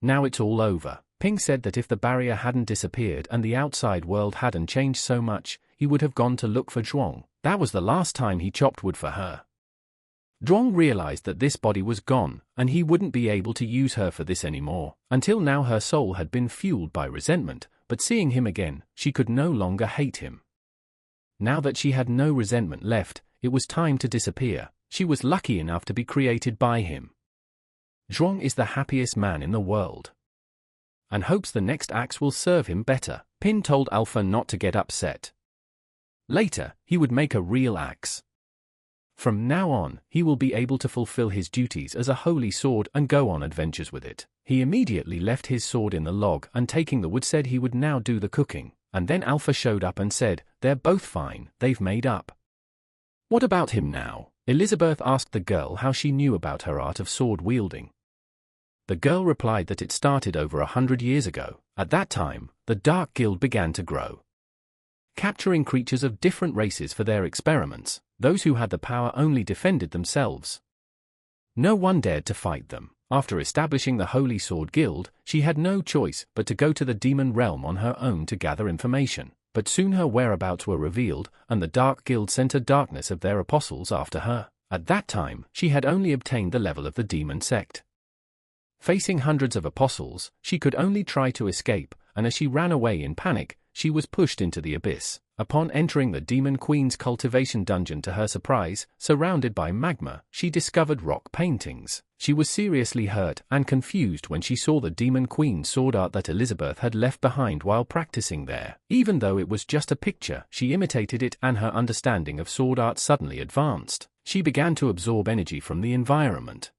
Now it's all over. Ping said that if the barrier hadn't disappeared and the outside world hadn't changed so much, he would have gone to look for Zhuang. That was the last time he chopped wood for her. Zhuang realized that this body was gone, and he wouldn't be able to use her for this anymore. Until now her soul had been fueled by resentment, but seeing him again, she could no longer hate him. Now that she had no resentment left, it was time to disappear. She was lucky enough to be created by him. Zhuang is the happiest man in the world, and hopes the next axe will serve him better. Pin told Alpha not to get upset. Later, he would make a real axe. From now on, he will be able to fulfill his duties as a holy sword and go on adventures with it. He immediately left his sword in the log and taking the wood said he would now do the cooking. And then Alpha showed up and said, they're both fine, they've made up. What about him now? Elizabeth asked the girl how she knew about her art of sword wielding. The girl replied that it started over 100 years ago. At that time, the Dark Guild began to grow, capturing creatures of different races for their experiments. Those who had the power only defended themselves. No one dared to fight them. After establishing the Holy Sword Guild, she had no choice but to go to the demon realm on her own to gather information. But soon her whereabouts were revealed, and the Dark Guild sent a darkness of their apostles after her. At that time, she had only obtained the level of the demon sect. Facing hundreds of apostles, she could only try to escape, and as she ran away in panic, she was pushed into the abyss. Upon entering the Demon Queen's cultivation dungeon to her surprise, surrounded by magma, she discovered rock paintings. She was seriously hurt and confused when she saw the Demon Queen's sword art that Elizabeth had left behind while practicing there. Even though it was just a picture, she imitated it and her understanding of sword art suddenly advanced. She began to absorb energy from the environment.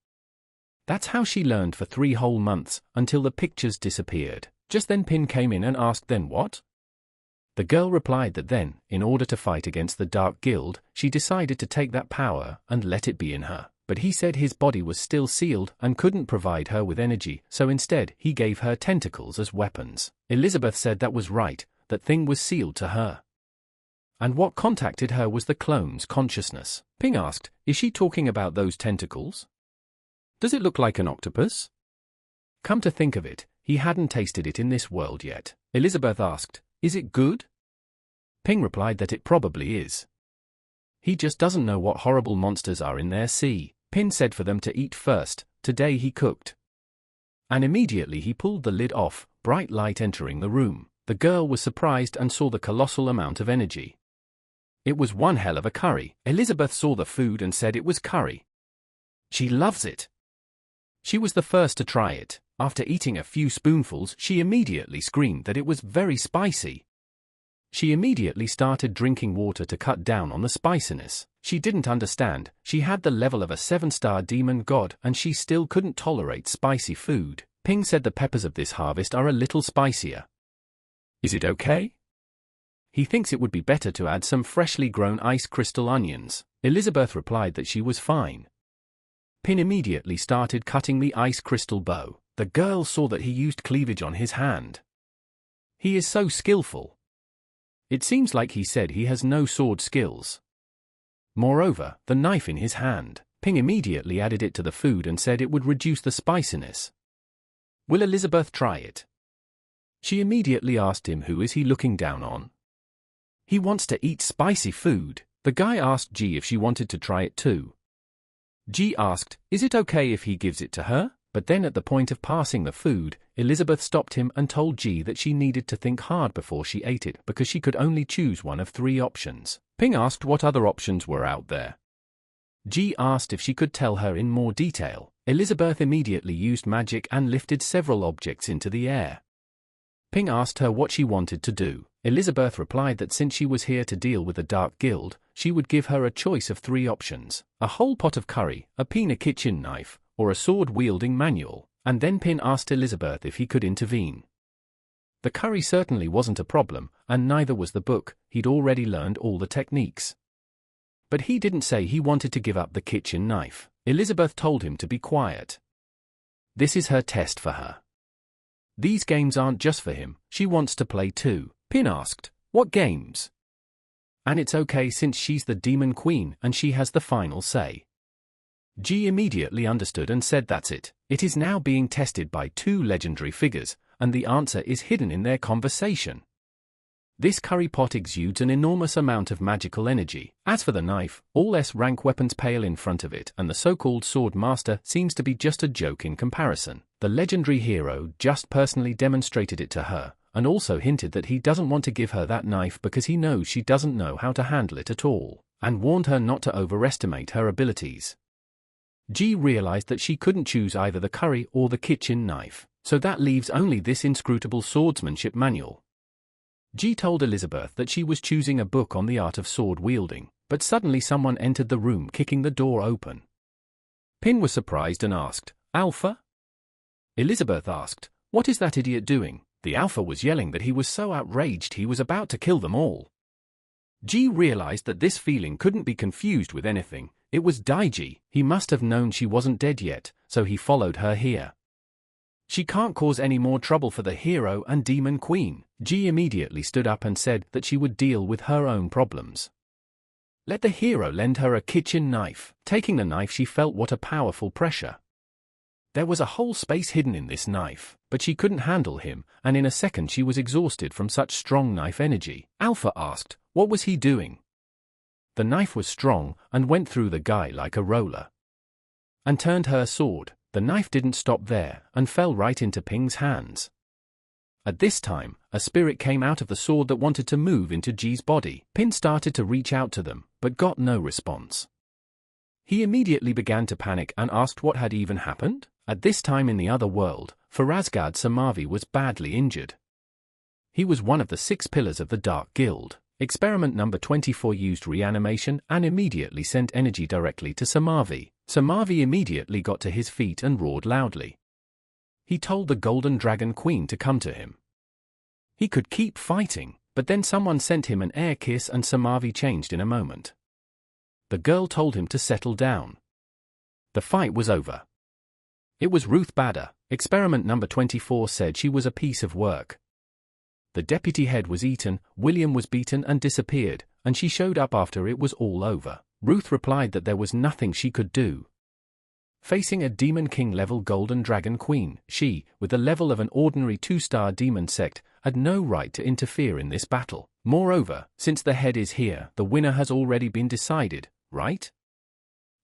That's how she learned for 3 whole months, until the pictures disappeared. Just then Pin came in and asked, "Then what?" The girl replied that then, in order to fight against the Dark Guild, she decided to take that power and let it be in her. But he said his body was still sealed and couldn't provide her with energy, so instead he gave her tentacles as weapons. Elizabeth said that was right, that thing was sealed to her. And what contacted her was the clone's consciousness. Ping asked, "Is she talking about those tentacles? Does it look like an octopus?" Come to think of it, he hadn't tasted it in this world yet. Elizabeth asked, "Is it good?" Ping replied that it probably is. He just doesn't know what horrible monsters are in their sea. Pin said for them to eat first. Today he cooked. And immediately he pulled the lid off, bright light entering the room. The girl was surprised and saw the colossal amount of energy. It was one hell of a curry. Elizabeth saw the food and said it was curry. She loves it. She was the first to try it. After eating a few spoonfuls, she immediately screamed that it was very spicy. She immediately started drinking water to cut down on the spiciness. She didn't understand. She had the level of a 7-star demon god and she still couldn't tolerate spicy food. Ping said the peppers of this harvest are a little spicier. Is it okay? He thinks it would be better to add some freshly grown ice crystal onions. Elizabeth replied that she was fine. Pin immediately started cutting the ice crystal bow. The girl saw that he used cleavage on his hand. He is so skillful. It seems like he said he has no sword skills. Moreover, the knife in his hand. Ping immediately added it to the food and said it would reduce the spiciness. Will Elizabeth try it? She immediately asked him who is he looking down on. He wants to eat spicy food. The guy asked G if she wanted to try it too. G asked, is it okay if he gives it to her? But then at the point of passing the food, Elizabeth stopped him and told G that she needed to think hard before she ate it because she could only choose one of 3 options. Ping asked what other options were out there. G asked if she could tell her in more detail. Elizabeth immediately used magic and lifted several objects into the air. Ping asked her what she wanted to do. Elizabeth replied that since she was here to deal with the Dark Guild, she would give her a choice of 3 options: a whole pot of curry, a pina kitchen knife, or a sword-wielding manual, and then Pin asked Elizabeth if he could intervene. The curry certainly wasn't a problem, and neither was the book. He'd already learned all the techniques. But he didn't say he wanted to give up the kitchen knife. Elizabeth told him to be quiet. This is her test for her. These games aren't just for him, she wants to play too. Pin asked, what games? And it's okay since she's the Demon Queen and she has the final say. G immediately understood and said that's it. It is now being tested by 2 legendary figures, and the answer is hidden in their conversation. This curry pot exudes an enormous amount of magical energy. As for the knife, all S-rank weapons pale in front of it, and the so-called sword master seems to be just a joke in comparison. The legendary hero just personally demonstrated it to her, and also hinted that he doesn't want to give her that knife because he knows she doesn't know how to handle it at all, and warned her not to overestimate her abilities. G realized that she couldn't choose either the curry or the kitchen knife, so that leaves only this inscrutable swordsmanship manual. G told Elizabeth that she was choosing a book on the art of sword wielding, but suddenly someone entered the room kicking the door open. Pin was surprised and asked, Alpha? Elizabeth asked, what is that idiot doing? The Alpha was yelling that he was so outraged he was about to kill them all. G realized that this feeling couldn't be confused with anything. It was Daiji. He must have known she wasn't dead yet, so he followed her here. She can't cause any more trouble for the hero and Demon Queen. G immediately stood up and said that she would deal with her own problems. Let the hero lend her a kitchen knife. Taking the knife, she felt what a powerful pressure. There was a whole space hidden in this knife, but she couldn't handle him, and in a second she was exhausted from such strong knife energy. Alpha asked, what was he doing? The knife was strong and went through the guy like a roller. And turned her sword. The knife didn't stop there and fell right into Ping's hands. At this time, a spirit came out of the sword that wanted to move into G's body. Pin started to reach out to them, but got no response. He immediately began to panic and asked what had even happened. At this time in the other world, Farazgad Samavi was badly injured. He was one of the 6 pillars of the Dark Guild. Experiment number 24 used reanimation and immediately sent energy directly to Samavi. Samavi immediately got to his feet and roared loudly. He told the Golden Dragon Queen to come to him. He could keep fighting, but then someone sent him an air kiss and Samavi changed in a moment. The girl told him to settle down. The fight was over. It was Ruth Bader. Experiment number 24 said she was a piece of work. The deputy head was eaten, William was beaten and disappeared, and she showed up after it was all over. Ruth replied that there was nothing she could do. Facing a Demon King-level Golden Dragon Queen, she, with the level of an ordinary 2-star demon sect, had no right to interfere in this battle. Moreover, since the head is here, the winner has already been decided, right?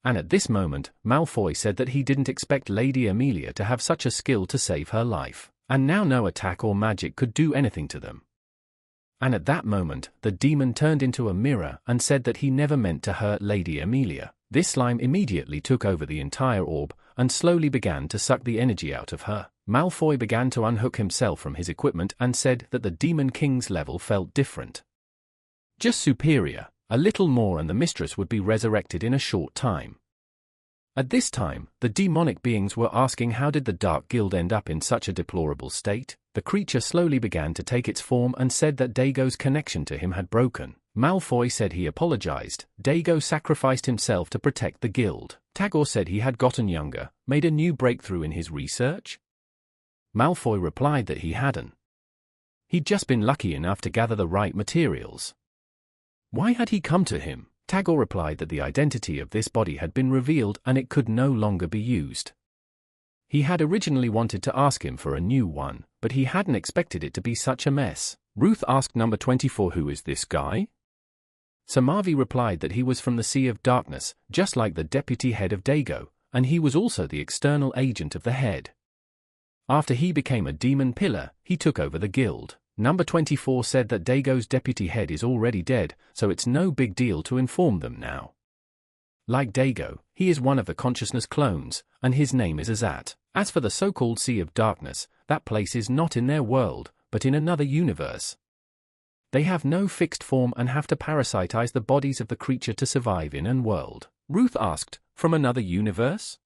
And at this moment, Malfoy said that he didn't expect Lady Amelia to have such a skill to save her life, and now no attack or magic could do anything to them. And at that moment, the demon turned into a mirror and said that he never meant to hurt Lady Amelia. This slime immediately took over the entire orb and slowly began to suck the energy out of her. Malfoy began to unhook himself from his equipment and said that the Demon King's level felt different. Just superior, a little more and the mistress would be resurrected in a short time. At this time, the demonic beings were asking how did the Dark Guild end up in such a deplorable state. The creature slowly began to take its form and said that Dago's connection to him had broken. Malfoy said he apologized. Dago sacrificed himself to protect the guild. Tagore said he had gotten younger, made a new breakthrough in his research. Malfoy replied that he hadn't. He'd just been lucky enough to gather the right materials. Why had he come to him? Tagore replied that the identity of this body had been revealed and it could no longer be used. He had originally wanted to ask him for a new one, but he hadn't expected it to be such a mess. Ruth asked number 24, who is this guy? Samavi replied that he was from the Sea of Darkness, just like the deputy head of Dago, and he was also the external agent of the head. After he became a demon pillar, he took over the guild. Number 24 said that Dago's deputy head is already dead, so it's no big deal to inform them now. Like Dago, he is one of the consciousness clones, and his name is Azat. As for the so-called Sea of Darkness, that place is not in their world, but in another universe. They have no fixed form and have to parasitize the bodies of the creature to survive in an world. Ruth asked, from another universe?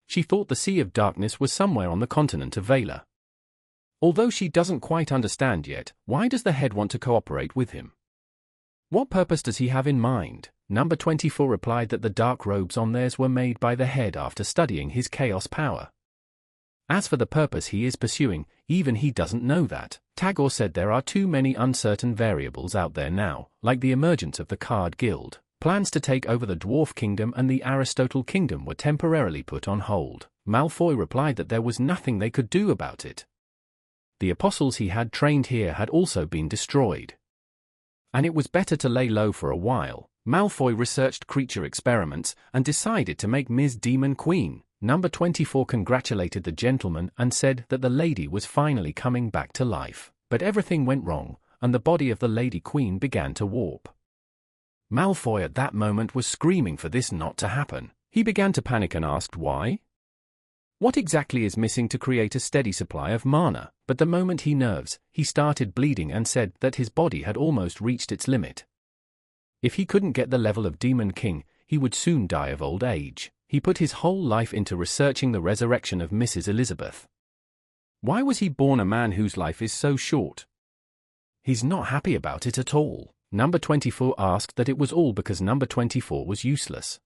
She thought the Sea of Darkness was somewhere on the continent of Vaila. Although she doesn't quite understand yet, why does the head want to cooperate with him? What purpose does he have in mind? Number 24 replied that the dark robes on theirs were made by the head after studying his chaos power. As for the purpose he is pursuing, even he doesn't know that. Tagore said there are too many uncertain variables out there now, like the emergence of the Card Guild. Plans to take over the Dwarf Kingdom and the Aristotle Kingdom were temporarily put on hold. Malfoy replied that there was nothing they could do about it. The apostles he had trained here had also been destroyed. And it was better to lay low for a while. Malfoy researched creature experiments and decided to make Ms. Demon Queen. Number 24 congratulated the gentleman and said that the lady was finally coming back to life. But everything went wrong, and the body of the Lady Queen began to warp. Malfoy at that moment was screaming for this not to happen. He began to panic and asked why? What exactly is missing to create a steady supply of mana? But the moment he started bleeding and said that his body had almost reached its limit. If he couldn't get the level of Demon King, he would soon die of old age. He put his whole life into researching the resurrection of Mrs. Elizabeth. Why was he born a man whose life is so short? He's not happy about it at all. Number 24 asked that it was all because number 24 was useless.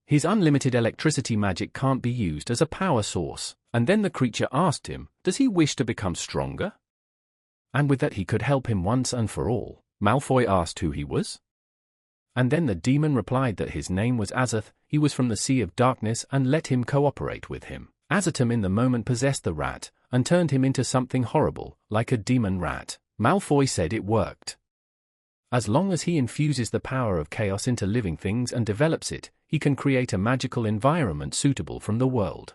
His unlimited electricity magic can't be used as a power source. And then the creature asked him, does he wish to become stronger? And with that he could help him once and for all. Malfoy asked who he was. And then the demon replied that his name was Azath, he was from the Sea of Darkness and let him cooperate with him. Azatum in the moment possessed the rat, and turned him into something horrible, like a demon rat. Malfoy said it worked. As long as he infuses the power of chaos into living things and develops it, he can create a magical environment suitable from the world.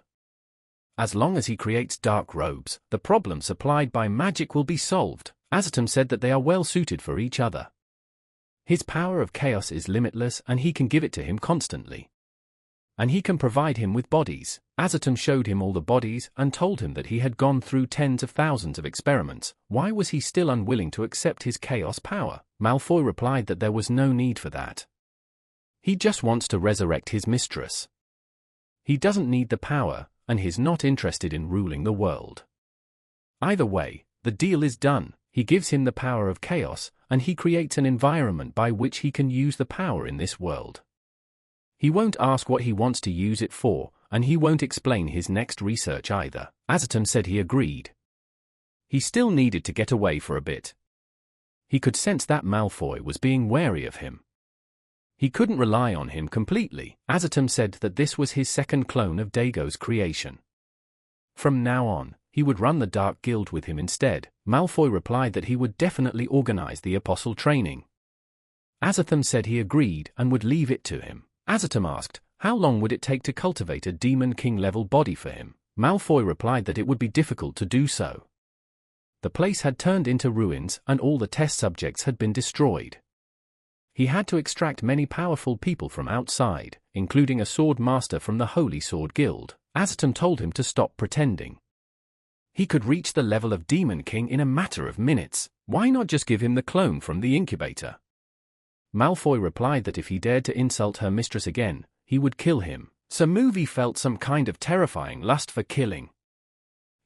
As long as he creates dark robes, the problem supplied by magic will be solved. Azatum said that they are well suited for each other. His power of chaos is limitless and he can give it to him constantly. And he can provide him with bodies. Azatum showed him all the bodies and told him that he had gone through tens of thousands of experiments. Why was he still unwilling to accept his chaos power? Malfoy replied that there was no need for that. He just wants to resurrect his mistress. He doesn't need the power, and he's not interested in ruling the world. Either way, the deal is done. he gives him the power of chaos, and he creates an environment by which he can use the power in this world. He won't ask what he wants to use it for, and he won't explain his next research either. Azotum said he agreed. He still needed to get away for a bit. He could sense that Malfoy was being wary of him. He couldn't rely on him completely. Azotum said that this was his second clone of Dago's creation. From now on, he would run the Dark Guild with him instead. Malfoy replied that he would definitely organize the apostle training. Azotum said he agreed and would leave it to him. Azotum asked, how long would it take to cultivate a Demon King level body for him? Malfoy replied that it would be difficult to do so. The place had turned into ruins and all the test subjects had been destroyed. He had to extract many powerful people from outside, including a sword master from the Holy Sword Guild. Azotum told him to stop pretending. He could reach the level of Demon King in a matter of minutes. Why not just give him the clone from the incubator? Malfoy replied that if he dared to insult her mistress again, he would kill him. So Movie felt some kind of terrifying lust for killing.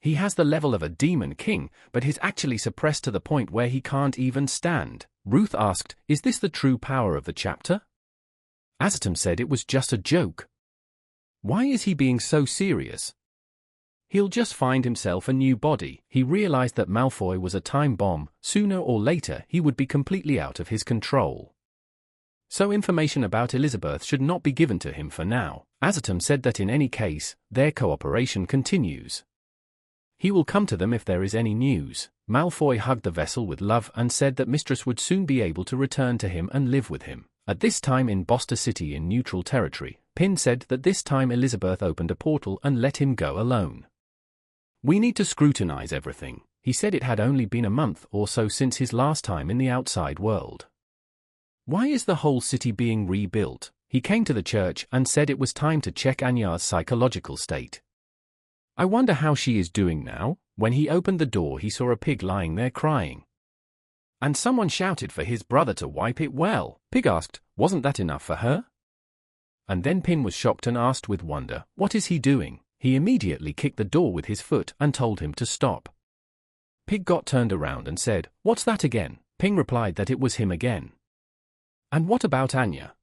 He has the level of a Demon King, but he's actually suppressed to the point where he can't even stand. Ruth asked, is this the true power of the chapter? Azotum said it was just a joke. Why is he being so serious? He'll just find himself a new body. He realized that Malfoy was a time bomb. Sooner or later he would be completely out of his control. So information about Elizabeth should not be given to him for now. Azotum said that in any case, their cooperation continues. He will come to them if there is any news. Malfoy hugged the vessel with love and said that Mistress would soon be able to return to him and live with him. At this time in Boster City in neutral territory, Pin said that this time Elizabeth opened a portal and let him go alone. We need to scrutinize everything. He said it had only been a month or so since his last time in the outside world. Why is the whole city being rebuilt? He came to the church and said it was time to check Anya's psychological state. I wonder how she is doing now. When he opened the door he saw a pig lying there crying. And someone shouted for his brother to wipe it well. Pig asked, wasn't that enough for her? And then Pin was shocked and asked with wonder, what is he doing? He immediately kicked the door with his foot and told him to stop. Pig got turned around and said, what's that again? Ping replied that it was him again. And what about Anya?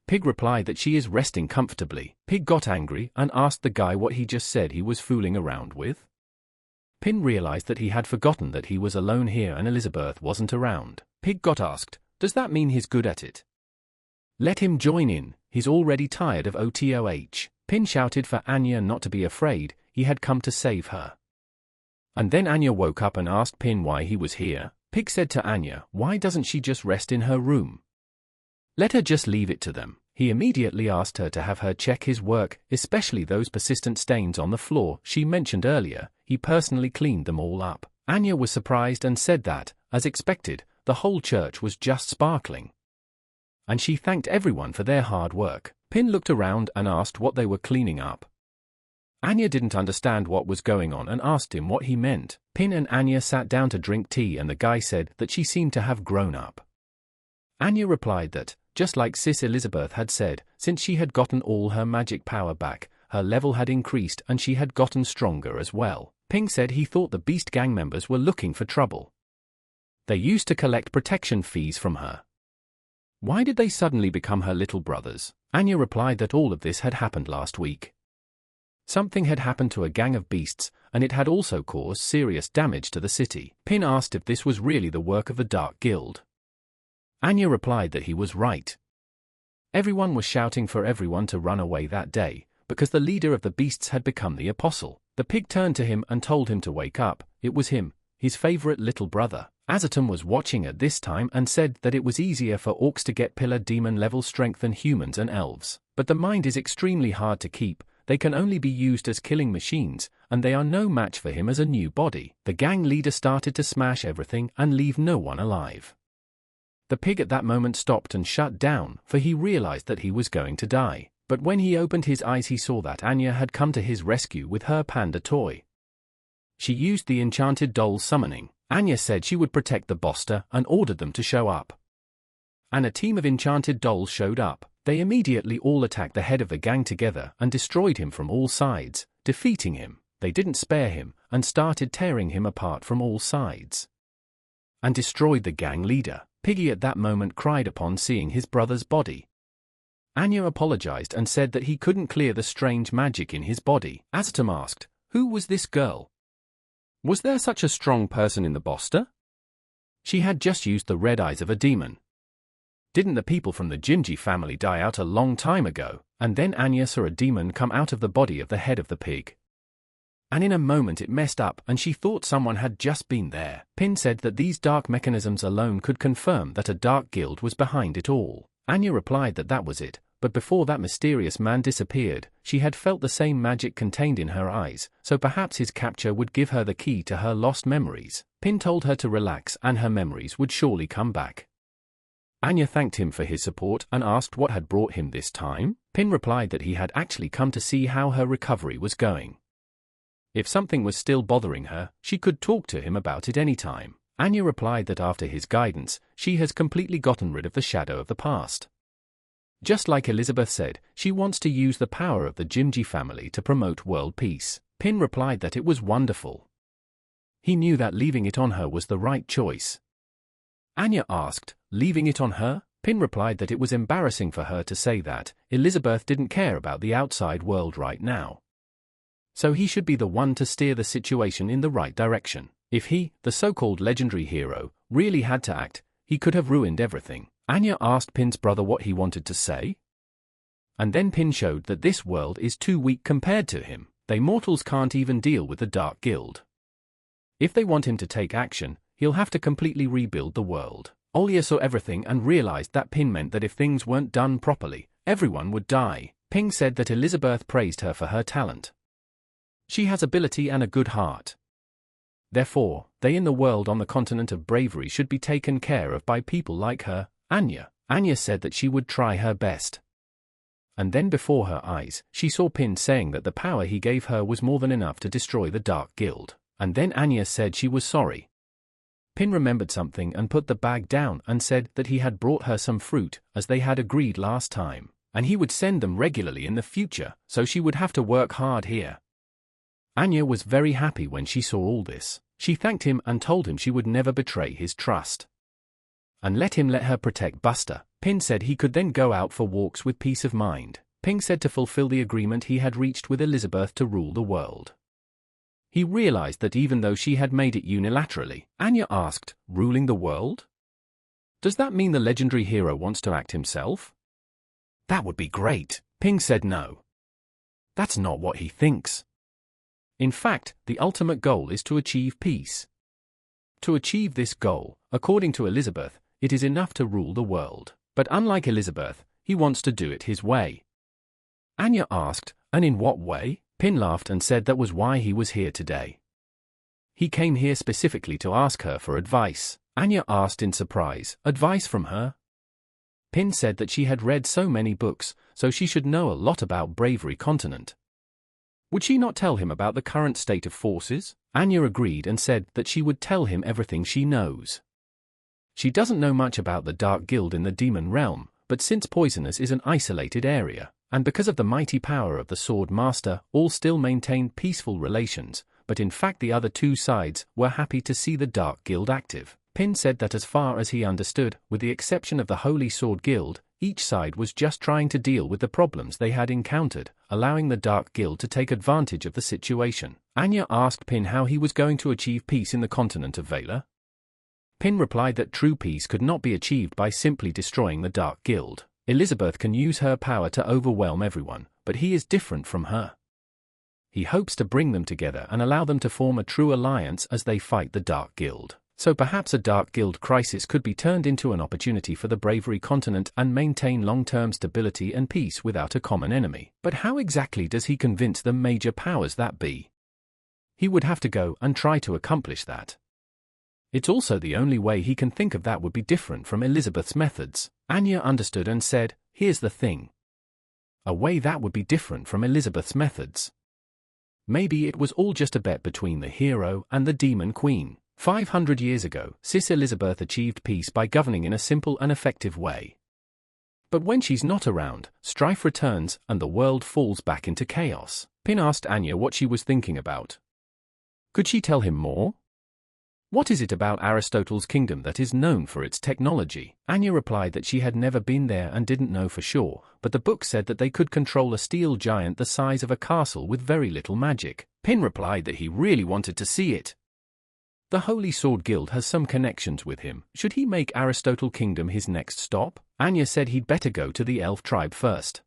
Pig replied that she is resting comfortably. Pig got angry and asked the guy what he just said he was fooling around with. Pin realized that he had forgotten that he was alone here and Elizabeth wasn't around. Pig got asked, does that mean he's good at it? Let him join in, he's already tired of OTOH. Pin shouted for Anya not to be afraid, he had come to save her. And then Anya woke up and asked Pin why he was here. Pig said to Anya, why doesn't she just rest in her room? Let her just leave it to them. He immediately asked her to have her check his work, especially those persistent stains on the floor she mentioned earlier. He personally cleaned them all up. Anya was surprised and said that, as expected, the whole church was just sparkling. And she thanked everyone for their hard work. Pin looked around and asked what they were cleaning up. Anya didn't understand what was going on and asked him what he meant. Pin and Anya sat down to drink tea and the guy said that she seemed to have grown up. Anya replied that, just like Sis Elizabeth had said, since she had gotten all her magic power back, her level had increased and she had gotten stronger as well. Ping said he thought the Beast Gang members were looking for trouble. They used to collect protection fees from her. Why did they suddenly become her little brothers? Anya replied that all of this had happened last week. Something had happened to a gang of beasts, and it had also caused serious damage to the city. Pin asked if this was really the work of the Dark Guild. Anya replied that he was right. Everyone was shouting for everyone to run away that day, because the leader of the beasts had become the apostle. The pig turned to him and told him to wake up. It was him, his favorite little brother. Azotum was watching at this time and said that it was easier for orcs to get pillar demon level strength than humans and elves. But the mind is extremely hard to keep, they can only be used as killing machines, and they are no match for him as a new body. The gang leader started to smash everything and leave no one alive. The pig at that moment stopped and shut down, for he realized that he was going to die. But when he opened his eyes he saw that Anya had come to his rescue with her panda toy. She used the enchanted doll summoning. Anya said she would protect the Boster and ordered them to show up. And a team of enchanted dolls showed up. They immediately all attacked the head of the gang together and destroyed him from all sides, defeating him. They didn't spare him and started tearing him apart from all sides. and destroyed the gang leader. Piggy at that moment cried upon seeing his brother's body. Anya apologized and said that he couldn't clear the strange magic in his body. Azatam asked, "Who was this girl? Was there such a strong person in the Boster? She had just used the red eyes of a demon. Didn't the people from the Jimji family die out a long time ago?" And then Anya saw a demon come out of the body of the head of the pig. And in a moment it messed up and she thought someone had just been there. Pin said that these dark mechanisms alone could confirm that a dark guild was behind it all. Anya replied that that was it, but before that mysterious man disappeared, she had felt the same magic contained in her eyes, so perhaps his capture would give her the key to her lost memories. Pin told her to relax and her memories would surely come back. Anya thanked him for his support and asked what had brought him this time. Pin replied that he had actually come to see how her recovery was going. If something was still bothering her, she could talk to him about it anytime. Anya replied that after his guidance, she has completely gotten rid of the shadow of the past. Just like Elizabeth said, she wants to use the power of the Jimji family to promote world peace. Pin replied that it was wonderful. He knew that leaving it on her was the right choice. Anya asked, "Leaving it on her?" Pin replied that it was embarrassing for her to say that. Elizabeth didn't care about the outside world right now. So he should be the one to steer the situation in the right direction. If he, the so-called legendary hero, really had to act, he could have ruined everything. Anya asked Pin's brother what he wanted to say. And then Pin showed that this world is too weak compared to him. They mortals can't even deal with the Dark Guild. If they want him to take action, he'll have to completely rebuild the world. Olia saw everything and realized that Pin meant that if things weren't done properly, everyone would die. Ping said that Elizabeth praised her for her talent. She has ability and a good heart. Therefore, they in the world on the continent of bravery should be taken care of by people like her, Anya. Anya said that she would try her best. And then before her eyes, she saw Pin saying that the power he gave her was more than enough to destroy the Dark Guild. And then Anya said she was sorry. Pin remembered something and put the bag down and said that he had brought her some fruit, as they had agreed last time, and he would send them regularly in the future, so she would have to work hard here. Anya was very happy when she saw all this. She thanked him and told him she would never betray his trust. And let her protect Buster. Pin said he could then go out for walks with peace of mind. Ping said to fulfill the agreement he had reached with Elizabeth to rule the world. He realized that even though she had made it unilaterally, Anya asked, "Ruling the world? Does that mean the legendary hero wants to act himself?" "That would be great." Ping said no. That's not what he thinks. In fact, the ultimate goal is to achieve peace. To achieve this goal, according to Elizabeth, it is enough to rule the world. But unlike Elizabeth, he wants to do it his way. Anya asked, "And in what way?" Pin laughed and said that was why he was here today. He came here specifically to ask her for advice. Anya asked in surprise, "Advice from her?" Pin said that she had read so many books, so she should know a lot about Bravery Continent. Would she not tell him about the current state of forces? Anya agreed and said that she would tell him everything she knows. She doesn't know much about the Dark Guild in the Demon Realm, but since Poisonous is an isolated area, and because of the mighty power of the Sword Master, all still maintained peaceful relations, but in fact the other two sides were happy to see the Dark Guild active. Pin said that as far as he understood, with the exception of the Holy Sword Guild, each side was just trying to deal with the problems they had encountered, allowing the Dark Guild to take advantage of the situation. Anya asked Pin how he was going to achieve peace in the continent of Valor. Pin replied that true peace could not be achieved by simply destroying the Dark Guild. Elizabeth can use her power to overwhelm everyone, but he is different from her. He hopes to bring them together and allow them to form a true alliance as they fight the Dark Guild. So perhaps a Dark Guild crisis could be turned into an opportunity for the Bravery Continent and maintain long-term stability and peace without a common enemy. But how exactly does he convince the major powers that be? He would have to go and try to accomplish that. It's also the only way he can think of that would be different from Elizabeth's methods. Anya understood and said, "Here's the thing. A way that would be different from Elizabeth's methods. Maybe it was all just a bet between the hero and the Demon Queen. 500 years ago, Sis Elizabeth achieved peace by governing in a simple and effective way. But when she's not around, strife returns and the world falls back into chaos." Pin asked Anya what she was thinking about. Could she tell him more? What is it about Aristotle's kingdom that is known for its technology? Anya replied that she had never been there and didn't know for sure, but the book said that they could control a steel giant the size of a castle with very little magic. Pin replied that he really wanted to see it. The Holy Sword Guild has some connections with him. Should he make Aristotle Kingdom his next stop? Anya said he'd better go to the elf tribe first.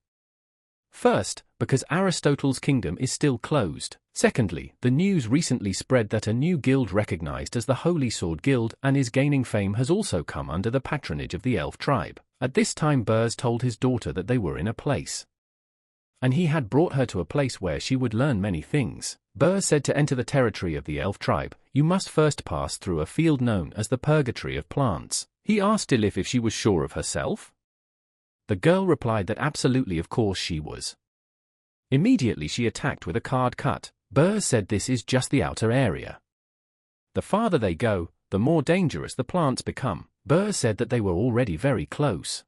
First, because Aristotle's kingdom is still closed. Secondly, the news recently spread that a new guild recognized as the Holy Sword Guild and is gaining fame has also come under the patronage of the elf tribe. At this time Burrs told his daughter that they were in a place, and he had brought her to a place where she would learn many things. Burrs said to enter the territory of the elf tribe, you must first pass through a field known as the Purgatory of Plants. He asked Elif if she was sure of herself. The girl replied that absolutely, of course she was. Immediately she attacked with a card cut. Burrs said this is just the outer area. The farther they go, the more dangerous the plants become. Burrs said that they were already very close.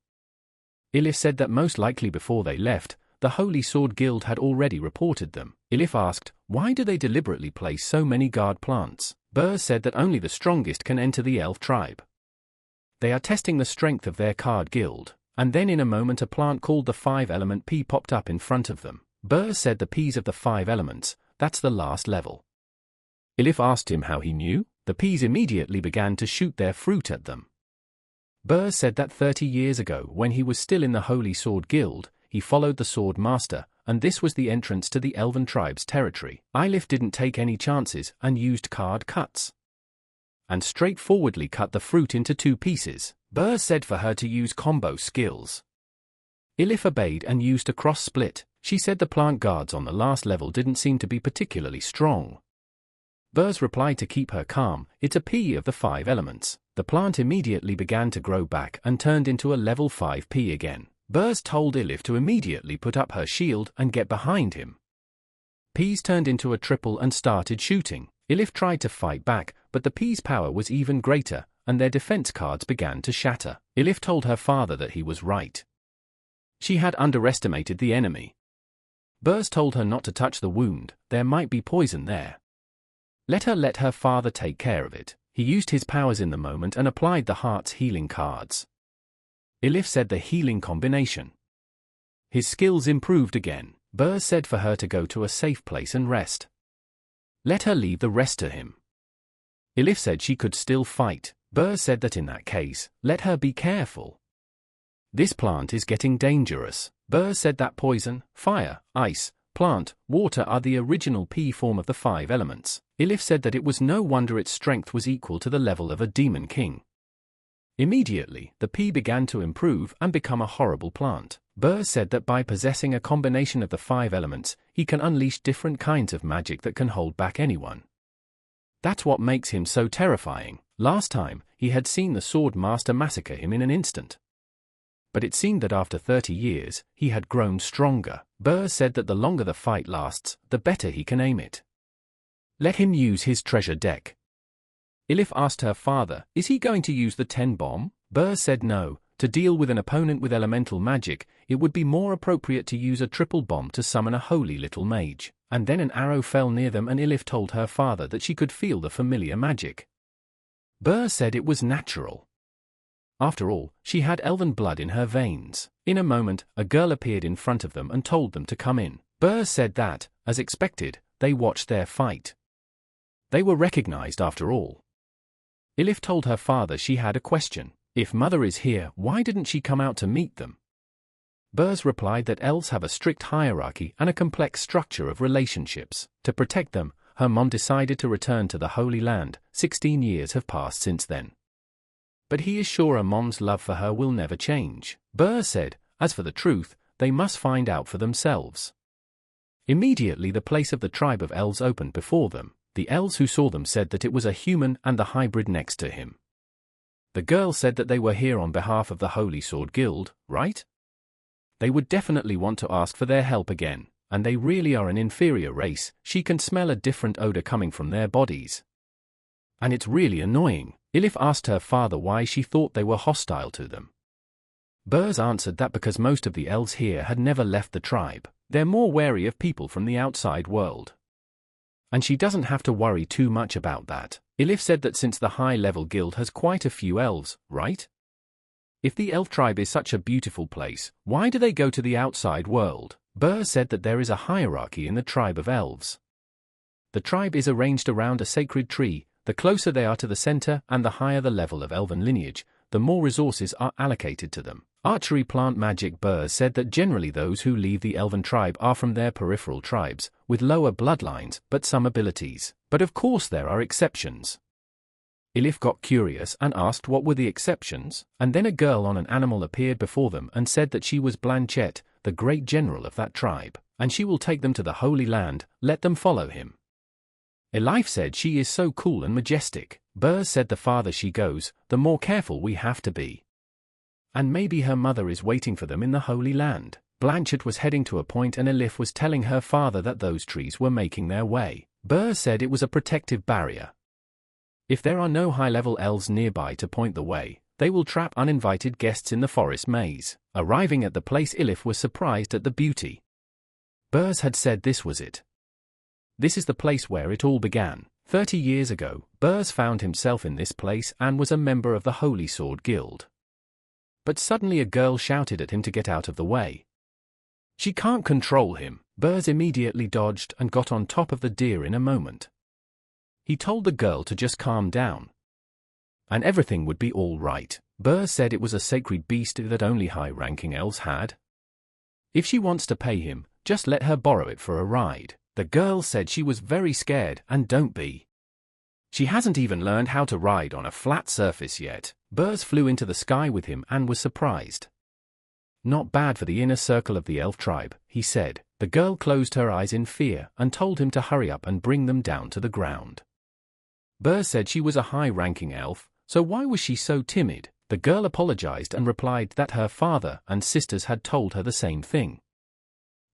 Elif said that most likely before they left, the Holy Sword Guild had already reported them. Elif asked, why do they deliberately place so many guard plants? Burrs said that only the strongest can enter the elf tribe. They are testing the strength of their card guild. And then in a moment a plant called the 5-element pea popped up in front of them. Burrs said the peas of the 5 elements, that's the last level. Elif asked him how he knew. The peas immediately began to shoot their fruit at them. Burrs said that 30 years ago, when he was still in the Holy Sword Guild, he followed the Sword Master, and this was the entrance to the Elven tribe's territory. Elif didn't take any chances and used card cuts, and straightforwardly cut the fruit into 2 pieces. Burrs said for her to use combo skills. Elif obeyed and used a cross split. She said the plant guards on the last level didn't seem to be particularly strong. Burrs replied to keep her calm, it's a pea of the 5 elements. The plant immediately began to grow back and turned into a level 5 pea again. Burrs told Elif to immediately put up her shield and get behind him. Peas turned into a triple and started shooting. Elif tried to fight back, but the peas' power was even greater, and their defense cards began to shatter. Elif told her father that he was right. She had underestimated the enemy. Burrs told her not to touch the wound, there might be poison there. Let her father take care of it. He used his powers in the moment and applied the heart's healing cards. Elif said the healing combination. His skills improved again. Burrs said for her to go to a safe place and rest. Let her leave the rest to him. Elif said she could still fight. Burrs said that in that case, let her be careful. This plant is getting dangerous. Burrs said that poison, fire, ice, plant, water are the original pea form of the 5 elements. Elif said that it was no wonder its strength was equal to the level of a demon king. Immediately, the pea began to improve and become a horrible plant. Burrs said that by possessing a combination of the 5 elements, he can unleash different kinds of magic that can hold back anyone. That's what makes him so terrifying. Last time, he had seen the Sword Master massacre him in an instant. But it seemed that after 30 years, he had grown stronger. Burrs said that the longer the fight lasts, the better he can aim it. Let him use his treasure deck. Elif asked her father, is he going to use the 10 bomb? Burrs said no. To deal with an opponent with elemental magic, it would be more appropriate to use a triple bomb to summon a holy little mage. And then an arrow fell near them and Elif told her father that she could feel the familiar magic. Burrs said it was natural. After all, she had elven blood in her veins. In a moment, a girl appeared in front of them and told them to come in. Burrs said that, as expected, they watched their fight. They were recognized after all. Elif told her father she had a question. If mother is here, why didn't she come out to meet them? Burrs replied that elves have a strict hierarchy and a complex structure of relationships. To protect them, her mom decided to return to the Holy Land. 16 years have passed since then. But he is sure a mom's love for her will never change. Burrs said, as for the truth, they must find out for themselves. Immediately the place of the tribe of elves opened before them. The elves who saw them said that it was a human and the hybrid next to him. The girl said that they were here on behalf of the Holy Sword Guild, right? They would definitely want to ask for their help again, and they really are an inferior race. She can smell a different odor coming from their bodies. And it's really annoying. Elif asked her father why she thought they were hostile to them. Burrs answered that because most of the elves here had never left the tribe, they're more wary of people from the outside world. And she doesn't have to worry too much about that. Elif said that since the high-level guild has quite a few elves, right? If the elf tribe is such a beautiful place, why do they go to the outside world? Burr said that there is a hierarchy in the tribe of elves. The tribe is arranged around a sacred tree. The closer they are to the center and the higher the level of elven lineage, the more resources are allocated to them. Archery plant magic. Burr said that generally those who leave the elven tribe are from their peripheral tribes, with lower bloodlines but some abilities. But of course there are exceptions. Elif got curious and asked what were the exceptions, and then a girl on an animal appeared before them and said that she was Blanchette, the great general of that tribe, and she will take them to the Holy Land. Let them follow him. Elif said she is so cool and majestic. Burr said the farther she goes, the more careful we have to be. And maybe her mother is waiting for them in the Holy Land. Blanchette was heading to a point and Elif was telling her father that those trees were making their way. Burr said it was a protective barrier. If there are no high-level elves nearby to point the way, they will trap uninvited guests in the forest maze. Arriving at the place, Elif was surprised at the beauty. Burr had said this was it. This is the place where it all began. 30 years ago, Burr found himself in this place and was a member of the Holy Sword Guild. But suddenly a girl shouted at him to get out of the way. She can't control him. Burr immediately dodged and got on top of the deer in a moment. He told the girl to just calm down, and everything would be all right. Burr said it was a sacred beast that only high-ranking elves had. If she wants to pay him, just let her borrow it for a ride. The girl said she was very scared and don't be. She hasn't even learned how to ride on a flat surface yet. Burr flew into the sky with him and was surprised. Not bad for the inner circle of the elf tribe, he said. The girl closed her eyes in fear and told him to hurry up and bring them down to the ground. Burr said she was a high-ranking elf, so why was she so timid? The girl apologized and replied that her father and sisters had told her the same thing.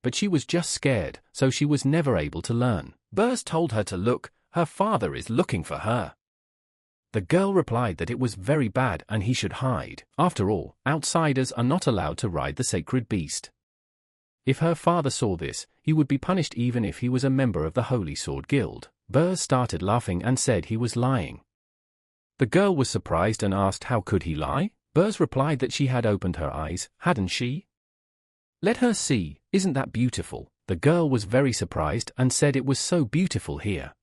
But she was just scared, so she was never able to learn. Burr told her to look, her father is looking for her. The girl replied that it was very bad and he should hide. After all, outsiders are not allowed to ride the sacred beast. If her father saw this, he would be punished even if he was a member of the Holy Sword Guild. Burr started laughing and said he was lying. The girl was surprised and asked how could he lie? Burr replied that she had opened her eyes, hadn't she? Let her see, isn't that beautiful? The girl was very surprised and said it was so beautiful here.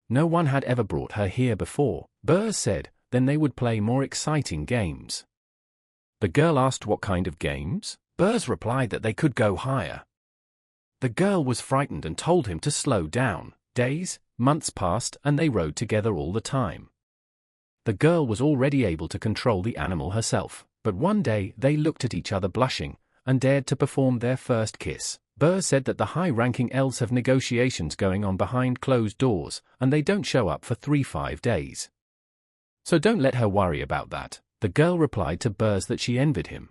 No one had ever brought her here before. Burr said, then they would play more exciting games. The girl asked what kind of games? Burr replied that they could go higher. The girl was frightened and told him to slow down. Days, months passed and they rode together all the time. The girl was already able to control the animal herself, but one day they looked at each other blushing and dared to perform their first kiss. Burr said that the high-ranking elves have negotiations going on behind closed doors and they don't show up for 3-5 days. So don't let her worry about that. The girl replied to Burr that she envied him.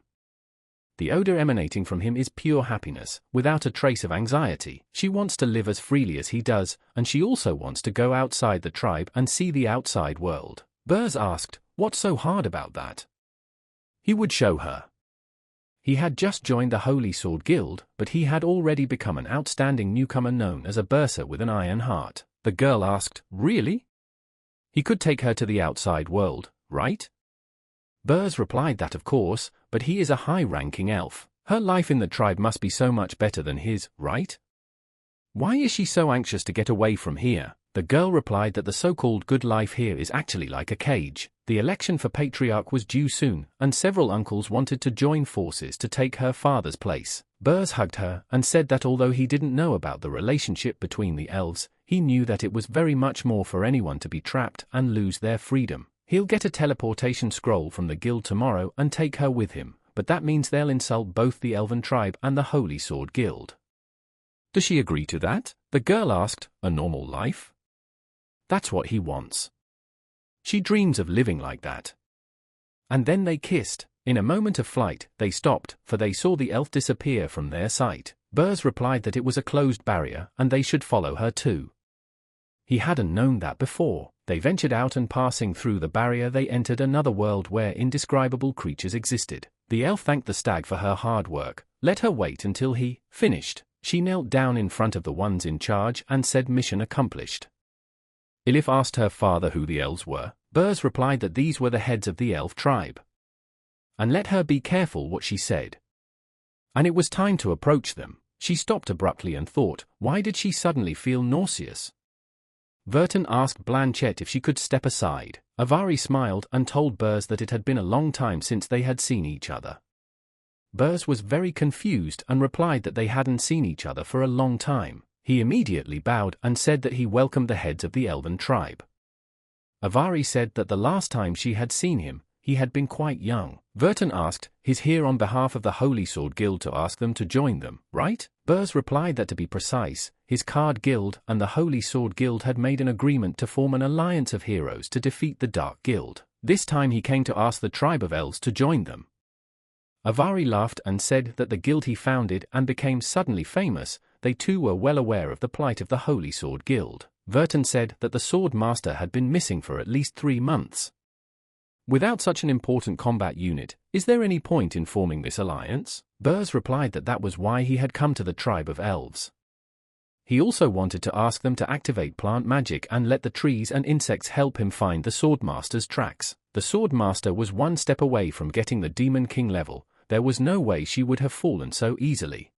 The odor emanating from him is pure happiness, without a trace of anxiety. She wants to live as freely as he does, and she also wants to go outside the tribe and see the outside world. Burr asked, what's so hard about that? He would show her. He had just joined the Holy Sword Guild, but he had already become an outstanding newcomer known as a berser with an iron heart. The girl asked, really? He could take her to the outside world, right? Burr replied that of course, but he is a high-ranking elf. Her life in the tribe must be so much better than his, right? Why is she so anxious to get away from here? The girl replied that the so-called good life here is actually like a cage. The election for patriarch was due soon, and several uncles wanted to join forces to take her father's place. Burr hugged her and said that although he didn't know about the relationship between the elves, he knew that it was very much more for anyone to be trapped and lose their freedom. He'll get a teleportation scroll from the guild tomorrow and take her with him, but that means they'll insult both the Elven tribe and the Holy Sword Guild. Does she agree to that? The girl asked, a normal life? That's what he wants. She dreams of living like that. And then they kissed. In a moment of flight, they stopped, for they saw the elf disappear from their sight. Burr replied that it was a closed barrier and they should follow her too. He hadn't known that before. They ventured out and passing through the barrier they entered another world where indescribable creatures existed. The elf thanked the stag for her hard work, let her wait until he finished. She knelt down in front of the ones in charge and said mission accomplished. Elif asked her father who the elves were. Bers replied that these were the heads of the elf tribe. And let her be careful what she said. And it was time to approach them. She stopped abruptly and thought, why did she suddenly feel nauseous? Verton asked Blanchette if she could step aside. Avari smiled and told Bers that it had been a long time since they had seen each other. Bers was very confused and replied that they hadn't seen each other for a long time. He immediately bowed and said that he welcomed the heads of the elven tribe. Avari said that the last time she had seen him, he had been quite young. Verton asked, he's here on behalf of the Holy Sword Guild to ask them to join them, right? Bers replied that to be precise, his card guild and the Holy Sword Guild had made an agreement to form an alliance of heroes to defeat the Dark Guild. This time he came to ask the tribe of elves to join them. Avari laughed and said that the guild he founded and became suddenly famous, they too were well aware of the plight of the Holy Sword Guild. Verton said that the Sword Master had been missing for at least 3 months. Without such an important combat unit, is there any point in forming this alliance? Bers replied that that was why he had come to the tribe of elves. He also wanted to ask them to activate plant magic and let the trees and insects help him find the Swordmaster's tracks. The Swordmaster was 1 step away from getting the Demon King level. There was no way she would have fallen so easily.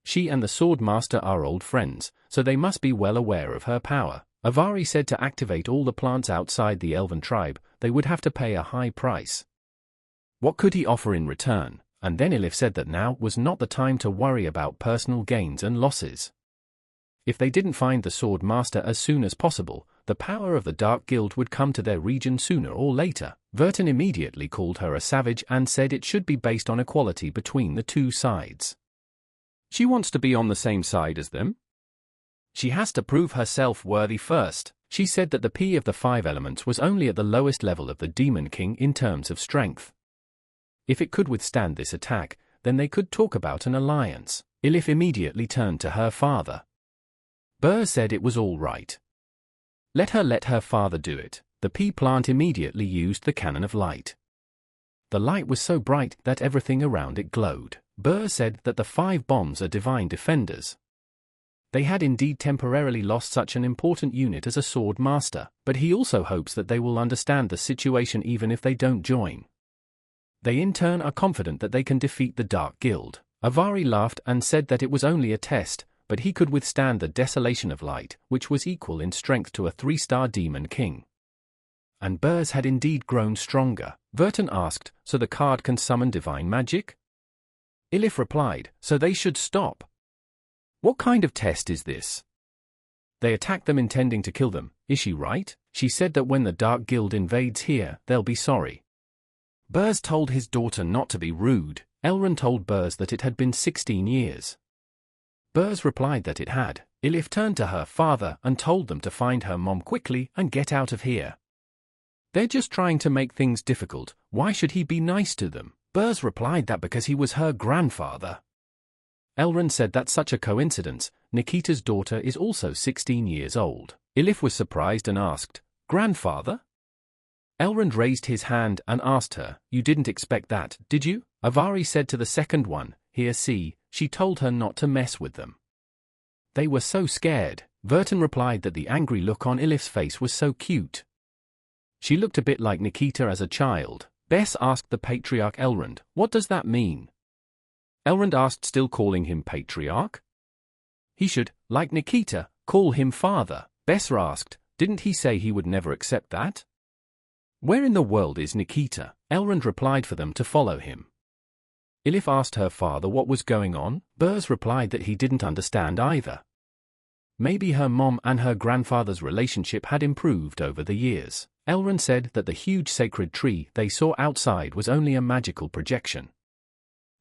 She and the Swordmaster are old friends, so they must be well aware of her power. Avari said to activate all the plants outside the elven tribe, they would have to pay a high price. What could he offer in return? And then Elif said that now was not the time to worry about personal gains and losses. If they didn't find the Sword Master as soon as possible, the power of the Dark Guild would come to their region sooner or later. Verton immediately called her a savage and said it should be based on equality between the 2 sides. She wants to be on the same side as them? She has to prove herself worthy first. She said that the P of the 5 elements was only at the lowest level of the Demon King in terms of strength. If it could withstand this attack, then they could talk about an alliance. Elif immediately turned to her father. Bers said it was all right. Let her father do it. The pea plant immediately used the cannon of light. The light was so bright that everything around it glowed. Bers said that the 5 bombs are divine defenders. They had indeed temporarily lost such an important unit as a Sword Master, but he also hopes that they will understand the situation even if they don't join. They in turn are confident that they can defeat the Dark Guild. Avari laughed and said that it was only a test, but he could withstand the desolation of light, which was equal in strength to a 3-star Demon King. And Bers had indeed grown stronger. Verton asked, so the card can summon divine magic? Elif replied, so they should stop. What kind of test is this? They attack them intending to kill them, is she right? She said that when the Dark Guild invades here, they'll be sorry. Bers told his daughter not to be rude. Elrond told Bers that it had been 16 years. Bers replied that it had. Elif turned to her father and told them to find her mom quickly and get out of here. They're just trying to make things difficult. Why should he be nice to them? Bers replied that because he was her grandfather. Elrond said that's such a coincidence. Nikita's daughter is also 16 years old. Elif was surprised and asked, "Grandfather?" Elrond raised his hand and asked her, "You didn't expect that, did you?" Avari said to the second one, "Here see," she told her not to mess with them. They were so scared. Verton replied that the angry look on Elif's face was so cute. She looked a bit like Nikita as a child. Bess asked the Patriarch Elrond, "What does that mean?" Elrond asked, still calling him Patriarch. He should, like Nikita, call him father. Bess asked, didn't he say he would never accept that? Where in the world is Nikita? Elrond replied for them to follow him. Elif asked her father what was going on. Bers replied that he didn't understand either. Maybe her mom and her grandfather's relationship had improved over the years. Elrond said that the huge sacred tree they saw outside was only a magical projection.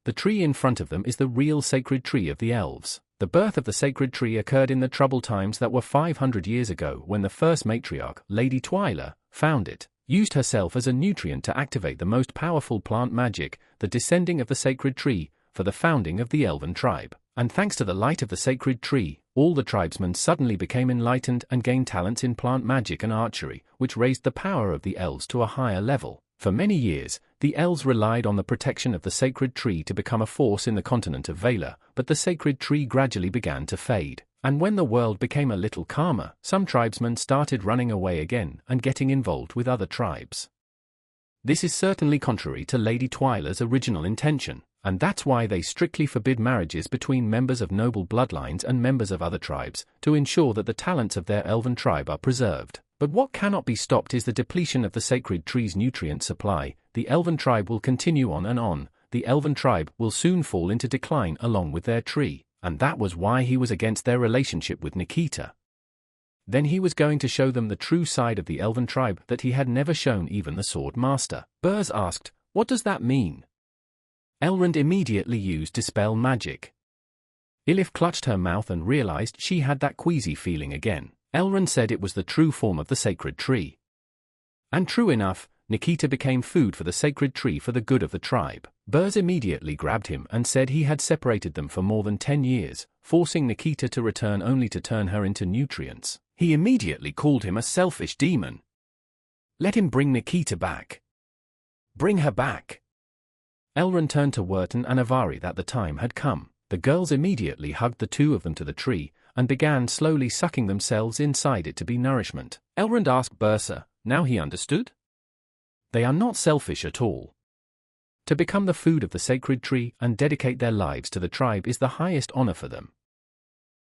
The tree in front of them is the real sacred tree of the elves. The birth of the sacred tree occurred in the troubled times that were 500 years ago when the first matriarch, Lady Twyla, found it, used herself as a nutrient to activate the most powerful plant magic, the descending of the sacred tree, for the founding of the elven tribe. And thanks to the light of the sacred tree, all the tribesmen suddenly became enlightened and gained talents in plant magic and archery, which raised the power of the elves to a higher level. For many years, the elves relied on the protection of the sacred tree to become a force in the continent of Vaela, but the sacred tree gradually began to fade. And when the world became a little calmer, some tribesmen started running away again and getting involved with other tribes. This is certainly contrary to Lady Twyla's original intention, and that's why they strictly forbid marriages between members of noble bloodlines and members of other tribes, to ensure that the talents of their elven tribe are preserved. But what cannot be stopped is the depletion of the sacred tree's nutrient supply. The elven tribe will continue on and on. The elven tribe will soon fall into decline along with their tree, and that was why he was against their relationship with Nikita. Then he was going to show them the true side of the elven tribe that he had never shown even the sword master. Burs asked, "What does that mean?" Elrond immediately used Dispel Magic. Ilif clutched her mouth and realized she had that queasy feeling again. Elrond said it was the true form of the sacred tree. And true enough, Nikita became food for the sacred tree for the good of the tribe. Burs immediately grabbed him and said he had separated them for more than 10 years, forcing Nikita to return only to turn her into nutrients. He immediately called him a selfish demon. Let him bring Nikita back. Bring her back. Elrond turned to Werton and Avari that the time had come. The girls immediately hugged the two of them to the tree and began slowly sucking themselves inside it to be nourishment. Elrond asked Bursa, now he understood? They are not selfish at all. To become the food of the sacred tree and dedicate their lives to the tribe is the highest honor for them.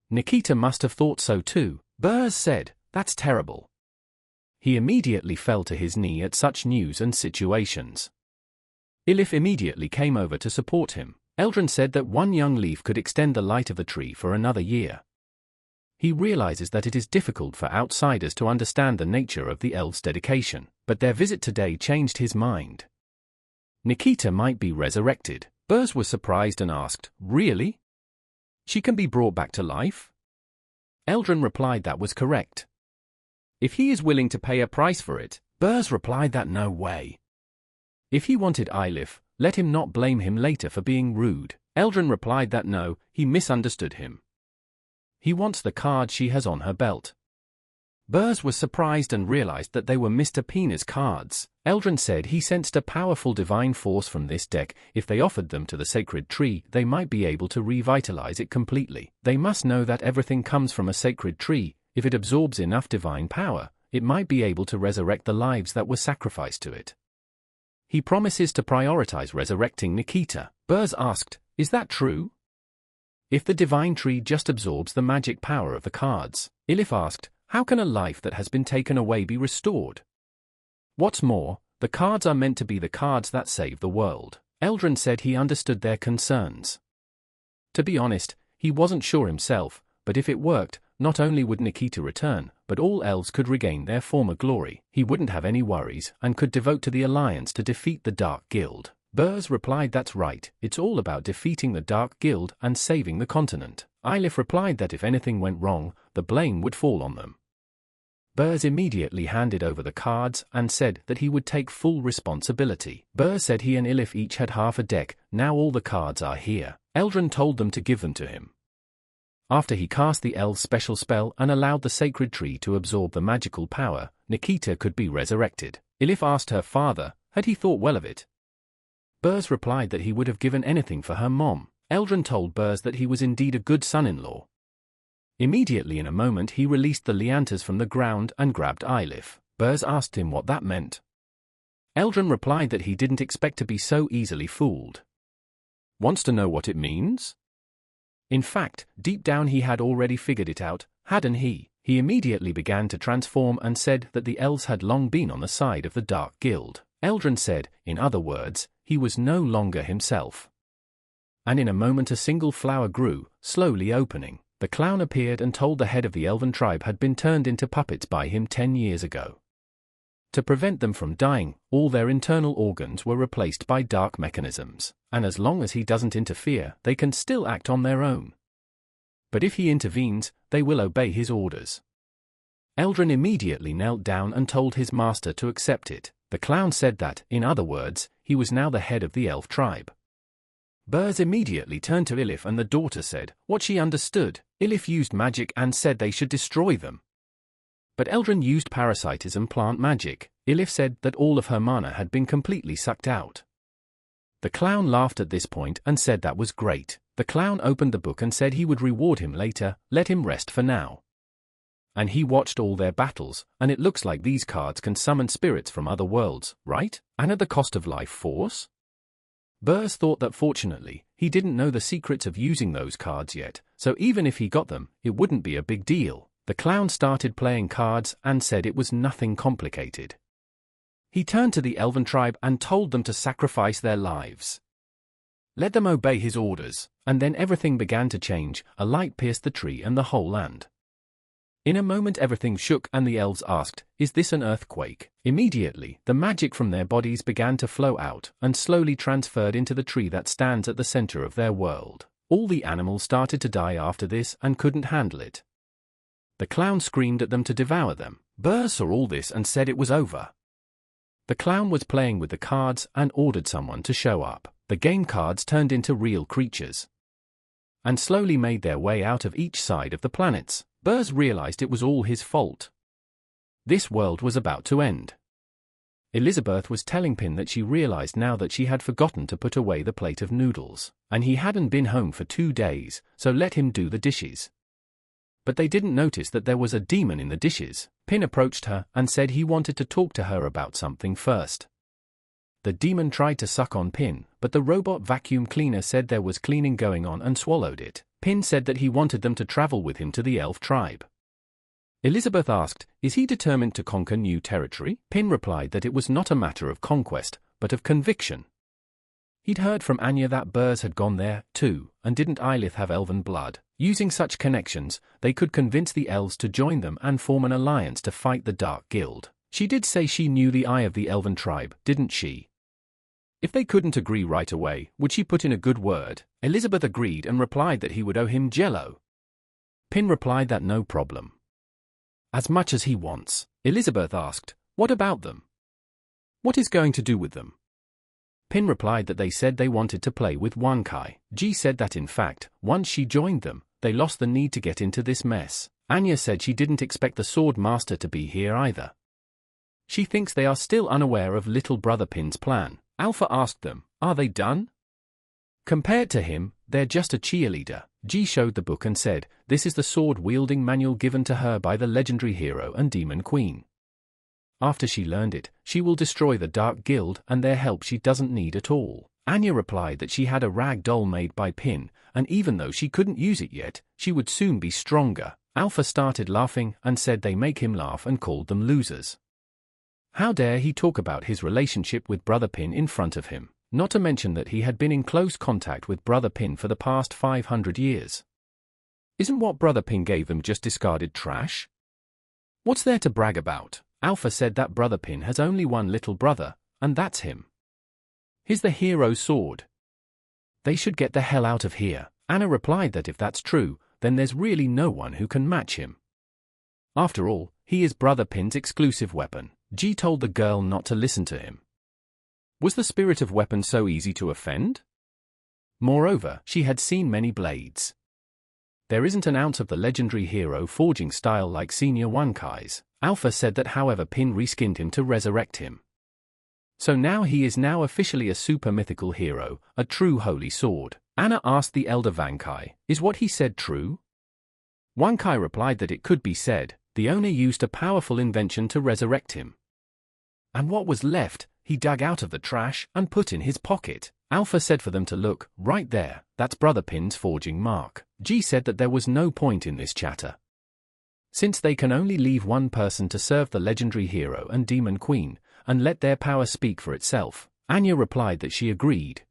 Nikita must have thought so too. Burs said, "That's terrible." He immediately fell to his knee at such news and situations. Ilif immediately came over to support him. Elrond said that one young leaf could extend the light of the tree for another year. He realizes that it is difficult for outsiders to understand the nature of the elves' dedication, but their visit today changed his mind. Nikita might be resurrected. Burs was surprised and asked, "Really? She can be brought back to life?" Elrond replied that was correct. If he is willing to pay a price for it, Burs replied that no way. If he wanted Ilif, let him not blame him later for being rude. Elrond replied that no, he misunderstood him. He wants the card she has on her belt. Burs was surprised and realized that they were Mr. Pina's cards. Elrond said he sensed a powerful divine force from this deck. If they offered them to the sacred tree, they might be able to revitalize it completely. They must know that everything comes from a sacred tree. If it absorbs enough divine power, it might be able to resurrect the lives that were sacrificed to it. He promises to prioritize resurrecting Nikita. Burs asked, "Is that true?" If the divine tree just absorbs the magic power of the cards. Ilif asked, "How can a life that has been taken away be restored?" What's more, the cards are meant to be the cards that save the world. Elrond said he understood their concerns. To be honest, he wasn't sure himself, but if it worked, not only would Nikita return, but all elves could regain their former glory. He wouldn't have any worries and could devote to the alliance to defeat the Dark Guild. Burs replied that's right, it's all about defeating the Dark Guild and saving the continent. Ilif replied that if anything went wrong, the blame would fall on them. Burs immediately handed over the cards and said that he would take full responsibility. Burs said he and Ilif each had half a deck. Now all the cards are here. Elrond told them to give them to him. After he cast the elves' special spell and allowed the sacred tree to absorb the magical power, Nikita could be resurrected. Ilif asked her father, had he thought well of it? Burs replied that he would have given anything for her mom. Elrond told Burs that he was indeed a good son-in-law. Immediately in a moment he released the liantas from the ground and grabbed Ilif. Burs asked him what that meant. Elrond replied that he didn't expect to be so easily fooled. Wants to know what it means? In fact, deep down he had already figured it out, hadn't he? He immediately began to transform and said that the elves had long been on the side of the Dark Guild. Elrond said, in other words, he was no longer himself. And in a moment a single flower grew, slowly opening. The clown appeared and told the head of the elven tribe had been turned into puppets by him 10 years ago. To prevent them from dying, all their internal organs were replaced by dark mechanisms, and as long as he doesn't interfere, they can still act on their own. But if he intervenes, they will obey his orders. Elrond immediately knelt down and told his master to accept it. The clown said that, in other words, he was now the head of the elf tribe. Burs immediately turned to Ilif and the daughter said what she understood. Ilif used magic and said they should destroy them. But Elrond used parasitism plant magic. Ilif said that all of her mana had been completely sucked out. The clown laughed at this point and said that was great. The clown opened the book and said he would reward him later, let him rest for now. And he watched all their battles, and it looks like these cards can summon spirits from other worlds, right? And at the cost of life force? Burs thought that fortunately, he didn't know the secrets of using those cards yet, so even if he got them, it wouldn't be a big deal. The clown started playing cards and said it was nothing complicated. He turned to the elven tribe and told them to sacrifice their lives. Let them obey his orders, and then everything began to change. A light pierced the tree and the whole land. In a moment everything shook and the elves asked, "Is this an earthquake?" Immediately, the magic from their bodies began to flow out and slowly transferred into the tree that stands at the center of their world. All the animals started to die after this and couldn't handle it. The clown screamed at them to devour them. Burs saw all this and said it was over. The clown was playing with the cards and ordered someone to show up. The game cards turned into real creatures and slowly made their way out of each side of the planets. Burs realized it was all his fault. This world was about to end. Elizabeth was telling Pin that she realized now that she had forgotten to put away the plate of noodles, and he hadn't been home for 2 days, so let him do the dishes. But they didn't notice that there was a demon in the dishes. Pin approached her and said he wanted to talk to her about something first. The demon tried to suck on Pin, but the robot vacuum cleaner said there was cleaning going on and swallowed it. Pin said that he wanted them to travel with him to the elf tribe. Elizabeth asked, "Is he determined to conquer new territory?" Pin replied that it was not a matter of conquest, but of conviction. He'd heard from Anya that Burs had gone there, too, and didn't Eilith have elven blood? Using such connections, they could convince the elves to join them and form an alliance to fight the Dark Guild. She did say she knew the eye of the elven tribe, didn't she? If they couldn't agree right away, would she put in a good word? Elizabeth agreed and replied that he would owe him jello. Pin replied that no problem. As much as he wants. Elizabeth asked, "What about them? What is going to do with them?" Pin replied that they said they wanted to play with Wankai. G said that in fact, once she joined them, they lost the need to get into this mess. Anya said she didn't expect the Sword Master to be here either. She thinks they are still unaware of little brother Pin's plan. Alpha asked them, "Are they done?" Compared to him, they're just a cheerleader. G showed the book and said, "This is the sword-wielding manual given to her by the legendary hero and demon queen. After she learned it, she will destroy the Dark Guild and their help she doesn't need at all." Anya replied that she had a rag doll made by Pin, and even though she couldn't use it yet, she would soon be stronger. Alpha started laughing and said they make him laugh and called them losers. How dare he talk about his relationship with Brother Pin in front of him, not to mention that he had been in close contact with Brother Pin for the past 500 years. Isn't what Brother Pin gave them just discarded trash? What's there to brag about? Alpha said that Brother Pin has only one little brother, and that's him. He's the hero's sword. They should get the hell out of here. Anna replied that if that's true, then there's really no one who can match him. After all, he is Brother Pin's exclusive weapon. G told the girl not to listen to him. Was the spirit of weapon so easy to offend? Moreover, she had seen many blades. There isn't an ounce of the legendary hero forging style like Senior Wankai's. Alpha said that however Pin reskinned him to resurrect him. So now he is now officially a super mythical hero, a true holy sword. Anna asked the elder Wankai, "Is what he said true?" Wankai replied that it could be said. The owner used a powerful invention to resurrect him. And what was left, he dug out of the trash and put in his pocket. Alpha said for them to look, right there, that's Brother Pin's forging mark. G said that there was no point in this chatter. Since they can only leave one person to serve the legendary hero and demon queen, and let their power speak for itself, Anya replied that she agreed.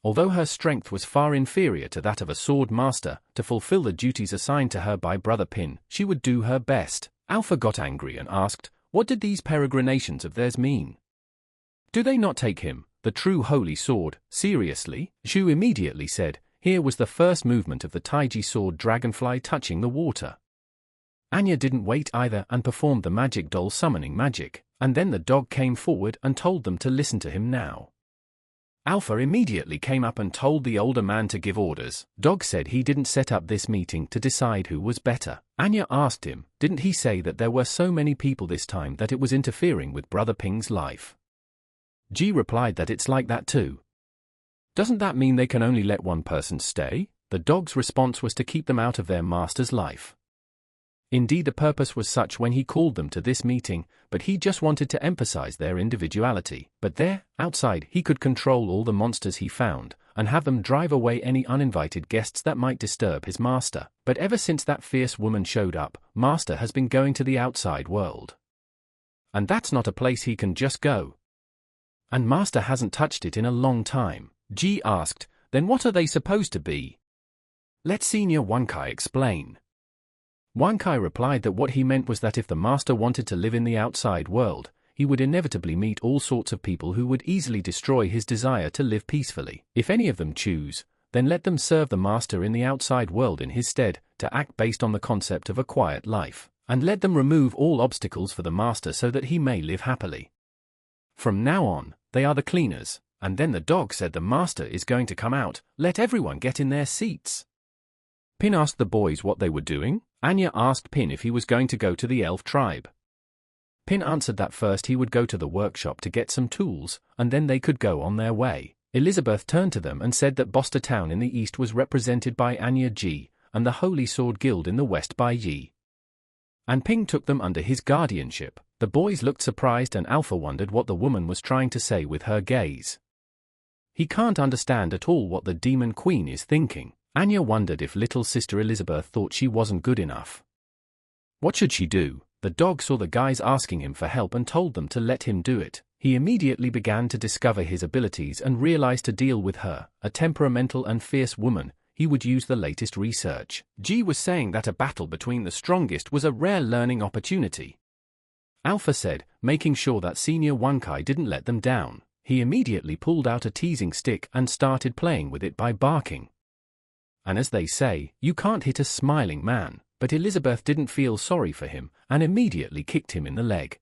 Although her strength was far inferior to that of a sword master, to fulfill the duties assigned to her by Brother Pin, she would do her best. Alpha got angry and asked, what did these peregrinations of theirs mean? Do they not take him, the true holy sword, seriously? Zhu immediately said, here was the first movement of the Taiji sword dragonfly touching the water. Anya didn't wait either and performed the magic doll summoning magic, and then the dog came forward and told them to listen to him now. Alpha immediately came up and told the older man to give orders. Dog said he didn't set up this meeting to decide who was better. Anya asked him, didn't he say that there were so many people this time that it was interfering with Brother Ping's life? G replied that it's like that too. Doesn't that mean they can only let one person stay? The dog's response was to keep them out of their master's life. Indeed, the purpose was such when he called them to this meeting, but he just wanted to emphasize their individuality. But there, outside, he could control all the monsters he found, and have them drive away any uninvited guests that might disturb his master. But ever since that fierce woman showed up, Master has been going to the outside world. And that's not a place he can just go. And Master hasn't touched it in a long time. G asked, then what are they supposed to be? Let Senior Wankai explain. Wankai replied that what he meant was that if the master wanted to live in the outside world, he would inevitably meet all sorts of people who would easily destroy his desire to live peacefully. If any of them choose, then let them serve the master in the outside world in his stead, to act based on the concept of a quiet life, and let them remove all obstacles for the master so that he may live happily. From now on, they are the cleaners. And then the dog said the master is going to come out, let everyone get in their seats. Pin asked the boys what they were doing. Anya asked Pin if he was going to go to the elf tribe. Pin answered that first he would go to the workshop to get some tools, and then they could go on their way. Elizabeth turned to them and said that Boster Town in the east was represented by Anya G, and the Holy Sword Guild in the west by Yi. And Ping took them under his guardianship. The boys looked surprised and Alpha wondered what the woman was trying to say with her gaze. He can't understand at all what the Demon Queen is thinking. Anya wondered if little sister Elizabeth thought she wasn't good enough. What should she do? The dog saw the guys asking him for help and told them to let him do it. He immediately began to discover his abilities and realized to deal with her, a temperamental and fierce woman, he would use the latest research. G was saying that a battle between the strongest was a rare learning opportunity. Alpha said, making sure that Senior Wankai didn't let them down. He immediately pulled out a teasing stick and started playing with it by barking. And as they say, you can't hit a smiling man, but Elizabeth didn't feel sorry for him and immediately kicked him in the leg.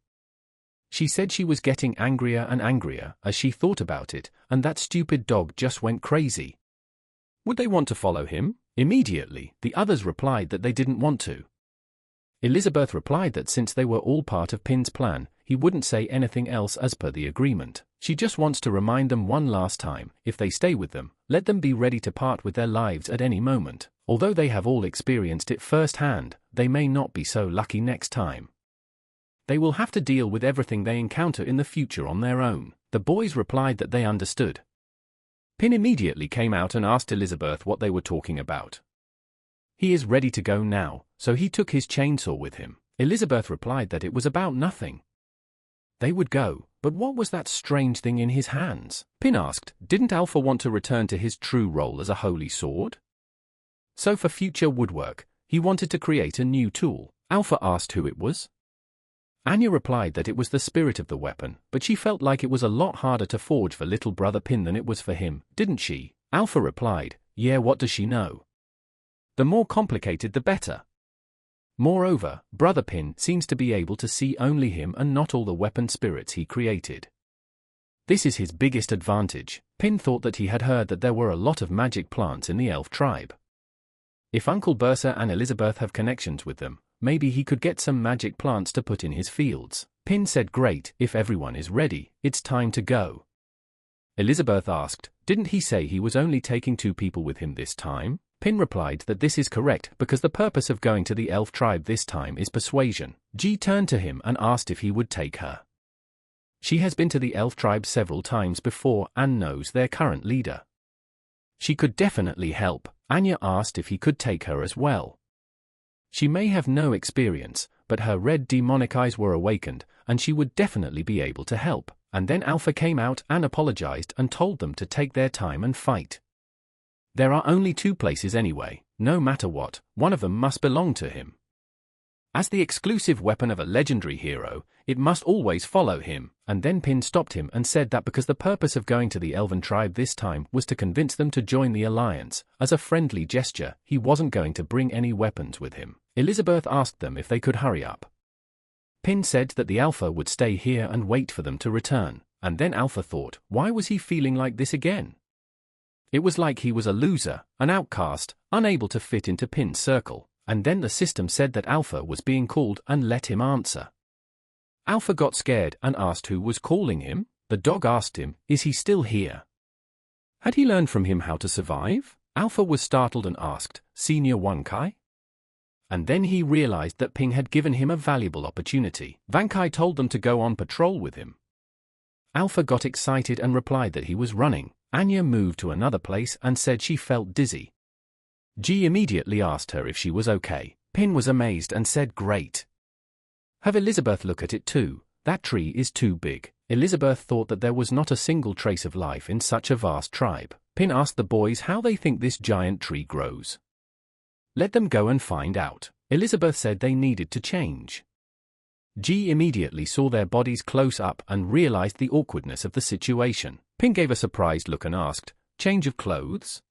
She said she was getting angrier and angrier as she thought about it, and that stupid dog just went crazy. Would they want to follow him? Immediately, the others replied that they didn't want to. Elizabeth replied that since they were all part of Pin's plan, he wouldn't say anything else as per the agreement. She just wants to remind them one last time, if they stay with them, let them be ready to part with their lives at any moment. Although they have all experienced it firsthand, they may not be so lucky next time. They will have to deal with everything they encounter in the future on their own. The boys replied that they understood. Pin immediately came out and asked Elizabeth what they were talking about. He is ready to go now, so he took his chainsaw with him. Elizabeth replied that it was about nothing. They would go, but what was that strange thing in his hands? Pin asked, didn't Alpha want to return to his true role as a holy sword? So for future woodwork, he wanted to create a new tool. Alpha asked who it was. Anya replied that it was the spirit of the weapon, but she felt like it was a lot harder to forge for little brother Pin than it was for him, didn't she? Alpha replied, yeah, what does she know? The more complicated the better. Moreover, Brother Pin seems to be able to see only him and not all the weapon spirits he created. This is his biggest advantage. Pin thought that he had heard that there were a lot of magic plants in the elf tribe. If Uncle Bersa and Elizabeth have connections with them, maybe he could get some magic plants to put in his fields. Pin said great, if everyone is ready, it's time to go. Elizabeth asked, didn't he say he was only taking 2 people with him this time? Pin replied that this is correct because the purpose of going to the elf tribe this time is persuasion. G turned to him and asked if he would take her. She has been to the elf tribe several times before and knows their current leader. She could definitely help. Anya asked if he could take her as well. She may have no experience, but her red demonic eyes were awakened, and she would definitely be able to help. And then Alpha came out and apologized and told them to take their time and fight. There are only 2 places anyway, no matter what, one of them must belong to him. As the exclusive weapon of a legendary hero, it must always follow him. And then Pin stopped him and said that because the purpose of going to the elven tribe this time was to convince them to join the alliance, as a friendly gesture, he wasn't going to bring any weapons with him. Elizabeth asked them if they could hurry up. Pin said that the Alpha would stay here and wait for them to return, and then Alpha thought, why was he feeling like this again? It was like he was a loser, an outcast, unable to fit into Pin's circle, and then the system said that Alpha was being called and let him answer. Alpha got scared and asked who was calling him. The dog asked him, is he still here? Had he learned from him how to survive? Alpha was startled and asked, Senior Wankai? And then he realized that Ping had given him a valuable opportunity. Wankai told them to go on patrol with him. Alpha got excited and replied that he was running. Anya moved to another place and said she felt dizzy. G immediately asked her if she was okay. Pin was amazed and said great. Have Elizabeth look at it too. That tree is too big. Elizabeth thought that there was not a single trace of life in such a vast tribe. Pin asked the boys how they think this giant tree grows. Let them go and find out. Elizabeth said they needed to change. G immediately saw their bodies close up and realized the awkwardness of the situation. Pin gave a surprised look and asked, change of clothes?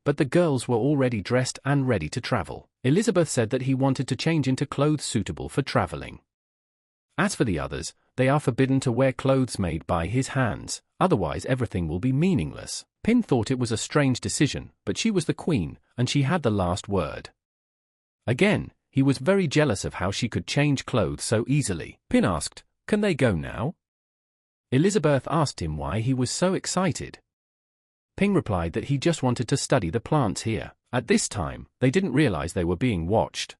But the girls were already dressed and ready to travel. Elizabeth said that he wanted to change into clothes suitable for traveling. As for the others, they are forbidden to wear clothes made by his hands, otherwise everything will be meaningless. Pin thought it was a strange decision, but she was the queen, and she had the last word. Again, he was very jealous of how she could change clothes so easily. Pin asked, can they go now? Elizabeth asked him why he was so excited. Ping replied that he just wanted to study the plants here. At this time, they didn't realize they were being watched.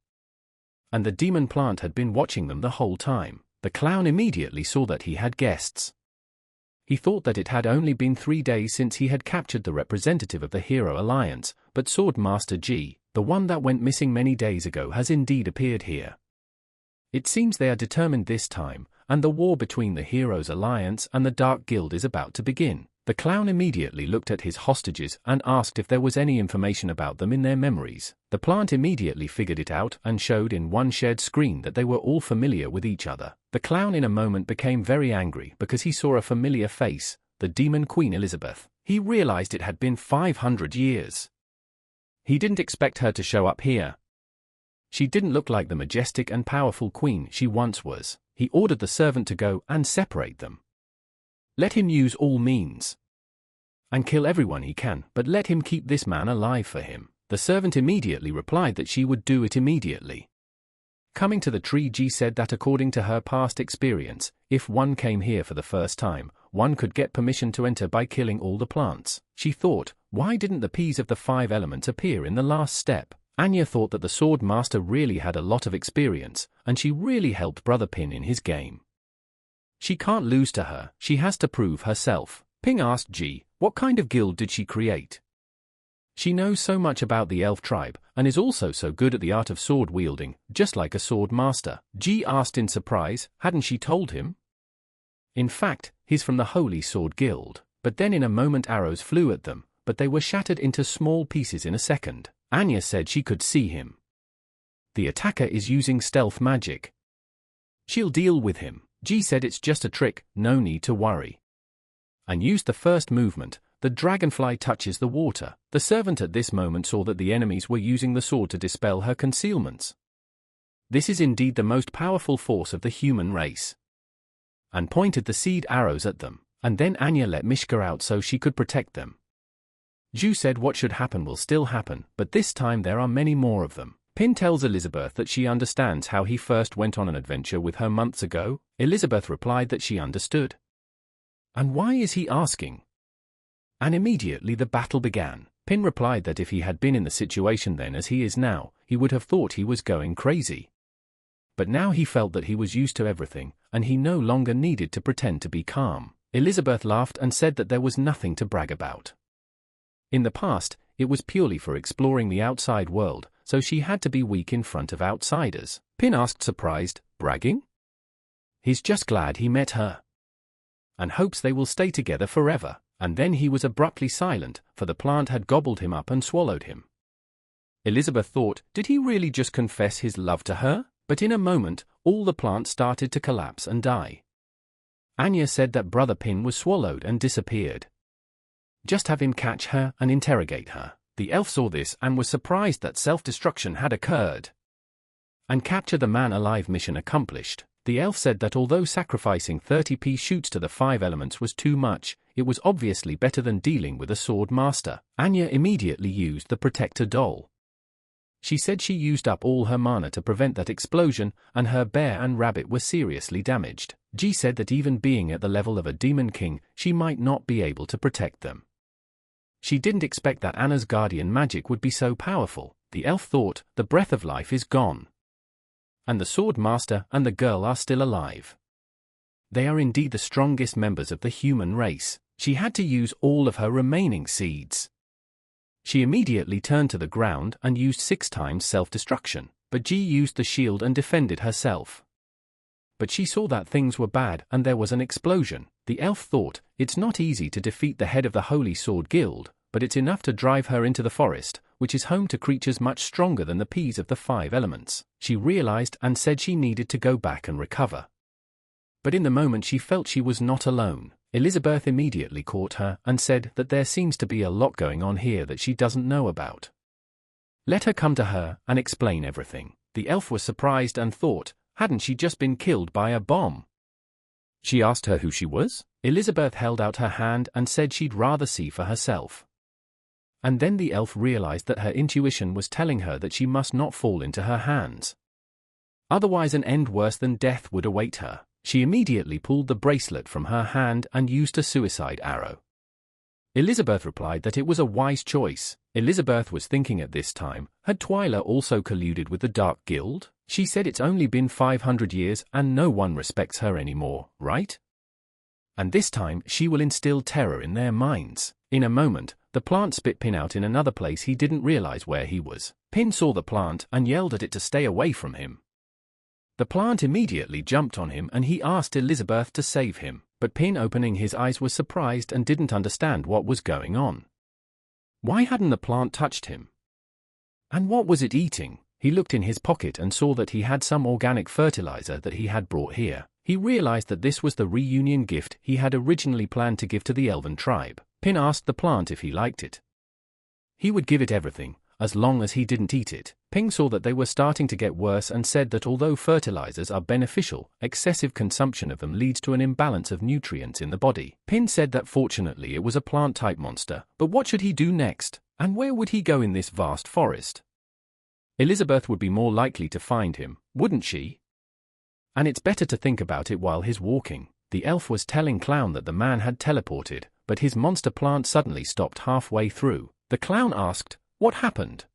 And the demon plant had been watching them the whole time. The clown immediately saw that he had guests. He thought that it had only been 3 days since he had captured the representative of the Hero Alliance, but Sword Master G, the one that went missing many days ago, has indeed appeared here. It seems they are determined this time, and the war between the Heroes Alliance and the Dark Guild is about to begin. The clown immediately looked at his hostages and asked if there was any information about them in their memories. The plant immediately figured it out and showed in one shared screen that they were all familiar with each other. The clown in a moment became very angry because he saw a familiar face, the demon Queen Elizabeth. He realized it had been 500 years. He didn't expect her to show up here. She didn't look like the majestic and powerful queen she once was. He ordered the servant to go and separate them. Let him use all means and kill everyone he can, but let him keep this man alive for him. The servant immediately replied that she would do it immediately. Coming to the tree, G said that according to her past experience, if one came here for the first time, one could get permission to enter by killing all the plants. She thought, why didn't the P's of the 5 elements appear in the last step? Anya thought that the Sword Master really had a lot of experience, and she really helped Brother Pin in his game. She can't lose to her, she has to prove herself. Ping asked G, what kind of guild did she create? She knows so much about the elf tribe, and is also so good at the art of sword wielding, just like a sword master. G asked in surprise, hadn't she told him? In fact, he's from the Holy Sword Guild. But then in a moment arrows flew at them, but they were shattered into small pieces in a second. Anya said she could see him. The attacker is using stealth magic. She'll deal with him. G said it's just a trick, no need to worry. And used the first movement. The dragonfly touches the water. The servant at this moment saw that the enemies were using the sword to dispel her concealments. This is indeed the most powerful force of the human race. And pointed the seed arrows at them. And then Anya let Mishka out so she could protect them. Zhu said what should happen will still happen, but this time there are many more of them. Pin tells Elizabeth that she understands how he first went on an adventure with her months ago. Elizabeth replied that she understood. And why is he asking? And immediately the battle began. Pin replied that if he had been in the situation then as he is now, he would have thought he was going crazy. But now he felt that he was used to everything, and he no longer needed to pretend to be calm. Elizabeth laughed and said that there was nothing to brag about. In the past, it was purely for exploring the outside world, so she had to be weak in front of outsiders. Pin asked surprised, bragging? He's just glad he met her. And hopes they will stay together forever. And then he was abruptly silent, for the plant had gobbled him up and swallowed him. Elizabeth thought, did he really just confess his love to her? But in a moment, all the plant started to collapse and die. Anya said that Brother Pin was swallowed and disappeared. Just have him catch her and interrogate her. The elf saw this and was surprised that self-destruction had occurred. And capture the man alive mission accomplished. The elf said that although sacrificing 30 shoots to the 5 elements was too much, it was obviously better than dealing with a sword master. Anya immediately used the protector doll. She said she used up all her mana to prevent that explosion, and her bear and rabbit were seriously damaged. G said that even being at the level of a demon king, she might not be able to protect them. She didn't expect that Anna's guardian magic would be so powerful. The elf thought, the breath of life is gone. And the sword master and the girl are still alive. They are indeed the strongest members of the human race. She had to use all of her remaining seeds. She immediately turned to the ground and used 6 times self-destruction, but Ji used the shield and defended herself. But she saw that things were bad and there was an explosion. The elf thought, it's not easy to defeat the head of the Holy Sword Guild, but it's enough to drive her into the forest, which is home to creatures much stronger than the P's of the 5 elements. She realized and said she needed to go back and recover. But in the moment she felt she was not alone. Elizabeth immediately caught her and said that there seems to be a lot going on here that she doesn't know about. Let her come to her and explain everything. The elf was surprised and thought, hadn't she just been killed by a bomb? She asked her who she was. Elizabeth held out her hand and said she'd rather see for herself. And then the elf realized that her intuition was telling her that she must not fall into her hands. Otherwise an end worse than death would await her. She immediately pulled the bracelet from her hand and used a suicide arrow. Elizabeth replied that it was a wise choice. Elizabeth was thinking at this time, had Twyla also colluded with the Dark Guild? She said it's only been 500 years and no one respects her anymore, right? And this time she will instill terror in their minds. In a moment, the plant spit Pin out in another place he didn't realize where he was. Pin saw the plant and yelled at it to stay away from him. The plant immediately jumped on him and he asked Elizabeth to save him, but Pin, opening his eyes, was surprised and didn't understand what was going on. Why hadn't the plant touched him? And what was it eating? He looked in his pocket and saw that he had some organic fertilizer that he had brought here. He realized that this was the reunion gift he had originally planned to give to the elven tribe. Pin asked the plant if he liked it. He would give it everything, as long as he didn't eat it. Ping saw that they were starting to get worse and said that although fertilizers are beneficial, excessive consumption of them leads to an imbalance of nutrients in the body. Pin said that fortunately it was a plant-type monster, but what should he do next? And where would he go in this vast forest? Elizabeth would be more likely to find him, wouldn't she? And it's better to think about it while he's walking. The elf was telling Clown that the man had teleported, but his monster plant suddenly stopped halfway through. The clown asked, what happened?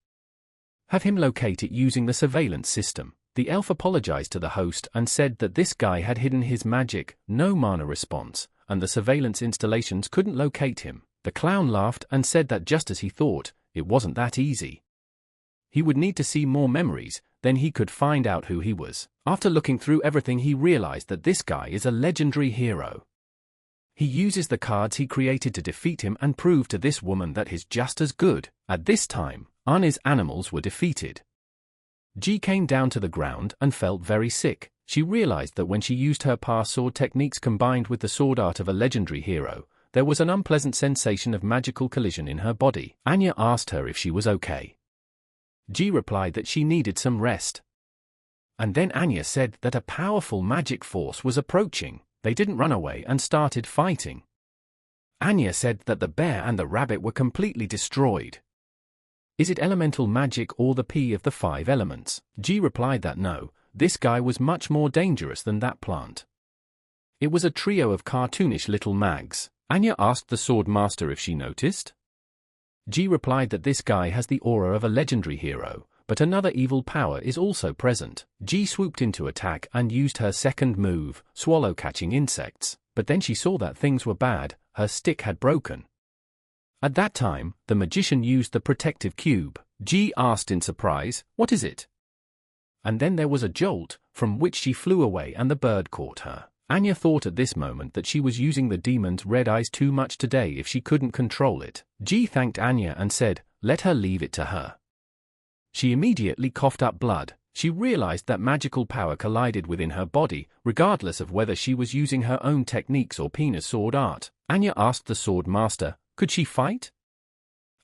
Have him locate it using the surveillance system. The elf apologized to the host and said that this guy had hidden his magic, no mana response, and the surveillance installations couldn't locate him. The clown laughed and said that just as he thought, it wasn't that easy. He would need to see more memories, then he could find out who he was. After looking through everything he realized that this guy is a legendary hero. He uses the cards he created to defeat him and prove to this woman that he's just as good. At this time, Anna's animals were defeated. Ji came down to the ground and felt very sick. She realized that when she used her past sword techniques combined with the sword art of a legendary hero, there was an unpleasant sensation of magical collision in her body. Anya asked her if she was okay. Ji replied that she needed some rest. And then Anya said that a powerful magic force was approaching. They didn't run away and started fighting. Anya said that the bear and the rabbit were completely destroyed. Is it elemental magic or the P of the 5 elements? Ji replied that no, this guy was much more dangerous than that plant. It was a trio of cartoonish little mags. Anya asked the sword master if she noticed. Ji replied that this guy has the aura of a legendary hero, but another evil power is also present. Ji swooped in to attack and used her second move, swallow catching insects, but then she saw that things were bad, her stick had broken. At that time, the magician used the protective cube. Ji asked in surprise, what is it? And then there was a jolt, from which she flew away and the bird caught her. Anya thought at this moment that she was using the demon's red eyes too much today if she couldn't control it. Ji thanked Anya and said, let her leave it to her. She immediately coughed up blood. She realized that magical power collided within her body, regardless of whether she was using her own techniques or Pina's sword art. Anya asked the sword master, could she fight?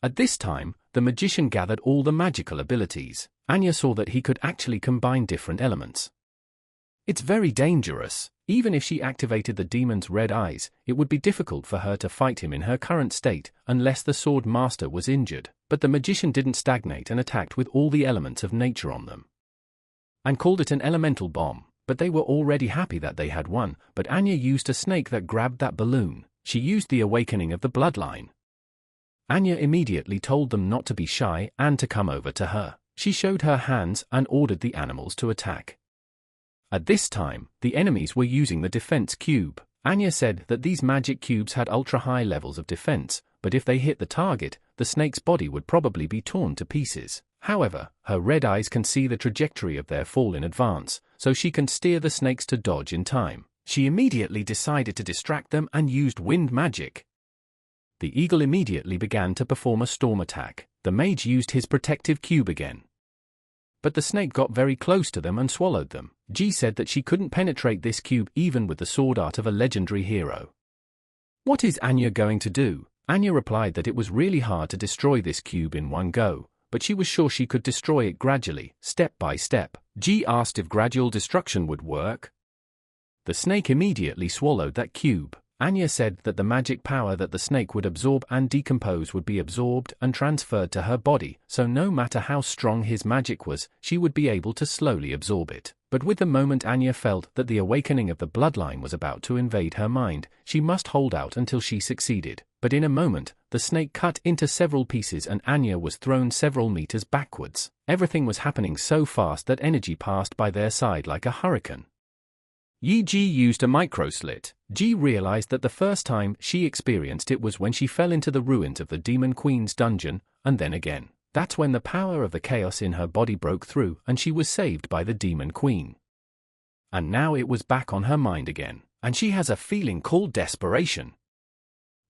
At this time, the magician gathered all the magical abilities. Anya saw that he could actually combine different elements. It's very dangerous. Even if she activated the demon's red eyes, it would be difficult for her to fight him in her current state, unless the sword master was injured. But the magician didn't stagnate and attacked with all the elements of nature on them. And called it an elemental bomb, but they were already happy that they had won. But Anya used a snake that grabbed that balloon. She used the awakening of the bloodline. Anya immediately told them not to be shy and to come over to her. She showed her hands and ordered the animals to attack. At this time, the enemies were using the defense cube. Anya said that these magic cubes had ultra-high levels of defense, but if they hit the target, the snake's body would probably be torn to pieces. However, her red eyes can see the trajectory of their fall in advance, so she can steer the snakes to dodge in time. She immediately decided to distract them and used wind magic. The eagle immediately began to perform a storm attack. The mage used his protective cube again. But the snake got very close to them and swallowed them. Ji said that she couldn't penetrate this cube even with the sword art of a legendary hero. What is Anya going to do? Anya replied that it was really hard to destroy this cube in one go, but she was sure she could destroy it gradually, step by step. Ji asked if gradual destruction would work. The snake immediately swallowed that cube. Anya said that the magic power that the snake would absorb and decompose would be absorbed and transferred to her body, so no matter how strong his magic was, she would be able to slowly absorb it. But with the moment Anya felt that the awakening of the bloodline was about to invade her mind, she must hold out until she succeeded. But in a moment, the snake cut into several pieces and Anya was thrown several meters backwards. Everything was happening so fast that energy passed by their side like a hurricane. Yi Ji used a microslit. Ji realized that the first time she experienced it was when she fell into the ruins of the Demon Queen's dungeon, and then again. That's when the power of the chaos in her body broke through and she was saved by the Demon Queen. And now it was back on her mind again, and she has a feeling called desperation.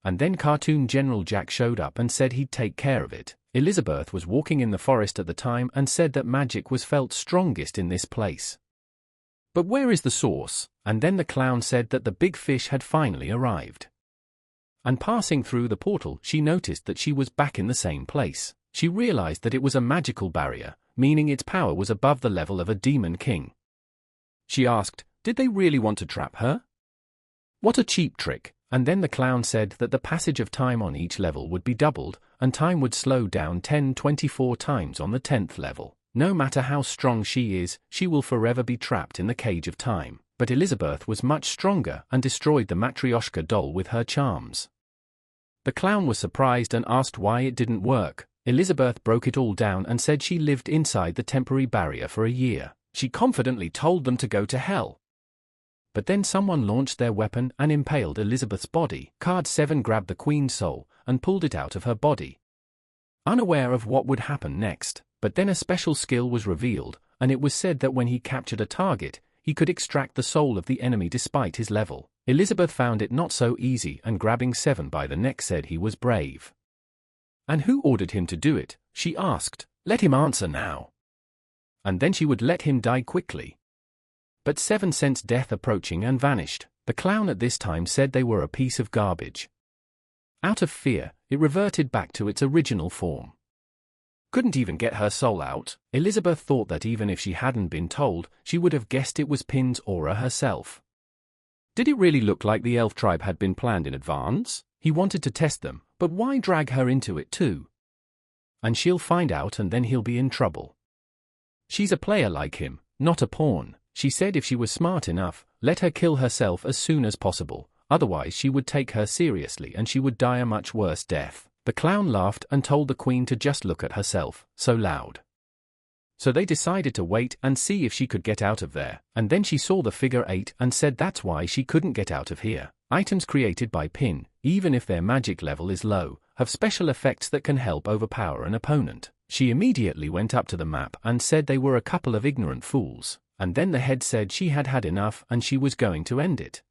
And then Cartoon General Jack showed up and said he'd take care of it. Elizabeth was walking in the forest at the time and said that magic was felt strongest in this place. But where is the source? And then the clown said that the big fish had finally arrived. And passing through the portal, she noticed that she was back in the same place. She realized that it was a magical barrier, meaning its power was above the level of a demon king. She asked, did they really want to trap her? What a cheap trick. And then the clown said that the passage of time on each level would be doubled, and time would slow down 24 times on the 10th level. No matter how strong she is, she will forever be trapped in the cage of time. But Elizabeth was much stronger and destroyed the Matryoshka doll with her charms. The clown was surprised and asked why it didn't work. Elizabeth broke it all down and said she lived inside the temporary barrier for a year. She confidently told them to go to hell. But then someone launched their weapon and impaled Elizabeth's body. Card 7 grabbed the Queen's soul and pulled it out of her body, unaware of what would happen next. But then a special skill was revealed, and it was said that when he captured a target, he could extract the soul of the enemy despite his level. Elizabeth found it not so easy and grabbing 7 by the neck said he was brave. And who ordered him to do it? She asked. Let him answer now. And then she would let him die quickly. But 7 sensed death approaching and vanished. The clown at this time said they were a piece of garbage. Out of fear, it reverted back to its original form. Couldn't even get her soul out. Elizabeth thought that even if she hadn't been told, she would have guessed it was Pin's aura herself. Did it really look like the elf tribe had been planned in advance? He wanted to test them, but why drag her into it too? And she'll find out and then he'll be in trouble. She's a player like him, not a pawn. She said if she was smart enough, let her kill herself as soon as possible, otherwise she would take her seriously and she would die a much worse death. The clown laughed and told the Queen to just look at herself, so loud. So they decided to wait and see if she could get out of there, and then she saw the figure 8 and said that's why she couldn't get out of here. Items created by Pin, even if their magic level is low, have special effects that can help overpower an opponent. She immediately went up to the map and said they were a couple of ignorant fools, and then the head said she had had enough and she was going to end it.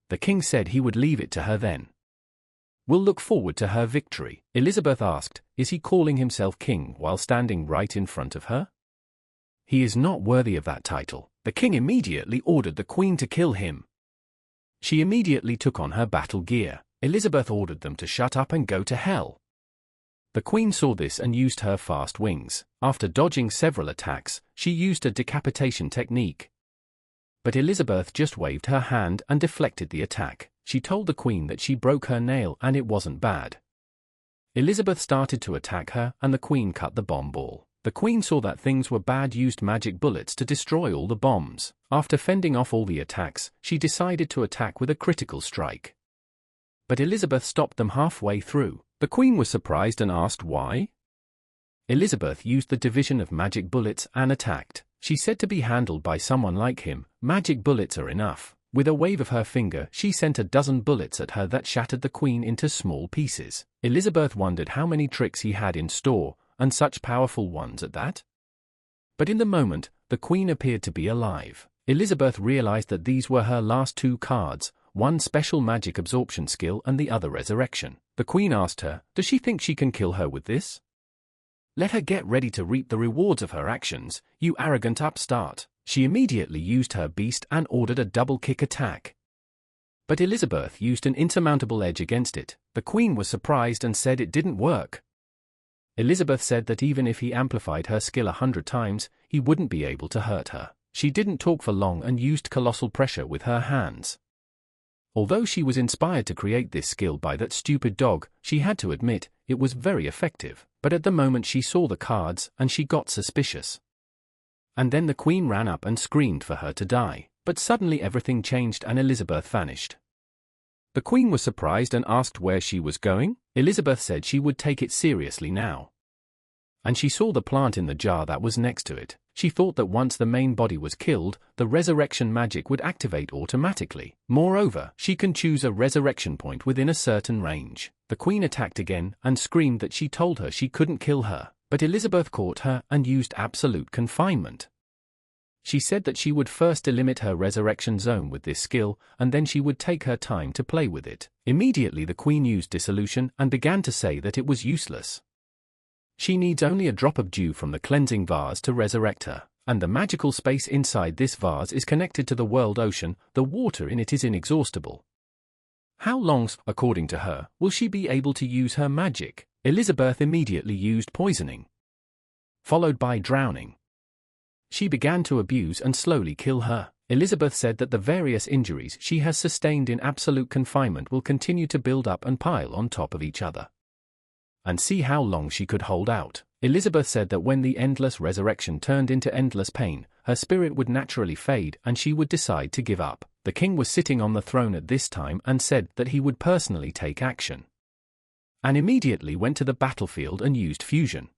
The king said he would leave it to her then. We'll look forward to her victory. Elizabeth asked, is he calling himself king while standing right in front of her? He is not worthy of that title. The king immediately ordered the Queen to kill him. She immediately took on her battle gear. Elizabeth ordered them to shut up and go to hell. The Queen saw this and used her fast wings. After dodging several attacks, she used a decapitation technique. But Elizabeth just waved her hand and deflected the attack. She told the Queen that she broke her nail and it wasn't bad. Elizabeth started to attack her and the Queen cut the bomb ball. The Queen saw that things were bad, used magic bullets to destroy all the bombs. After fending off all the attacks, she decided to attack with a critical strike. But Elizabeth stopped them halfway through. The Queen was surprised and asked why. Elizabeth used the division of magic bullets and attacked. She said to be handled by someone like him, magic bullets are enough. With a wave of her finger, she sent a dozen bullets at her that shattered the Queen into small pieces. Elizabeth wondered how many tricks he had in store, and such powerful ones at that. But in the moment, the Queen appeared to be alive. Elizabeth realized that these were her last two cards, one special magic absorption skill and the other resurrection. The Queen asked her, does she think she can kill her with this? Let her get ready to reap the rewards of her actions, you arrogant upstart. She immediately used her beast and ordered a double kick attack. But Elizabeth used an insurmountable edge against it. The Queen was surprised and said it didn't work. Elizabeth said that even if he amplified her skill 100 times, he wouldn't be able to hurt her. She didn't talk for long and used colossal pressure with her hands. Although she was inspired to create this skill by that stupid dog, she had to admit, it was very effective. But at the moment she saw the cards, and she got suspicious. And then the Queen ran up and screamed for her to die. But suddenly everything changed and Elizabeth vanished. The Queen was surprised and asked where she was going. Elizabeth said she would take it seriously now. And she saw the plant in the jar that was next to it. She thought that once the main body was killed, the resurrection magic would activate automatically. Moreover, she can choose a resurrection point within a certain range. The Queen attacked again and screamed that she told her she couldn't kill her, but Elizabeth caught her and used absolute confinement. She said that she would first delimit her resurrection zone with this skill, and then she would take her time to play with it. Immediately the Queen used dissolution and began to say that it was useless. She needs only a drop of dew from the cleansing vase to resurrect her, and the magical space inside this vase is connected to the world ocean. The water in it is inexhaustible. How long, according to her, will she be able to use her magic? Elizabeth immediately used poisoning, followed by drowning. She began to abuse and slowly kill her. Elizabeth said that the various injuries she has sustained in absolute confinement will continue to build up and pile on top of each other. And see how long she could hold out. Elizabeth said that when the endless resurrection turned into endless pain, her spirit would naturally fade and she would decide to give up. The king was sitting on the throne at this time and said that he would personally take action. And immediately went to the battlefield and used fusion.